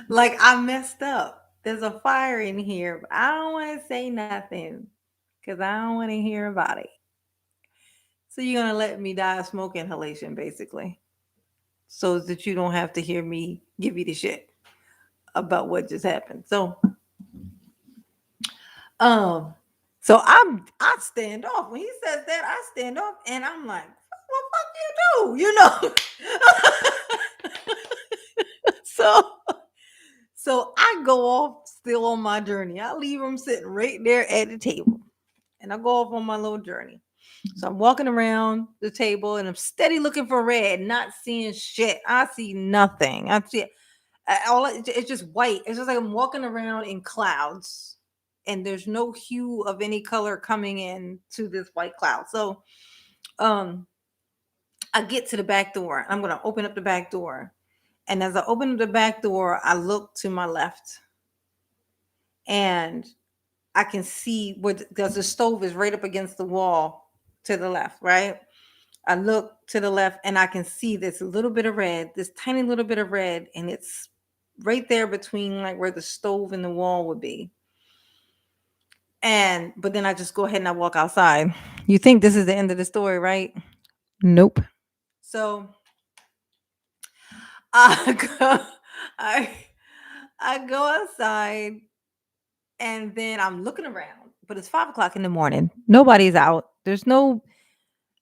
Like I messed up. There's a fire in here, but I don't want to say nothing because I don't want to hear about it. So you're going to let me die of smoke inhalation, basically, so that you don't have to hear me give you the shit about what just happened. Um, I stand off. When he says that, I stand off and I'm like, what fuck you do? So I go off still on my journey. I leave him sitting right there at the table. And I go off on my little journey. So I'm walking around the table and I'm steady looking for red, not seeing shit. I see nothing. I see it's just white. It's just like I'm walking around in clouds and there's no hue of any color coming in to this white cloud. So um I get to the back door. I'm gonna open up the back door. And as I open up the back door, I look to my left and I can see what because the stove is right up against the wall to the left, right? I look to the left and I can see this little bit of red, this tiny little bit of red, and it's right there between like where the stove and the wall would be. And but then I just go ahead and I walk outside. You think this is the end of the story, right? Nope. So I go, I I go outside and then I'm looking around, but it's 5 o'clock in the morning. Nobody's out. There's no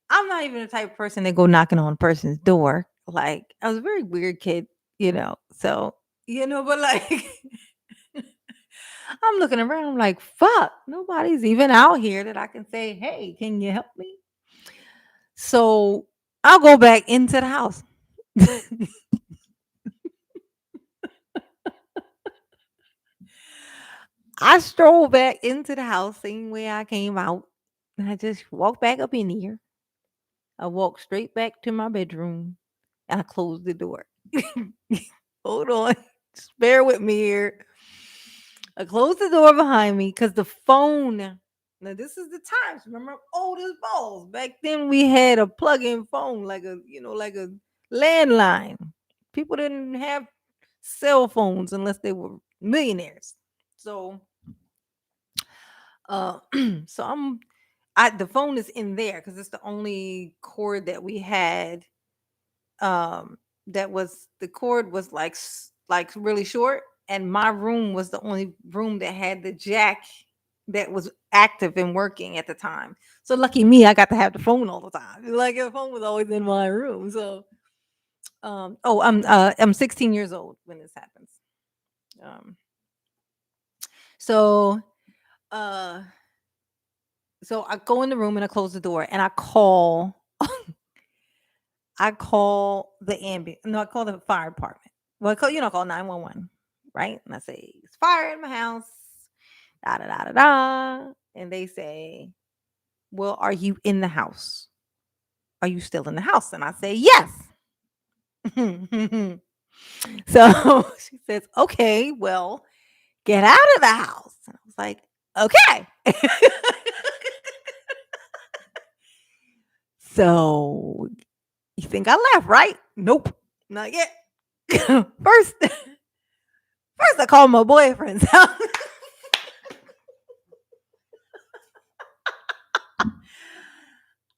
I'm not even the type of person that go knocking on a person's door. Like I was a very weird kid. So but like I'm looking around, I'm like, fuck, nobody's even out here that I can say, hey, can you help me? So I'll go back into the house. I stroll back into the house, same way I came out. And I just walk back up in here. I walk straight back to my bedroom and I close the door. Hold on. Just bear with me here. I closed the door behind me because the phone. Now this is the times. Remember, I'm old as balls. Back then we had a plug-in phone, like a landline. People didn't have cell phones unless they were millionaires. So, uh, so the phone is in there because it's the only cord that we had. That was the cord was like really short, and my room was the only room that had the jack that was active and working at the time. So lucky me, I got to have the phone all the time. Like the phone was always in my room. So I'm 16 years old when this happens. Um so uh so I go in the room and I close the door and I call the ambulance. No, I call the fire department. Well, call 911, right? And I say, it's fire in my house. Da da da da da. And they say, well, are you in the house? Are you still in the house? And I say, yes. So she says, okay, well, get out of the house. And I was like, okay. So you think I left, right? Nope, not yet. First, I called my boyfriend's house.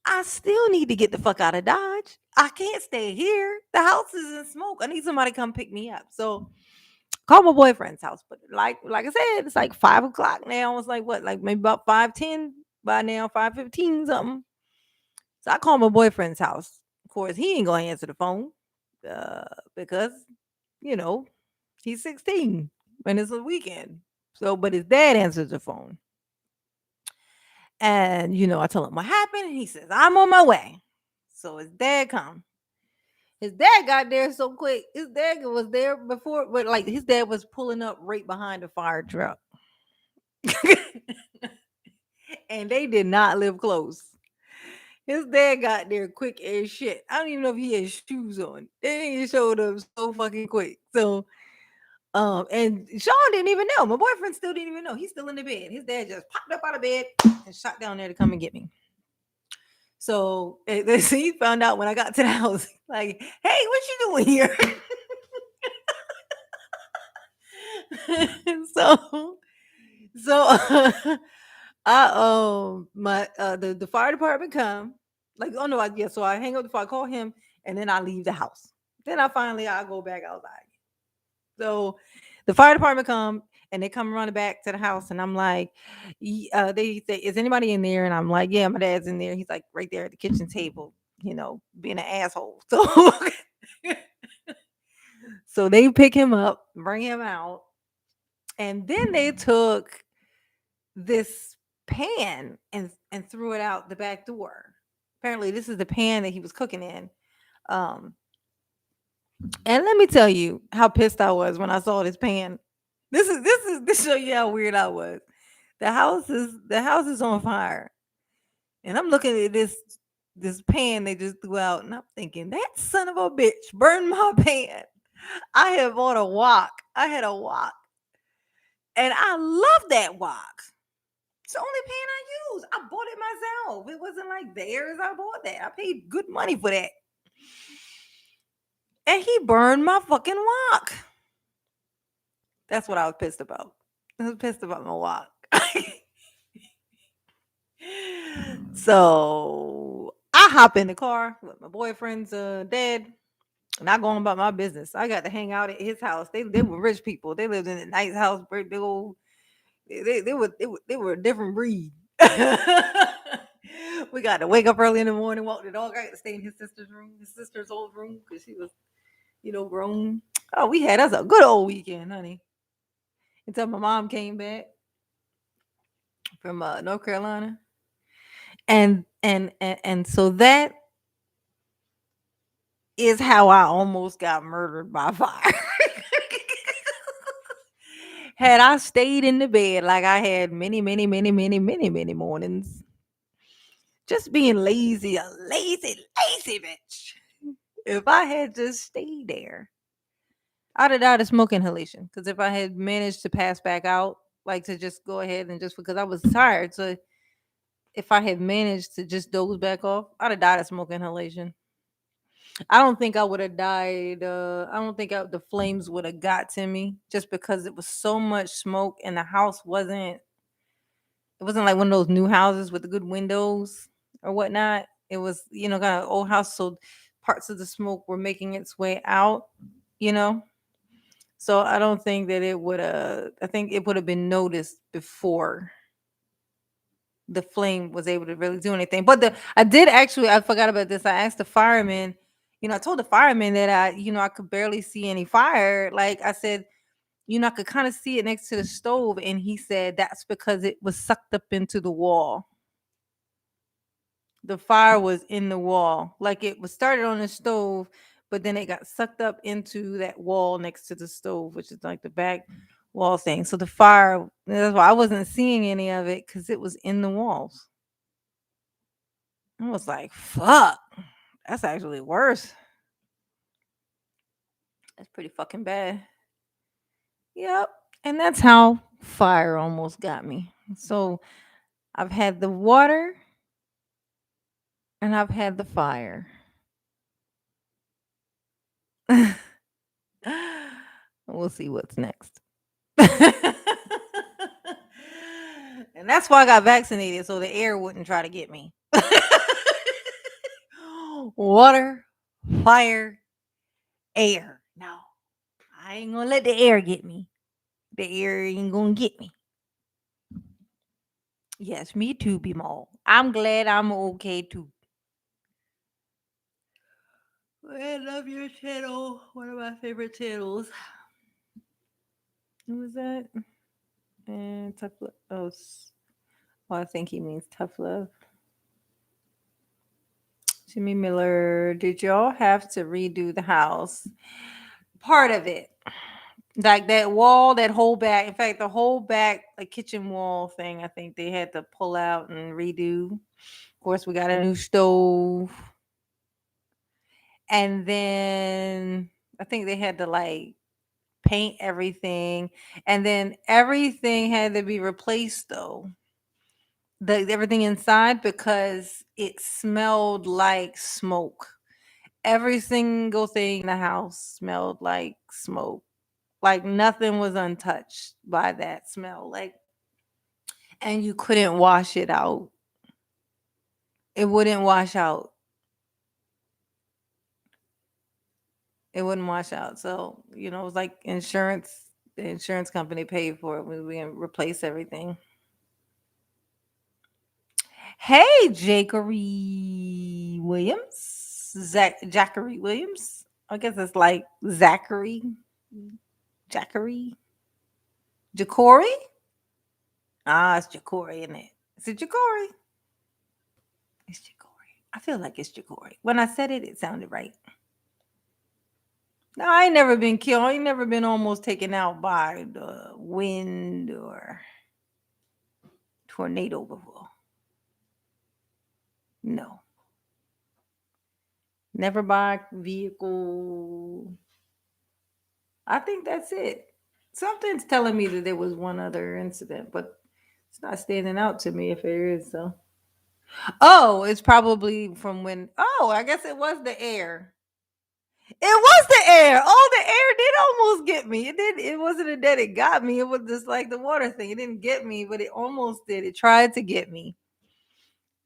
I still need to get the fuck out of Dodge. I can't stay here. The house is in smoke. I need somebody to come pick me up. So call my boyfriend's house. But like I said, it's like 5 o'clock now. It's like what, like maybe about 5:10 by now, 5:15 something. So I call my boyfriend's house. Of course, he ain't gonna answer the phone because you know he's 16 and it's a weekend. So, but his dad answers the phone. And, I tell him what happened. And he says, I'm on my way. So his dad come. His dad got there so quick. His dad was there before, but like his dad was pulling up right behind the fire truck. And they did not live close. His dad got there quick as shit. I don't even know if he had shoes on. They showed up so fucking quick. So, and Sean didn't even know. My boyfriend still didn't even know. He's still in the bed. His dad just popped up out of bed and shot down there to come and get me. So he found out when I got to the house, like, hey, what you doing here? so so I my the fire department come, like, oh no, yeah, so I hang up the phone, I call him, and then I leave the house. Then I go back outside. So the fire department come and they come running back to the house, and I'm like, they say, is anybody in there? And I'm like, yeah, my dad's in there. He's like right there at the kitchen table, being an asshole. So so they pick him up, bring him out, and then they took this pan and threw it out the back door. Apparently, this is the pan that he was cooking in. Um, and let me tell you how pissed I was when I saw this pan. This show you how weird I was. The house is on fire, and I'm looking at this pan they just threw out, and I'm thinking that son of a bitch burned my pan. I have bought a wok. I had a wok, and I love that wok. It's the only pan I use. I bought it myself. It wasn't like theirs. I bought that. I paid good money for that. And he burned my fucking wok. That's what I was pissed about. I was pissed about my wok. So I hop in the car with my boyfriend's dad, and I go on about my business. I got to hang out at his house. They were rich people. They lived in a nice house, big old. They were a different breed. We got to wake up early in the morning, walk the dog. I got to stay in his sister's old room, because she was, grown. Oh, we had us a good old weekend, honey. Until my mom came back from North Carolina, and so that is how I almost got murdered by fire. Had I stayed in the bed like I had many, many, many, many, many, many mornings, just being lazy, a lazy, lazy bitch. If I had just stayed there, I'd have died of smoke inhalation. Because if I had managed to pass back out, like to just go ahead and just because I was tired, so if I had managed to just doze back off, I'd have died of smoke inhalation. I don't think I would have died. I don't think the flames would have got to me just because it was so much smoke and the house wasn't. It wasn't like one of those new houses with the good windows or whatnot. It was, kind of old house, so parts of the smoke were making its way out. You know, so I don't think that it would. I think it would have been noticed before the flame was able to really do anything. But I forgot about this. I asked the fireman, I told the fireman that I could barely see any fire. Like I said, I could kind of see it next to the stove. And he said that's because it was sucked up into the wall. The fire was in the wall. Like it was started on the stove, but then it got sucked up into that wall next to the stove, which is like the back wall thing. So the fire, that's why I wasn't seeing any of it because it was in the walls. I was like, fuck, that's actually worse. That's pretty fucking bad. Yep. And that's how fire almost got me. So I've had the water and I've had the fire. We'll see what's next. And that's why I got vaccinated so the air wouldn't try to get me. Water, fire, air. No, I ain't gonna let the air get me. The air ain't gonna get me. Yes, me too, Bimal. I'm glad I'm okay too. I love your channel. One of my favorite channels. Who was that? And tough love. Oh, well, I think he means tough love. Jimmy Miller, did y'all have to redo the house? Part of it. Like that wall, that whole back. In fact, the whole back, like kitchen wall thing, I think they had to pull out and redo. Of course, we got a new stove. And then I think they had to like paint everything. And then everything had to be replaced though. Everything inside because it smelled like smoke. Every single thing in the house smelled like smoke. Like nothing was untouched by that smell. Like, and you couldn't wash it out. It wouldn't wash out. It wouldn't wash out. So, it was like insurance. The insurance company paid for it. We replace everything. Hey, Jakery Williams. Jackery Williams. I guess it's like Zachary. Jackery. Jacory? Ah, it's Jacory, isn't it? Is it Jacory? It's Jacory. I feel like it's Jacory. When I said it, it sounded right. No, I ain't never been killed. I ain't never been almost taken out by the wind or tornado before. No. Never by vehicle. I think that's it. Something's telling me that there was one other incident, but it's not standing out to me if there is. So, oh, it's probably from when. Oh, I guess it was the air. It was the air. Oh, the air did almost get me. It did. It wasn't that it got me. It was just like the water thing. It didn't get me, but it almost did. It tried to get me.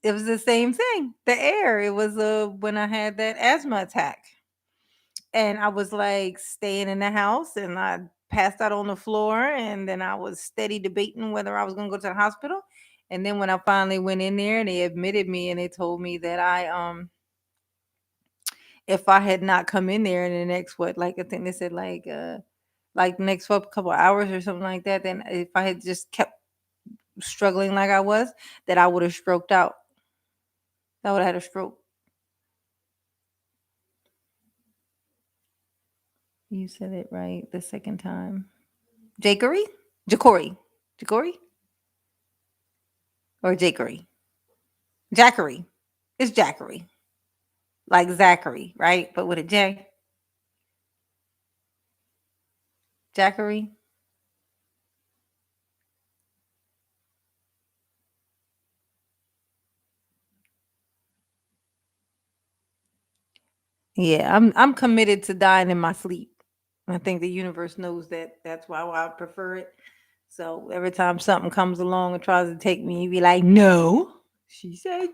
It was the same thing. The air. It was when I had that asthma attack. And I was like staying in the house and I passed out on the floor and then I was steady debating whether I was going to go to the hospital. And then when I finally went in there, they admitted me and they told me that I if I had not come in there in the next what like I think they said like next couple of hours or something like that, then if I had just kept struggling like I was, that I would have stroked out. I would have had a stroke. You said it right the second time. Jakery? Jacory. Jacory? Or Jakery? Jackery. It's Jackery. Like Zachary, right? But with a J. Jackery. Yeah, I'm committed to dying in my sleep. I think the universe knows that. That's why I prefer it. So every time something comes along and tries to take me, you be like, no. She said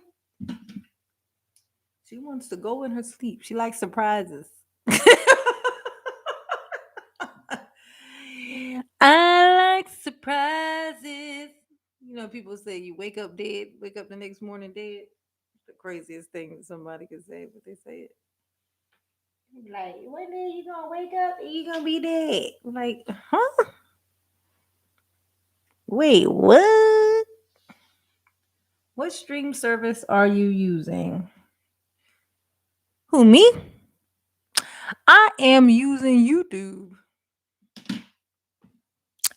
she wants to go in her sleep. She likes surprises. I like surprises. People say you wake up dead, wake up the next morning dead. The craziest thing that somebody could say, but they say it. Like, one day you gonna wake up and you gonna be dead. Like, huh? Wait, what? What stream service are you using? Who, me? I am using YouTube.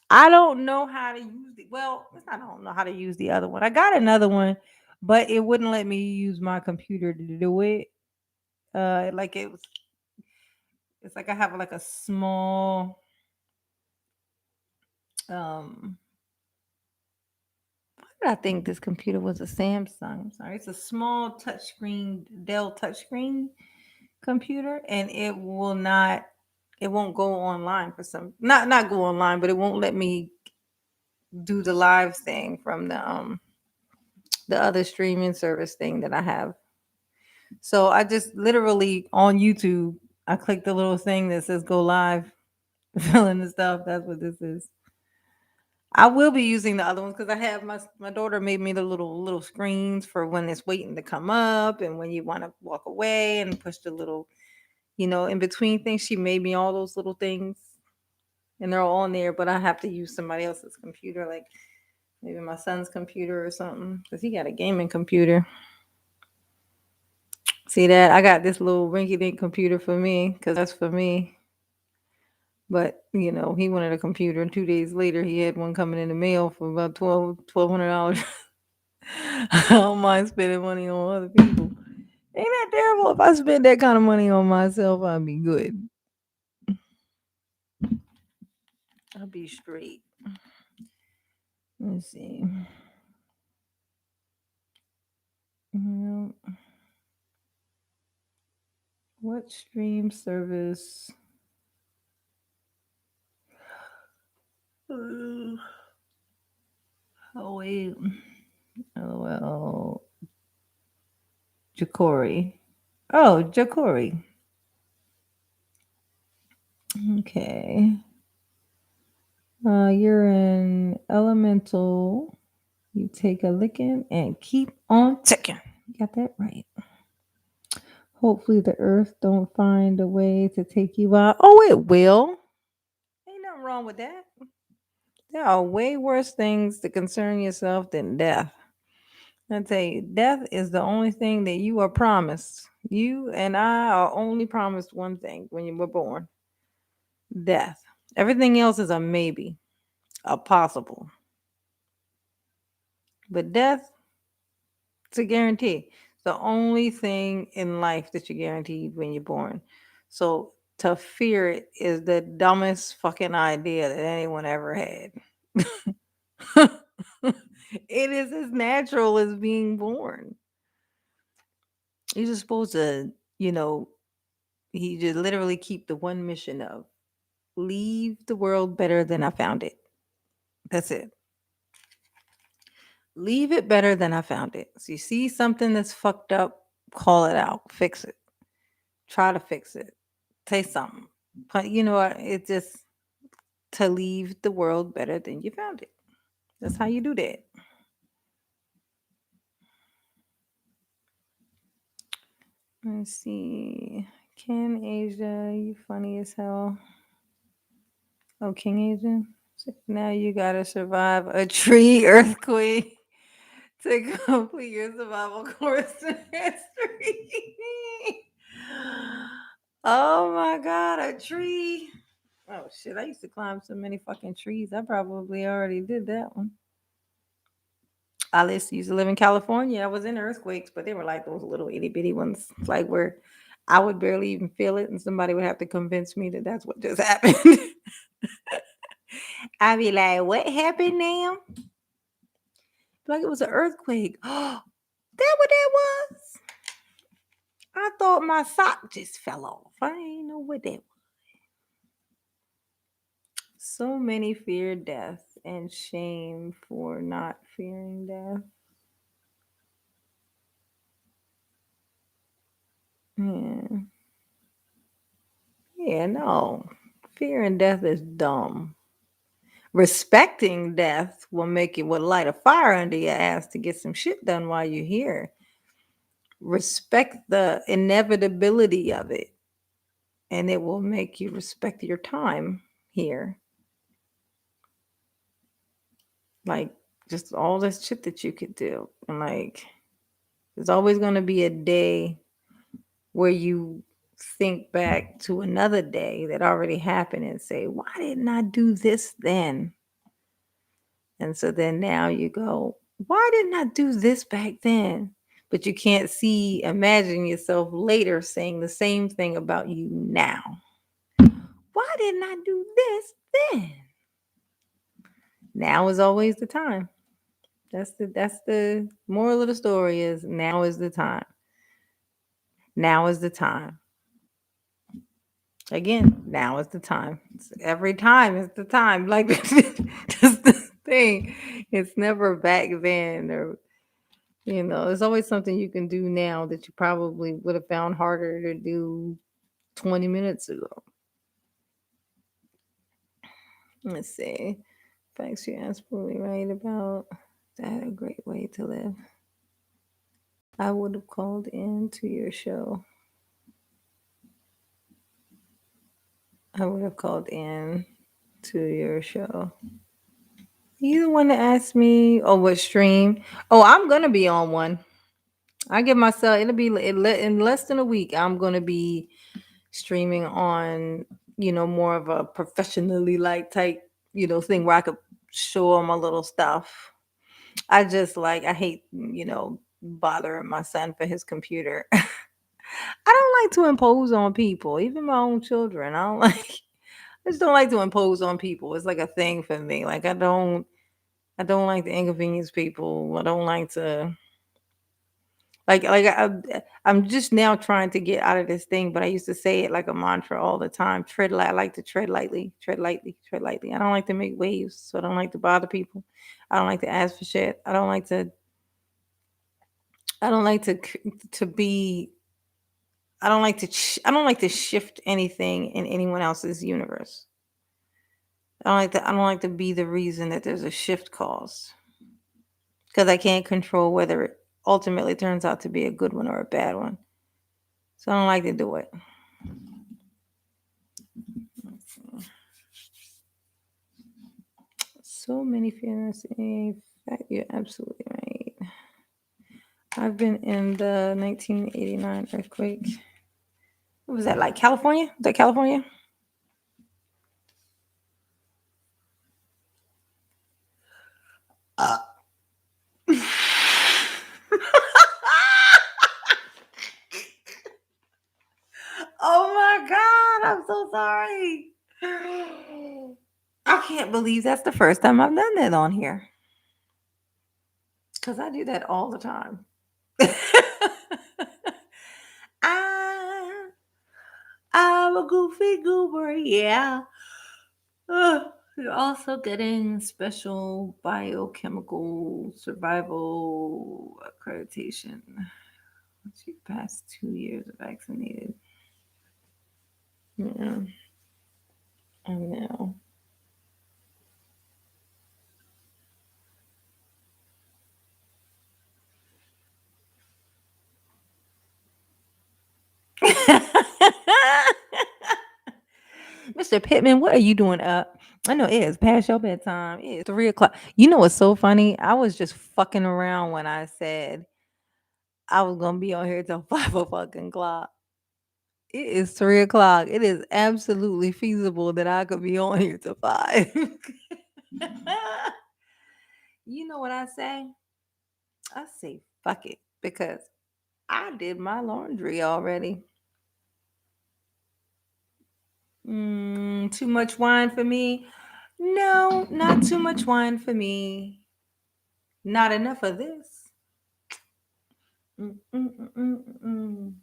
I don't know how to use it. Well, I don't know how to use the other one. I got another one, but it wouldn't let me use my computer to do it. Like it's like I have like a small um why did I think this computer was a Samsung? I'm sorry. It's a small touchscreen Dell touchscreen computer and it won't go online for some not go online, but it won't let me do the live thing from the other streaming service thing that I have. So I just literally on YouTube, I click the little thing that says go live, filling the stuff. That's what this is. I will be using the other ones because I have my daughter made me the little screens for when it's waiting to come up and when you want to walk away and push the little in between things. She made me all those little things. and they're all on there, but I have to use somebody else's computer, like maybe my son's computer or something, because he got a gaming computer. See that? I got this little rinky dink computer for me, because that's for me. But, he wanted a computer, and 2 days later, he had one coming in the mail for about $1,200. I don't mind spending money on other people. Ain't that terrible? If I spend that kind of money on myself, I'd be good. I'll be straight. Let's see. Well, what stream service? Oh wait. Oh well. Jacori. Oh, Jacori. Okay. You're an elemental. You take a licking and keep on ticking. You got that right. Hopefully the earth don't find a way to take you out. Oh, it will. Ain't nothing wrong with that. There are way worse things to concern yourself than death. I tell you, death is the only thing that you are promised. You and I are only promised one thing when you were born: death. Everything else is a maybe, a possible. But death, it's a guarantee. It's the only thing in life that you're guaranteed when you're born. So to fear it is the dumbest fucking idea that anyone ever had. It is as natural as being born. You're just supposed to, he just literally keep the one mission of leave the world better than I found it. That's it. Leave it better than I found it. So you see something that's fucked up, call it out, fix it. Try to fix it. Say something. But you know what? It's just to leave the world better than you found it. That's how you do that. Let's see. King Asia, you funny as hell. Oh, King Asia. Now you gotta survive a tree earthquake to complete your survival course in history. Oh my god, a tree. Oh shit, I used to climb so many fucking trees. I probably already did that one. I used to live in California. I was in earthquakes, but they were like those little itty bitty ones, like where I would barely even feel it, and somebody would have to convince me that that's what just happened. I'd be like, "What happened now?" Like it was an earthquake. Oh, that what that was? I thought my sock just fell off. I ain't know what that was. So many fear death and shame for not fearing death. Yeah. Yeah, no. Fearing death is dumb. Respecting death will light a fire under your ass to get some shit done while you're here. Respect the inevitability of it, and it will make you respect your time here. Like just all this shit that you could do. And like there's always gonna be a day where you think back to another day that already happened and say, why didn't I do this then? And so then now you go, why didn't I do this back then? But you can't imagine yourself later saying the same thing about you now. Why didn't I do this then? Now is always the time. That's the moral of the story is now is the time. Now is the time. Again, now is the time. Every time is the time. Like that's the thing. It's never back then or there's always something you can do now that you probably would have found harder to do 20 minutes ago. Let's see. Facts you're absolutely right about. That a great way to live. I would have called in to your show. I would have called in to your show. You the one that asked me, oh, what stream? Oh, I'm gonna be on one. I give myself it'll be in less than a week. I'm gonna be streaming on, more of a professionally like type, thing where I could show all my little stuff. I hate, bothering my son for his computer. I don't like to impose on people, even my own children. I don't like I just don't like to impose on people. It's like a thing for me. Like I don't like to inconvenience people. I don't like to I'm just now trying to get out of this thing, but I used to say it like a mantra all the time. Tread light. I like to tread lightly, tread lightly, tread lightly. I don't like to make waves, so I don't like to bother people. I don't like to ask for shit. I don't like to to be. I don't like to shift anything in anyone else's universe. I don't like to be the reason that there's a shift caused because I can't control whether it ultimately turns out to be a good one or a bad one. So I don't like to do it. So many feelings. In fact, you're absolutely right. I've been in the 1989 earthquake. What was that like? California? Was that California? Uh. Oh my God, I'm so sorry. I can't believe that's the first time I've done that on here. Because I do that all the time. I, I'm a goofy goober, yeah. You're also getting special biochemical survival accreditation once you pass 2 years of vaccinated. Yeah, I know. Mr. Pittman, what are you doing up? I know it is past your bedtime. It is 3 o'clock. You know what's so funny? I was just fucking around when I said I was gonna be on here till 5 o'clock. It is 3 o'clock. It is absolutely feasible that I could be on here till 5. You know what I say? I say fuck it because I did my laundry already. Too much wine for me? No, not too much wine for me. Not enough of this. Mm, mm, mm, mm, mm.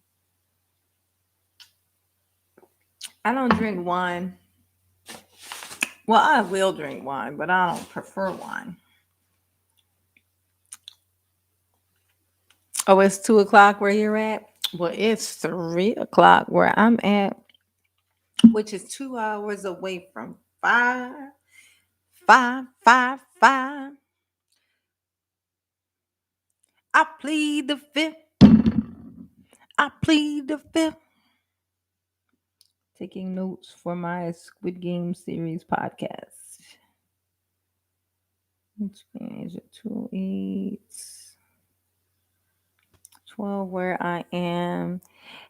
I don't drink wine. Well, I will drink wine, but I don't prefer wine. Oh, it's 2 o'clock where you're at? Well, it's 3 o'clock where I'm at, which is 2 hours away from five. Five, five, five. I plead the fifth. I plead the fifth. Taking notes for my Squid Game series podcast. Which is 208. 12 where I am.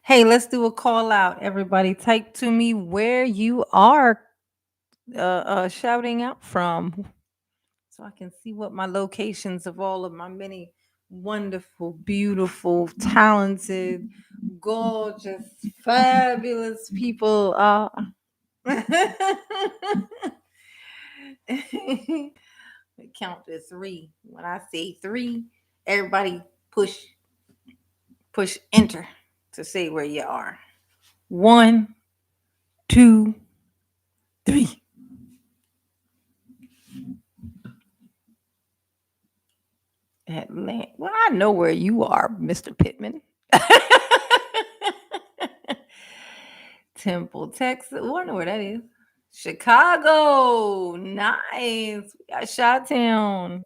Hey, let's do a call out. Everybody type to me where you are shouting out from so I can see what my locations of all of my many wonderful, beautiful, talented, gorgeous, fabulous people are. Count to three. When I say three, everybody push enter to say where you are. One, two, three. Atlanta. Well, I know where you are, Mr. Pittman. Temple, Texas. Oh, I know where that is. Chicago. Nice. We got Chi-Town.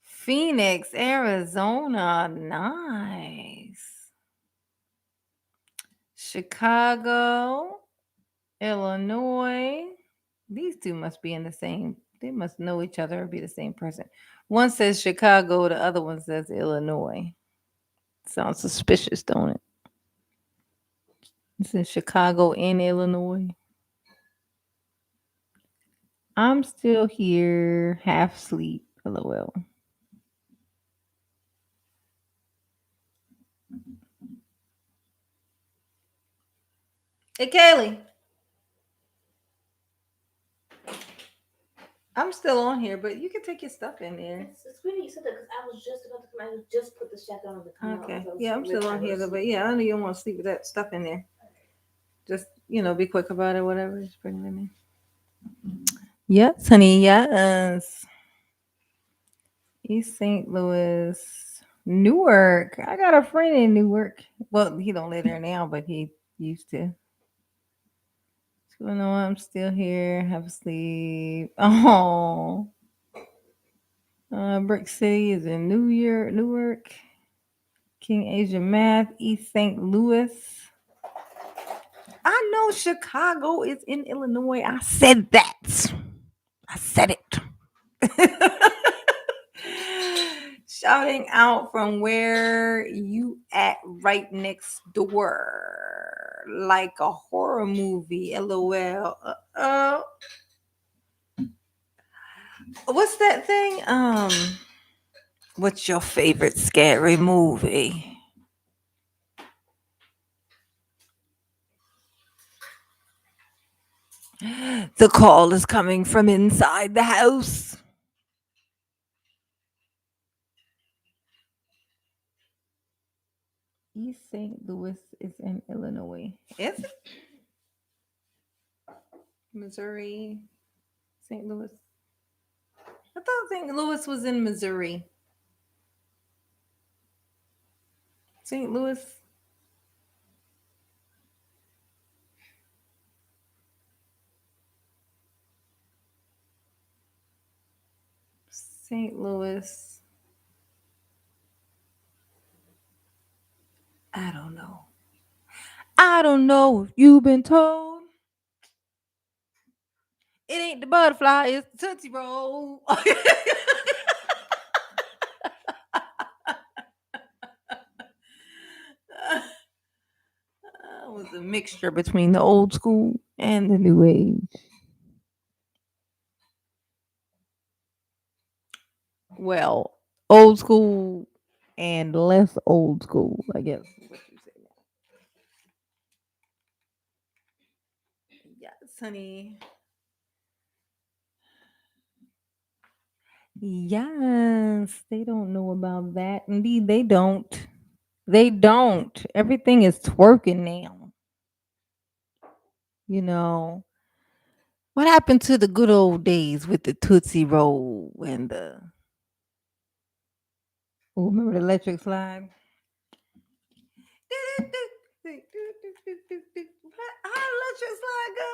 Phoenix, Arizona. Nice. Chicago, Illinois. These two must be in the same. They must know each other or be the same person. One says Chicago, the other one says Illinois. Sounds suspicious, don't it? It's in Chicago and Illinois. I'm still here, half sleep. LOL. Hey, Kaylee. I'm still on here, but you can take your stuff in there. It's funny you said that because I was just about to come out. I just put the jacket on to come out. Okay. I was Yeah, I'm still on I here, was but yeah, I know you don't want to sleep with that stuff in there. Just, be quick about it, whatever. Just bring it in there. Yes, honey. Yes. East St. Louis. Newark. I got a friend in Newark. Well, he don't live there now, but he used to. So, I'm still here. Have a sleep. Oh. Brick City is in Newark. King Asia Math, East St. Louis. I know Chicago is in Illinois. I said that. I said it. Shouting out from where you at right next door. Like a horror movie. LOL. What's that thing? What's your favorite scary movie? The call is coming from inside the house. East St. Louis is in Illinois. Is it? Missouri, St. Louis. I thought St. Louis was in Missouri. St. Louis. St. Louis. I don't know. I don't know if you've been told. It ain't the butterfly, it's the Tootsie Roll. It was a mixture between the old school and the new age. Well, old school and less old school, I guess. What you say now. Yes, honey. Yes, they don't know about that. Indeed, they don't. They don't. Everything is twerking now. You know, what happened to the good old days with the Tootsie Roll and remember the electric slide? How electric slide go?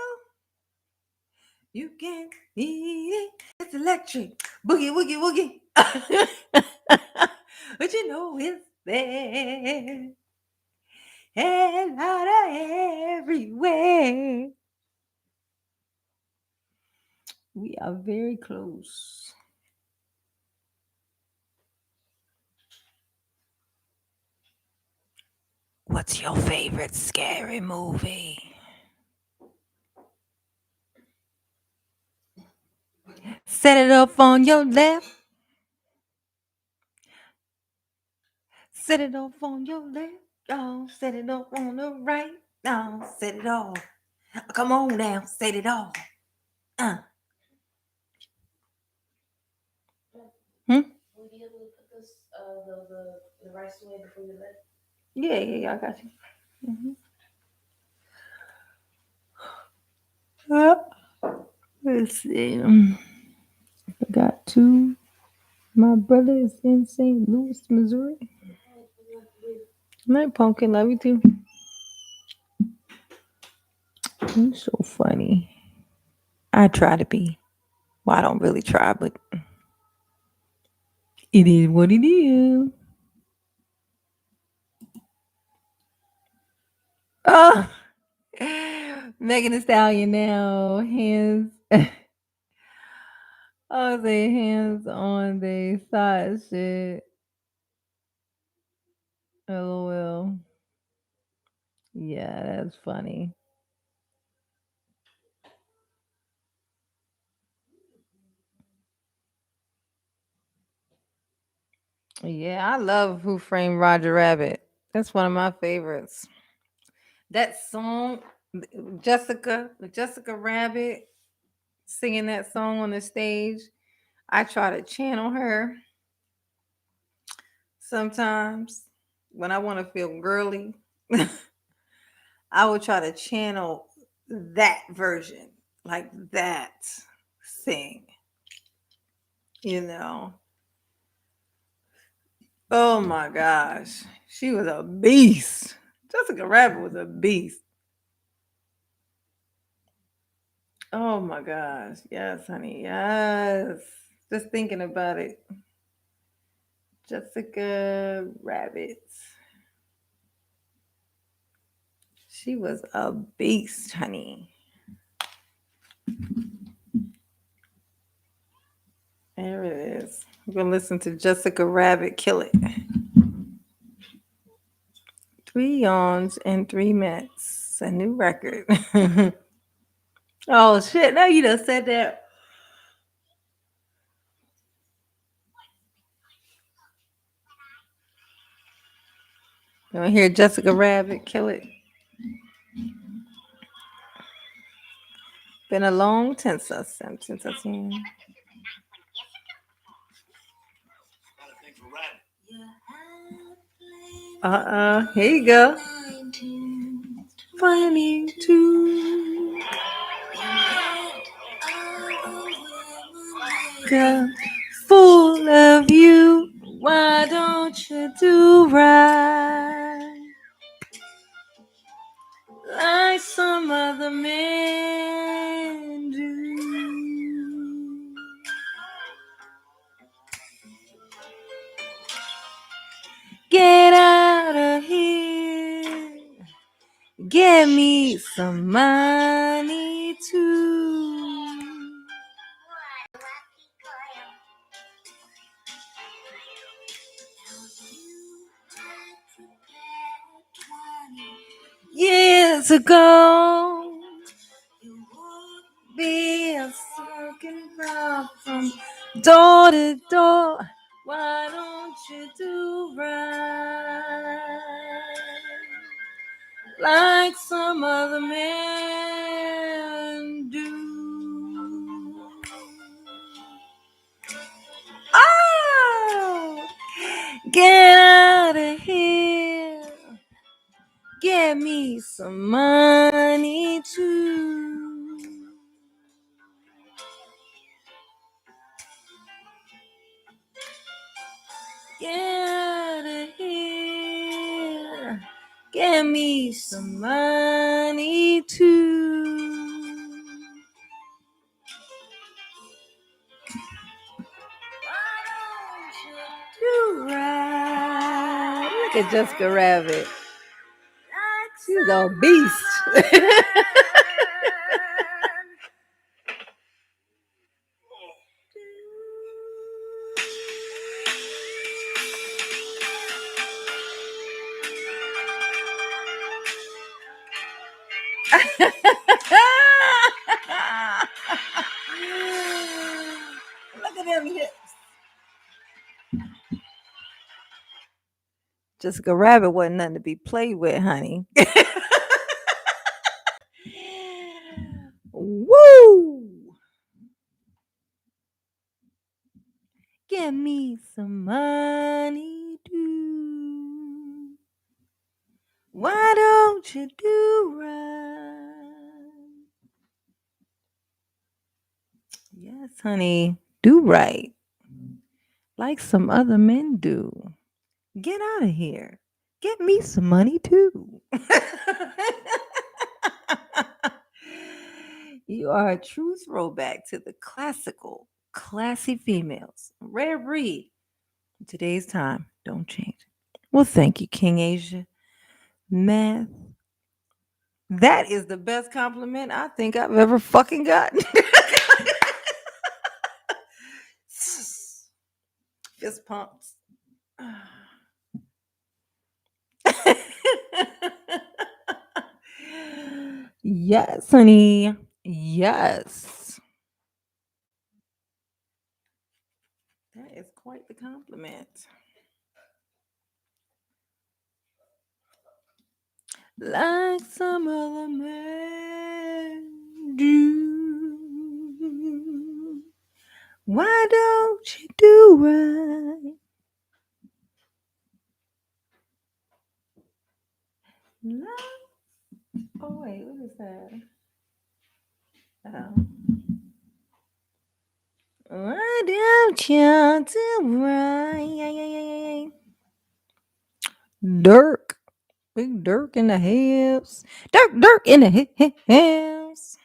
You can eat it. It's electric. Boogie, woogie, woogie. But you know it's there. And out of everywhere. We are very close. What's your favorite scary movie? Set it up on your left. Set it off on your left. Oh, set it off on the right. Oh, set it off. Come on now, set it off. Uh. Hmm? Will you be able to put this the rice away before you let? Yeah, yeah, yeah, I got you. Mm-hmm. Let's see. I got two. My brother is in St. Louis, Missouri. Night pumpkin, love you too. You're so funny. I try to be. Well, I don't really try, but it is what it is. Oh, Megan Thee Stallion now. Hands Oh, they hands on they thought shit. LOL. Yeah, that's funny. Yeah, I love Who Framed Roger Rabbit. That's one of my favorites. That song, Jessica Rabbit singing that song on the stage. I try to channel her sometimes when I want to feel girly. I would try to channel that version, like that sing, you know. Oh my gosh. She was a beast. Jessica Rabbit was a beast. Oh my gosh. Yes, honey. Yes. Just thinking about it. Jessica Rabbit. She was a beast, honey. There it is. We're going to listen to Jessica Rabbit kill it. 3 yawns in 3 minutes. A new record. Oh, shit. Now you done said that. You want to hear Jessica Rabbit kill it? Been a long time since I've seen. Here you go. Finding two. Yeah. Full of you. Why don't you do right like some other men do? Get out of here. Get me some money too. Years ago, be a sucking rock from door to door. Why don't you do right like some other men do? Oh, get out of here. Get me some money too. Get out of here. Get me some money too. Do right. Look at Jessica Rabbit. She's a beast. Look at them hips. Jessica Rabbit wasn't nothing to be played with, honey. Woo! Give me some money too. Why don't you do right? Yes, honey. Do right. Like some other men do. Get out of here. Get me some money too. You are a true throwback to the classical, classy females. Rare breed. In today's time, don't change. Well, thank you, King Asia. Math. That is the best compliment I think I've ever fucking gotten. Fist pumps. Yes, honey. Yes. That is quite the compliment. Like some other men do. Why don't you do right? Love. Oh wait, what is that? Oh. Why don't you do right? Dirk. Big Dirk in the house. Dirk in the house.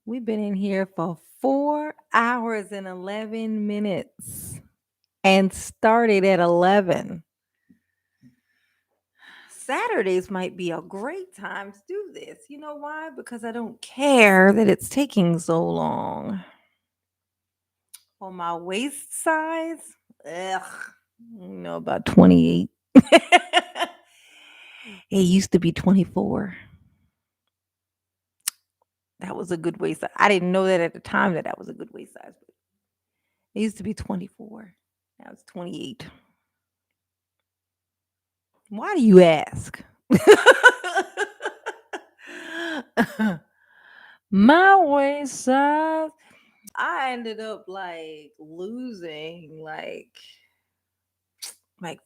We've been in here for 4 hours and 11 minutes and started at 11. Saturdays might be a great time to do this. You know why? Because I don't care that it's taking so long. On my waist size, ugh, about 28. It used to be 24. That was a good waist size. I didn't know that at the time that was a good waist size. But it used to be 24. Now it's 28. Why do you ask? My waist size. I ended up like losing like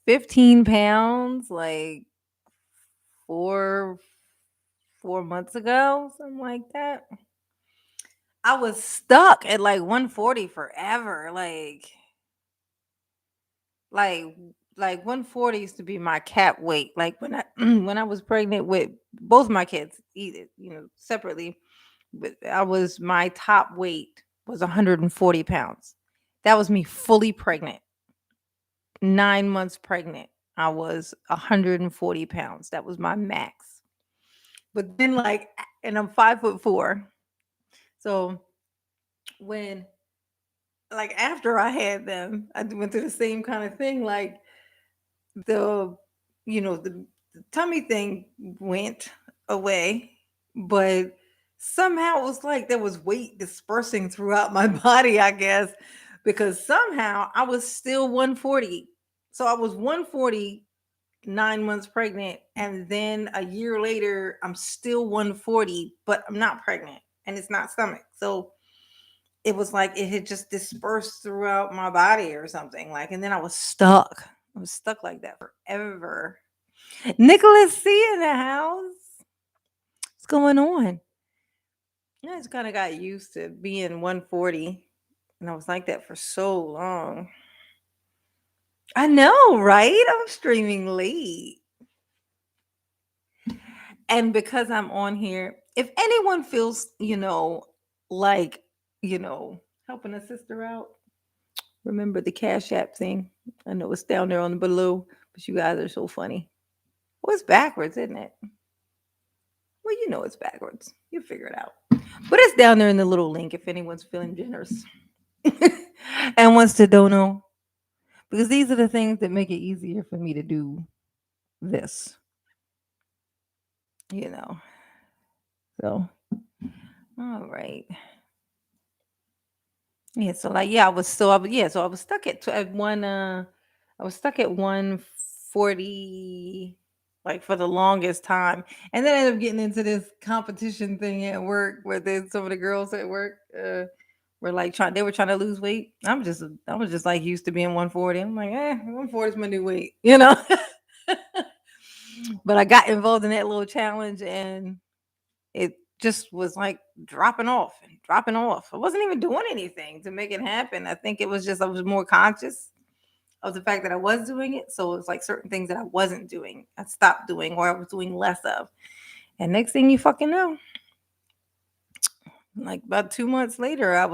15 pounds like four 4 months ago, something like that. I was stuck at like 140 forever. Like like 140 used to be my cap weight. Like when I when I was pregnant with both my kids, either separately, but my top weight was 140 pounds. That was me fully pregnant. 9 months pregnant. I was 140 pounds. That was my max. But then and I'm 5'4". So when after I had them, I went through the same kind of thing. Like the the tummy thing went away, but somehow it was like there was weight dispersing throughout my body, I guess, because somehow I was still 140. So I was 140 9 months pregnant, and then a year later I'm still 140, but I'm not pregnant and it's not stomach. So it was like it had just dispersed throughout my body or something. And then I was stuck. I was stuck like that forever. Nicholas C in the house. What's going on? I just kind of got used to being 140. And I was like that for so long. I know, right? I'm streaming late. And because I'm on here, if anyone feels, like, helping a sister out, remember the Cash App thing. I know it's down there on the below, but you guys are so funny. Well, it's backwards, isn't it? Well, you know it's backwards. You'll figure it out. But it's down there in the little link if anyone's feeling generous and wants to dono. Because these are the things that make it easier for me to do this. You know. So, all right. Yeah, so I was stuck at one I was stuck at 140 like for the longest time. And then I ended up getting into this competition thing at work where then some of the girls at work were they were trying to lose weight. I was just like used to being 140. I'm like, 140 is my new weight, But I got involved in that little challenge and it just was like dropping off and dropping off. I wasn't even doing anything to make it happen. I think it was just I was more conscious of the fact that I was doing it. So it was like certain things that I wasn't doing, I stopped doing or I was doing less of. And next thing you fucking know, like about 2 months later,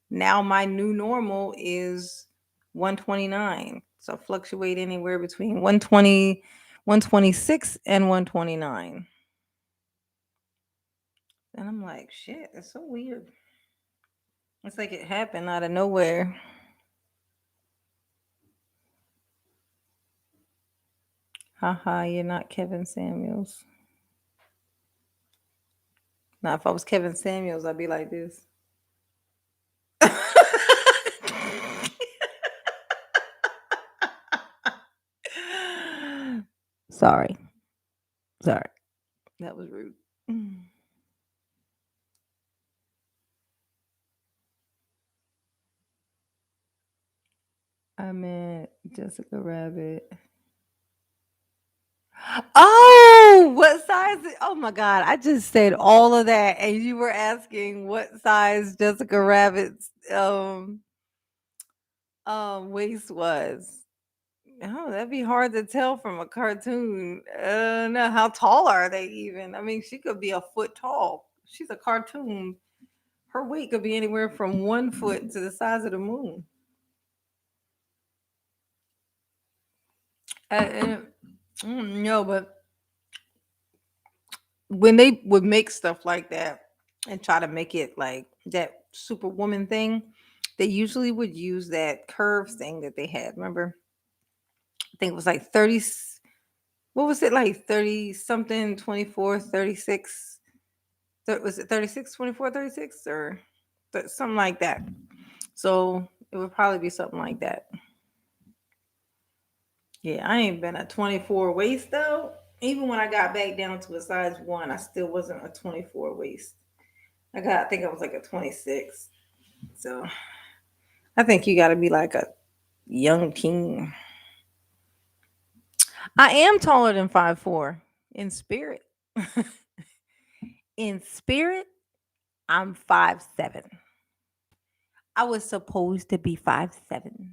now my new normal is 129. So I fluctuate anywhere between 120, 126 and 129. And I'm like, shit, that's so weird. It's like it happened out of nowhere. Haha, you're not Kevin Samuels. Now, if I was Kevin Samuels, I'd be like this. Sorry. Sorry. That was rude. I meant Jessica Rabbit. Oh, what size? Oh my God. I just said all of that. And you were asking what size Jessica Rabbit's waist was. Oh, that'd be hard to tell from a cartoon. No, how tall are they even? I mean, she could be a foot tall. She's a cartoon. Her weight could be anywhere from 1 foot to the size of the moon. Uh, no, but when they would make stuff like that and try to make it like that superwoman thing, they usually would use that curve thing that they had. Remember? I think it was like 30, what was it like 30 something, 24, 36? Was it 36, 24, 36, or something like that? So it would probably be something like that. Yeah, I ain't been a 24 waist though. Even when I got back down to a size one, I still wasn't a 24 waist. I think I was like a 26. So I think you got to be like a young teen. I am taller than 5'4" in spirit. In spirit, I'm 5'7". I was supposed to be 5'7".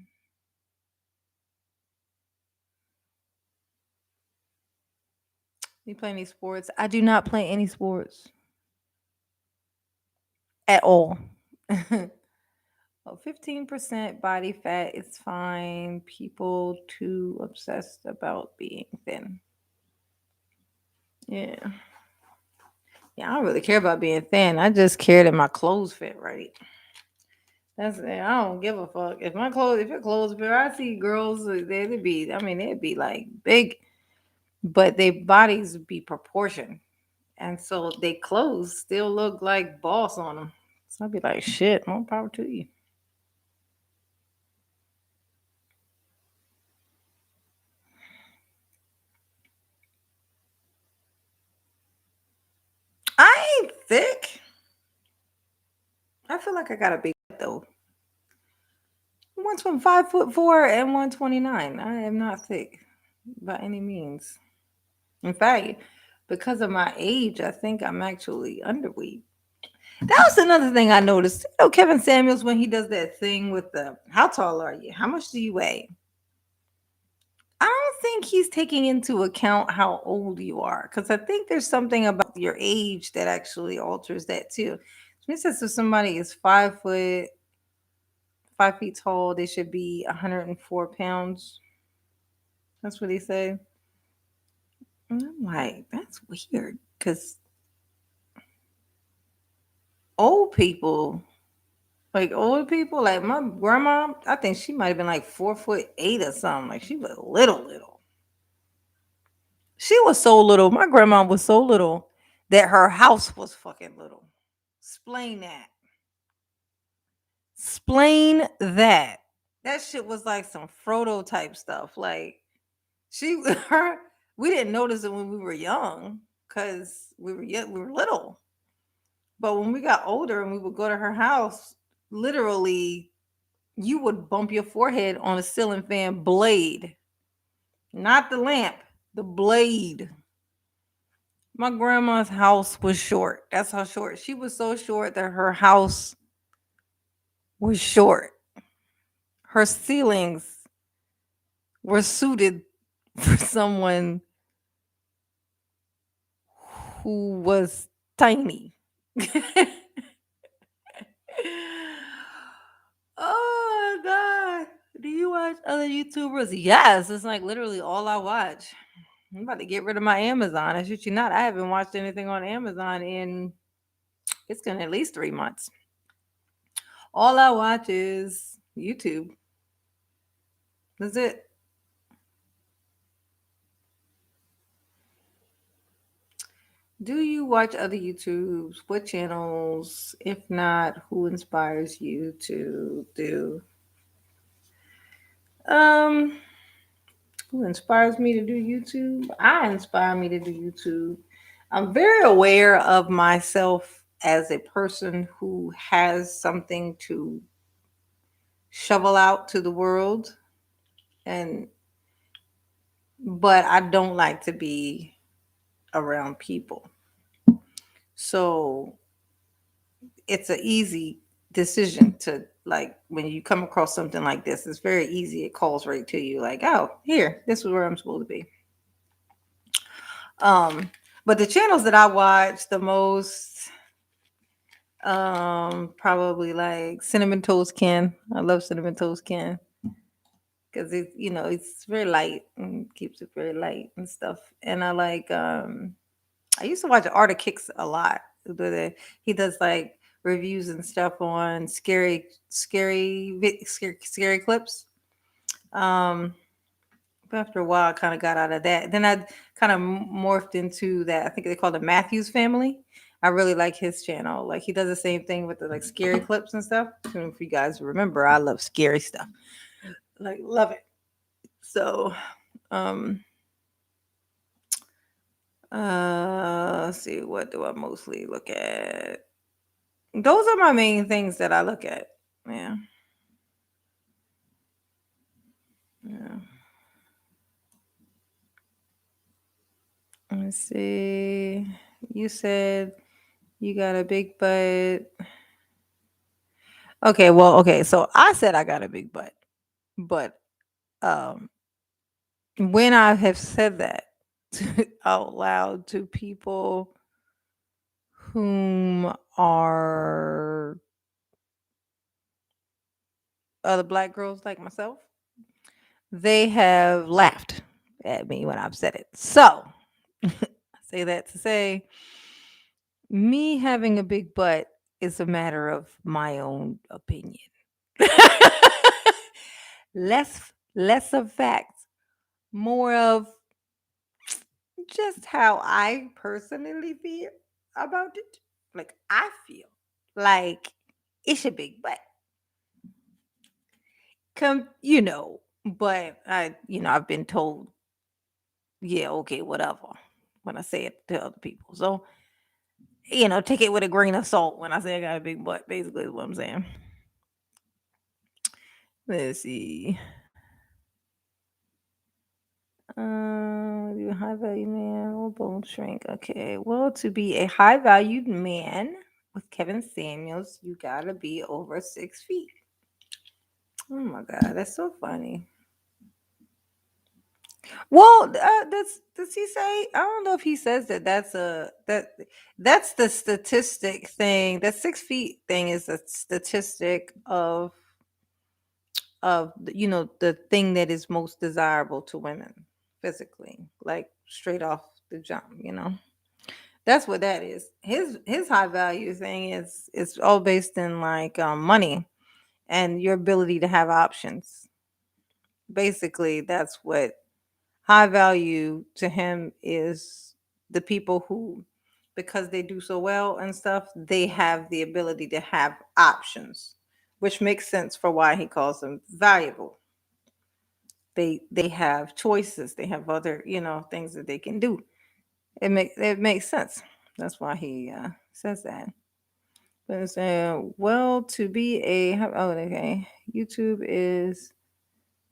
You play any sports? I do not play any sports at all. Oh, 15% body fat is fine. People too obsessed about being thin. Yeah. Yeah, I don't really care about being thin. I just care that my clothes fit right. That's it. I don't give a fuck. If your clothes fit, I see girls, they'd be, I mean, they'd be like big, but their bodies be proportioned. And so they clothes still look like boss on them. So I'd be like, shit, more power to you. I ain't thick. I feel like I got a big though. One's from 5'4" and 129. I am not thick by any means. In fact, because of my age, I think I'm actually underweight. That was another thing I noticed. You know, Kevin Samuels, when he does that thing with the how tall are you? How much do you weigh? I don't think he's taking into account how old you are because I think there's something about your age that actually alters that too. So he says if somebody is 5 foot, 5 feet tall, they should be 104 pounds. That's what he said. And I'm like, that's weird because old people, like old people, like my grandma, I think she might have been like 4'8" or something. Like she was little, little. She was so little. My grandma was so little that her house was fucking little. Explain that. Explain that. That shit was like some Frodo type stuff. Like she, her, we didn't notice it when we were young because we were little. But when we got older and we would go to her house, literally, you would bump your forehead on a ceiling fan blade, not the lamp, the blade. My grandma's house was short. That's how short. She was so short that her house was short. Her ceilings were suited for someone who was tiny. Oh God. Do you watch other YouTubers? Yes, it's like literally all I watch. I'm about to get rid of my Amazon. I shit you not. I haven't watched anything on Amazon in it's gonna at least 3 months. All I watch is YouTube. That's it. Do you watch other YouTubes? What channels? If not, who inspires you to do? Um, who inspires me to do YouTube? I inspire me to do YouTube. I'm very aware of myself as a person who has something to shovel out to the world, and but I don't like to be around people. So it's an easy decision to, like, when you come across something like this, it's very easy. It calls right to you, like, oh, here, this is where I'm supposed to be. Um, but the channels that I watch the most, probably like Cinnamon Toast Ken. I love Cinnamon Toast Ken because it's very light and keeps it very light and stuff. And I like I used to watch Art of Kicks a lot. He does like reviews and stuff on scary clips. Um, but after a while, I kind of got out of that. Then I kind of morphed into that. I think they call it Matthews Family. I really like his channel. Like he does the same thing with the like scary clips and stuff. And if you guys remember, I love scary stuff. Like love it. So, um, let's see, what do I mostly look at? Those are my main things that I look at. Yeah. Yeah. Let's see. You said you got a big butt. Okay, well, okay. So I said I got a big butt, but um, when I have said that out loud to people whom are other black girls like myself, they have laughed at me when I've said it. So I say that to say me having a big butt is a matter of my own opinion. less of facts, more of just how I personally feel about it. Like I feel like it's a big butt. But I've been told, yeah, okay, whatever, when I say it to other people. So, take it with a grain of salt when I say I got a big butt, basically is what I'm saying. Let's see. You high value man or bone shrink. Okay. Well, to be a high valued man with Kevin Samuels, you gotta be over 6 feet. Oh my god, that's so funny. Well, does he say? I don't know if he says that. That's the statistic thing. That 6 feet thing is a statistic of the thing that is most desirable to women physically, like straight off the jump. That's what that is. His high value thing is all based in like money and your ability to have options. Basically, that's what high value to him is. The people who, because they do so well and stuff, they have the ability to have options, which makes sense for why he calls them valuable. They have choices, they have other things that they can do. It makes sense. That's why he says that. But it's well, to be okay, YouTube is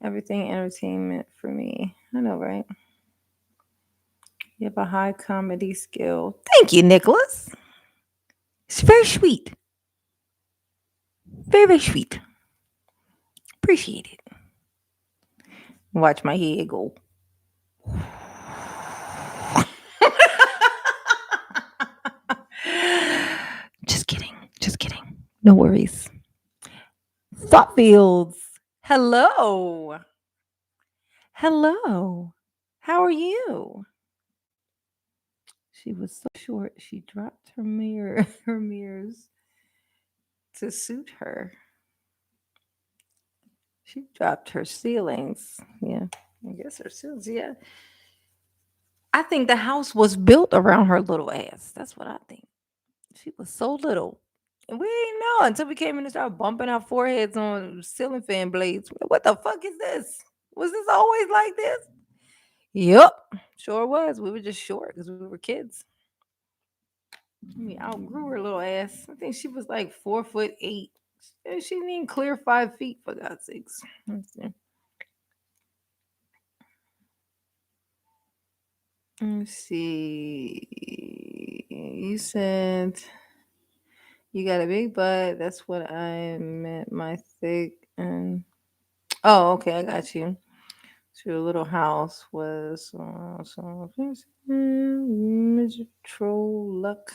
everything entertainment for me. I know, right? You have a high comedy skill. Thank you, Nicholas. It's very sweet. Very, very sweet. Appreciate it. Watch my head go. Just kidding. Just kidding. No worries. Thought fields. Hello. Hello. How are you? She was so short, she dropped her mirror, her mirrors to suit her. She dropped her ceilings. Yeah, I guess her ceilings. Yeah. I think the house was built around her little ass. That's what I think. She was so little. And we didn't know until we came in and started bumping our foreheads on ceiling fan blades. What the fuck is this? Was this always like this? Yep. Sure was. We were just short because we were kids. We outgrew her little ass. I think she was like 4'8". She didn't even clear 5 feet for God's sakes. Let's see. Let's see. You said you got a big butt. That's what I meant. My thick and oh, okay, I got you. So your little house was so midget troll luck.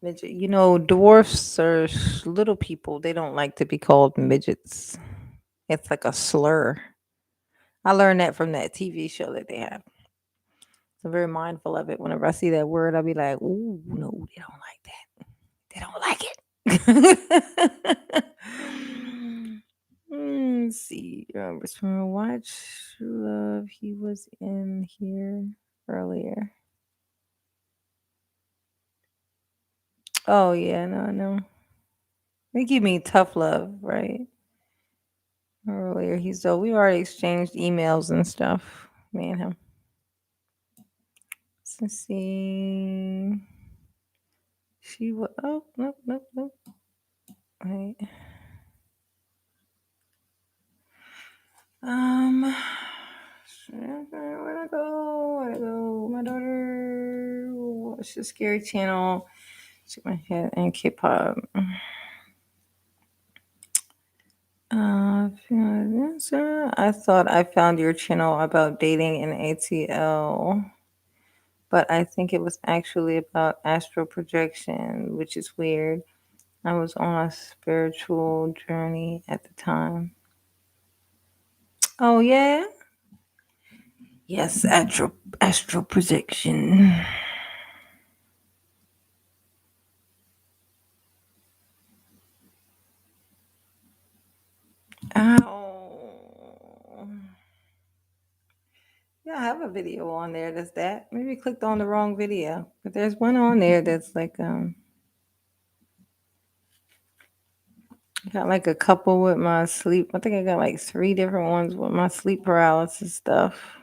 Midget. You know, dwarfs are little people. They don't like to be called midgets. It's like a slur. I learned that from that TV show that they have. So I'm very mindful of it. Whenever I see that word, I'll be like, "Ooh, no, they don't like that. They don't like it." Let's see. Watch Love. He was in here earlier. Oh yeah, no, no. They give me tough love, right? Earlier, he's so we already exchanged emails and stuff. Me and him. Let's see. She was. Oh, nope, nope, nope. Wait. Where'd I go? Where'd I go? My daughter. Watch the Scary Channel. Shake my head and K-pop. I thought I found your channel about dating in ATL, but I think it was actually about astral projection, which is weird. I was on a spiritual journey at the time. Oh yeah? Yes, astral projection. Ow. Yeah, I have a video on there that's that. Maybe I clicked on the wrong video. But there's one on there that's like got like a couple with my sleep. I think I got like 3 different ones with my sleep paralysis stuff.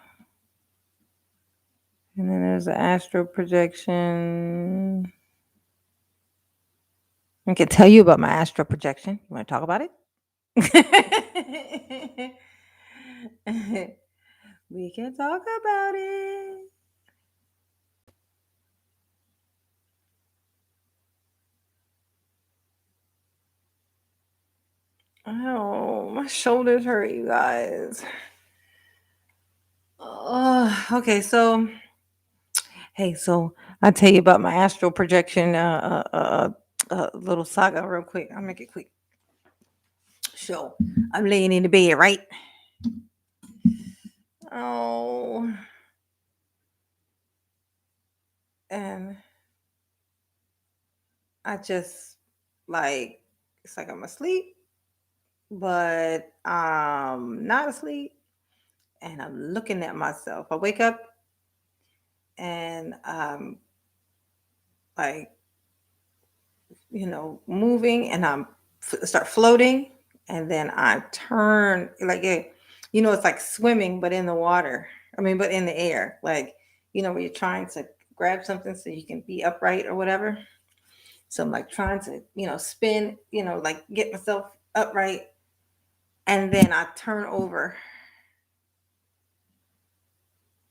And then there's the astral projection. I can tell you about my astral projection. You want to talk about it? We can talk about it. Oh, my shoulders hurt, you guys. Okay, so hey, so I'll tell you about my astral projection little saga real quick. I'll make it quick. So I'm laying in the bed, right? Oh, and I just like it's like I'm asleep, but not asleep, and I'm looking at myself. I wake up and like moving, and start floating, and then I turn like it's like swimming, but in the water. I mean, but in the air, like where you're trying to grab something so you can be upright or whatever. So I'm like trying to spin, like get myself upright, and then I turn over,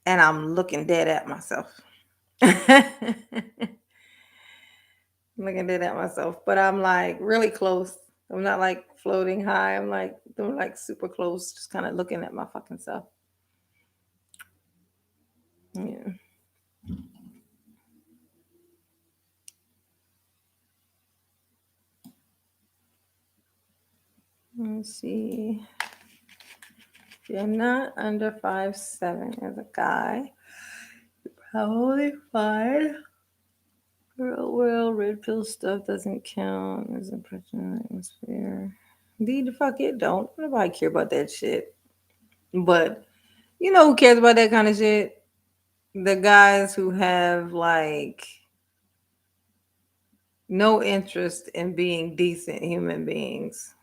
and I'm looking dead at myself. Looking dead at myself, but I'm like really close. I'm not like floating high. I'm like super close, just kind of looking at my fucking self. Yeah. Let's see. If you're not under 5'7" as a guy, you're probably fine. Well, red pill stuff doesn't count as impression atmosphere. Indeed, the fuck it don't. Nobody care about that shit. But you know who cares about that kind of shit? The guys who have like no interest in being decent human beings.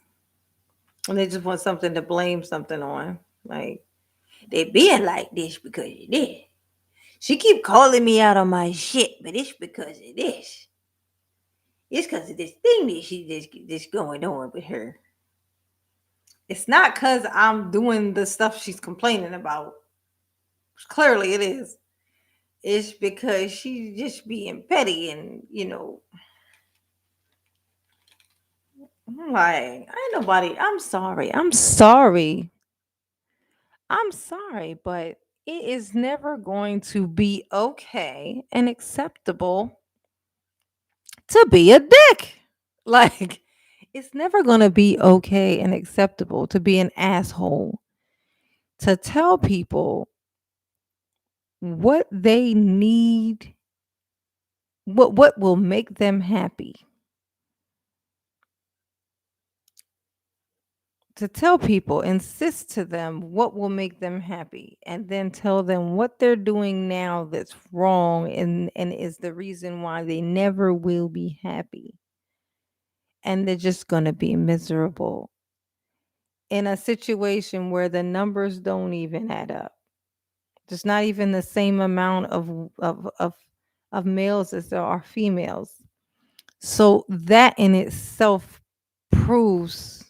And they just want something to blame something on. Like, they being like this because of this. She keep calling me out on my shit, but it's because of this. It's because of this thing that she just going on with her. It's not because I'm doing the stuff she's complaining about. Clearly it is. It's because she's just being petty and, I'm like, ain't nobody. I'm sorry. I'm sorry. I'm sorry, but it is never going to be okay and acceptable to be a dick. Like, it's never going to be okay and acceptable to be an asshole, to tell people what they need, what will make them happy. To tell people, insist to them what will make them happy, and then tell them what they're doing now that's wrong and is the reason why they never will be happy. And they're just going to be miserable in a situation where the numbers don't even add up. There's not even the same amount of males as there are females. So that in itself proves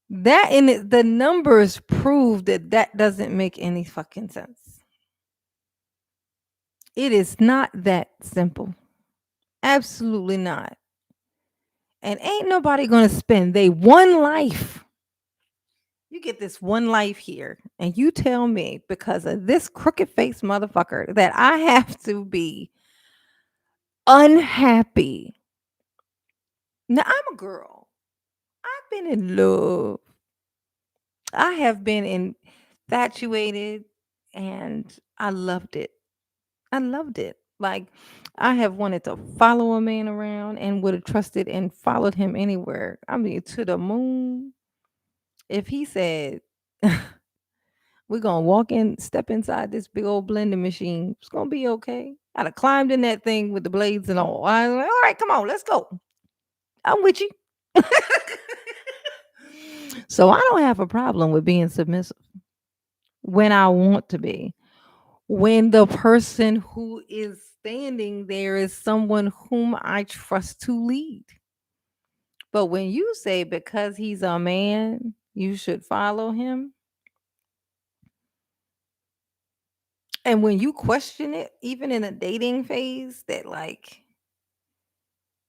that in it, the numbers prove that that doesn't make any fucking sense. It is not that simple. Absolutely not. And ain't nobody gonna spend they one life. You get this one life here, and you tell me because of this crooked face motherfucker that I have to be unhappy. Now I'm a girl. I've been in love. I have been infatuated and I loved it. I loved it. Like, I have wanted to follow a man around and would have trusted and followed him anywhere. I mean, to the moon. If he said, we're going to walk in, step inside this big old blending machine, it's going to be okay. I'd have climbed in that thing with the blades and all. I was like, all right, come on, let's go. I'm with you. So I don't have a problem with being submissive when I want to be. When the person who is standing there is someone whom I trust to lead. But when you say because he's a man, you should follow him, and when you question it, even in a dating phase, that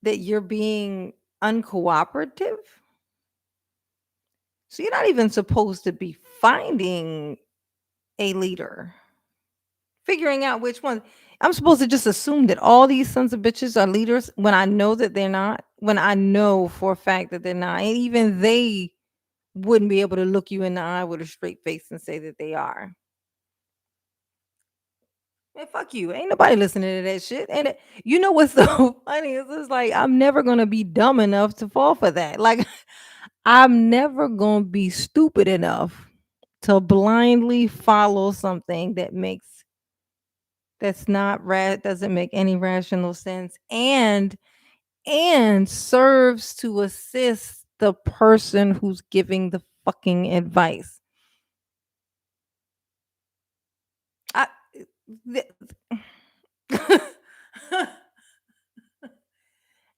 you're being uncooperative, so you're not even supposed to be finding a leader, figuring out which one. I'm supposed to just assume that all these sons of bitches are leaders when I know that they're not, when I know for a fact that they're not. And even they wouldn't be able to look you in the eye with a straight face and say that they are. Man, fuck you. Ain't nobody listening to that shit. And you know what's so funny? Is it's like I'm never gonna be dumb enough to fall for that. Like I'm never gonna be stupid enough to blindly follow something that's not doesn't make any rational sense and serves to assist the person who's giving the fucking advice. I th-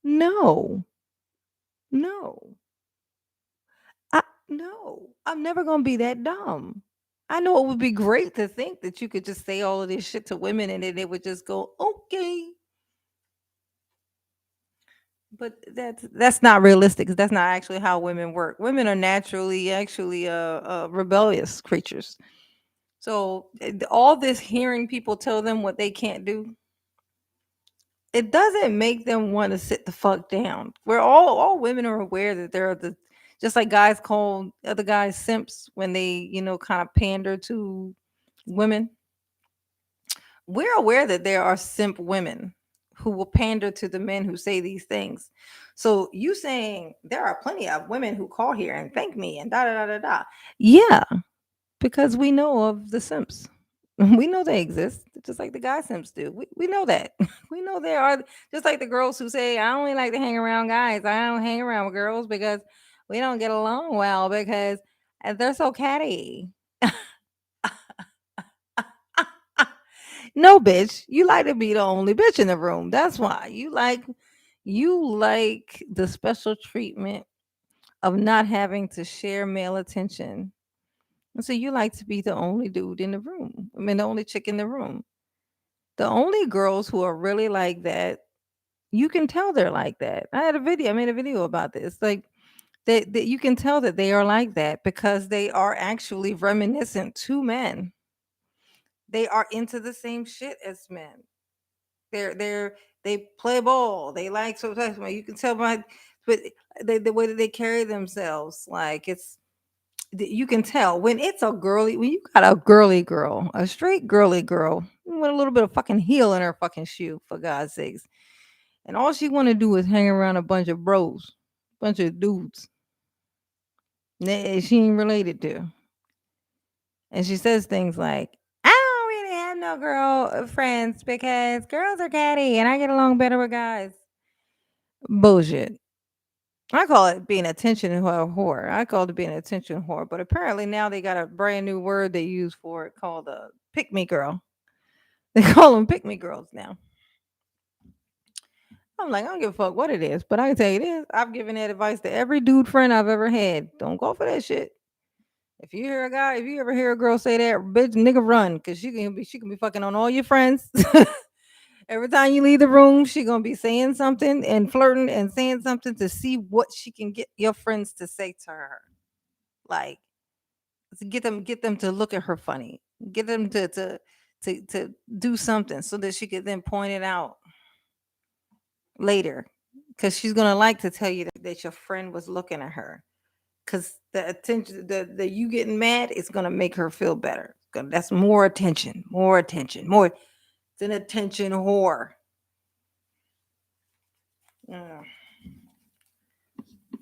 no, no, no. I'm never gonna be that dumb. I know it would be great to think that you could just say all of this shit to women and then they would just go, okay. But that's not realistic because that's not actually how women work. Women are naturally actually rebellious creatures. So all this hearing people tell them what they can't do, it doesn't make them want to sit the fuck down. We're all women are aware that there are the just like guys call other guys simps when they kind of pander to women. We're aware that there are simp women who will pander to the men who say these things. So you saying there are plenty of women who call here and thank me and da da da da da. Yeah, because we know of the simps. We know they exist, just like the guy simps do. We know that. We know there are, just like the girls who say, I only like to hang around guys. I don't hang around with girls because we don't get along well because they're so catty. No, bitch. You like to be the only bitch in the room. That's why. You like the special treatment of not having to share male attention. And so you like to be the only dude in the room. I mean the only chick in the room. The only girls who are really like that, you can tell they're like that. I made a video about this. Like that you can tell that they are like that because they are actually reminiscent to men. They are into the same shit as men. They play ball. They like sometimes you can tell by but the way that they carry themselves. Like you can tell when it's a girly when you got a girly girl, a straight girly girl with a little bit of fucking heel in her fucking shoe, for God's sakes. And all she want to do is hang around a bunch of bros, bunch of dudes that she ain't related to. And she says things like, I don't really have no girl friends because girls are catty and I get along better with guys. Bullshit. I call it being attention whore. I call it being an attention whore. But apparently now they got a brand new word they use for it called a pick me girl. They call them pick me girls now. I'm like, I don't give a fuck what it is, but I can tell you this: I've given that advice to every dude friend I've ever had. Don't go for that shit. If you ever hear a girl say that, bitch, nigga, run, because she can be fucking on all your friends. Every time you leave the room, she gonna be saying something and flirting and saying something to see what she can get your friends to say to her. Like to get them to look at her funny, get them to do something so that she could then point it out later, because she's gonna like to tell you that your friend was looking at her. Because the attention, the you getting mad is gonna make her feel better. That's more attention, more attention, more. It's an attention whore. Yeah.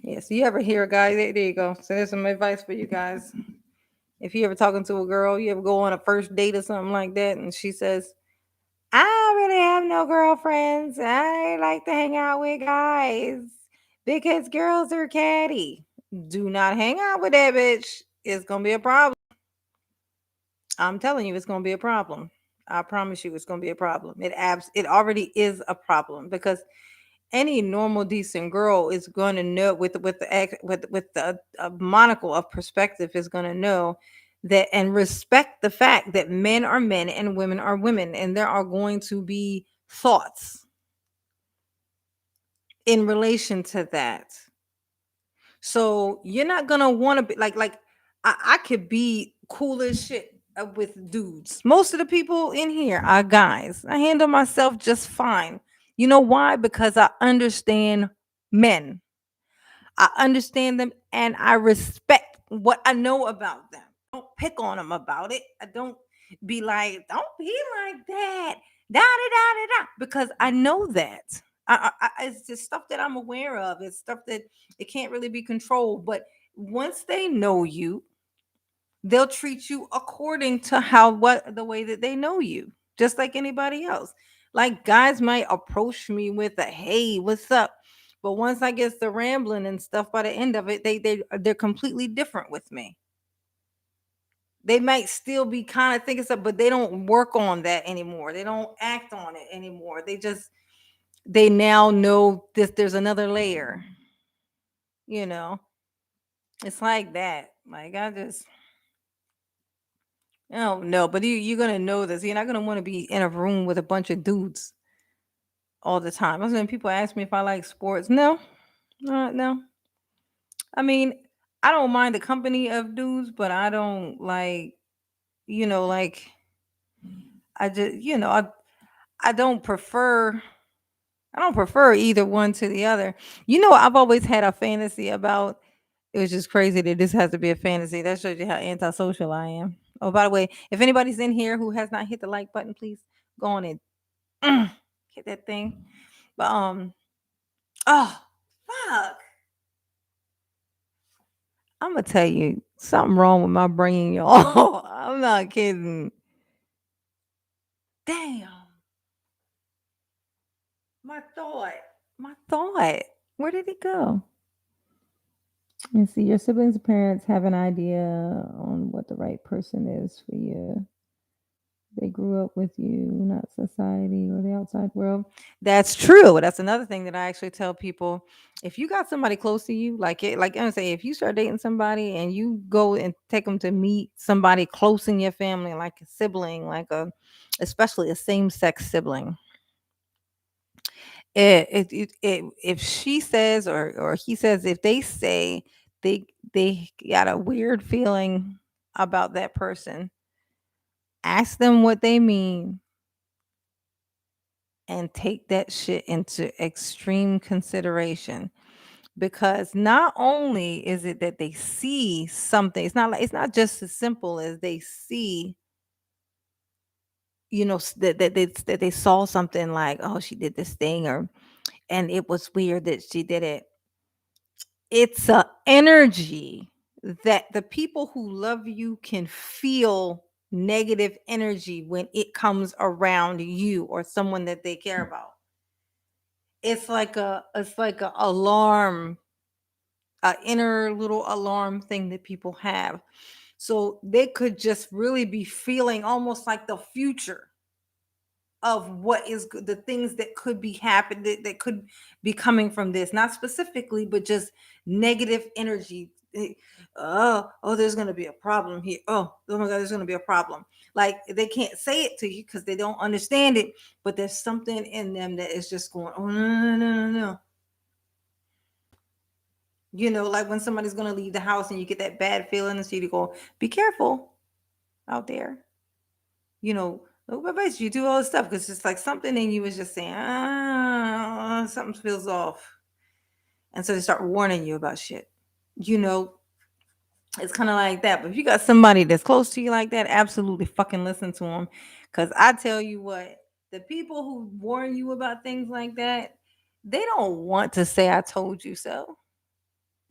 Yeah. So you ever hear a guy? There you go. So there's some advice for you guys. If you ever talking to a girl, you ever go on a first date or something like that, and she says, I don't really have no girlfriends. I like to hang out with guys because girls are catty. Do not hang out with that bitch. It's gonna be a problem. I'm telling you, it's gonna be a problem. I promise you, it's gonna be a problem. It already is a problem because any normal decent girl is going to know with the monocle of perspective is going to know that and respect the fact that men are men and women are women, and there are going to be thoughts in relation to that. So you're not gonna want to be like I could be cool as shit with dudes. Most of the people in here are guys. I handle myself just fine. You know why? Because I understand men. I understand them and I respect what I know about them. I don't pick on them about it. I don't be like, don't be like that. Da da da da da. Because I know that. It's just stuff that I'm aware of. It's stuff that it can't really be controlled. But once they know you, they'll treat you according to how what the way that they know you, just like anybody else. Like guys might approach me with a hey, what's up? But once I get the rambling and stuff, by the end of it, they're completely different with me. They might still be kind of thinking stuff, but they don't work on that anymore. They don't act on it anymore. They now know this there's another layer, you know. It's like that. Like I don't know, but you're gonna know this. You're not gonna want to be in a room with a bunch of dudes all the time. I was when people ask me if I like sports. No, no. I mean, I don't mind the company of dudes, but I don't like, like I just, I don't prefer. I don't prefer either one to the other. I've always had a fantasy about. It was just crazy that this has to be a fantasy. That shows you how antisocial I am. Oh, by the way, if anybody's in here who has not hit the like button, please go on and hit that thing. But oh fuck, I'm gonna tell you something wrong with my brain, y'all. I'm not kidding. Damn. My thought. My thought. Where did it go? And see, your siblings' parents have an idea on what the right person is for you. They grew up with you, not society or the outside world. That's true. That's another thing that I actually tell people. If you got somebody close to you, like it, like I'm saying, if you start dating somebody and you go and take them to meet somebody close in your family, like a sibling, especially a same sex sibling, if she says or he says, if they say they got a weird feeling about that person, ask them what they mean and take that shit into extreme consideration, because not only is it that they see something, it's not just as simple as they see, that they saw something like, oh, she did this thing, or and it was weird that she did it. It's a energy that the people who love you can feel negative energy when it comes around you or someone that they care about. It's like a alarm, a inner little alarm thing that people have. So they could just really be feeling almost like the future of what is the things that could be happening, that could be coming from this, not specifically, but just negative energy. Oh, there's going to be a problem here. Oh my god, there's going to be a problem. Like they can't say it to you because they don't understand it, but there's something in them that is just going, oh, no, no, no, no, no, no. Like when somebody's going to leave the house and you get that bad feeling, and so you go, be careful out there. What advice you do all this stuff, because it's like something in you is just saying, something feels off. And so they start warning you about shit. You know, it's kind of like that. But if you got somebody that's close to you like that, absolutely fucking listen to them. Because I tell you what, the people who warn you about things like that, they don't want to say, I told you so.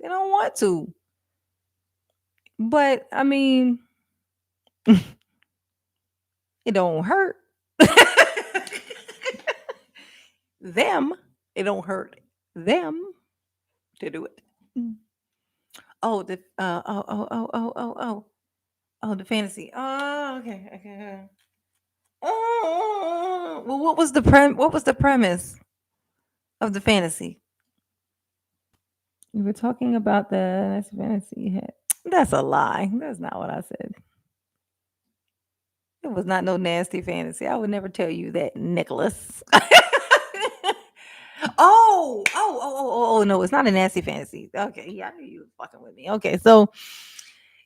They don't want to. But I mean, it don't hurt them. It don't hurt them to do it. Oh, the oh, the fantasy. Oh, okay, okay. Oh, well, what was the premise of the fantasy? We were talking about the nice fantasy you had. That's a lie. That's not what I said. It was not no nasty fantasy. I would never tell you that, Nicholas. No, it's not a nasty fantasy. Okay, yeah, I knew you were fucking with me. Okay, so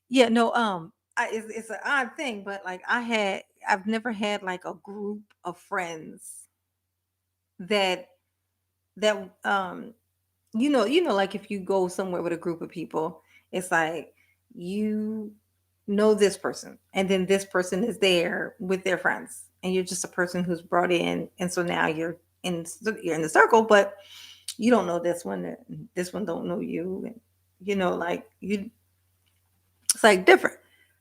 yeah, no, it's an odd thing, but like I've never had like a group of friends that that like if you go somewhere with a group of people, it's like you know this person, and then this person is there with their friends, and you're just a person who's brought in, and so now you're in the circle, but you don't know this one, and this one don't know you, and like you, it's like different.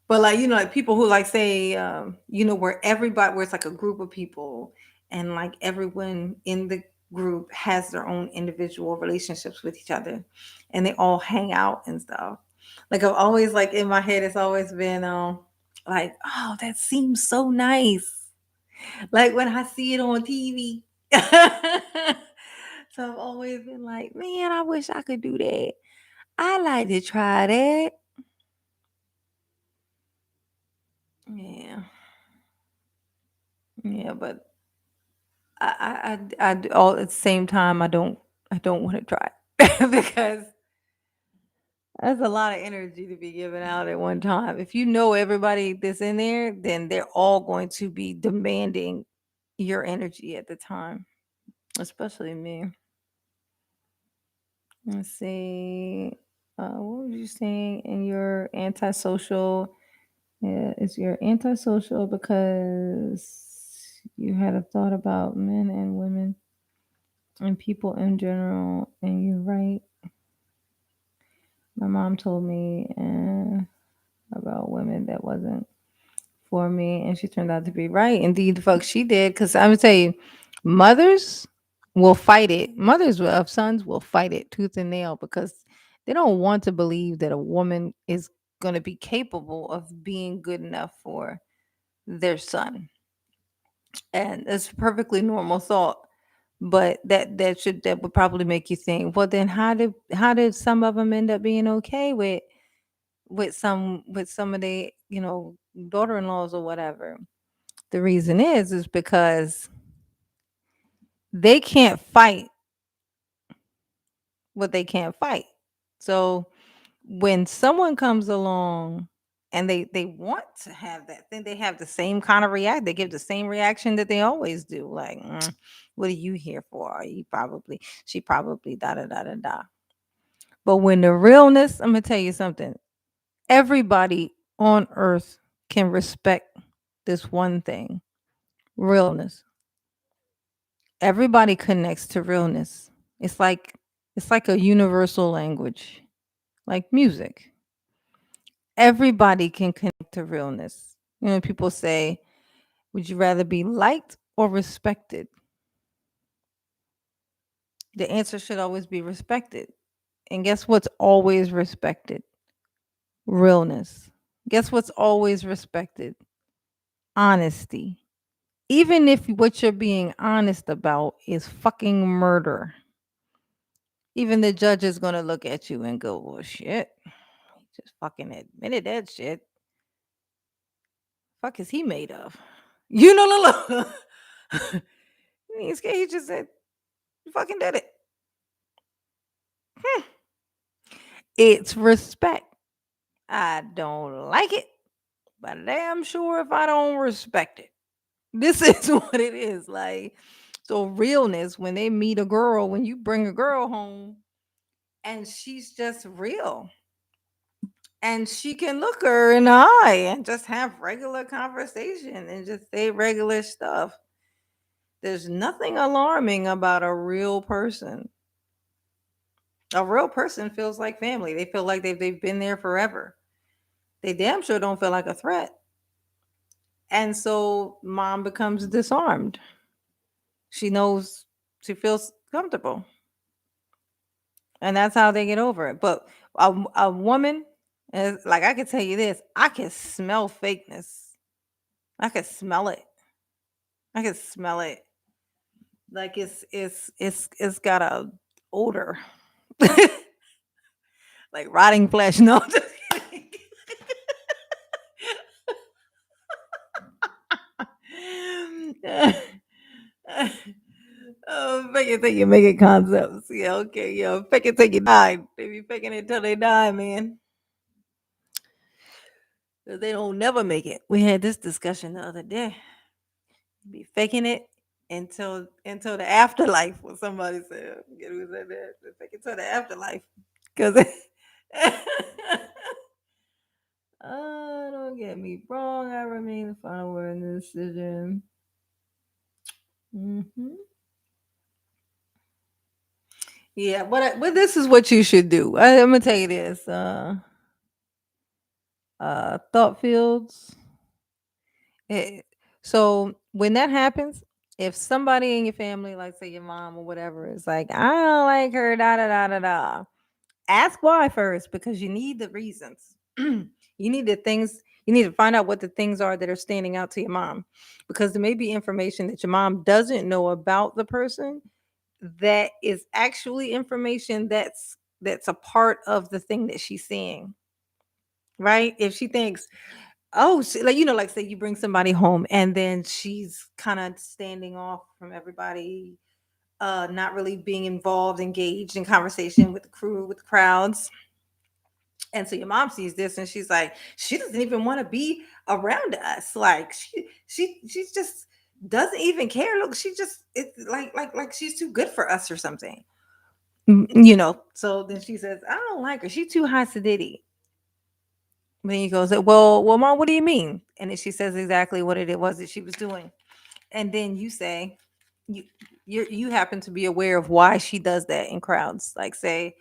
But like like people who like say where it's like a group of people, and like everyone in the group has their own individual relationships with each other, and they all hang out and stuff. Like I've always, like, in my head, it's always been like, oh, that seems so nice, like when I see it on TV. So I've always been like, man, I wish I could do that. I like to try that. Yeah. Yeah, but all at the same time, I don't want to try because that's a lot of energy to be given out at one time. If you know everybody that's in there, then they're all going to be demanding your energy at the time, especially me. Let's see. What were you saying in your antisocial? Yeah, is your antisocial because you had a thought about men and women and people in general, and you're right. My mom told me about women that wasn't for me, and she turned out to be right. Indeed, the fuck she did. Because I'm gonna tell you, mothers will fight it. Mothers of sons will fight it tooth and nail because they don't want to believe that a woman is going to be capable of being good enough for their son, and it's a perfectly normal thought. But that would probably make you think, well, then how did some of them end up being okay with some of the daughter-in-laws or whatever? The reason is because they can't fight what they can't fight. So when someone comes along and they want to have that thing, they have the same kind of react. They give the same reaction that they always do. Like, what are you here for? She probably da da da da da. But when the realness, I'm gonna tell you something. Everybody on earth can respect this one thing: realness. Everybody connects to realness. It's like it's like a universal language, like music. Everybody can connect to realness. People say, "Would you rather be liked or respected?" The answer should always be respected. And guess what's always respected? Realness. Guess what's always respected? Honesty. Even if what you're being honest about is fucking murder, even the judge is going to look at you and go, well, shit, he just fucking admitted that shit. Fuck is he made of? No. He ain't scared. He just said, you fucking did it. Hmm. It's respect. I don't like it, but damn sure if I don't respect it. This is what it is. Like, so realness, when they meet a girl, when you bring a girl home and she's just real and she can look her in the eye and just have regular conversation and just say regular stuff. There's nothing alarming about a real person. A real person feels like family. They feel like they've been there forever. They damn sure don't feel like a threat. And so mom becomes disarmed. She knows, she feels comfortable. And that's how they get over it. But a woman, like I can tell you this, I can smell fakeness. I can smell it. I can smell it. Like it's got a odor. Like rotting flesh. No, I'm just kidding. Oh, fake it till you make it concepts. Yeah, okay, yeah. Fake it till you die. They be faking it till they die, man. 'Cause they don't never make it. We had this discussion the other day. Be faking it until the afterlife. What somebody said. I forget who said that. They fake it till the afterlife. Cause don't get me wrong. I remain the final word in the decision. Hmm. Yeah, but this is what you should do. I'm gonna tell you this. Thought fields. Eh, so when that happens, if somebody in your family, like say your mom or whatever, is like, I don't like her, da da da da da. Ask why first because you need the reasons. You need the things. You need to find out what the things are that are standing out to your mom, because there may be information that your mom doesn't know about the person that is actually information that's a part of the thing that she's seeing. Right? If she thinks, oh, like like say you bring somebody home and then she's kind of standing off from everybody, not really being involved, engaged in conversation with the crew, with the crowds. And so your mom sees this and she's like, she doesn't even want to be around us. Like she's just doesn't even care. Look, she just it's like she's too good for us or something. So then she says, I don't like her. She's too high sedity. Then he goes, well, mom, what do you mean? And then she says exactly what it was that she was doing. And then you say, you you happen to be aware of why she does that in crowds. Like say,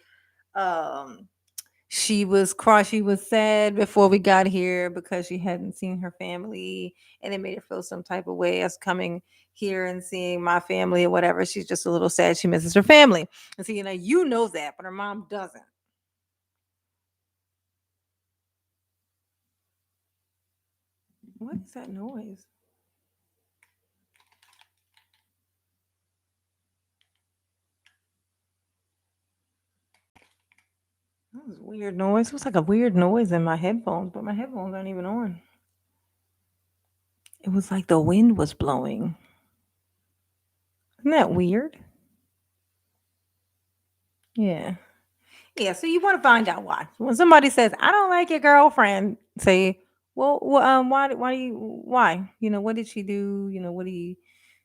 um, She was cross. She was sad before we got here because she hadn't seen her family, and it made her feel some type of way as coming here and seeing my family or whatever. She's just a little sad. She misses her family, and so you know that, but her mom doesn't. What is that noise? That was weird noise. It was like a weird noise in my headphones, but my headphones aren't even on. It was like the wind was blowing. Isn't that weird? Yeah. Yeah, so you want to find out why. When somebody says, "I don't like your girlfriend," say, why do you, why? What did she do? What do you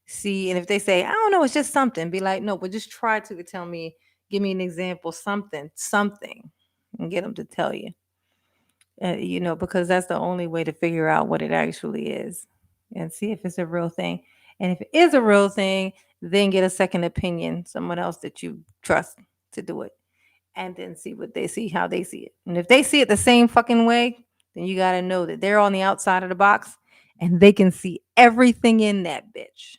see? And if they say, "I don't know, it's just something," be like, "No, but just try to tell me, give me an example, something, and get them to tell you." Because that's the only way to figure out what it actually is and see if it's a real thing. And if it is a real thing, then get a second opinion, someone else that you trust to do it, and then see what they see, how they see it. And if they see it the same fucking way, then you got to know that they're on the outside of the box and they can see everything in that bitch.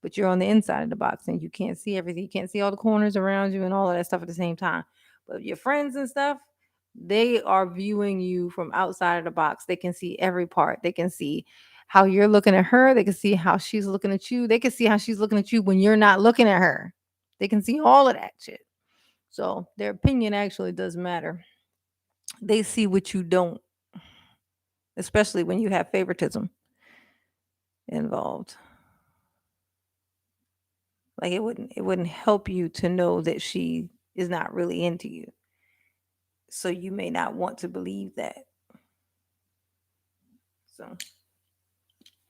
But you're on the inside of the box and you can't see everything. You can't see all the corners around you and all of that stuff at the same time. But your friends and stuff, they are viewing you from outside of the box. They can see every part. They can see how you're looking at her. They can see how she's looking at you. They can see how she's looking at you when you're not looking at her. They can see all of that shit. So their opinion actually does matter. They see what you don't, especially when you have favoritism involved. Like it wouldn't help you to know that she is not really into you. So you may not want to believe that. So,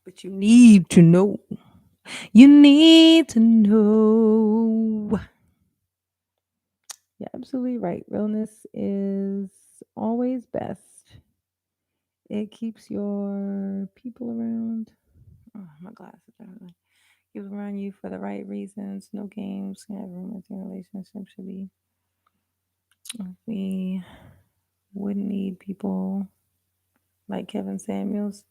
but you need to know. You need to know. You're absolutely right. Realness is always best. It keeps your people around. Oh, my glasses are people around you for the right reasons. No games. Every romantic relationship should be. We wouldn't need people like Kevin Samuels.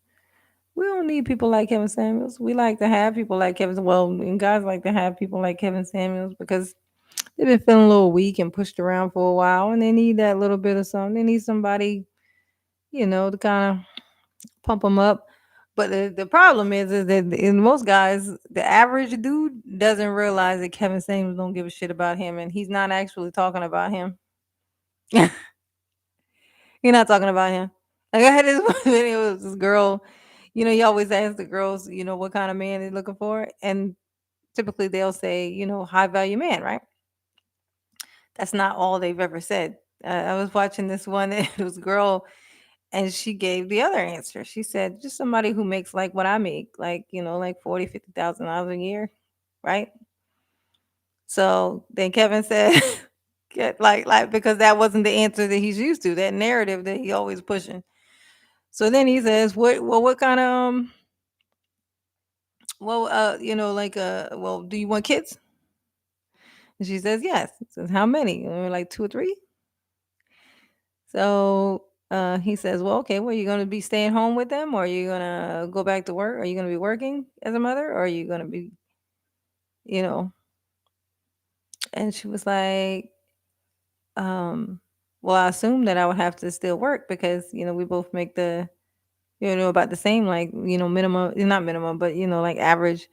We don't need people like Kevin Samuels. We like to have people like Kevin. Well, and guys like to have people like Kevin Samuels because they've been feeling a little weak and pushed around for a while, and they need that little bit of something. They need somebody, to kind of pump them up. But the problem is that in most guys, the average dude doesn't realize that Kevin Samuels don't give a shit about him, and he's not actually talking about him. You're not talking about him. Like I had this one video with this girl. You always ask the girls, what kind of man they're looking for, and typically they'll say, high value man, right? That's not all they've ever said. I was watching this one. It was a girl, and she gave the other answer. She said, just somebody who makes like what I make, like like 40, $50,000 a year, right? So then Kevin said, like because that wasn't the answer that he's used to, that narrative that he always pushing. So then he says, what kind of like well, do you want kids? And she says, yes. He says, how many? And we're like 2 or 3. So he says, well, okay, well, you going to be staying home with them, or are you going to go back to work? Are you going to be working as a mother, or are you going to be, you know? And she was like, um, well, I assume that I would have to still work because, we both make about the same, like, minimum, not minimum, but, like average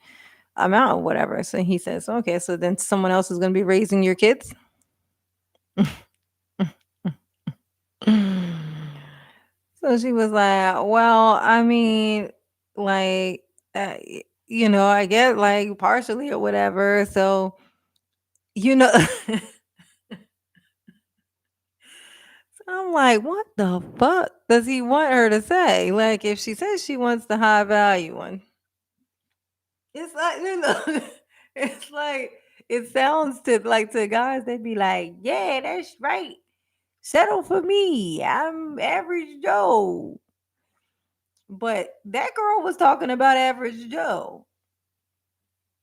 amount or whatever. So he says, okay, so then someone else is going to be raising your kids. So she was like, well, I mean, like, I get like partially or whatever. So, so I'm like, what the fuck does he want her to say? Like, if she says she wants the high value one, it's like, it's like, it sounds to guys, they'd be like, yeah, that's right. Settle for me. I'm average Joe. But that girl was talking about average Joe.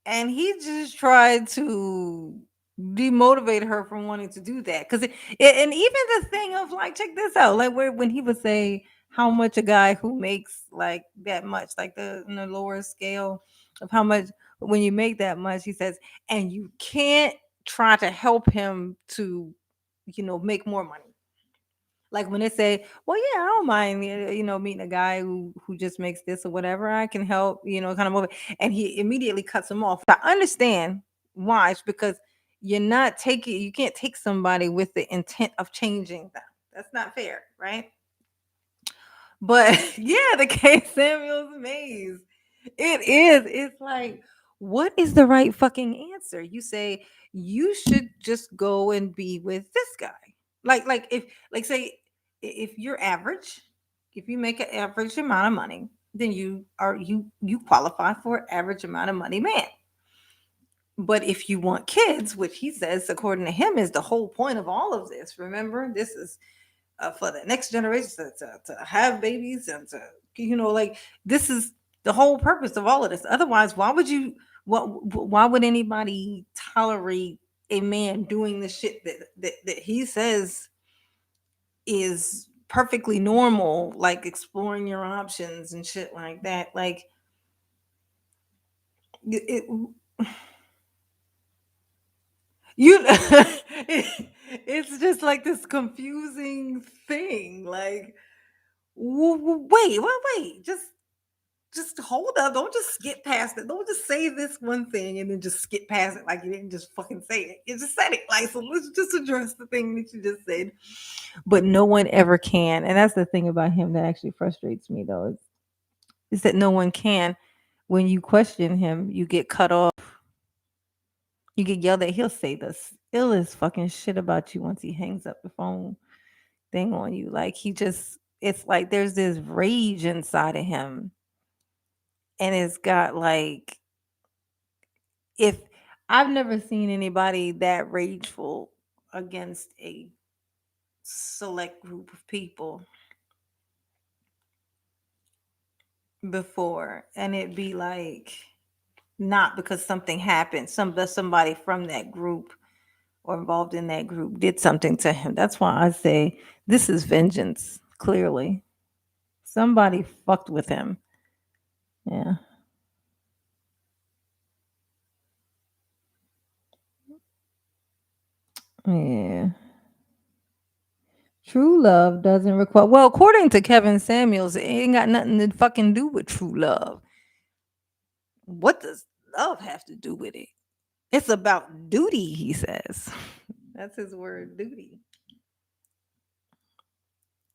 And he just tried to demotivate her from wanting to do that. Because and even the thing of like, check this out, like where when he would say how much a guy who makes like that much, like the in the lower scale of how much when you make that much, he says, and you can't try to help him to, make more money. Like when they say, "Well, yeah, I don't mind, meeting a guy who just makes this or whatever. I can help, kind of move it." And he immediately cuts him off. I understand why. It's because you can't take somebody with the intent of changing them. That's not fair, right? But yeah, the K Samuels maze. It is. It's like, what is the right fucking answer? You say you should just go and be with this guy. Like if like say if you're average, if you make an average amount of money, then you qualify for an average amount of money man. But if you want kids, which he says, according to him, is the whole point of all of this. Remember, this is for the next generation to have babies and to like this is the whole purpose of all of this. Otherwise, why would anybody tolerate a man doing the shit that he says is perfectly normal, like exploring your options and shit like that? Like it, you it's just like this confusing thing, like wait, just hold up. Don't just skip past it. Don't just say this one thing and then just skip past it like you didn't just fucking say it. You just said it. Like, so let's just address the thing that you just said. But no one ever can. And that's the thing about him that actually frustrates me though, is that no one can. When you question him, you get cut off. You get yelled at. He'll say the illest fucking shit about you once he hangs up the phone thing on you. Like he just it's like there's this rage inside of him. And it's got like if I've never seen anybody that rageful against a select group of people before, and it'd be like not because something happened, somebody from that group or involved in that group did something to him. That's why I say this is vengeance. Clearly, somebody fucked with him. Yeah, yeah. True love doesn't require. Well, according to Kevin Samuels, it ain't got nothing to fucking do with true love. What does love have to do with it? It's about duty, he says. That's his word, duty.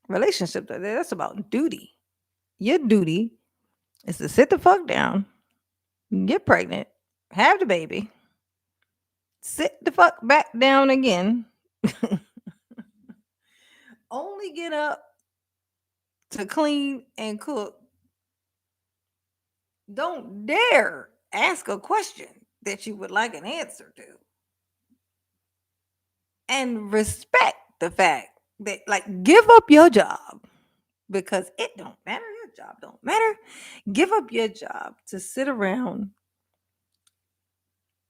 Relationship, that's about duty. Your duty is to sit the fuck down, get pregnant, have the baby, sit the fuck back down again, only get up to clean and cook. Don't dare ask a question that you would like an answer to. And respect the fact that, like, give up your job because it don't matter. Your job don't matter. Give up your job to sit around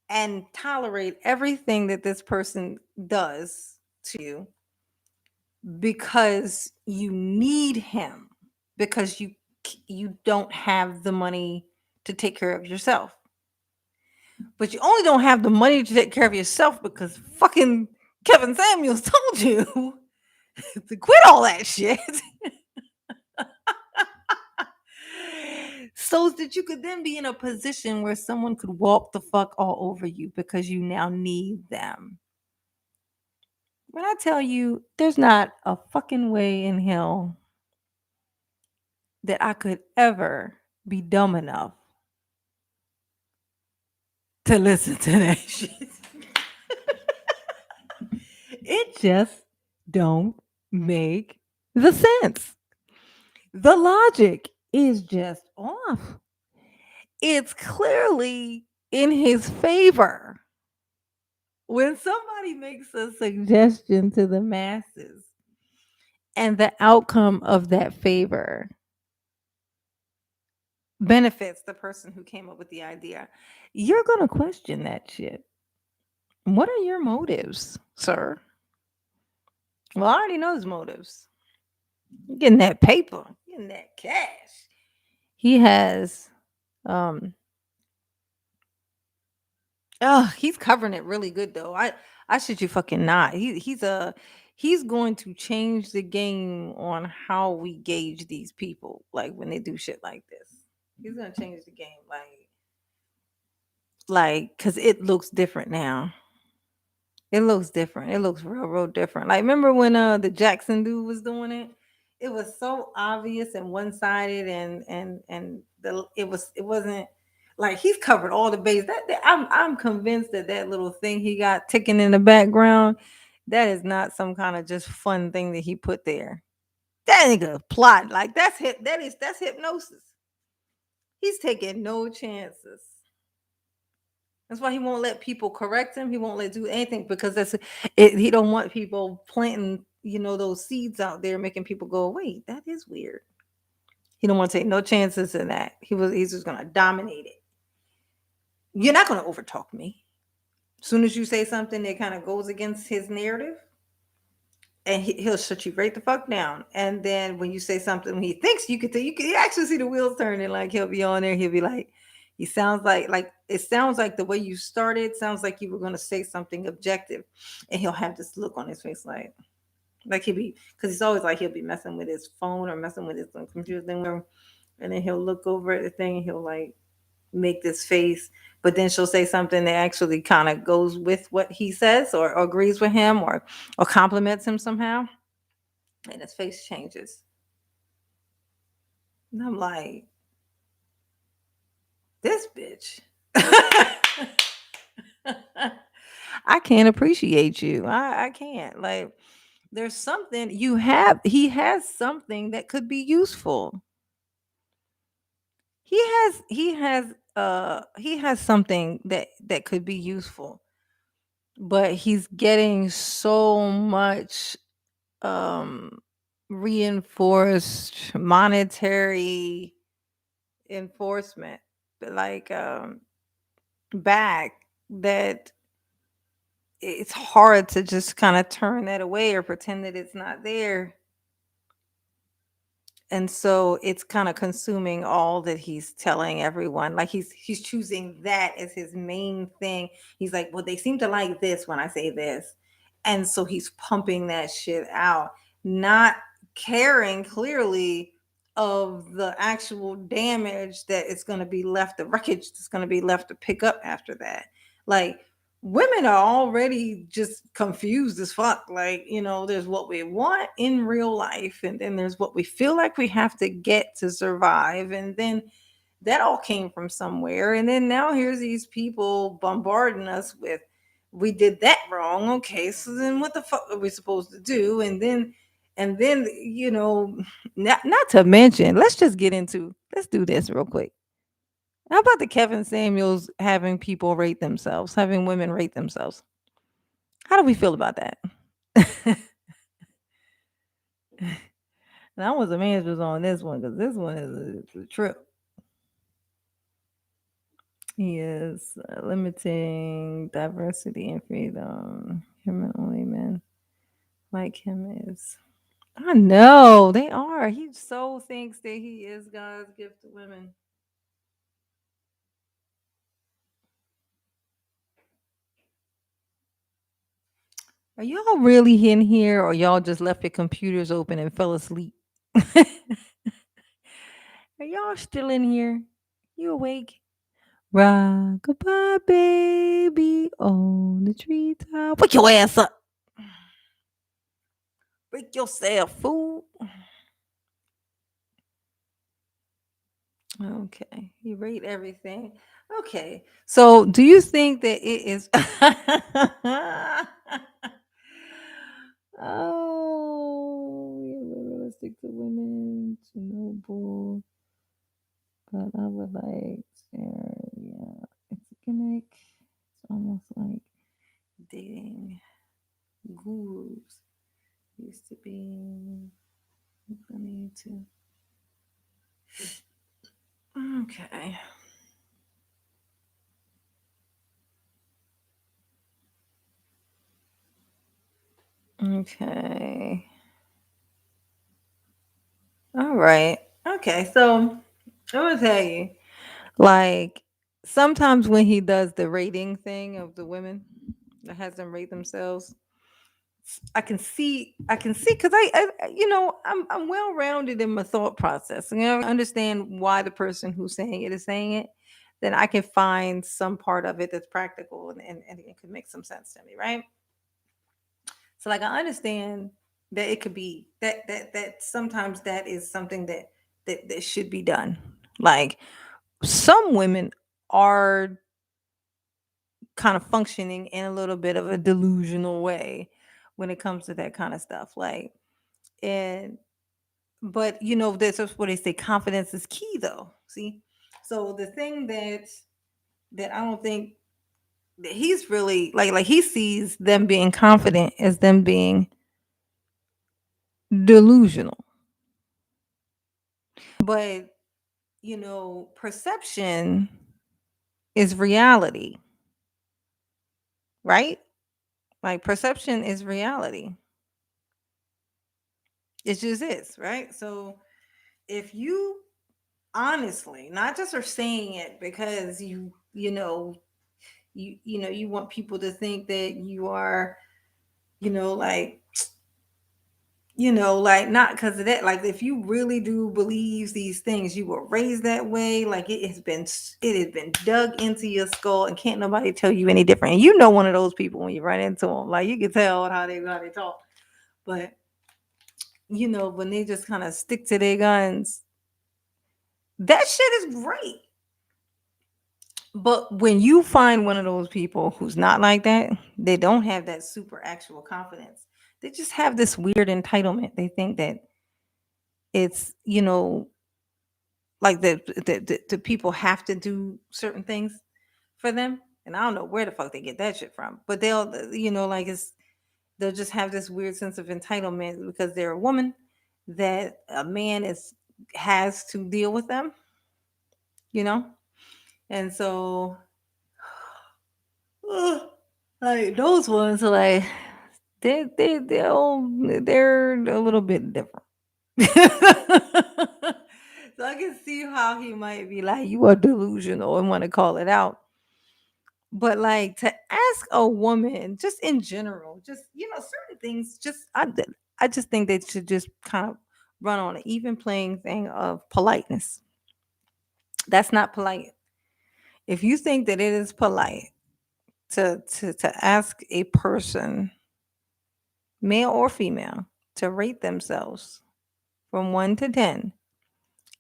and tolerate everything that this person does to you because you need him, because you don't have the money to take care of yourself. But you only don't have the money to take care of yourself because fucking Kevin Samuels told you to quit all that shit. So that you could then be in a position where someone could walk the fuck all over you because you now need them. When I tell you there's not a fucking way in hell that I could ever be dumb enough to listen to that shit. It just don't make the sense. The logic is just off. It's clearly in his favor. When somebody makes a suggestion to the masses and the outcome of that favor benefits the person who came up with the idea, you're going to question that shit. What are your motives, sir? Well, I already know his motives. You're getting that paper, getting that cash. He has um oh, he's covering it really good though. I should you fucking not. He's going to change the game on how we gauge these people like when they do shit like this. He's gonna change the game cuz it looks different now. It looks different. It looks real different. Like remember when the Jackson dude was doing it? It was so obvious and one-sided and it wasn't like he's covered all the base. I'm convinced that that little thing he got ticking in the background, that is not some kind of just fun thing that he put there. That nigga plot like that's hypnosis. He's taking no chances. That's why he won't let people correct him. He won't let do anything because he don't want people planting, those seeds out there, making people go, wait, that is weird. He don't want to take no chances in that. He's just gonna dominate it. You're not gonna overtalk me. As soon as you say something that kind of goes against his narrative, and he'll shut you right the fuck down. And then when you say something he thinks you can actually see the wheels turning. Like he'll be on there, he'll be like, he sounds like it sounds like the way you started sounds like you were going to say something objective, and he'll have this look on his face like he'll be because he's always like he'll be messing with his phone or messing with his computer thing, and then he'll look over at the thing and he'll like make this face, but then she'll say something that actually kind of goes with what he says or agrees with him or compliments him somehow, and his face changes. And I'm like, this bitch. I can't appreciate you. I can't. Like, there's something he has something that could be useful. He has something that could be useful, but he's getting so much um reinforced monetary enforcement, like back, that it's hard to just kind of turn that away or pretend that it's not there. And so it's kind of consuming all that he's telling everyone. Like he's choosing that as his main thing. He's like, well, they seem to like this when I say this, and so he's pumping that shit out, not caring clearly of the actual damage that it's going to be left, the wreckage that's going to be left to pick up after that. Like, women are already just confused as fuck. Like, there's what we want in real life, and then there's what we feel like we have to get to survive. And then that all came from somewhere. And then now here's these people bombarding us with, we did that wrong. Okay, so then what the fuck are we supposed to do? And then, not to mention, let's do this real quick. How about the Kevin Samuels having people rate themselves, having women rate themselves? How do we feel about that? And I want some answers on this one because this one is a trip. He is limiting diversity and freedom. Him and only men like him is. I know they are. He so thinks that he is God's gift to women. Are y'all really in here, or y'all just left your computers open and fell asleep? Are y'all still in here? You awake? Rock-a-bye, baby, on the treetop. Wake your ass up. Wake yourself, fool. Okay, you rate everything. Okay, so do you think that it is? Oh, you're realistic to women, to noble, but I would like, yeah, it's a gimmick. It's almost like dating gurus used to be funny too. Okay. Okay. All right. Okay. So I'm gonna tell you, like, sometimes when he does the rating thing of the women that has them rate themselves, I can see because I'm well rounded in my thought process. I understand why the person who's saying it is saying it. Then I can find some part of it that's practical and it could make some sense to me, right? So like I understand that it could be that sometimes that is something that should be done. Like some women are kind of functioning in a little bit of a delusional way when it comes to that kind of stuff. Like and but this is what they say, confidence is key though. See? So the thing that I don't think that he's really like he sees them being confident as them being delusional. But perception is reality, right? Like perception is reality. It just is, right? So if you honestly, not just are saying it because you want people to think that you are, like like not because of that. Like if you really do believe these things, you were raised that way. Like it has been dug into your skull, and can't nobody tell you any different. And one of those people when you run into them, like you can tell how they talk. But when they just kind of stick to their guns, that shit is great. But when you find one of those people who's not like that, they don't have that super actual confidence. They just have this weird entitlement. They think that it's like the people have to do certain things for them, and I don't know where the fuck they get that shit from, but they'll like they'll just have this weird sense of entitlement because they're a woman, that a man is has to deal with them, you know and so like those ones are like they're a little bit different. So I can see how he might be like, you are delusional and want to call it out. But like to ask a woman, just in general, just certain things, I just think they should just kind of run on an even playing thing of politeness. That's not polite. If you think that it is polite to ask a person, male or female, to rate themselves from 1 to 10,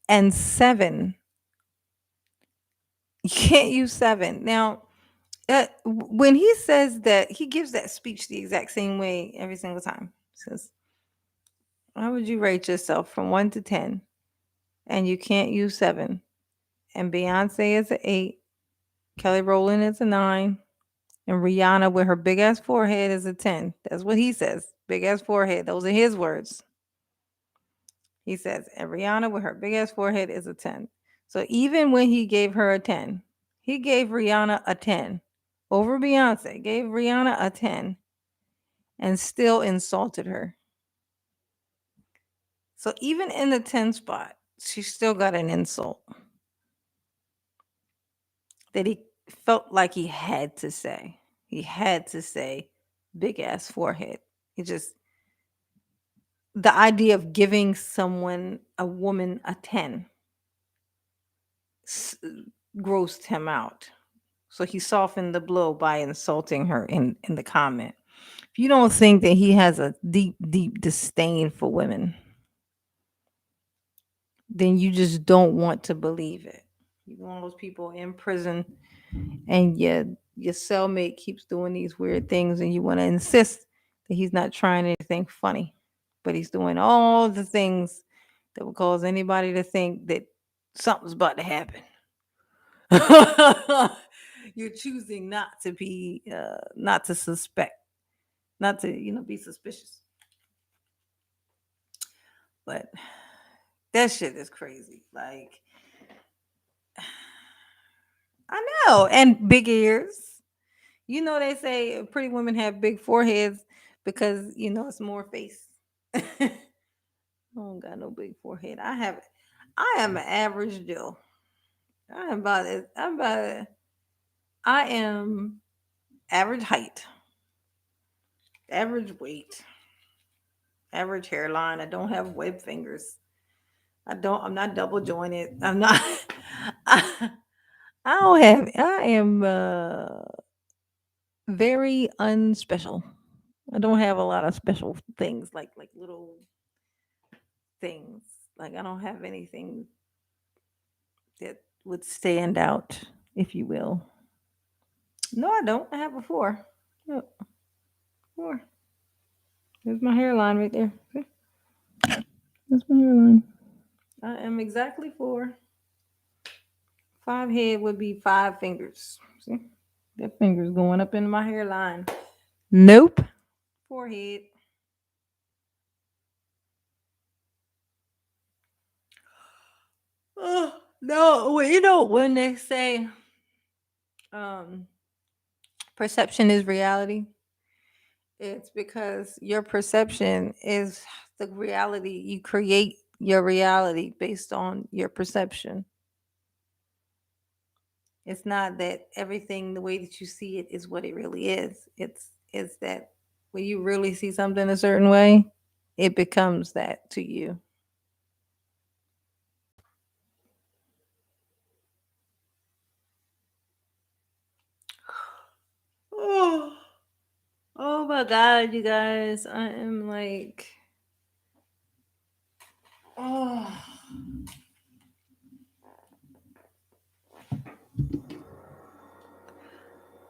and 7, you can't use 7. Now, when he says that, he gives that speech the exact same way every single time. He says, how would you rate yourself from 1 to 10? And you can't use 7. And Beyonce is a 8. Kelly Rowland is a 9. And Rihanna with her big ass forehead is a 10. That's what he says. Big ass forehead. Those are his words. He says, and Rihanna with her big ass forehead is a 10. So even when he gave her a 10, he gave Rihanna a 10 over Beyonce, gave Rihanna a 10, and still insulted her. So even in the 10 spot, she still got an insult that he felt like he had to say. He had to say big ass forehead. It just, the idea of giving someone, a woman, a 10 s- grossed him out. So he softened the blow by insulting her in the comment. If you don't think that he has a deep, deep disdain for women, then you just don't want to believe it. You're one of those people in prison and your cellmate keeps doing these weird things and you want to insist that he's not trying anything funny, but he's doing all the things that would cause anybody to think that something's about to happen. You're choosing not to suspect, not to be suspicious. But that shit is crazy. Like I know, and big ears. They say pretty women have big foreheads, because it's more face. I don't got no big forehead. I am an average Joe. I am about it. I am average height, average weight, average hairline. I don't have web fingers. I'm not double jointed. I'm not. I, I don't have. I am very unspecial. I don't have a lot of special things like little things. Like I don't have anything that would stand out, if you will. No, I don't. I have a four. Look, four. There's my hairline right there. See? That's my hairline. I am exactly four. Five head would be five fingers. See? That finger's going up into my hairline. Nope. Forehead. Oh no. Well, when they say um perception is reality, it's because your perception is the reality. You create your reality based on your perception. It's not that everything the way that you see it is what it really is. It's that when you really see something a certain way, it becomes that to you. Oh, oh my god, you guys. I am like oh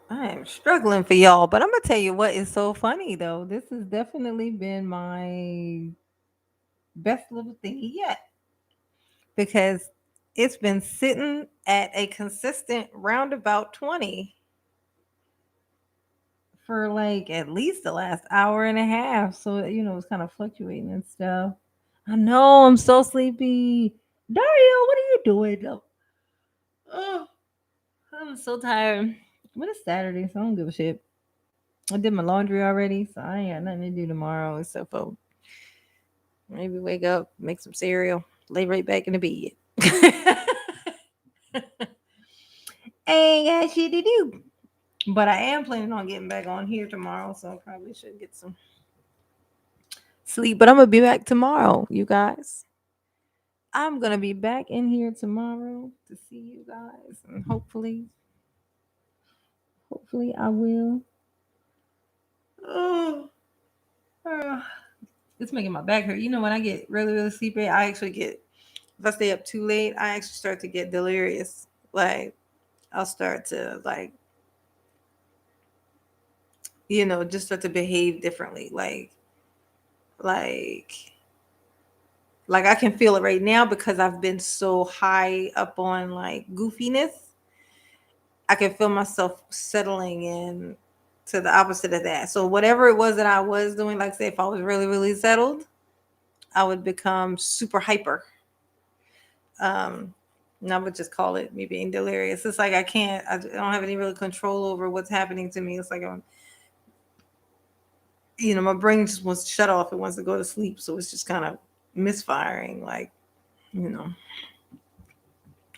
I am struggling for y'all, but I'm gonna tell you what is so funny though. This has definitely been my best little thingy yet because it's been sitting at a consistent roundabout 20 for like at least the last hour and a half. So, it's kind of fluctuating and stuff. I know I'm so sleepy. Dario, what are you doing though? Oh, I'm so tired. But it's Saturday, so I don't give a shit. I did my laundry already, so I ain't got nothing to do tomorrow except for maybe wake up, make some cereal, lay right back in the bed. Ain't got shit to do. But I am planning on getting back on here tomorrow, so I probably should get some sleep. But I'm gonna be back tomorrow, you guys. I'm gonna be back in here tomorrow to see you guys, and hopefully I will. Oh, it's making my back hurt. When I get really, really sleepy, I actually get if I stay up too late, I actually start to get delirious. Like I'll start to just start to behave differently. Like like I can feel it right now because I've been so high up on like goofiness. I can feel myself settling in to the opposite of that. So whatever it was that I was doing, like say if I was really, really settled, I would become super hyper. Um, and I would just call it me being delirious. It's like I don't have any real control over what's happening to me. It's like my brain just wants to shut off. It wants to go to sleep. So it's just kind of misfiring. Like, you know,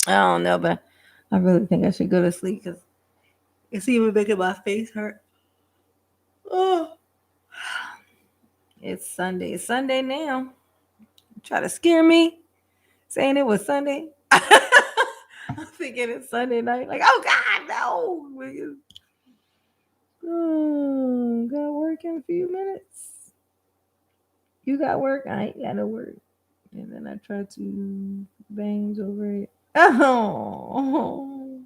I don't know, but I really think I should go to sleep because it's even making my face hurt. Oh, it's Sunday. It's Sunday now. Try to scare me, saying it was Sunday. I'm thinking it's Sunday night. Like, oh God, no. Oh, got work in a few minutes. You got work? I ain't got no work. And then I try to bangs over it. Oh,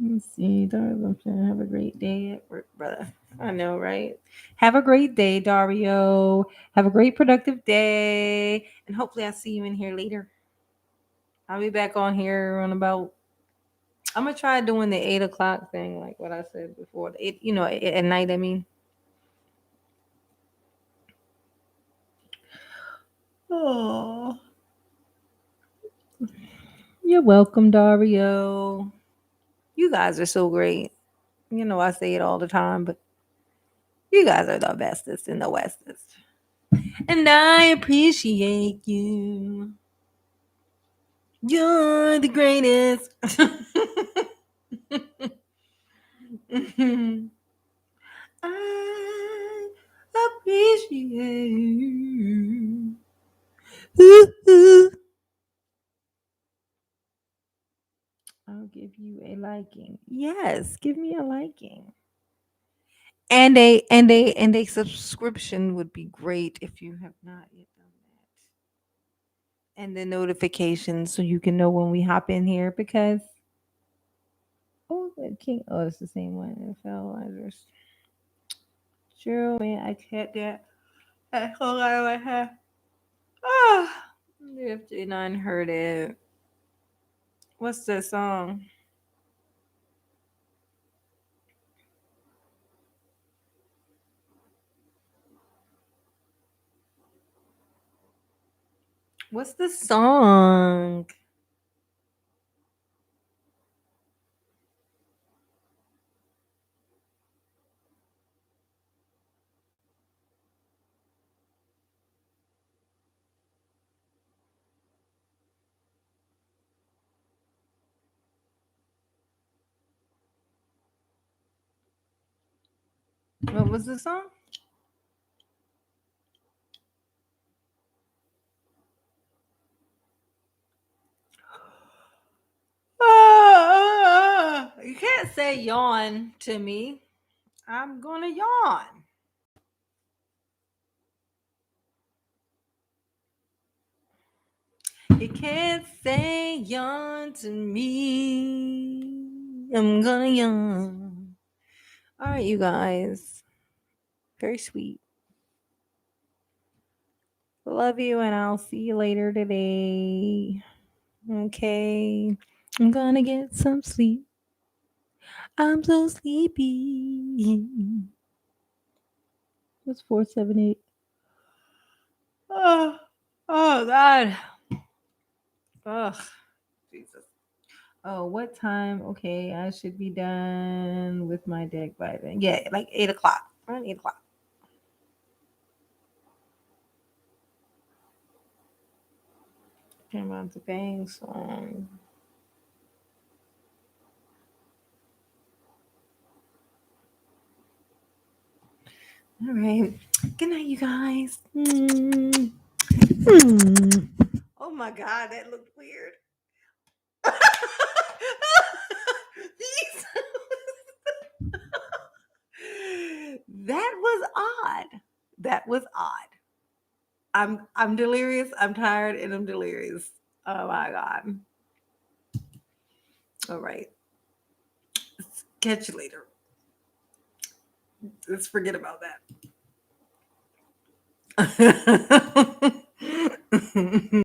let's see. Dario, have a great day at work, brother. I know, right? Have a great day, Dario. Have a great productive day. And hopefully I'll see you in here later. I'll be back on here on about I'm gonna try doing the 8 o'clock thing, like what I said before. At night. I mean, oh, you're welcome, Dario. You guys are so great. I say it all the time, but You guys are the bestest and the westest. And I appreciate you. You're the greatest. I appreciate you. Ooh, ooh. I'll give you a liking. Yes, give me a liking. And a subscription would be great if you have not yet done that. And the notifications so you can know when we hop in here because the king it's the same one. NFL Wonders. True man, I can't get that whole out of my head. Ah, if J9 heard it. What's the song? What's the song? What was the song? You can't say yawn to me. I'm gonna yawn. You can't say yawn to me. I'm gonna yawn. All right, you guys. Very sweet. Love you, and I'll see you later today. Okay. I'm gonna get some sleep. I'm so sleepy. What's 478? Oh, oh God. Ugh. Jesus. Oh, what time? Okay, I should be done with my deck by then. Yeah, like 8 o'clock. Around 8 o'clock. Came on the bang song. All right. Good night, you guys. Oh my God, that looked weird. That was odd. That was odd. I'm delirious. I'm tired and I'm delirious. Oh my God. All right. Catch you later. Let's forget about that.